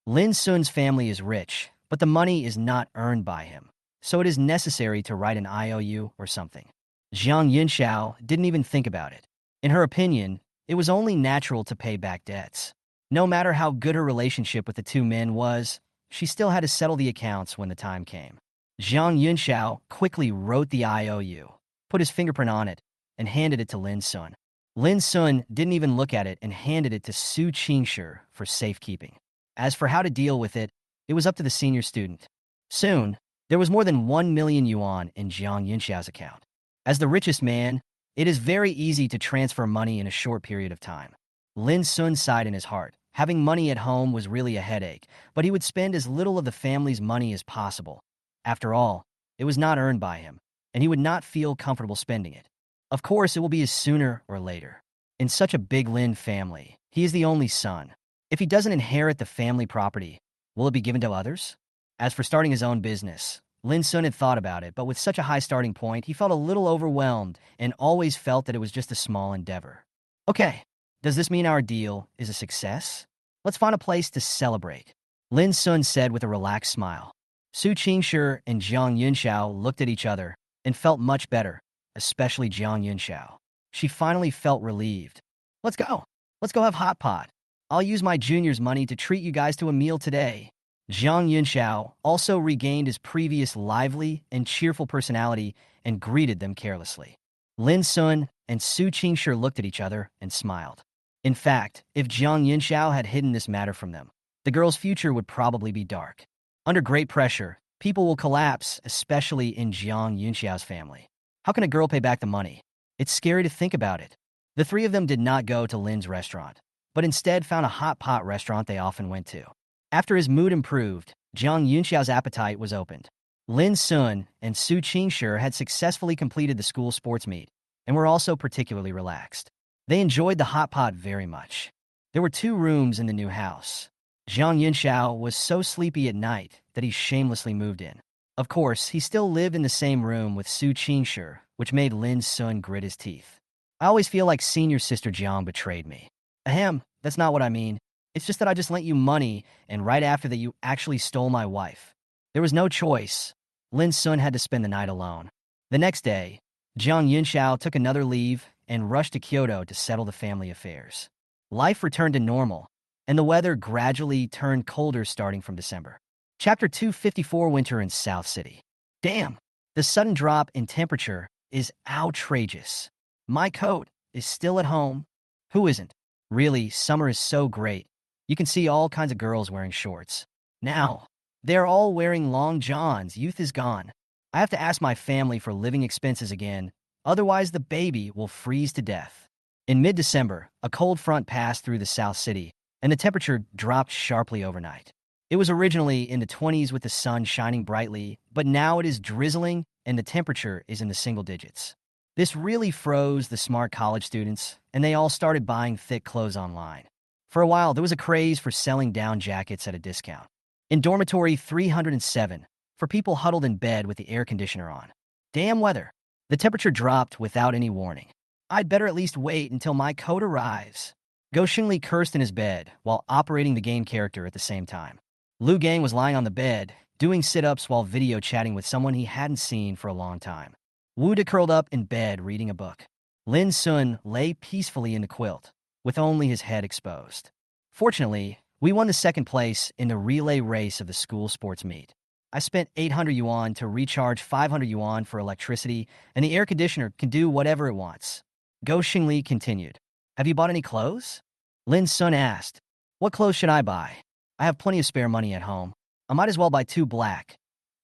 Lin Sun's family is rich, but the money is not earned by him, so it is necessary to write an IOU or something. Jiang Yunxiao didn't even think about it. In her opinion, it was only natural to pay back debts. No matter how good her relationship with the 2 men was, she still had to settle the accounts when the time came. Jiang Yunxiao quickly wrote the IOU, put his fingerprint on it, and handed it to Lin Sun. Lin Sun didn't even look at it and handed it to Su Qingshi for safekeeping. As for how to deal with it, it was up to the senior student. Soon, there was more than 1 million yuan in Jiang Yunxiao's account. As the richest man, it is very easy to transfer money in a short period of time. Lin Sun sighed in his heart. Having money at home was really a headache, but he would spend as little of the family's money as possible. After all, it was not earned by him, and he would not feel comfortable spending it. Of course, it will be sooner or later. In such a big Lin family, he is the only son. If he doesn't inherit the family property, will it be given to others? As for starting his own business, Lin Sun had thought about it, but with such a high starting point, he felt a little overwhelmed and always felt that it was just a small endeavor. Okay, does this mean our deal is a success? Let's find a place to celebrate, Lin Sun said with a relaxed smile. Su Qingshi and Jiang Yunxiao looked at each other and felt much better, especially Jiang Yunxiao. She finally felt relieved. Let's go. Let's go have hot pot. I'll use my junior's money to treat you guys to a meal today. Jiang Yunxiao also regained his previous lively and cheerful personality and greeted them carelessly. Lin Sun and Su Qingshi looked at each other and smiled. In fact, if Jiang Yunxiao had hidden this matter from them, the girl's future would probably be dark. Under great pressure, people will collapse, especially in Jiang Yunxiao's family. How can a girl pay back the money? It's scary to think about it. The three of them did not go to Lin's restaurant, but instead found a hot pot restaurant they often went to. After his mood improved, Jiang Yunxiao's appetite was opened. Lin Sun and Su Qingshi had successfully completed the school sports meet and were also particularly relaxed. They enjoyed the hot pot very much. There were 2 rooms in the new house. Jiang Yunxiao was so sleepy at night that he shamelessly moved in. Of course, he still lived in the same room with Su Qingshi, which made Lin Sun grit his teeth. I always feel like senior sister Jiang betrayed me. Ahem, that's not what I mean. It's just that I just lent you money, and right after that you actually stole my wife. There was no choice. Lin Sun had to spend the night alone. The next day, Jiang Yunxiao took another leave and rushed to Kyoto to settle the family affairs. Life returned to normal, and the weather gradually turned colder starting from December. Chapter 254, Winter in South City. Damn, the sudden drop in temperature is outrageous. My coat is still at home. Who isn't? Really, summer is so great. You can see all kinds of girls wearing shorts. Now, they're all wearing long johns. Youth is gone. I have to ask my family for living expenses again, otherwise the baby will freeze to death. In mid-December, a cold front passed through the South City, and the temperature dropped sharply overnight. It was originally in the 20s with the sun shining brightly, but now it is drizzling and the temperature is in the single digits. This really froze the smart college students, and they all started buying thick clothes online. For a while, there was a craze for selling down jackets at a discount. In dormitory 307, for people huddled in bed with the air conditioner on. Damn weather. The temperature dropped without any warning. I'd better at least wait until my coat arrives. Go Xingli cursed in his bed while operating the game character at the same time. Lu Gang was lying on the bed, doing sit-ups while video chatting with someone he hadn't seen for a long time. Wu De curled up in bed reading a book. Lin Sun lay peacefully in the quilt, with only his head exposed. Fortunately, we won the second place in the relay race of the school sports meet. I spent 800 yuan to recharge 500 yuan for electricity, and the air conditioner can do whatever it wants. Go Xingli continued. Have you bought any clothes? Lin Sun asked. What clothes should I buy? I have plenty of spare money at home. I might as well buy 2 black.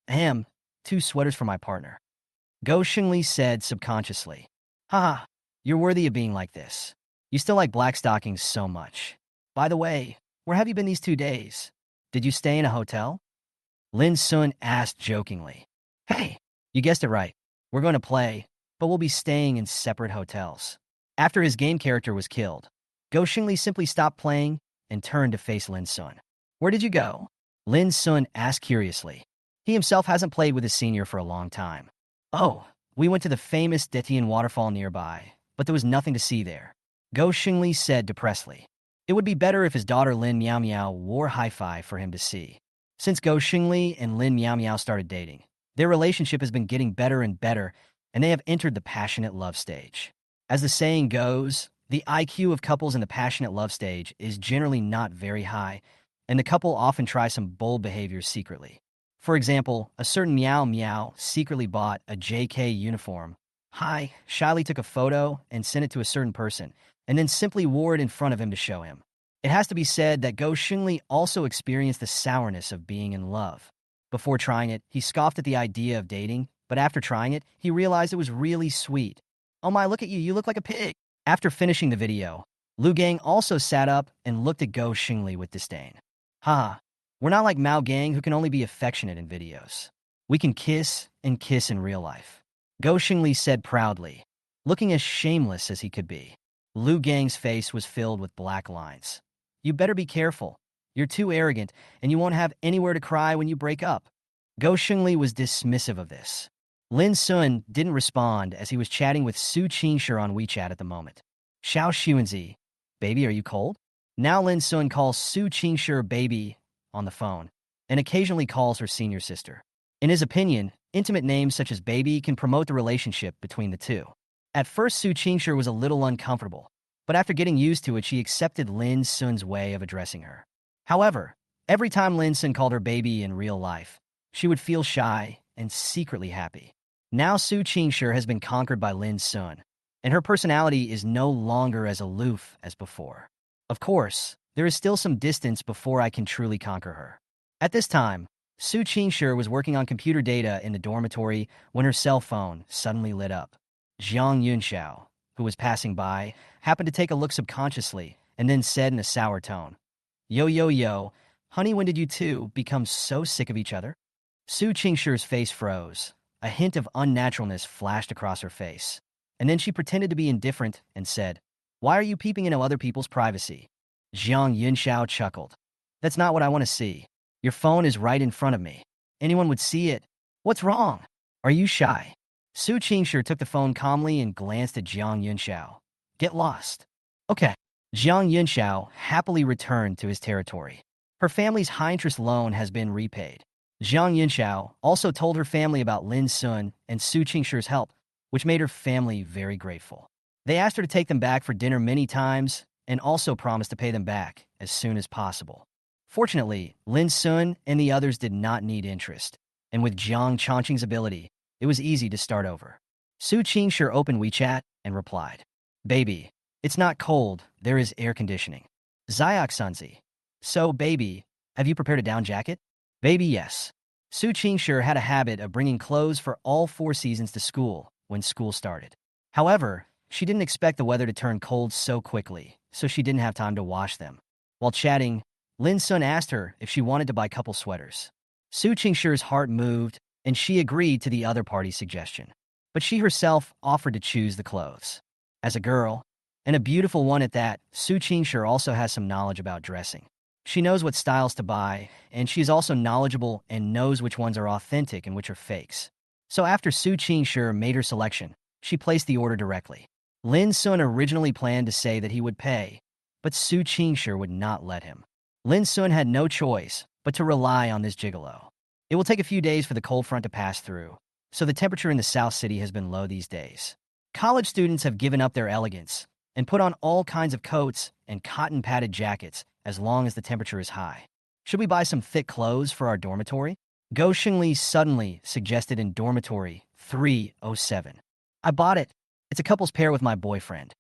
2 sweaters for my partner. Go Xingli said subconsciously. Haha, you're worthy of being like this. You still like black stockings so much. By the way, where have you been these 2 days? Did you stay in a hotel? Lin Sun asked jokingly. Hey, you guessed it right. We're going to play, but we'll be staying in separate hotels. After his game character was killed, Go Xingli simply stopped playing and turned to face Lin Sun. Where did you go? Lin Sun asked curiously. He himself hasn't played with his senior for a long time. Oh, we went to the famous Deepening waterfall nearby, but there was nothing to see there. Go Xingli said depressedly. It would be better if his daughter Lin Miao Miao wore hi-fi for him to see. Since Go Xingli and Lin Miao Miao started dating, their relationship has been getting better and better, and they have entered the passionate love stage. As the saying goes, the IQ of couples in the passionate love stage is generally not very high, and the couple often try some bold behaviors secretly. For example, a certain Miao Miao secretly bought a JK uniform. Shyly took a photo and sent it to a certain person, and then simply wore it in front of him to show him. It has to be said that Go Xingli also experienced the sourness of being in love. Before trying it, he scoffed at the idea of dating, but after trying it, he realized it was really sweet. Oh my, look at you look like a pig. After finishing the video, Lu Gang also sat up and looked at Go Xingli with disdain. We're not like Mao Gang who can only be affectionate in videos. We can kiss and kiss in real life. Go Xingli said proudly, looking as shameless as he could be. Lu Gang's face was filled with black lines. You better be careful. You're too arrogant, and you won't have anywhere to cry when you break up. Go Xingli was dismissive of this. Lin Sun didn't respond as he was chatting with Su Qingshi on WeChat at the moment. Xiao Xuanzi, baby, are you cold? Now Lin Sun calls Su Qingshi baby on the phone and occasionally calls her senior sister. In his opinion, intimate names such as baby can promote the relationship between the two. At first, Su Qingshi was a little uncomfortable, but after getting used to it, she accepted Lin Sun's way of addressing her. However, every time Lin Sun called her baby in real life, she would feel shy and secretly happy. Now Su Qingshi has been conquered by Lin Sun, and her personality is no longer as aloof as before. Of course, there is still some distance before I can truly conquer her. At this time, Su Qingshi was working on computer data in the dormitory when her cell phone suddenly lit up. Jiang Yunxiao, who was passing by, happened to take a look subconsciously and then said in a sour tone, "Yo, yo, yo, honey, when did you two become so sick of each other?" Su Qingshi's face froze. A hint of unnaturalness flashed across her face. And then she pretended to be indifferent and said, "Why are you peeping into other people's privacy?" Jiang Yunxiao chuckled. "That's not what I want to see. Your phone is right in front of me. Anyone would see it. What's wrong? Are you shy?" Su Qingshi took the phone calmly and glanced at Jiang Yunxiao. "Get lost." "Okay." Jiang Yunxiao happily returned to his territory. Her family's high-interest loan has been repaid. Jiang Yunxiao also told her family about Lin Sun and Su Qingshi's help, which made her family very grateful. They asked her to take them back for dinner many times and also promised to pay them back as soon as possible. Fortunately, Lin Sun and the others did not need interest, and with Jiang Chongqing's ability, it was easy to start over. Su Qingshi opened WeChat and replied, "Baby, it's not cold, there is air conditioning." Zayok Sunzi. "So, baby, have you prepared a down jacket?" "Baby, yes." Su Qingshi had a habit of bringing clothes for all 4 seasons to school when school started. However, she didn't expect the weather to turn cold so quickly, so she didn't have time to wash them. While chatting, Lin Sun asked her if she wanted to buy couple sweaters. Su Qingshi's heart moved, and she agreed to the other party's suggestion. But she herself offered to choose the clothes. As a girl, and a beautiful one at that, Su Qingshi also has some knowledge about dressing. She knows what styles to buy, and she's also knowledgeable and knows which ones are authentic and which are fakes. So after Su Qingshi made her selection, she placed the order directly. Lin Sun originally planned to say that he would pay, but Su Qingshi would not let him. Lin Sun had no choice but to rely on this gigolo. It will take a few days for the cold front to pass through, so the temperature in the South City has been low these days. College students have given up their elegance and put on all kinds of coats and cotton-padded jackets as long as the temperature is high. "Should we buy some thick clothes for our dormitory?" Go Xingli suddenly suggested in dormitory 307. "I bought it. It's a couple's pair with my boyfriend."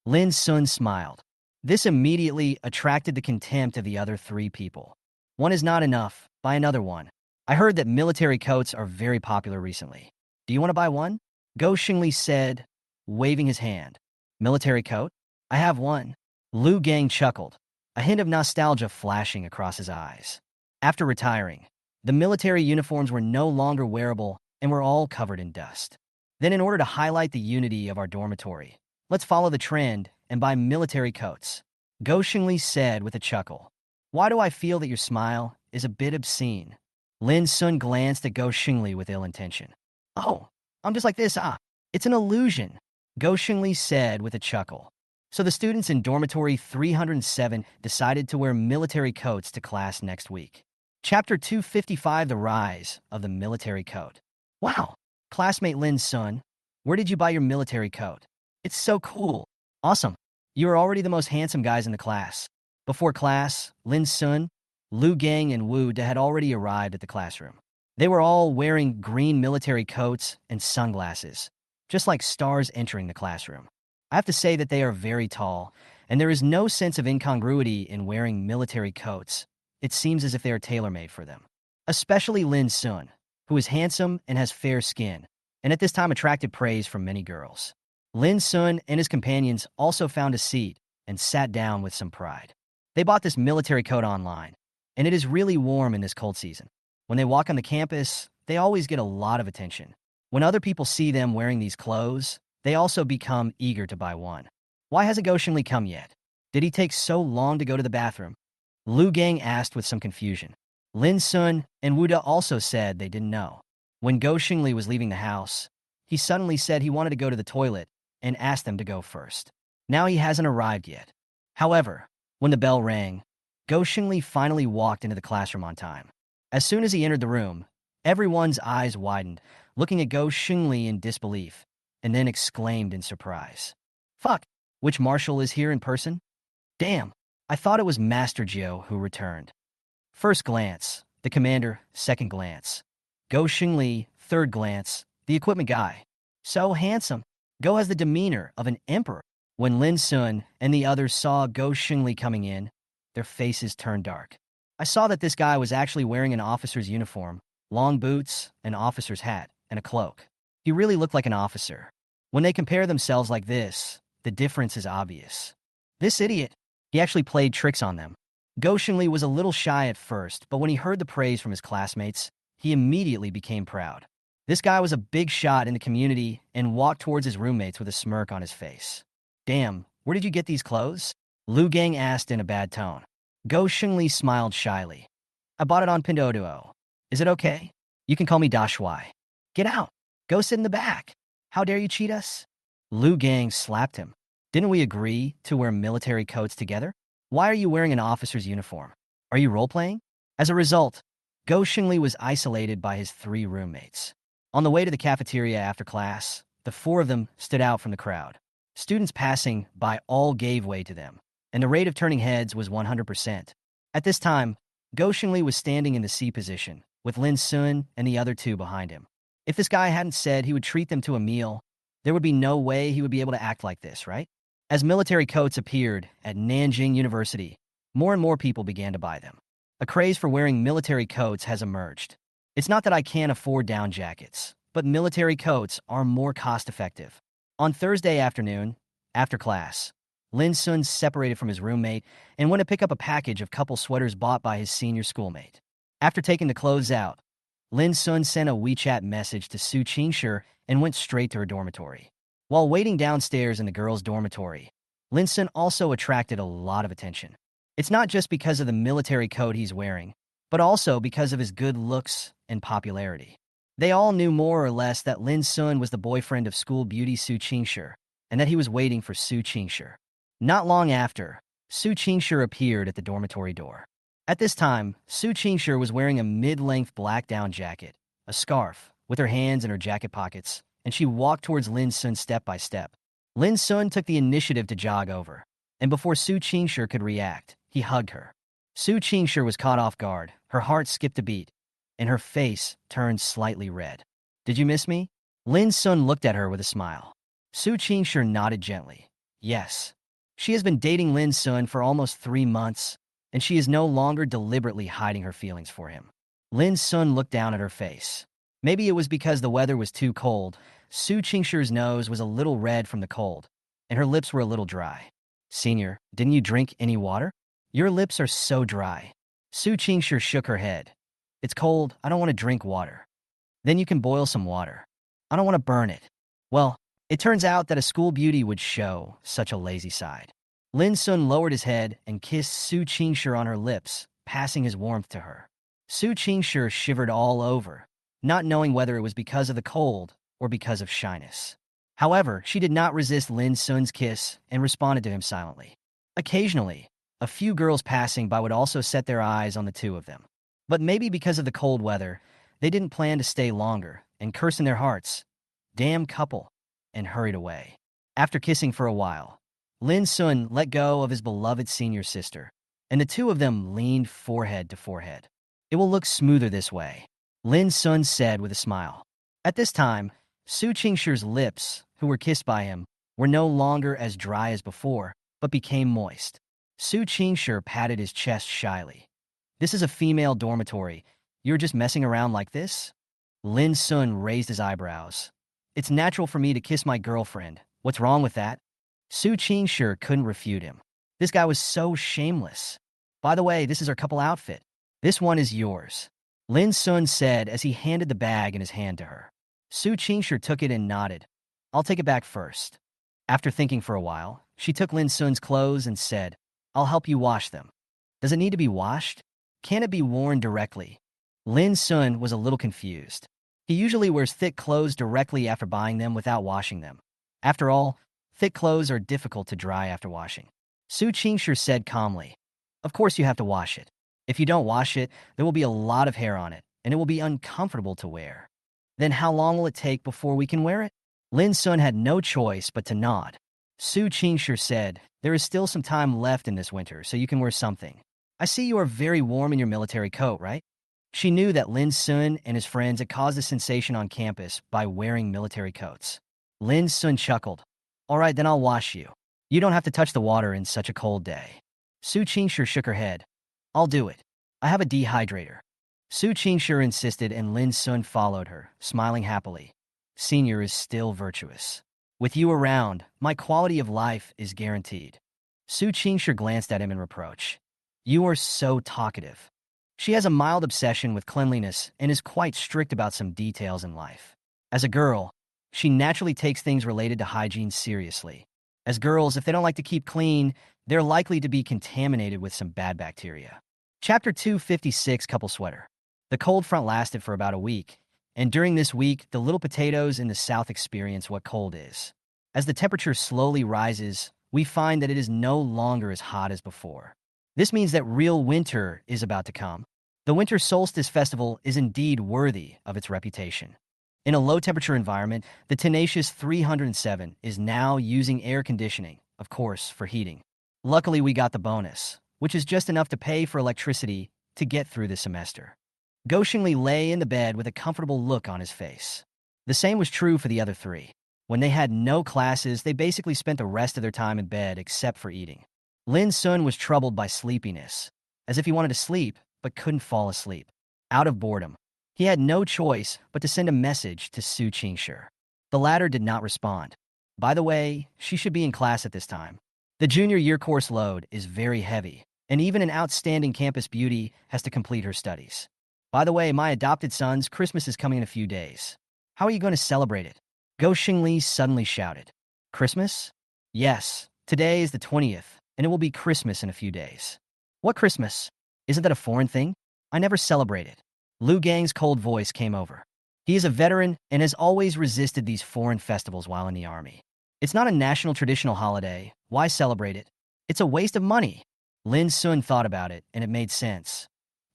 Lin Sun smiled. This immediately attracted the contempt of the other 3 people. "One is not enough. Buy another one. I heard that military coats are very popular recently. Do you want to buy one?" Go Xingli said, waving his hand. "Military coat? I have one." Lu Gang chuckled, a hint of nostalgia flashing across his eyes. After retiring, the military uniforms were no longer wearable and were all covered in dust. Then in order to highlight the unity of our dormitory, let's follow the trend and buy military coats. Go Xingli said with a chuckle. "Why do I feel that your smile is a bit obscene?" Lin Sun glanced at Go Xingli with ill intention. "Oh, I'm just like this, It's an illusion," Go Xingli said with a chuckle. So the students in dormitory 307 decided to wear military coats to class next week. Chapter 255, The Rise of the Military Coat. "Wow, classmate Lin Sun, where did you buy your military coat? It's so cool." "Awesome. You are already the most handsome guys in the class." Before class, Lin Sun, Lu Gang, and Wu Da had already arrived at the classroom. They were all wearing green military coats and sunglasses, just like stars entering the classroom. I have to say that they are very tall, and there is no sense of incongruity in wearing military coats. It seems as if they are tailor-made for them. Especially Lin Sun, who is handsome and has fair skin, and at this time attracted praise from many girls. Lin Sun and his companions also found a seat and sat down with some pride. They bought this military coat online, and it is really warm in this cold season. When they walk on the campus, they always get a lot of attention. When other people see them wearing these clothes, they also become eager to buy one. "Why hasn't Go Xingli come yet? Did he take so long to go to the bathroom?" Lu Gang asked with some confusion. Lin Sun and Wu Da also said they didn't know. When Go Xingli was leaving the house, he suddenly said he wanted to go to the toilet and asked them to go first. Now he hasn't arrived yet. However, When the bell rang, Go Xingli finally walked into the classroom on time. As soon as he entered the room, everyone's eyes widened, looking at Go Xingli in disbelief, and then exclaimed in surprise. Fuck, which marshal is here in person? Damn, I thought it was Master Jiao who returned. First glance, the commander, second glance. Go Xingli, third glance, the equipment guy. So handsome. Go has the demeanor of an emperor. When Lin Sun and the others saw Go Xingli coming in, their faces turned dark. I saw that this guy was actually wearing an officer's uniform, long boots, an officer's hat, and a cloak. He really looked like an officer. When they compare themselves like this, the difference is obvious. This idiot, he actually played tricks on them. Go Xingli was a little shy at first, but when he heard the praise from his classmates, he immediately became proud. This guy was a big shot in the community and walked towards his roommates with a smirk on his face. Damn, where did you get these clothes? Lu Gang asked in a bad tone. Go Xingli smiled shyly. I bought it on Pinduoduo. Is it okay? You can call me Dashuai. Get out. Go sit in the back. How dare you cheat us? Lu Gang slapped him. Didn't we agree to wear military coats together? Why are you wearing an officer's uniform? Are you role-playing? As a result, Go Xingli was isolated by his 3 roommates. On the way to the cafeteria after class, the 4 of them stood out from the crowd. Students passing by all gave way to them, and the rate of turning heads was 100%. At this time, Go Xingli was standing in the C position, with Lin Sun and the other 2 behind him. If this guy hadn't said he would treat them to a meal, there would be no way he would be able to act like this, right? As military coats appeared at Nanjing University, more and more people began to buy them. A craze for wearing military coats has emerged. It's not that I can't afford down jackets, but military coats are more cost-effective. On Thursday afternoon, after class, Lin Sun separated from his roommate and went to pick up a package of couple sweaters bought by his senior schoolmate. After taking the clothes out, Lin Sun sent a WeChat message to Su Qingshi and went straight to her dormitory. While waiting downstairs in the girls' dormitory, Lin Sun also attracted a lot of attention. It's not just because of the military coat he's wearing, but also because of his good looks and popularity. They all knew more or less that Lin Sun was the boyfriend of school beauty Su Qingshi, and that he was waiting for Su Qingshi. Not long after, Su Qingshi appeared at the dormitory door. At this time, Su Qingshi was wearing a mid-length black down jacket, a scarf, with her hands in her jacket pockets, and she walked towards Lin Sun step by step. Lin Sun took the initiative to jog over, and before Su Qingshi could react, he hugged her. Su Qingshi was caught off guard, her heart skipped a beat, and her face turned slightly red. Did you miss me? Lin Sun looked at her with a smile. Su Qingshi nodded gently. Yes. She has been dating Lin Sun for almost 3 months, and she is no longer deliberately hiding her feelings for him. Lin Sun looked down at her face. Maybe it was because the weather was too cold. Su Qingshi's nose was a little red from the cold, and her lips were a little dry. Senior, didn't you drink any water? Your lips are so dry. Su Qingshi shook her head. It's cold, I don't want to drink water. Then you can boil some water. I don't want to burn it. Well, it turns out that a school beauty would show such a lazy side. Lin Sun lowered his head and kissed Su Qingshi on her lips, passing his warmth to her. Su Qingshi shivered all over, not knowing whether it was because of the cold or because of shyness. However, she did not resist Lin Sun's kiss and responded to him silently. Occasionally, a few girls passing by would also set their eyes on the 2 of them. But maybe because of the cold weather, they didn't plan to stay longer and curse in their hearts, "Damn couple," and hurried away. After kissing for a while, Lin Sun let go of his beloved senior sister, and the 2 of them leaned forehead to forehead. It will look smoother this way, Lin Sun said with a smile. At this time, Su Qingshi's lips, who were kissed by him, were no longer as dry as before, but became moist. Su Qingshi patted his chest shyly. This is a female dormitory. You're just messing around like this? Lin Sun raised his eyebrows. It's natural for me to kiss my girlfriend. What's wrong with that? Su Qingshi couldn't refute him. This guy was so shameless. By the way, this is our couple outfit. This one is yours, Lin Sun said as he handed the bag in his hand to her. Su Qingshi took it and nodded. I'll take it back first. After thinking for a while, she took Lin Sun's clothes and said, I'll help you wash them. Does it need to be washed? Can it be worn directly? Lin Sun was a little confused. He usually wears thick clothes directly after buying them without washing them. After all, thick clothes are difficult to dry after washing. Su Qingshi said calmly. Of course you have to wash it. If you don't wash it, there will be a lot of hair on it, and it will be uncomfortable to wear. Then how long will it take before we can wear it? Lin Sun had no choice but to nod. Su Qingshi said, there is still some time left in this winter, so you can wear something. I see you are very warm in your military coat, right? She knew that Lin Sun and his friends had caused a sensation on campus by wearing military coats. Lin Sun chuckled. All right, then I'll wash you. You don't have to touch the water in such a cold day. Su Qingshi shook her head. I'll do it. I have a dehydrator. Su Qingshi insisted, and Lin Sun followed her, smiling happily. Senior is still virtuous. With you around, my quality of life is guaranteed. Su Qingshi glanced at him in reproach. You are so talkative. She has a mild obsession with cleanliness and is quite strict about some details in life. As a girl, she naturally takes things related to hygiene seriously. As girls, if they don't like to keep clean, they're likely to be contaminated with some bad bacteria. Chapter 256, Couple Sweater. The cold front lasted for about a week, and during this week, the little potatoes in the south experience what cold is. As the temperature slowly rises, we find that it is no longer as hot as before. This means that real winter is about to come. The Winter Solstice Festival is indeed worthy of its reputation. In a low-temperature environment, the tenacious 307 is now using air conditioning, of course, for heating. Luckily, we got the bonus, which is just enough to pay for electricity to get through the semester. Go Xingli lay in the bed with a comfortable look on his face. The same was true for the other three. When they had no classes, they basically spent the rest of their time in bed except for eating. Lin Sun was troubled by sleepiness, as if he wanted to sleep but couldn't fall asleep. Out of boredom, he had no choice but to send a message to Su Qingshi. The latter did not respond. By the way, she should be in class at this time. The junior year course load is very heavy, and even an outstanding campus beauty has to complete her studies. By the way, my adopted son's Christmas is coming in a few days. How are you going to celebrate it? Go Xingli suddenly shouted. Christmas? Yes, today is the 20th, and it will be Christmas in a few days. What Christmas? Isn't that a foreign thing? I never celebrate it. Lu Gang's cold voice came over. He is a veteran and has always resisted these foreign festivals while in the army. It's not a national traditional holiday. Why celebrate it? It's a waste of money. Lin Sun thought about it, and it made sense.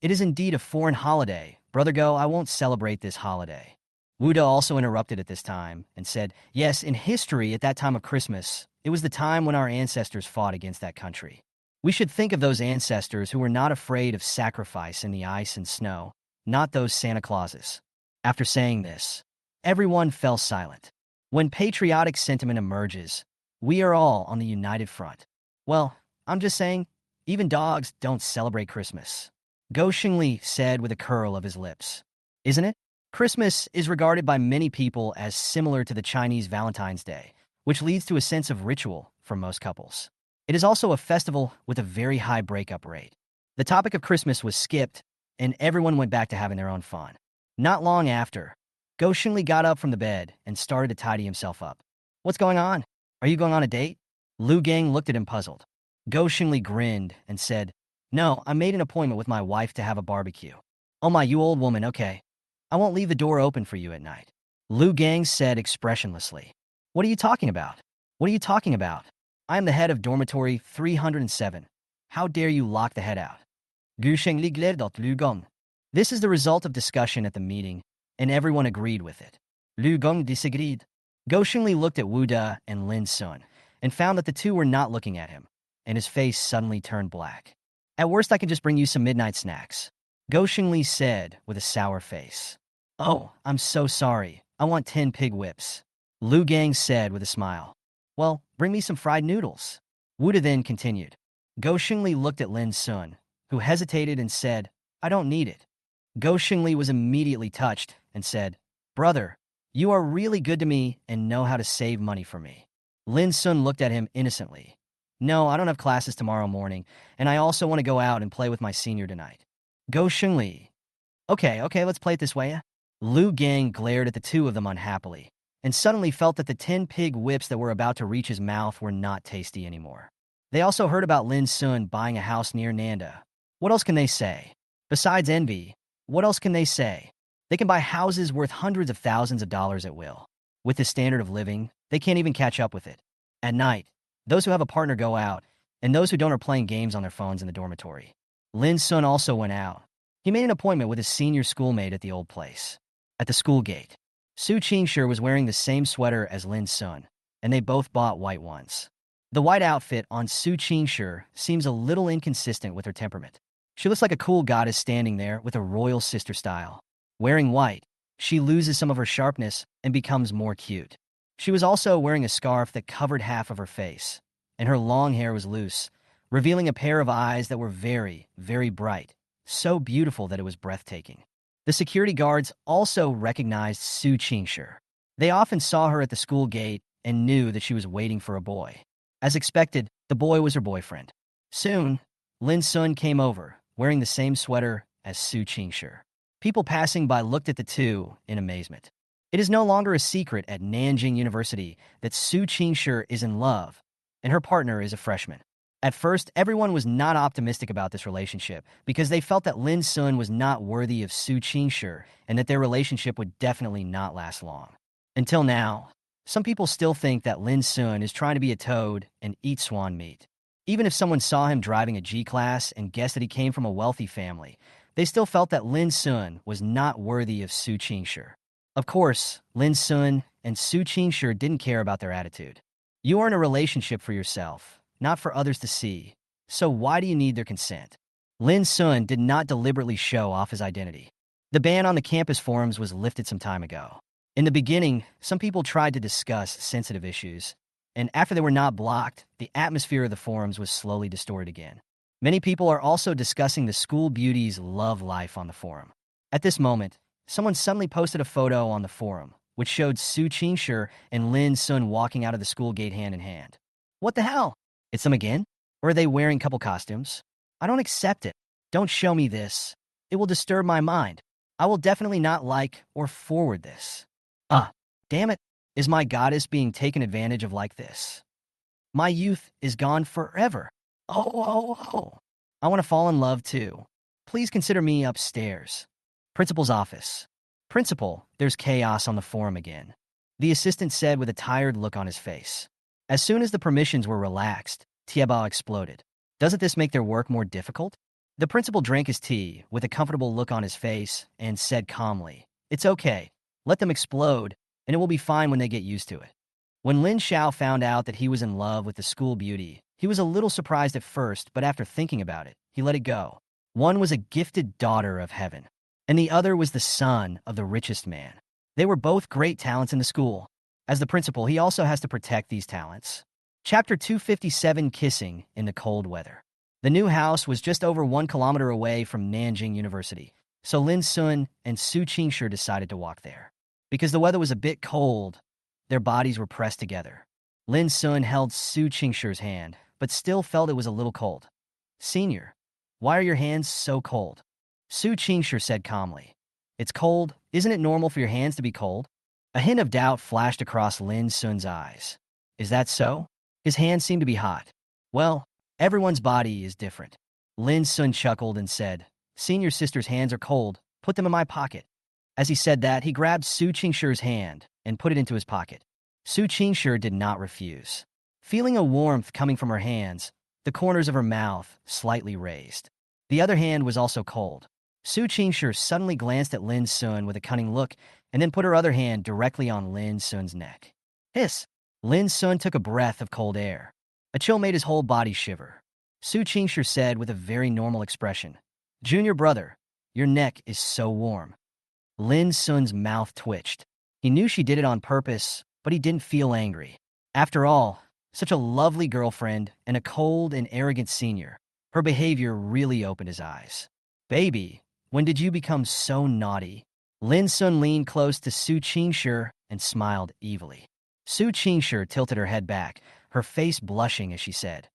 It is indeed a foreign holiday. Brother Go, I won't celebrate this holiday. Wu Da also interrupted at this time and said, yes, in history at that time of Christmas, it was the time when our ancestors fought against that country. We should think of those ancestors who were not afraid of sacrifice in the ice and snow, not those Santa Clauses. After saying this, everyone fell silent. When patriotic sentiment emerges, we are all on the united front. Well, I'm just saying, even dogs don't celebrate Christmas. Go Xingli said with a curl of his lips. Isn't it? Christmas is regarded by many people as similar to the Chinese Valentine's Day, which leads to a sense of ritual for most couples. It is also a festival with a very high breakup rate. The topic of Christmas was skipped, and everyone went back to having their own fun. Not long after, Go Xingli got up from the bed and started to tidy himself up. What's going on? Are you going on a date? Lu Gang looked at him puzzled. Go Xingli grinned and said, no, I made an appointment with my wife to have a barbecue. Oh my, you old woman, okay. I won't leave the door open for you at night. Lu Gang said expressionlessly. What are you talking about? What are you talking about? I am the head of dormitory 307. How dare you lock the head out? Gu Xingli glared at Lu Gong. This is the result of discussion at the meeting, and everyone agreed with it. Lu Gong disagreed. Go Xingli looked at Wu Da and Lin Sun, and found that the two were not looking at him, and his face suddenly turned black. At worst, I can just bring you some midnight snacks, Go Xingli said with a sour face. Oh, I'm so sorry. I want 10 pig whips, Lu Gang said with a smile. Well, bring me some fried noodles. Wu Da then continued. Go Xingli looked at Lin Sun, who hesitated and said, I don't need it. Go Xingli was immediately touched and said, Brother, you are really good to me and know how to save money for me. Lin Sun looked at him innocently. No, I don't have classes tomorrow morning, and I also want to go out and play with my senior tonight. Go Xingli. Okay, let's play it this way. Lu Gang glared at the two of them unhappily, and suddenly felt that the 10 pig whips that were about to reach his mouth were not tasty anymore. They also heard about Lin Sun buying a house near Nanda. What else can they say? Besides envy, what else can they say? They can buy houses worth hundreds of thousands of dollars at will. With this standard of living, they can't even catch up with it. At night, those who have a partner go out, and those who don't are playing games on their phones in the dormitory. Lin Sun also went out. He made an appointment with his senior schoolmate at the old place. At the school gate, Su Qingshi was wearing the same sweater as Lin Sun, and they both bought white ones. The white outfit on Su Qingshi seems a little inconsistent with her temperament. She looks like a cool goddess standing there with a royal sister style. Wearing white, she loses some of her sharpness and becomes more cute. She was also wearing a scarf that covered half of her face, and her long hair was loose, revealing a pair of eyes that were very, very bright, so beautiful that it was breathtaking. The security guards also recognized Su Qingshi. They often saw her at the school gate and knew that she was waiting for a boy. As expected, the boy was her boyfriend. Soon, Lin Sun came over, wearing the same sweater as Su Qingshi. People passing by looked at the two in amazement. It is no longer a secret at Nanjing University that Su Qingshi is in love, and her partner is a freshman. At first, everyone was not optimistic about this relationship because they felt that Lin Sun was not worthy of Su Qingshi and that their relationship would definitely not last long. Until now, some people still think that Lin Sun is trying to be a toad and eat swan meat. Even if someone saw him driving a G-Class and guessed that he came from a wealthy family, they still felt that Lin Sun was not worthy of Su Qingshi. Of course, Lin Sun and Su Qingshi didn't care about their attitude. You are in a relationship for yourself, not for others to see, so why do you need their consent? Lin Sun did not deliberately show off his identity. The ban on the campus forums was lifted some time ago. In the beginning, some people tried to discuss sensitive issues, and after they were not blocked, the atmosphere of the forums was slowly distorted again. Many people are also discussing the school beauty's love life on the forum. At this moment, someone suddenly posted a photo on the forum, which showed Su Qingshi and Lin Sun walking out of the school gate hand in hand. What the hell? It's them again? Or are they wearing couple costumes? I don't accept it. Don't show me this. It will disturb my mind. I will definitely not like or forward this. Damn it. Is my goddess being taken advantage of like this? My youth is gone forever. Oh. I want to fall in love too. Please consider me upstairs. Principal's office. Principal, there's chaos on the forum again. The assistant said with a tired look on his face. As soon as the permissions were relaxed, Tieba exploded. Doesn't this make their work more difficult? The principal drank his tea with a comfortable look on his face and said calmly, "It's okay. Let them explode, and it will be fine when they get used to it." When Lin Xiao found out that he was in love with the school beauty, he was a little surprised at first, but after thinking about it, he let it go. One was a gifted daughter of heaven, and the other was the son of the richest man. They were both great talents in the school. As the principal, he also has to protect these talents. Chapter 257, Kissing in the Cold Weather. The new house was just over 1 kilometer away from Nanjing University, so Lin Sun and Su Qingshi decided to walk there. Because the weather was a bit cold, their bodies were pressed together. Lin Sun held Su Qingshi's hand, but still felt it was a little cold. "Senior, why are your hands so cold?" Su Qingshi said calmly. "It's cold. Isn't it normal for your hands to be cold?" A hint of doubt flashed across Lin Sun's eyes. "Is that so?" His hands seemed to be hot. "Well, everyone's body is different." Lin Sun chuckled and said, "Senior sister's hands are cold. Put them in my pocket." As he said that, he grabbed Su Qingshi's hand and put it into his pocket. Su Qingshi did not refuse. Feeling a warmth coming from her hands, the corners of her mouth slightly raised. The other hand was also cold. Su Qingshi suddenly glanced at Lin Sun with a cunning look and then put her other hand directly on Lin Sun's neck. Hiss! Lin Sun took a breath of cold air. A chill made his whole body shiver. Su Qingshi said with a very normal expression, "Junior brother, your neck is so warm." Lin Sun's mouth twitched. He knew she did it on purpose, but he didn't feel angry. After all, such a lovely girlfriend and a cold and arrogant senior. Her behavior really opened his eyes. "Baby, when did you become so naughty?" Lin Sun leaned close to Su Qingshi and smiled evilly. Su Qingshi tilted her head back, her face blushing as she said,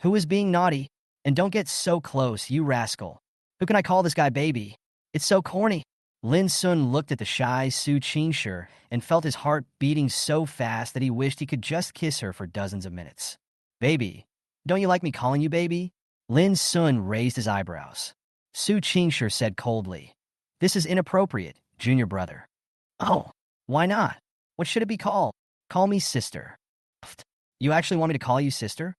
"Who is being naughty? And don't get so close, you rascal. Who can I call this guy baby? It's so corny." Lin Sun looked at the shy Su Qingshi and felt his heart beating so fast that he wished he could just kiss her for dozens of minutes. "Baby, don't you like me calling you baby?" Lin Sun raised his eyebrows. Su Qingshi said coldly, "This is inappropriate, junior brother." "Oh, why not? What should it be called?" "Call me sister." "Pfft. You actually want me to call you sister?"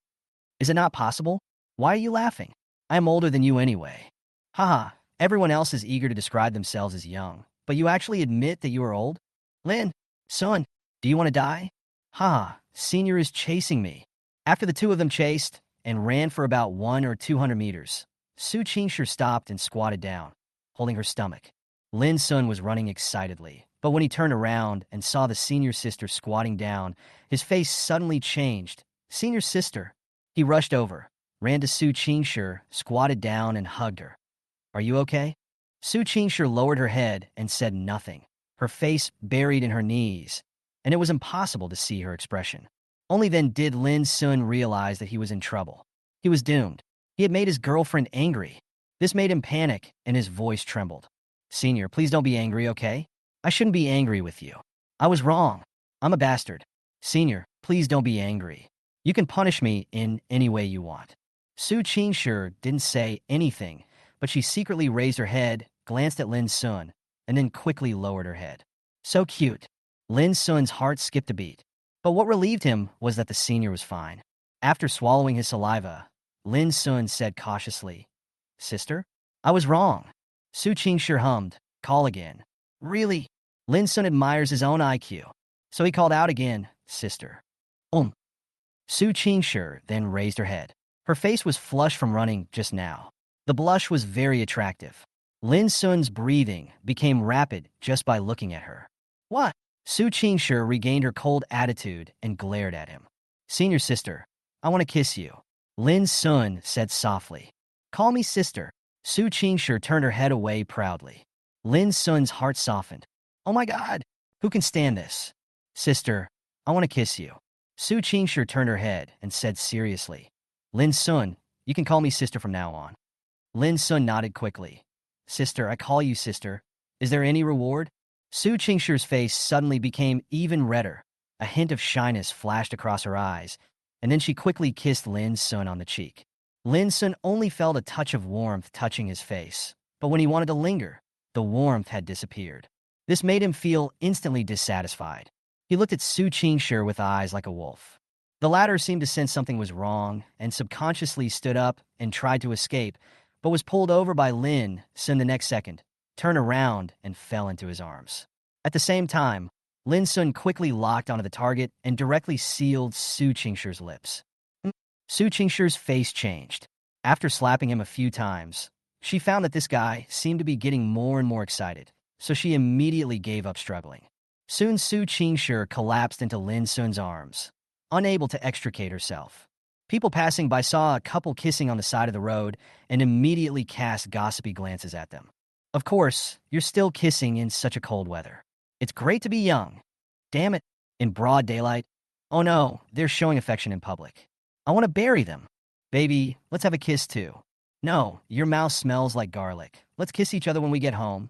Is it not possible? Why are you laughing? I am older than you anyway. Haha, everyone else is eager to describe themselves as young, but you actually admit that you are old? Lin, son, do you want to die? Haha, Senior is chasing me. After the two of them chased and ran for about 100 or 200 meters, Su Qingshi stopped and squatted down, holding her stomach. Lin Sun was running excitedly, but when he turned around and saw the senior sister squatting down, his face suddenly changed. Senior sister. He rushed over, ran to Su Qingshi, squatted down and hugged her. Are you okay? Su Qingshi lowered her head and said nothing, her face buried in her knees, and it was impossible to see her expression. Only then did Lin Sun realize that he was in trouble. He was doomed. He had made his girlfriend angry. This made him panic, and his voice trembled. Senior, please don't be angry, okay? I shouldn't be angry with you. I was wrong. I'm a bastard. Senior, please don't be angry. You can punish me in any way you want. Su Qingshi didn't say anything, but she secretly raised her head, glanced at Lin Sun, and then quickly lowered her head. So cute. Lin Sun's heart skipped a beat. But what relieved him was that the senior was fine. After swallowing his saliva, Lin Sun said cautiously, Sister? I was wrong. Su Qingshi hummed, Call again. Really? Lin Sun admires his own IQ. So he called out again, Sister. Su Qingshi then raised her head. Her face was flushed from running just now. The blush was very attractive. Lin Sun's breathing became rapid just by looking at her. What? Su Qingshi regained her cold attitude and glared at him. Senior sister, I want to kiss you. Lin Sun said softly. Call me sister. Su Qingshi turned her head away proudly. Lin Sun's heart softened. Oh my God, who can stand this? Sister, I want to kiss you. Su Qingshi turned her head and said seriously. Lin Sun, you can call me sister from now on. Lin Sun nodded quickly. Sister, I call you sister. Is there any reward? Su Qingshi's face suddenly became even redder. A hint of shyness flashed across her eyes, and then she quickly kissed Lin Sun on the cheek. Lin Sun only felt a touch of warmth touching his face, but when he wanted to linger, the warmth had disappeared. This made him feel instantly dissatisfied. He looked at Su Qingshi with eyes like a wolf. The latter seemed to sense something was wrong and subconsciously stood up and tried to escape, but was pulled over by Lin Sun the next second, turned around and fell into his arms. At the same time, Lin Sun quickly locked onto the target and directly sealed Su Qingshi's lips. Su Qingshi's face changed. After slapping him a few times, she found that this guy seemed to be getting more and more excited, so she immediately gave up struggling. Soon Su Qingshi collapsed into Lin Sun's arms, unable to extricate herself. People passing by saw a couple kissing on the side of the road and immediately cast gossipy glances at them. Of course, you're still kissing in such a cold weather. It's great to be young. Damn it, in broad daylight. Oh no, they're showing affection in public. I want to bury them. Baby, let's have a kiss too. No, your mouth smells like garlic. Let's kiss each other when we get home.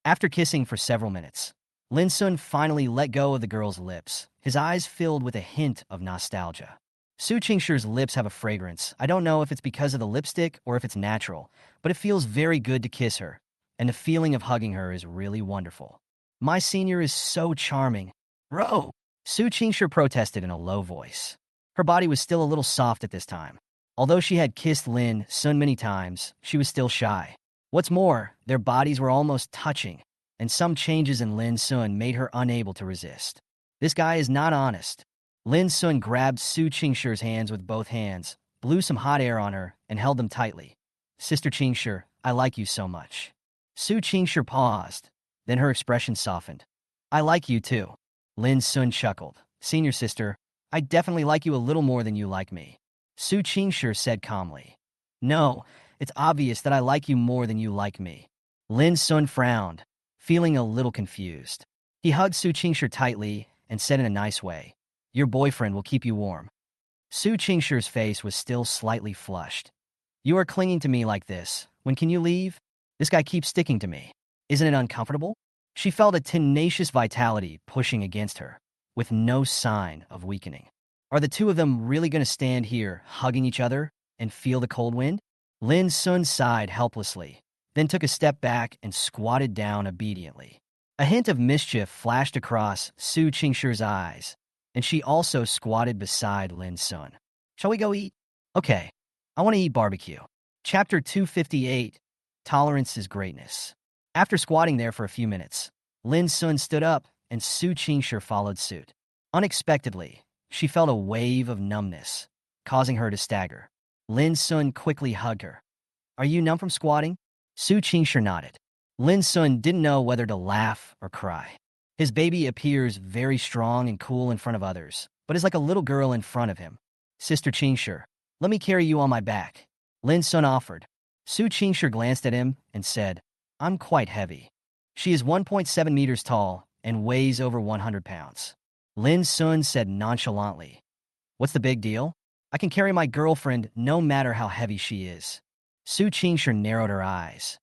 After kissing for several minutes, Lin Sun finally let go of the girl's lips, his eyes filled with a hint of nostalgia. Su Qingshi's lips have a fragrance. I don't know if it's because of the lipstick or if it's natural, but it feels very good to kiss her, and the feeling of hugging her is really wonderful. My senior is so charming. Ro! Su Qingshi protested in a low voice. Her body was still a little soft at this time. Although she had kissed Lin Sun many times, she was still shy. What's more, their bodies were almost touching, and some changes in Lin Sun made her unable to resist. This guy is not honest. Lin Sun grabbed Su Qingshi's hands with both hands, blew some hot air on her, and held them tightly. Sister Qingshi, I like you so much. Su Qingshi paused, then her expression softened. I like you too. Lin Sun chuckled. Senior sister, I definitely like you a little more than you like me. Su Qingshi said calmly. No, it's obvious that I like you more than you like me. Lin Sun frowned, feeling a little confused. He hugged Su Qingshi tightly and said in a nice way, Your boyfriend will keep you warm. Su Qingshi's face was still slightly flushed. You are clinging to me like this. When can you leave? This guy keeps sticking to me. Isn't it uncomfortable? She felt a tenacious vitality pushing against her, with no sign of weakening. Are the two of them really going to stand here, hugging each other, and feel the cold wind? Lin Sun sighed helplessly, then took a step back and squatted down obediently. A hint of mischief flashed across Su Qingshi's eyes, and she also squatted beside Lin Sun. Shall we go eat? Okay, I want to eat barbecue. Chapter 258, Tolerance is Greatness. After squatting there for a few minutes, Lin Sun stood up and Su Qingshi followed suit. Unexpectedly, she felt a wave of numbness, causing her to stagger. Lin Sun quickly hugged her. Are you numb from squatting? Su Qingshi nodded. Lin Sun didn't know whether to laugh or cry. His baby appears very strong and cool in front of others, but is like a little girl in front of him. Sister Qingshi, let me carry you on my back. Lin Sun offered. Su Qingshi glanced at him and said, I'm quite heavy. She is 1.7 meters tall and weighs over 100 pounds. Lin Sun said nonchalantly, What's the big deal? I can carry my girlfriend no matter how heavy she is. Su Qingshi narrowed her eyes.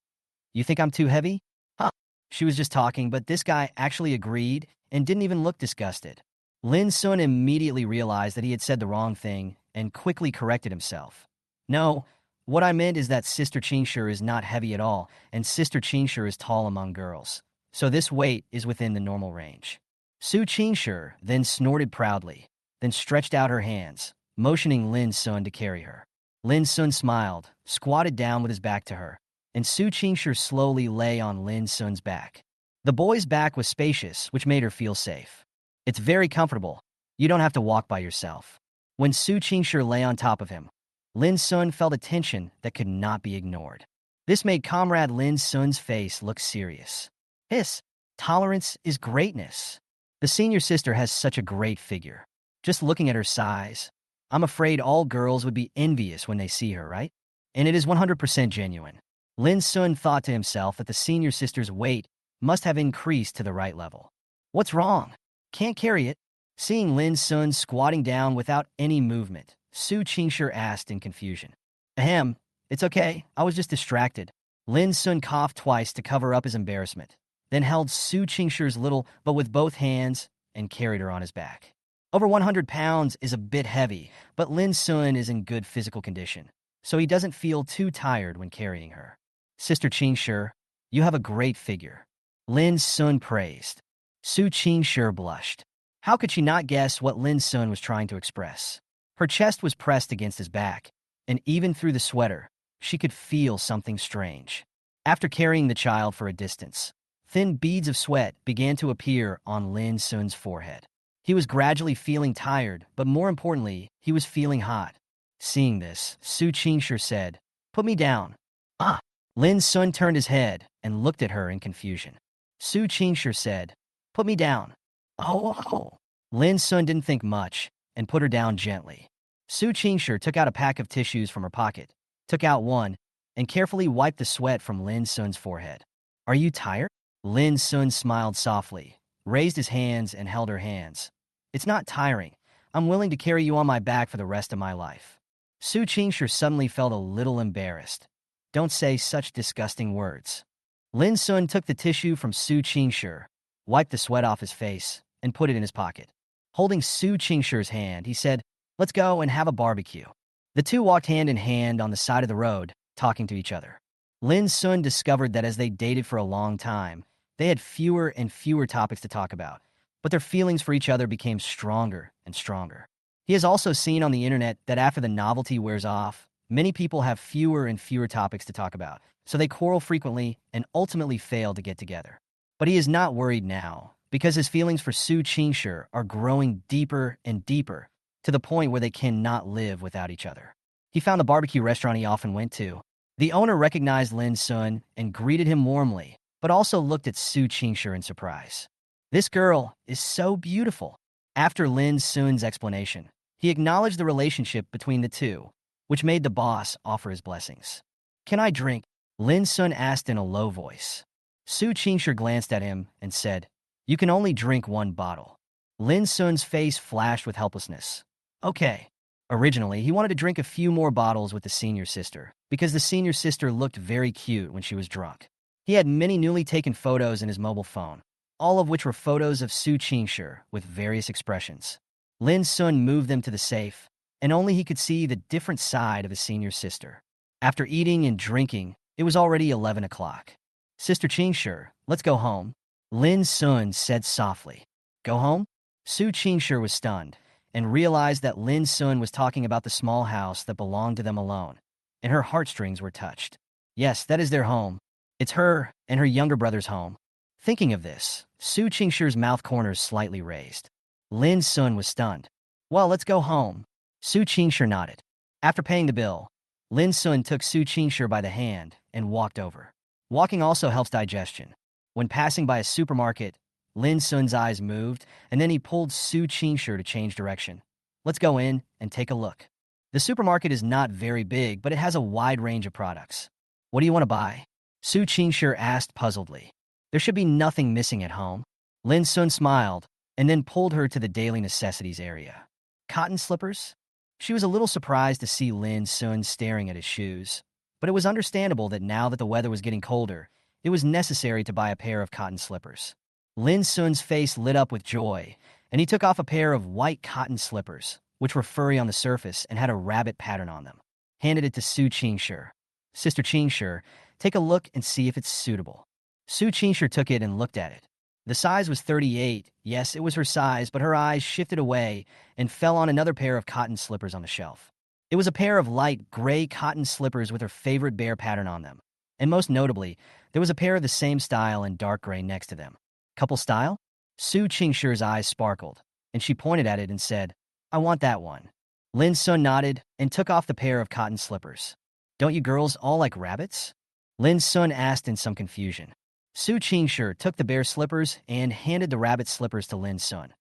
You think I'm too heavy? Huh. She was just talking, but this guy actually agreed and didn't even look disgusted. Lin Sun immediately realized that he had said the wrong thing and quickly corrected himself. No, what I meant is that Sister Qingshi is not heavy at all, and Sister Qingshi is tall among girls. So this weight is within the normal range. Su Qingshi then snorted proudly, then stretched out her hands, motioning Lin Sun to carry her. Lin Sun smiled, squatted down with his back to her, and Su Qingshi slowly lay on Lin Sun's back. The boy's back was spacious, which made her feel safe. It's very comfortable. You don't have to walk by yourself. When Su Qingshi lay on top of him, Lin Sun felt a tension that could not be ignored. This made Comrade Lin Sun's face look serious. Hiss, tolerance is greatness. The senior sister has such a great figure. Just looking at her size, I'm afraid all girls would be envious when they see her, right? And it is 100% genuine. Lin Sun thought to himself that the senior sister's weight must have increased to the right level. What's wrong? Can't carry it. Seeing Lin Sun squatting down without any movement, Su Qingshi asked in confusion. Ahem, it's okay, I was just distracted. Lin Sun coughed twice to cover up his embarrassment, then held Su Qingshi's little but with both hands and carried her on his back. Over 100 pounds is a bit heavy, but Lin Sun is in good physical condition, so he doesn't feel too tired when carrying her. Sister Qingshi, you have a great figure. Lin Sun praised. Su Qingshi blushed. How could she not guess what Lin Sun was trying to express? Her chest was pressed against his back, and even through the sweater, she could feel something strange. After carrying the child for a distance, thin beads of sweat began to appear on Lin Sun's forehead. He was gradually feeling tired, but more importantly, he was feeling hot. Seeing this, Su Qingshi said, Put me down. Ah! Lin Sun turned his head and looked at her in confusion. Su Qingshi said, Put me down. Oh. Lin Sun didn't think much and put her down gently. Su Qingshi took out a pack of tissues from her pocket, took out one, and carefully wiped the sweat from Lin Sun's forehead. Are you tired? Lin Sun smiled softly, raised his hands and held her hands. It's not tiring. I'm willing to carry you on my back for the rest of my life. Su Qingshi suddenly felt a little embarrassed. Don't say such disgusting words. Lin Sun took the tissue from Su Qingshi, wiped the sweat off his face, and put it in his pocket. Holding Su Qingshi's hand, he said, Let's go and have a barbecue. The two walked hand in hand on the side of the road, talking to each other. Lin Sun discovered that as they dated for a long time, they had fewer and fewer topics to talk about, but their feelings for each other became stronger and stronger. He has also seen on the internet that after the novelty wears off, many people have fewer and fewer topics to talk about, so they quarrel frequently and ultimately fail to get together. But he is not worried now, because his feelings for Su Qingshi are growing deeper and deeper, to the point where they cannot live without each other. He found the barbecue restaurant he often went to. The owner recognized Lin Sun and greeted him warmly, but also looked at Su Qingshi in surprise. This girl is so beautiful. After Lin Sun's explanation, he acknowledged the relationship between the two, which made the boss offer his blessings. Can I drink? Lin Sun asked in a low voice. Su Qingshi glanced at him and said, You can only drink one bottle. Lin Sun's face flashed with helplessness. Okay. Originally, he wanted to drink a few more bottles with the senior sister, because the senior sister looked very cute when she was drunk. He had many newly taken photos in his mobile phone, all of which were photos of Su Qingshi with various expressions. Lin Sun moved them to the safe, and only he could see the different side of his senior sister. After eating and drinking, it was already 11 o'clock. Sister Qingshi, let's go home. Lin Sun said softly. Go home? Su Qingshi was stunned. and realized that Lin Sun was talking about the small house that belonged to them alone, and her heartstrings were touched. Yes, that is their home. It's her and her younger brother's home. Thinking of this, Su Qingshi's mouth corners slightly raised. Lin Sun was stunned. Well, let's go home. Su Qingshi nodded. After paying the bill, Lin Sun took Su Qingshi by the hand and walked over. Walking also helps digestion. When passing by a supermarket, Lin Sun's eyes moved, and then he pulled Su Qingshi to change direction. Let's go in and take a look. The supermarket is not very big, but it has a wide range of products. What do you want to buy? Su Qingshi asked puzzledly. There should be nothing missing at home. Lin Sun smiled, and then pulled her to the daily necessities area. Cotton slippers? She was a little surprised to see Lin Sun staring at his shoes, but it was understandable that now that the weather was getting colder, it was necessary to buy a pair of cotton slippers. Lin Sun's face lit up with joy, and he took off a pair of white cotton slippers, which were furry on the surface and had a rabbit pattern on them. Handed it to Su Qingshi. Sister Qingshi, take a look and see if it's suitable. Su Qingshi took it and looked at it. The size was 38. Yes, it was her size, but her eyes shifted away and fell on another pair of cotton slippers on the shelf. It was a pair of light gray cotton slippers with her favorite bear pattern on them. And most notably, there was a pair of the same style in dark gray next to them. Couple style? Su Qingshi's eyes sparkled, and she pointed at it and said, I want that one. Lin Sun nodded and took off the pair of cotton slippers. Don't you girls all like rabbits? Lin Sun asked in some confusion. Su Qingshi took the bear slippers and handed the rabbit slippers to Lin Sun.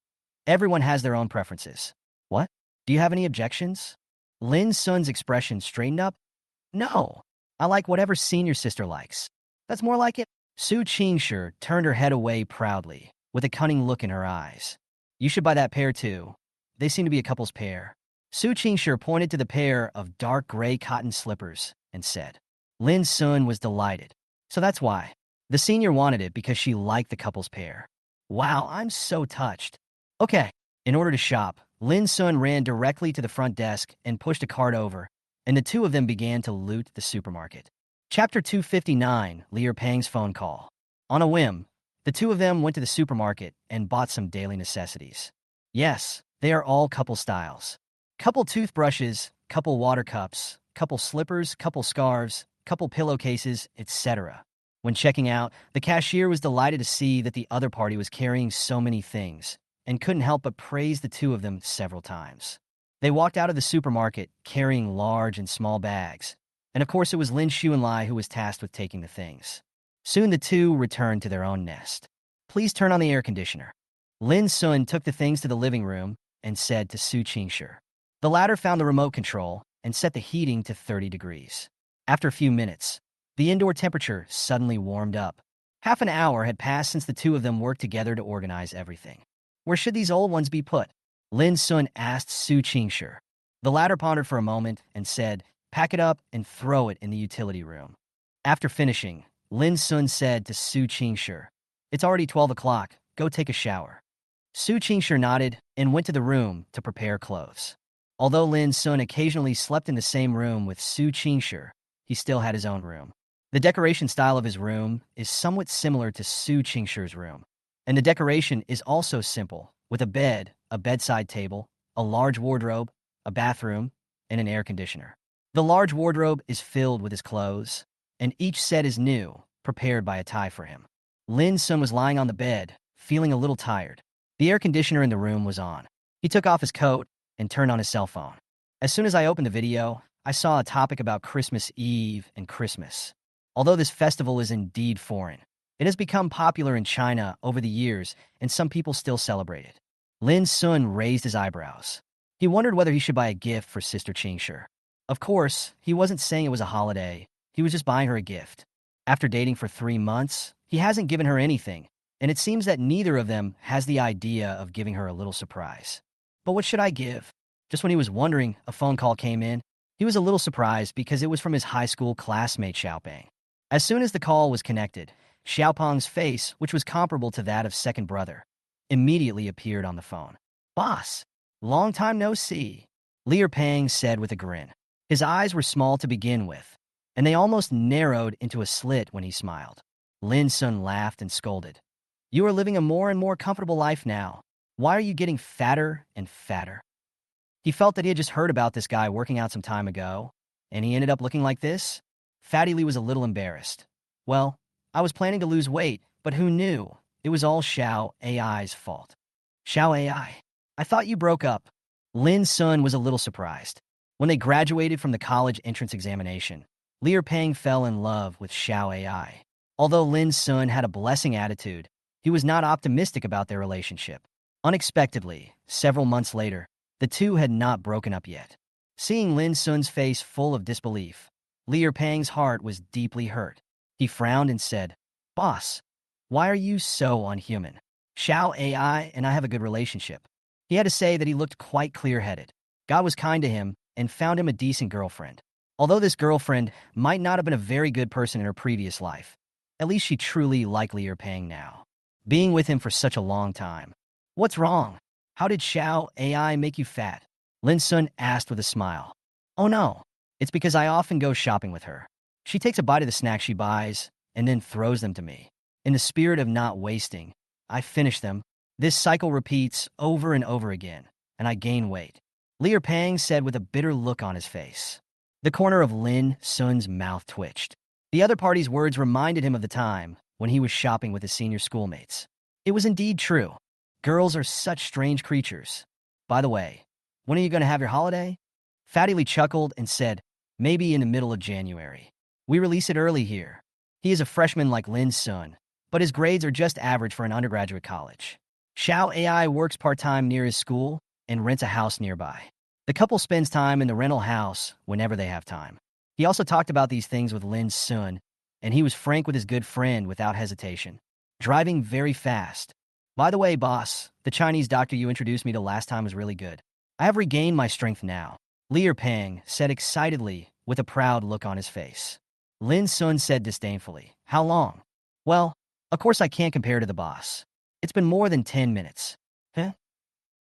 Everyone has their own preferences. What? Do you have any objections? Lin Sun's expression straightened up. No, I like whatever senior sister likes. That's more like it. Su Qingshi turned her head away proudly, with a cunning look in her eyes. You should buy that pair too. They seem to be a couple's pair. Su Qingshi pointed to the pair of dark gray cotton slippers and said. Lin Sun was delighted. So that's why. The senior wanted it because she liked the couple's pair. Wow, I'm so touched. Okay. In order to shop, Lin Sun ran directly to the front desk and pushed a cart over, and the two of them began to loot the supermarket. Chapter 259, Liu Pang's phone call. On a whim, the two of them went to the supermarket and bought some daily necessities. Yes, they are all couple styles. Couple toothbrushes, couple water cups, couple slippers, couple scarves, couple pillowcases, etc. When checking out, the cashier was delighted to see that the other party was carrying so many things, and couldn't help but praise the two of them several times. They walked out of the supermarket carrying large and small bags, and of course it was Lin Xuanlai who was tasked with taking the things. Soon the two returned to their own nest. Please turn on the air conditioner. Lin Sun took the things to the living room and said to Su Qingshi. The latter found the remote control and set the heating to 30 degrees. After a few minutes, the indoor temperature suddenly warmed up. Half an hour had passed since the two of them worked together to organize everything. Where should these old ones be put? Lin Sun asked Su Qingshi. The latter pondered for a moment and said, pack it up and throw it in the utility room. After finishing, Lin Sun said to Su Qingshi, it's already 12 o'clock, go take a shower. Su Qingshi nodded and went to the room to prepare clothes. Although Lin Sun occasionally slept in the same room with Su Qingshi, he still had his own room. The decoration style of his room is somewhat similar to Su Qingshi's room, and the decoration is also simple, with a bed, a bedside table, a large wardrobe, a bathroom, and an air conditioner. The large wardrobe is filled with his clothes, and each set is new, prepared by a tie for him. Lin Sun was lying on the bed, feeling a little tired. The air conditioner in the room was on. He took off his coat and turned on his cell phone. As soon as I opened the video, I saw a topic about Christmas Eve and Christmas. Although this festival is indeed foreign, it has become popular in China over the years, and some people still celebrate it. Lin Sun raised his eyebrows. He wondered whether he should buy a gift for Sister Qingshi. Of course, he wasn't saying it was a holiday. He was just buying her a gift. After dating for 3 months, he hasn't given her anything, and it seems that neither of them has the idea of giving her a little surprise. But what should I give? Just when he was wondering, a phone call came in. He was a little surprised because it was from his high school classmate Xiaopeng. As soon as the call was connected, Xiaopeng's face, which was comparable to that of second brother, immediately appeared on the phone. Boss, long time no see, Liu Pang said with a grin. His eyes were small to begin with, and they almost narrowed into a slit when he smiled. Lin Sun laughed and scolded. You are living a more and more comfortable life now. Why are you getting fatter and fatter? He felt that he had just heard about this guy working out some time ago, and he ended up looking like this. Fatty Lee was a little embarrassed. Well, I was planning to lose weight, but who knew? It was all Xiao AI's fault. Xiao AI. I thought you broke up. Lin Sun was a little surprised. When they graduated from the college entrance examination, Liu Peng fell in love with Xiao AI. Although Lin Sun had a blessing attitude, he was not optimistic about their relationship. Unexpectedly, several months later, the two had not broken up yet. Seeing Lin Sun's face full of disbelief, Liu Peng's heart was deeply hurt. He frowned and said, "Boss, why are you so unhuman? Xiao AI and I have a good relationship." He had to say that he looked quite clear-headed. God was kind to him and found him a decent girlfriend. Although this girlfriend might not have been a very good person in her previous life, at least she truly liked Liu Peng now, being with him for such a long time. "What's wrong? How did Xiao AI make you fat?" Lin Sun asked with a smile. "Oh no, it's because I often go shopping with her. She takes a bite of the snack she buys and then throws them to me. In the spirit of not wasting, I finish them. This cycle repeats over and over again, and I gain weight." Liu Peng said with a bitter look on his face. The corner of Lin Sun's mouth twitched. The other party's words reminded him of the time when he was shopping with his senior schoolmates. It was indeed true. Girls are such strange creatures. By the way, when are you going to have your holiday? Fatty Lee chuckled and said, "Maybe in the middle of January. We release it early here." He is a freshman like Lin Sun, but his grades are just average for an undergraduate college. Xiao AI works part-time near his school and rents a house nearby. The couple spends time in the rental house whenever they have time. He also talked about these things with Lin Sun, and he was frank with his good friend without hesitation. Driving very fast. "By the way, boss, the Chinese doctor you introduced me to last time was really good. I have regained my strength now," Liu Peng said excitedly with a proud look on his face. Lin Sun said disdainfully, "How long?" "Well, of course I can't compare to the boss. It's been more than 10 minutes. Huh?"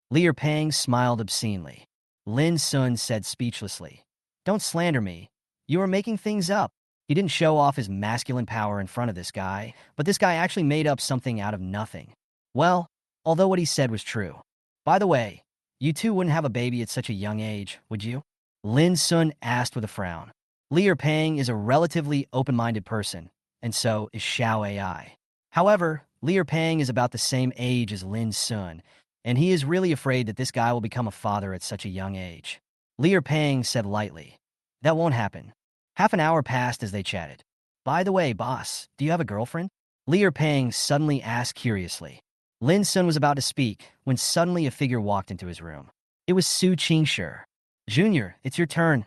Liu Peng smiled obscenely. Lin Sun said speechlessly, "Don't slander me. You are making things up." He didn't show off his masculine power in front of this guy, but this guy actually made up something out of nothing. Well, although what he said was true. "By the way, you two wouldn't have a baby at such a young age, would you?" Lin Sun asked with a frown. Liu Peng is a relatively open-minded person, and so is Xiao AI. However, Liu Peng is about the same age as Lin Sun, and he is really afraid that this guy will become a father at such a young age. Liu Peng said lightly, "That won't happen." Half an hour passed as they chatted. "By the way, boss, do you have a girlfriend?" Liu Peng suddenly asked curiously. Lin Sun was about to speak when suddenly a figure walked into his room. It was Su Qingshi. "Junior, it's your turn."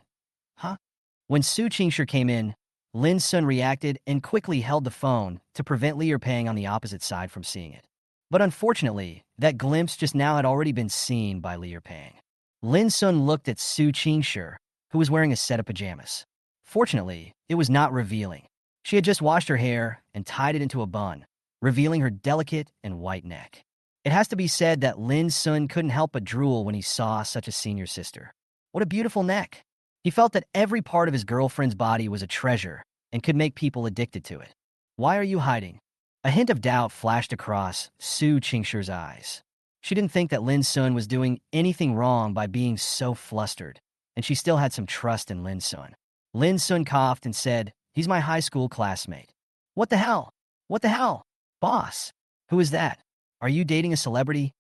"Huh?" When Su Qingshi came in, Lin Sun reacted and quickly held the phone to prevent Liu Peng on the opposite side from seeing it. But unfortunately, that glimpse just now had already been seen by Liu Peng. Lin Sun looked at Su Qingshi, who was wearing a set of pajamas. Fortunately, it was not revealing. She had just washed her hair and tied it into a bun, revealing her delicate and white neck. It has to be said that Lin Sun couldn't help but drool when he saw such a senior sister. What a beautiful neck. He felt that every part of his girlfriend's body was a treasure and could make people addicted to it. "Why are you hiding?" A hint of doubt flashed across Su Qingshi's eyes. She didn't think that Lin Sun was doing anything wrong by being so flustered, and she still had some trust in Lin Sun. Lin Sun coughed and said, "He's my high school classmate." "What the hell? What the hell? Boss, who is that? Are you dating a celebrity?"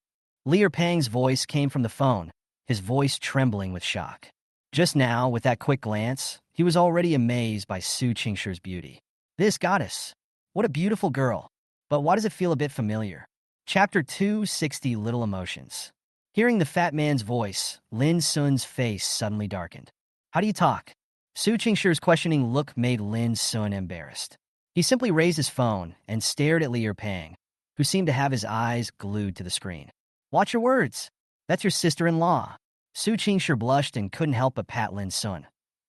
Liu Peng's voice came from the phone, his voice trembling with shock. Just now, with that quick glance, he was already amazed by Su Qingshi's beauty. This goddess. What a beautiful girl. But why does it feel a bit familiar? Chapter 260, Little Emotions. Hearing the fat man's voice, Lin Sun's face suddenly darkened. "How do you talk?" Su Qingshi's questioning look made Lin Sun embarrassed. He simply raised his phone and stared at Liu Peng, who seemed to have his eyes glued to the screen. "Watch your words. That's your sister-in-law." Su Qingshi blushed and couldn't help but pat Lin Sun.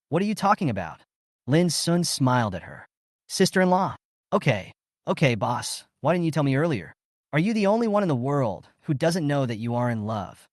"What are you talking about?" Lin Sun smiled at her. "Sister-in-law. Okay, boss. Why didn't you tell me earlier? Are you the only one in the world who doesn't know that you are in love?"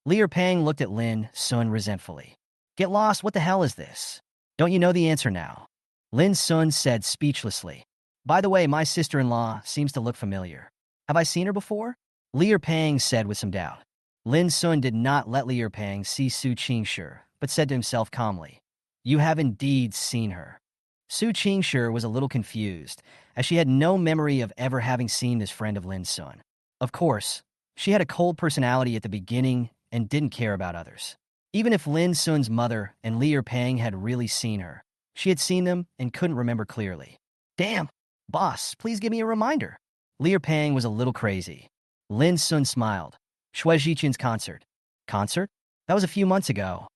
Liu Peng looked at Lin Sun resentfully. "Get lost, what the hell is this? Don't you know the answer now?" Lin Sun said speechlessly. "By the way, my sister-in-law seems to look familiar. Have I seen her before?" Liu Peng said with some doubt. Lin Sun did not let Li Erpang see Su Qingshi, but said to himself calmly, "You have indeed seen her." Su Qingshi was a little confused, as she had no memory of ever having seen this friend of Lin Sun. Of course, she had a cold personality at the beginning and didn't care about others. Even if Lin Sun's mother and Li Erpang had really seen her, she had seen them and couldn't remember clearly. Damn, boss, please give me a reminder. Li Erpang was a little crazy. Lin Sun smiled. Shui Zhichen's concert. Concert? That was a few months ago.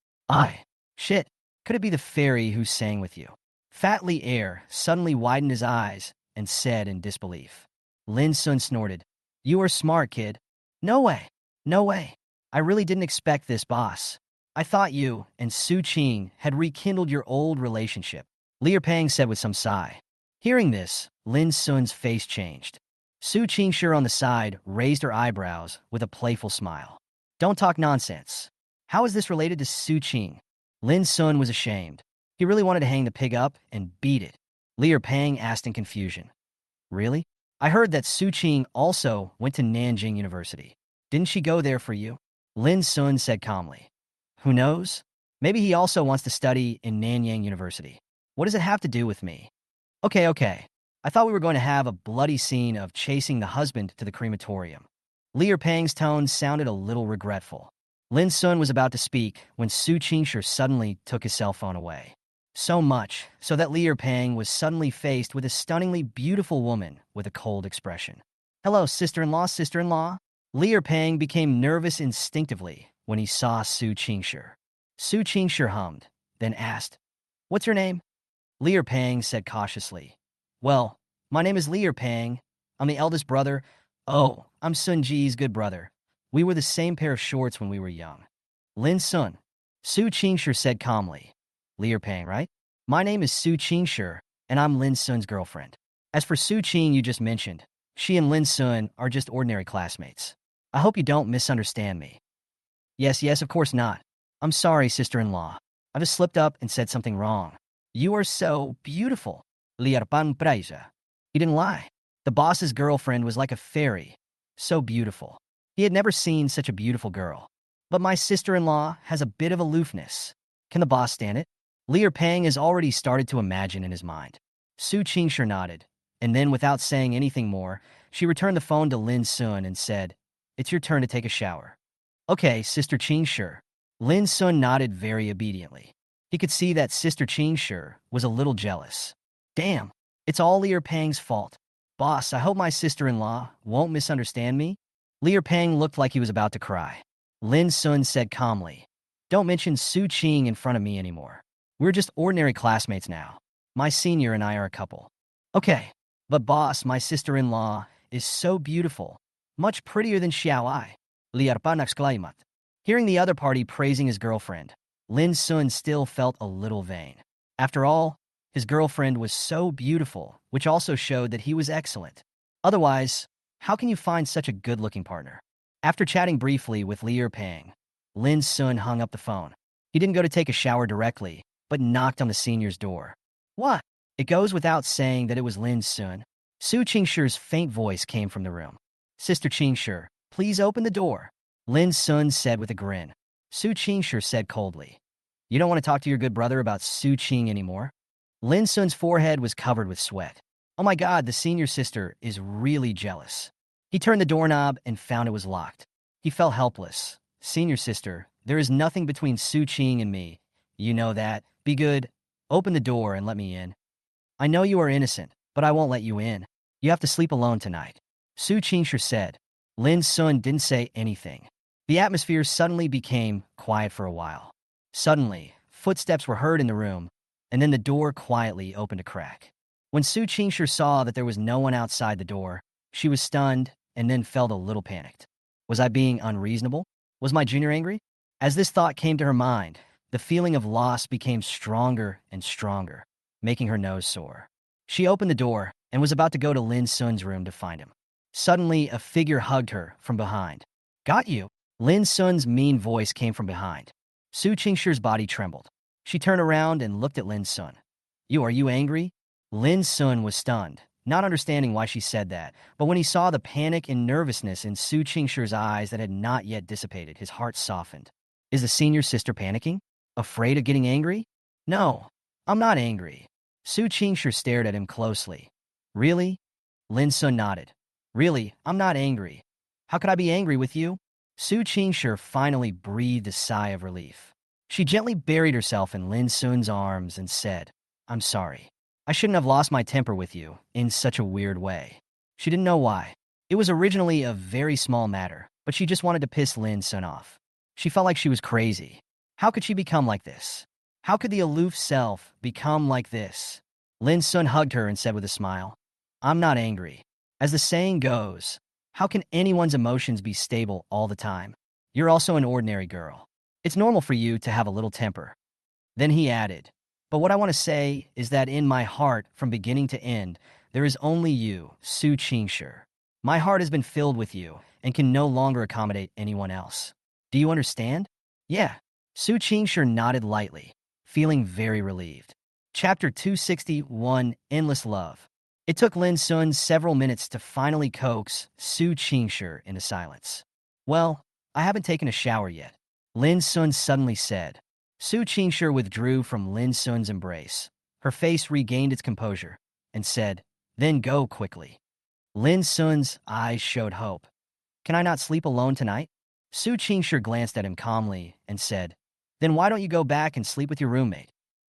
Shit. Could it be the fairy who sang with you? Fat Li Er suddenly widened his eyes and said in disbelief. Lin Sun snorted. You are smart, kid. No way. No way. I really didn't expect this, boss. I thought you and Su Qing had rekindled your old relationship, Li Erpang said with some sigh. Hearing this, Lin Sun's face changed. Su Qingshi on the side raised her eyebrows with a playful smile. Don't talk nonsense. How is this related to Su Qing? Lin Sun was ashamed. He really wanted to hang the pig up and beat it. Li Erpang asked in confusion. Really? I heard that Su Qing also went to Nanjing University. Didn't she go there for you? Lin Sun said calmly. Who knows? Maybe he also wants to study in Nanyang University. What does it have to do with me? Okay. I thought we were going to have a bloody scene of chasing the husband to the crematorium. Li Erpang's tone sounded a little regretful. Lin Sun was about to speak when Su Qingshi suddenly took his cell phone away. So much so that Li Erpang was suddenly faced with a stunningly beautiful woman with a cold expression. Hello, sister-in-law, sister-in-law. Li Erpang became nervous instinctively when he saw Su Qingshi. Su Qingshi hummed, then asked, What's your name? Li Erpang said cautiously, Well, my name is Li Erpang. I'm the eldest brother. Oh, I'm Sun Ji's good brother. We were the same pair of shorts when we were young. Lin Sun. Su Qingshi said calmly. Li Erpang, right? My name is Su Qingshi, and I'm Lin Sun's girlfriend. As for Su Qing you just mentioned, she and Lin Sun are just ordinary classmates. I hope you don't misunderstand me. Yes, of course not. I'm sorry, sister-in-law. I just slipped up and said something wrong. You are so beautiful. Li Erpang praise. He didn't lie. The boss's girlfriend was like a fairy. So beautiful. He had never seen such a beautiful girl. But my sister-in-law has a bit of aloofness. Can the boss stand it? Li Erpang has already started to imagine in his mind. Su Qingshi nodded, and then without saying anything more, she returned the phone to Lin Sun and said, It's your turn to take a shower. Okay, Sister Qingshi. Lin Sun nodded very obediently. He could see that Sister Qingshi was a little jealous. Damn, it's all Li Erpang's fault. Boss, I hope my sister-in-law won't misunderstand me. Li Erpang looked like he was about to cry. Lin Sun said calmly, Don't mention Su Qing in front of me anymore. We're just ordinary classmates now. My senior and I are a couple. Okay, but boss, my sister-in-law is so beautiful. Much prettier than Xiao Ai. Li Erpang exclaimed. Hearing the other party praising his girlfriend, Lin Sun still felt a little vain. After all, his girlfriend was so beautiful, which also showed that he was excellent. Otherwise, how can you find such a good-looking partner? After chatting briefly with Li Erpang, Lin Sun hung up the phone. He didn't go to take a shower directly, but knocked on the senior's door. What? It goes without saying that it was Lin Sun. Su Qingshi's faint voice came from the room. Sister Qingshi, please open the door. Lin Sun said with a grin. Su Qingshi said coldly, You don't want to talk to your good brother about Su Qing anymore? Lin Sun's forehead was covered with sweat. Oh my God, the senior sister is really jealous. He turned the doorknob and found it was locked. He felt helpless. Senior sister, there is nothing between Su Qing and me. You know that. Be good. Open the door and let me in. I know you are innocent, but I won't let you in. You have to sleep alone tonight. Su Qingshi said. Lin Sun didn't say anything. The atmosphere suddenly became quiet for a while. Suddenly, footsteps were heard in the room, and then the door quietly opened a crack. When Su Qingshi saw that there was no one outside the door, she was stunned and then felt a little panicked. Was I being unreasonable? Was my junior angry? As this thought came to her mind, the feeling of loss became stronger and stronger, making her nose sore. She opened the door and was about to go to Lin Sun's room to find him. Suddenly, a figure hugged her from behind. Got you. Lin Sun's mean voice came from behind. Su Qingshi's body trembled. She turned around and looked at Lin Sun. Are you angry? Lin Sun was stunned, not understanding why she said that. But when he saw the panic and nervousness in Su Qingshi's eyes that had not yet dissipated, his heart softened. Is the senior sister panicking? Afraid of getting angry? No, I'm not angry. Su Qingshi stared at him closely. Really? Lin Sun nodded. Really, I'm not angry. How could I be angry with you? Su Qingshi finally breathed a sigh of relief. She gently buried herself in Lin Sun's arms and said, I'm sorry. I shouldn't have lost my temper with you in such a weird way. She didn't know why. It was originally a very small matter, but she just wanted to piss Lin Sun off. She felt like she was crazy. How could she become like this? How could the aloof self become like this? Lin Sun hugged her and said with a smile, I'm not angry. As the saying goes, how can anyone's emotions be stable all the time? You're also an ordinary girl. It's normal for you to have a little temper. Then he added, but what I want to say is that in my heart, from beginning to end, there is only you, Su Qingshi. My heart has been filled with you and can no longer accommodate anyone else. Do you understand? Yeah. Su Qingshi nodded lightly, feeling very relieved. Chapter 261, Endless Love. It took Lin Sun several minutes to finally coax Su Qingshi into silence. Well, I haven't taken a shower yet, Lin Sun suddenly said. Su Qingshi withdrew from Lin Sun's embrace. Her face regained its composure and said, then go quickly. Lin Sun's eyes showed hope. Can I not sleep alone tonight? Su Qingshi glanced at him calmly and said, then why don't you go back and sleep with your roommate?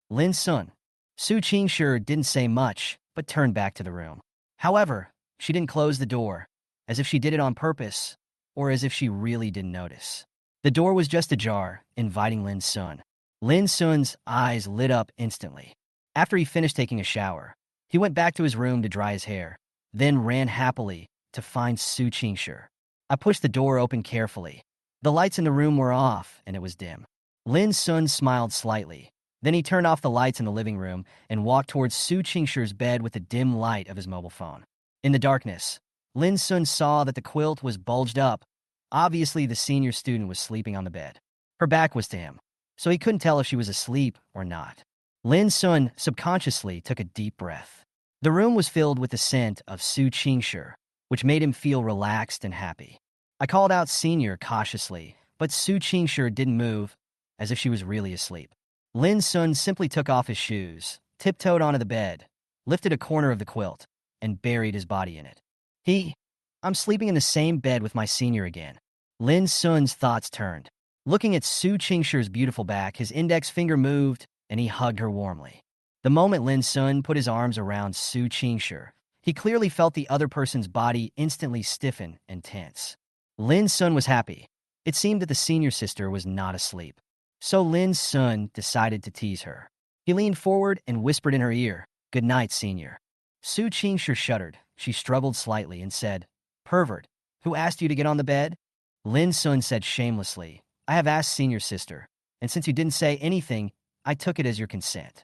Lin Sun. Su Qingshi didn't say much, but turned back to the room. However, she didn't close the door, as if she did it on purpose, or as if she really didn't notice. The door was just ajar, inviting Lin Sun. Lin Sun's eyes lit up instantly. After he finished taking a shower, he went back to his room to dry his hair, then ran happily to find Su Qingshi. I pushed the door open carefully. The lights in the room were off, and it was dim. Lin Sun smiled slightly. Then he turned off the lights in the living room and walked towards Su Qingshi's bed with the dim light of his mobile phone. In the darkness, Lin Sun saw that the quilt was bulged up. Obviously, the senior student was sleeping on the bed. Her back was to him, so he couldn't tell if she was asleep or not. Lin Sun subconsciously took a deep breath. The room was filled with the scent of Su Qingshi, which made him feel relaxed and happy. I called out Senior cautiously, but Su Qingshi didn't move, as if she was really asleep. Lin Sun simply took off his shoes, tiptoed onto the bed, lifted a corner of the quilt, and buried his body in it. I'm sleeping in the same bed with my senior again. Lin Sun's thoughts turned. Looking at Su Qingshi's beautiful back, his index finger moved, and he hugged her warmly. The moment Lin Sun put his arms around Su Qingshi, he clearly felt the other person's body instantly stiffen and tense. Lin Sun was happy. It seemed that the senior sister was not asleep. So Lin Sun decided to tease her. He leaned forward and whispered in her ear, "Good night, senior." Su Qingshi shuddered. She struggled slightly and said, "Pervert, who asked you to get on the bed?" Lin Sun said shamelessly, "I have asked senior sister, and since you didn't say anything, I took it as your consent."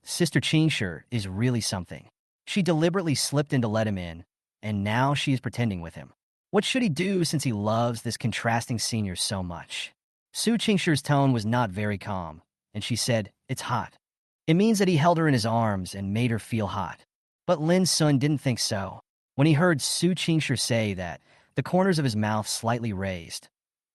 Sister Qingshi is really something. She deliberately slipped in to let him in, and now she is pretending with him. What should he do since he loves this contrasting senior so much? Su Qingshi's tone was not very calm, and she said, "It's hot." It means that he held her in his arms and made her feel hot. But Lin Sun didn't think so. When he heard Su Qingshi say that, the corners of his mouth slightly raised.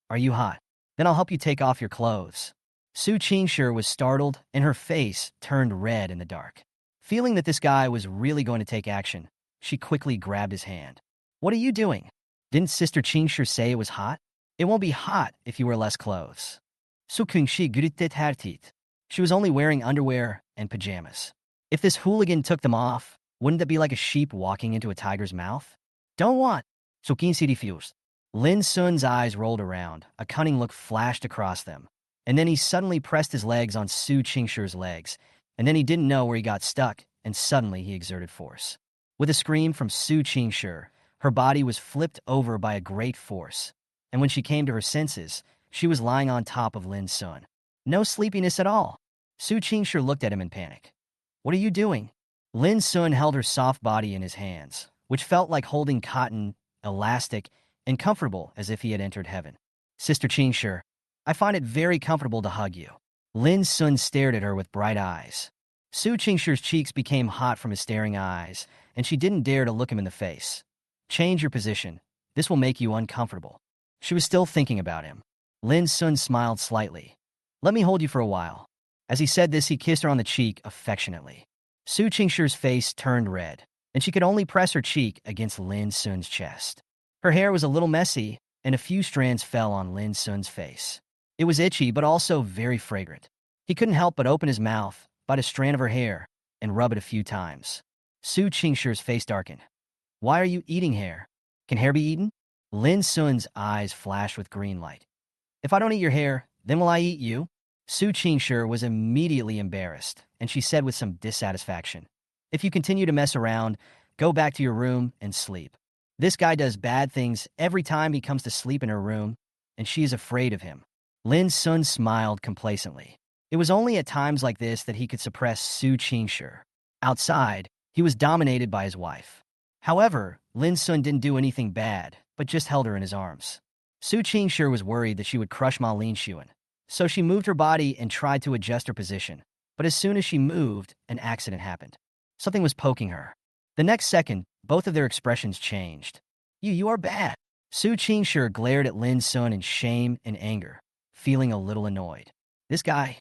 "Are you hot? Then I'll help you take off your clothes." Su Qingshi was startled, and her face turned red in the dark. Feeling that this guy was really going to take action, she quickly grabbed his hand. "What are you doing? Didn't Sister Qingshi say it was hot? It won't be hot if you wear less clothes." Su Qingshi gritted her teeth. She was only wearing underwear and pajamas. If this hooligan took them off, wouldn't that be like a sheep walking into a tiger's mouth? "Don't want." Su Qingshi refused. Lin Sun's eyes rolled around. A cunning look flashed across them. And then he suddenly pressed his legs on Su Qingshi's legs. And then he didn't know where he got stuck, and suddenly he exerted force. With a scream from Su Qingshi, her body was flipped over by a great force. And when she came to her senses, she was lying on top of Lin Sun. No sleepiness at all. Su Qingshi looked at him in panic. "What are you doing?" Lin Sun held her soft body in his hands, which felt like holding cotton, elastic, and comfortable as if he had entered heaven. "Sister Qingshi, I find it very comfortable to hug you." Lin Sun stared at her with bright eyes. Su Qingshi's cheeks became hot from his staring eyes, and she didn't dare to look him in the face. Change your position. This will make you uncomfortable. She was still thinking about him. Lin Sun smiled slightly. Let me hold you for a while. As he said this, he kissed her on the cheek affectionately. Su Qingshi's face turned red, and she could only press her cheek against Lin Sun's chest. Her hair was a little messy, and a few strands fell on Lin Sun's face. It was itchy, but also very fragrant. He couldn't help but open his mouth, bite a strand of her hair, and rub it a few times. Su Qingshi's face darkened. Why are you eating hair? Can hair be eaten? Lin Sun's eyes flashed with green light. If I don't eat your hair, then will I eat you? Su Qingshi was immediately embarrassed, and she said with some dissatisfaction, if you continue to mess around, go back to your room and sleep. This guy does bad things every time he comes to sleep in her room, and she is afraid of him. Lin Sun smiled complacently. It was only at times like this that he could suppress Su Qingshi. Outside, he was dominated by his wife. However, Lin Sun didn't do anything bad, but just held her in his arms. Su Qingshi was worried that she would crush Ma Lin Xuan, so she moved her body and tried to adjust her position. But as soon as she moved, an accident happened. Something was poking her. The next second, both of their expressions changed. You are bad. Su Qingshi glared at Lin Sun in shame and anger, feeling a little annoyed. This guy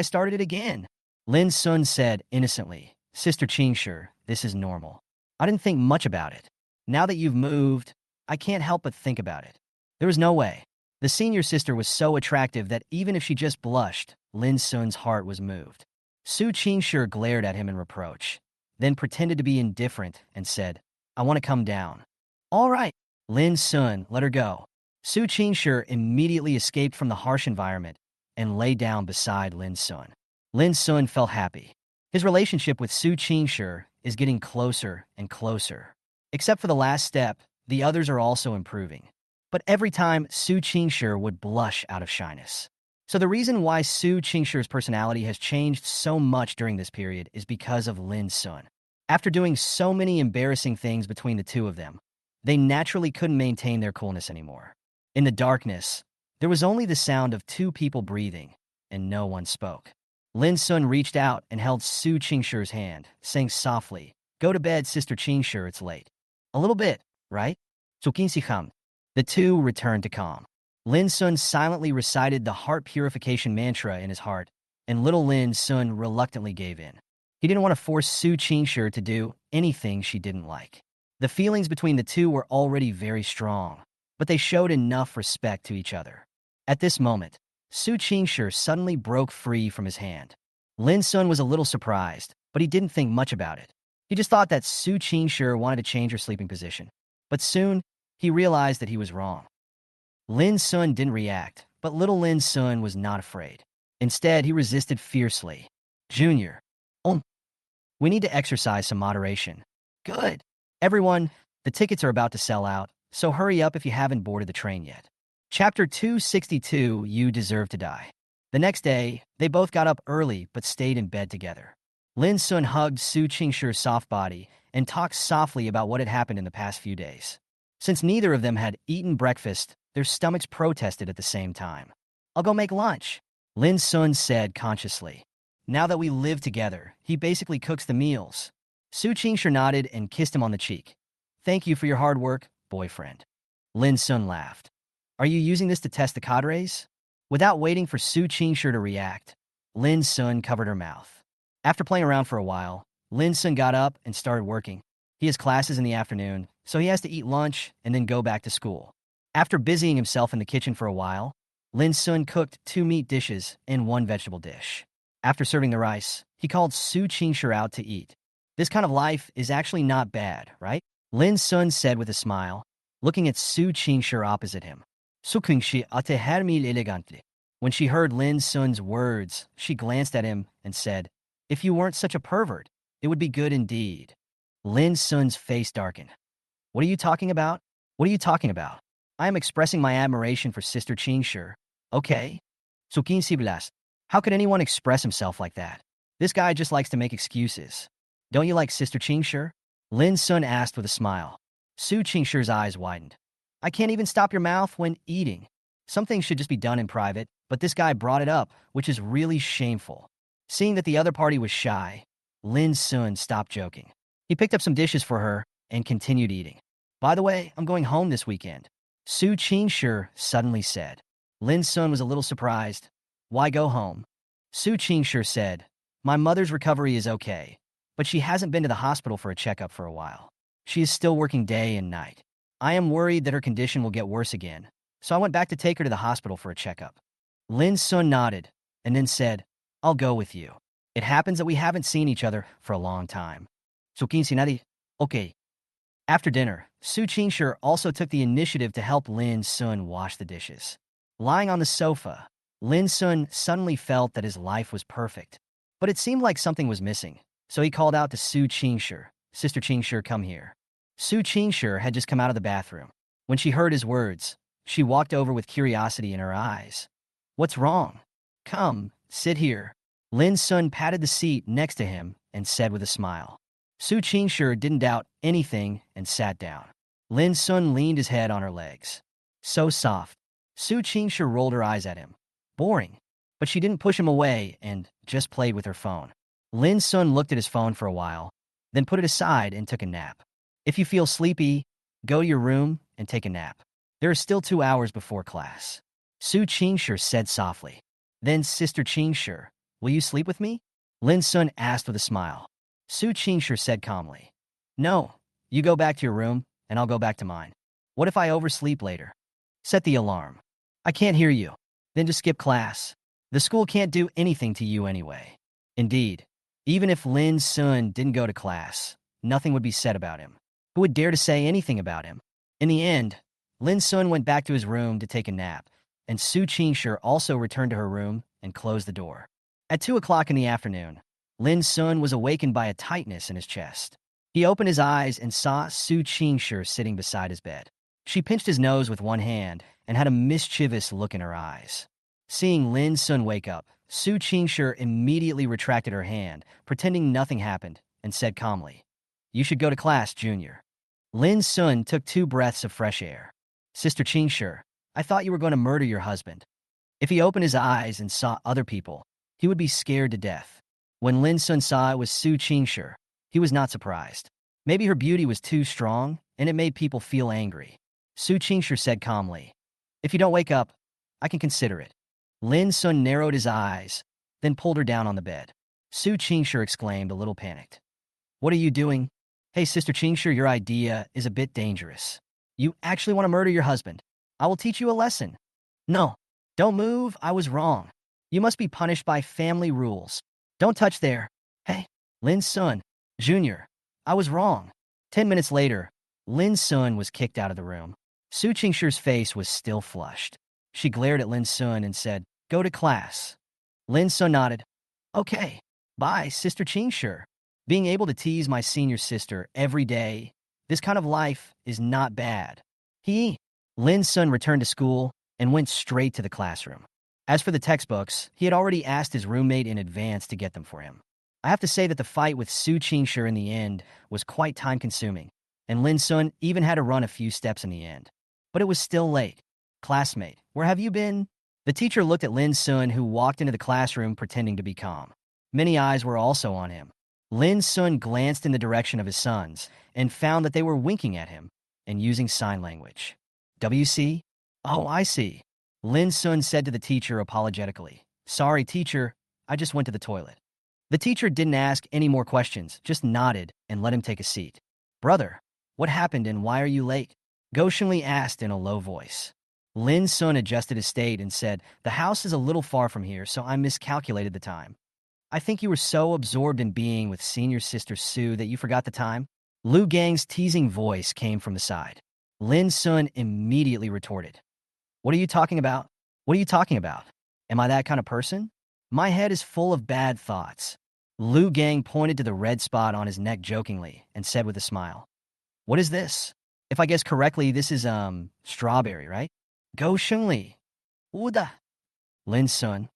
started it again. Lin Sun said innocently, Sister Qingshi, this is normal. I didn't think much about it. Now that you've moved, I can't help but think about it. There was no way. The senior sister was so attractive that even if she just blushed, Lin Sun's heart was moved. Su Qingshi glared at him in reproach, then pretended to be indifferent and said, I want to come down. All right. Lin Sun let her go. Su Qingshi immediately escaped from the harsh environment and lay down beside Lin Sun. Lin Sun felt happy. His relationship with Su Qingshi is getting closer and closer. Except for the last step, the others are also improving. But every time, Su Qingshi would blush out of shyness. So the reason why Su Qingshi's personality has changed so much during this period is because of Lin Sun. After doing so many embarrassing things between the two of them, they naturally couldn't maintain their coolness anymore. In the darkness, there was only the sound of two people breathing, and no one spoke. Lin Sun reached out and held Su Qingshi's hand, saying softly, Go to bed, Sister Qingshi, it's late. A little bit, right? The two returned to calm. Lin Sun silently recited the heart purification mantra in his heart, and little Lin Sun reluctantly gave in. He didn't want to force Su Qingshi to do anything she didn't like. The feelings between the two were already very strong, but they showed enough respect to each other. At this moment, Su Qingshi suddenly broke free from his hand. Lin Sun was a little surprised, but he didn't think much about it. He just thought that Su Qingshi wanted to change her sleeping position. But soon, he realized that he was wrong. Lin Sun didn't react, but little Lin Sun was not afraid. Instead, he resisted fiercely. Junior, we need to exercise some moderation. Good. Everyone, the tickets are about to sell out, so hurry up if you haven't boarded the train yet. Chapter 262, You Deserve to Die. The next day, they both got up early but stayed in bed together. Lin Sun hugged Su Qingshi's soft body and talked softly about what had happened in the past few days. Since neither of them had eaten breakfast, their stomachs protested at the same time. I'll go make lunch, Lin Sun said consciously. Now that we live together, he basically cooks the meals. Su Qingshi nodded and kissed him on the cheek. Thank you for your hard work, boyfriend. Lin Sun laughed. Are you using this to test the cadres? Without waiting for Su Qingshi to react, Lin Sun covered her mouth. After playing around for a while, Lin Sun got up and started working. He has classes in the afternoon, so he has to eat lunch and then go back to school. After busying himself in the kitchen for a while, Lin Sun cooked 2 meat dishes and 1 vegetable dish. After serving the rice, he called Su Qingshi out to eat. This kind of life is actually not bad, right? Lin Sun said with a smile, looking at Su Qingshi opposite him. Su Qingshi ate hermil elegantly. When she heard Lin Sun's words, she glanced at him and said, If you weren't such a pervert, it would be good indeed. Lin Sun's face darkened. What are you talking about? What are you talking about? I am expressing my admiration for Sister Qingshi. Okay. Su Qingshi, how could anyone express himself like that? This guy just likes to make excuses. Don't you like Sister Qingshi? Lin Sun asked with a smile. Su Qingshi's eyes widened. I can't even stop your mouth when eating. Some things should just be done in private, but this guy brought it up, which is really shameful. Seeing that the other party was shy, Lin Sun stopped joking. He picked up some dishes for her and continued eating. By the way, I'm going home this weekend, Su Qingshi suddenly said. Lin Sun was a little surprised. Why go home? Su Qingshi said, my mother's recovery is okay, but she hasn't been to the hospital for a checkup for a while. She is still working day and night. I am worried that her condition will get worse again, so I went back to take her to the hospital for a checkup. Lin Sun nodded and then said, I'll go with you. It happens that we haven't seen each other for a long time. So Cincinnati, okay. After dinner, Su Qingshi also took the initiative to help Lin Sun wash the dishes. Lying on the sofa, Lin Sun suddenly felt that his life was perfect. But it seemed like something was missing, so he called out to Su Qingshi, Sister Qingshi, come here. Su Qingshi had just come out of the bathroom. When she heard his words, she walked over with curiosity in her eyes. What's wrong? Come, sit here. Lin Sun patted the seat next to him and said with a smile. Su Qingshi didn't doubt anything and sat down. Lin Sun leaned his head on her legs. So soft. Su Qingshi rolled her eyes at him. Boring. But she didn't push him away and just played with her phone. Lin Sun looked at his phone for a while, then put it aside and took a nap. If you feel sleepy, go to your room and take a nap. There are still 2 hours before class. Su Qingshi said softly. Then, Sister Qingshi, will you sleep with me? Lin Sun asked with a smile. Su Qingshi said calmly. No, you go back to your room, and I'll go back to mine. What if I oversleep later? Set the alarm. I can't hear you. Then just skip class. The school can't do anything to you anyway. Indeed, even if Lin Sun didn't go to class, nothing would be said about him. Who would dare to say anything about him? In the end, Lin Sun went back to his room to take a nap, and Su Qingshi also returned to her room and closed the door. At 2 o'clock in the afternoon, Lin Sun was awakened by a tightness in his chest. He opened his eyes and saw Su Qingshi sitting beside his bed. She pinched his nose with one hand and had a mischievous look in her eyes. Seeing Lin Sun wake up, Su Qingshi immediately retracted her hand, pretending nothing happened, and said calmly, You should go to class, Junior. Lin Sun took 2 breaths of fresh air. Sister Qingshi, I thought you were going to murder your husband. If he opened his eyes and saw other people, he would be scared to death. When Lin Sun saw it was Su Qingshi, he was not surprised. Maybe her beauty was too strong, and it made people feel angry. Su Qingshi said calmly, If you don't wake up, I can consider it. Lin Sun narrowed his eyes, then pulled her down on the bed. Su Qingshi exclaimed, a little panicked. What are you doing? Hey, Sister Qingshi, your idea is a bit dangerous. You actually want to murder your husband. I will teach you a lesson. No, don't move. I was wrong. You must be punished by family rules. Don't touch there. Hey, Lin Sun, Jr., I was wrong. 10 minutes later, Lin Sun was kicked out of the room. Su Qingshi's face was still flushed. She glared at Lin Sun and said, Go to class. Lin Sun nodded. Okay. Bye, Sister Qingshi. Being able to tease my senior sister every day, this kind of life is not bad. Lin Sun returned to school and went straight to the classroom. As for the textbooks, he had already asked his roommate in advance to get them for him. I have to say that the fight with Su Qingshi in the end was quite time-consuming, and Lin Sun even had to run a few steps in the end. But it was still late. Classmate, where have you been? The teacher looked at Lin Sun, who walked into the classroom pretending to be calm. Many eyes were also on him. Lin Sun glanced in the direction of his sons and found that they were winking at him and using sign language. WC? Oh, I see. Lin Sun said to the teacher apologetically. Sorry, teacher, I just went to the toilet. The teacher didn't ask any more questions, just nodded and let him take a seat. Brother, what happened and why are you late? Go Shengli asked in a low voice. Lin Sun adjusted his state and said, The house is a little far from here, so I miscalculated the time. I think you were so absorbed in being with senior sister Su that you forgot the time. Lu Gang's teasing voice came from the side. Lin Sun immediately retorted. What are you talking about? What are you talking about? Am I that kind of person? My head is full of bad thoughts. Lu Gang pointed to the red spot on his neck jokingly and said with a smile. What is this? If I guess correctly, this is, strawberry, right? Go Shengli. Uda. Lin Sun.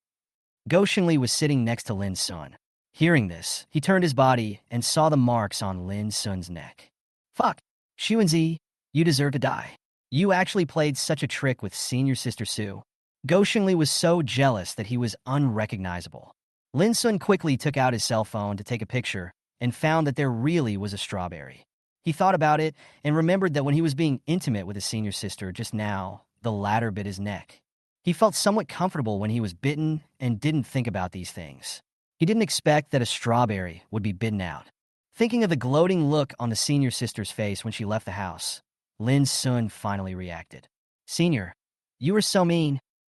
Go Shengli was sitting next to Lin Sun. Hearing this, he turned his body and saw the marks on Lin Sun's neck. Fuck. Xuanzi, you deserve to die. You actually played such a trick with senior sister Su. Go Shengli was so jealous that he was unrecognizable. Lin Sun quickly took out his cell phone to take a picture and found that there really was a strawberry. He thought about it and remembered that when he was being intimate with his senior sister just now, the latter bit his neck. He felt somewhat comfortable when he was bitten and didn't think about these things. He didn't expect that a strawberry would be bitten out. Thinking of the gloating look on the senior sister's face when she left the house, Lin Sun finally reacted. "Senior, you were so mean.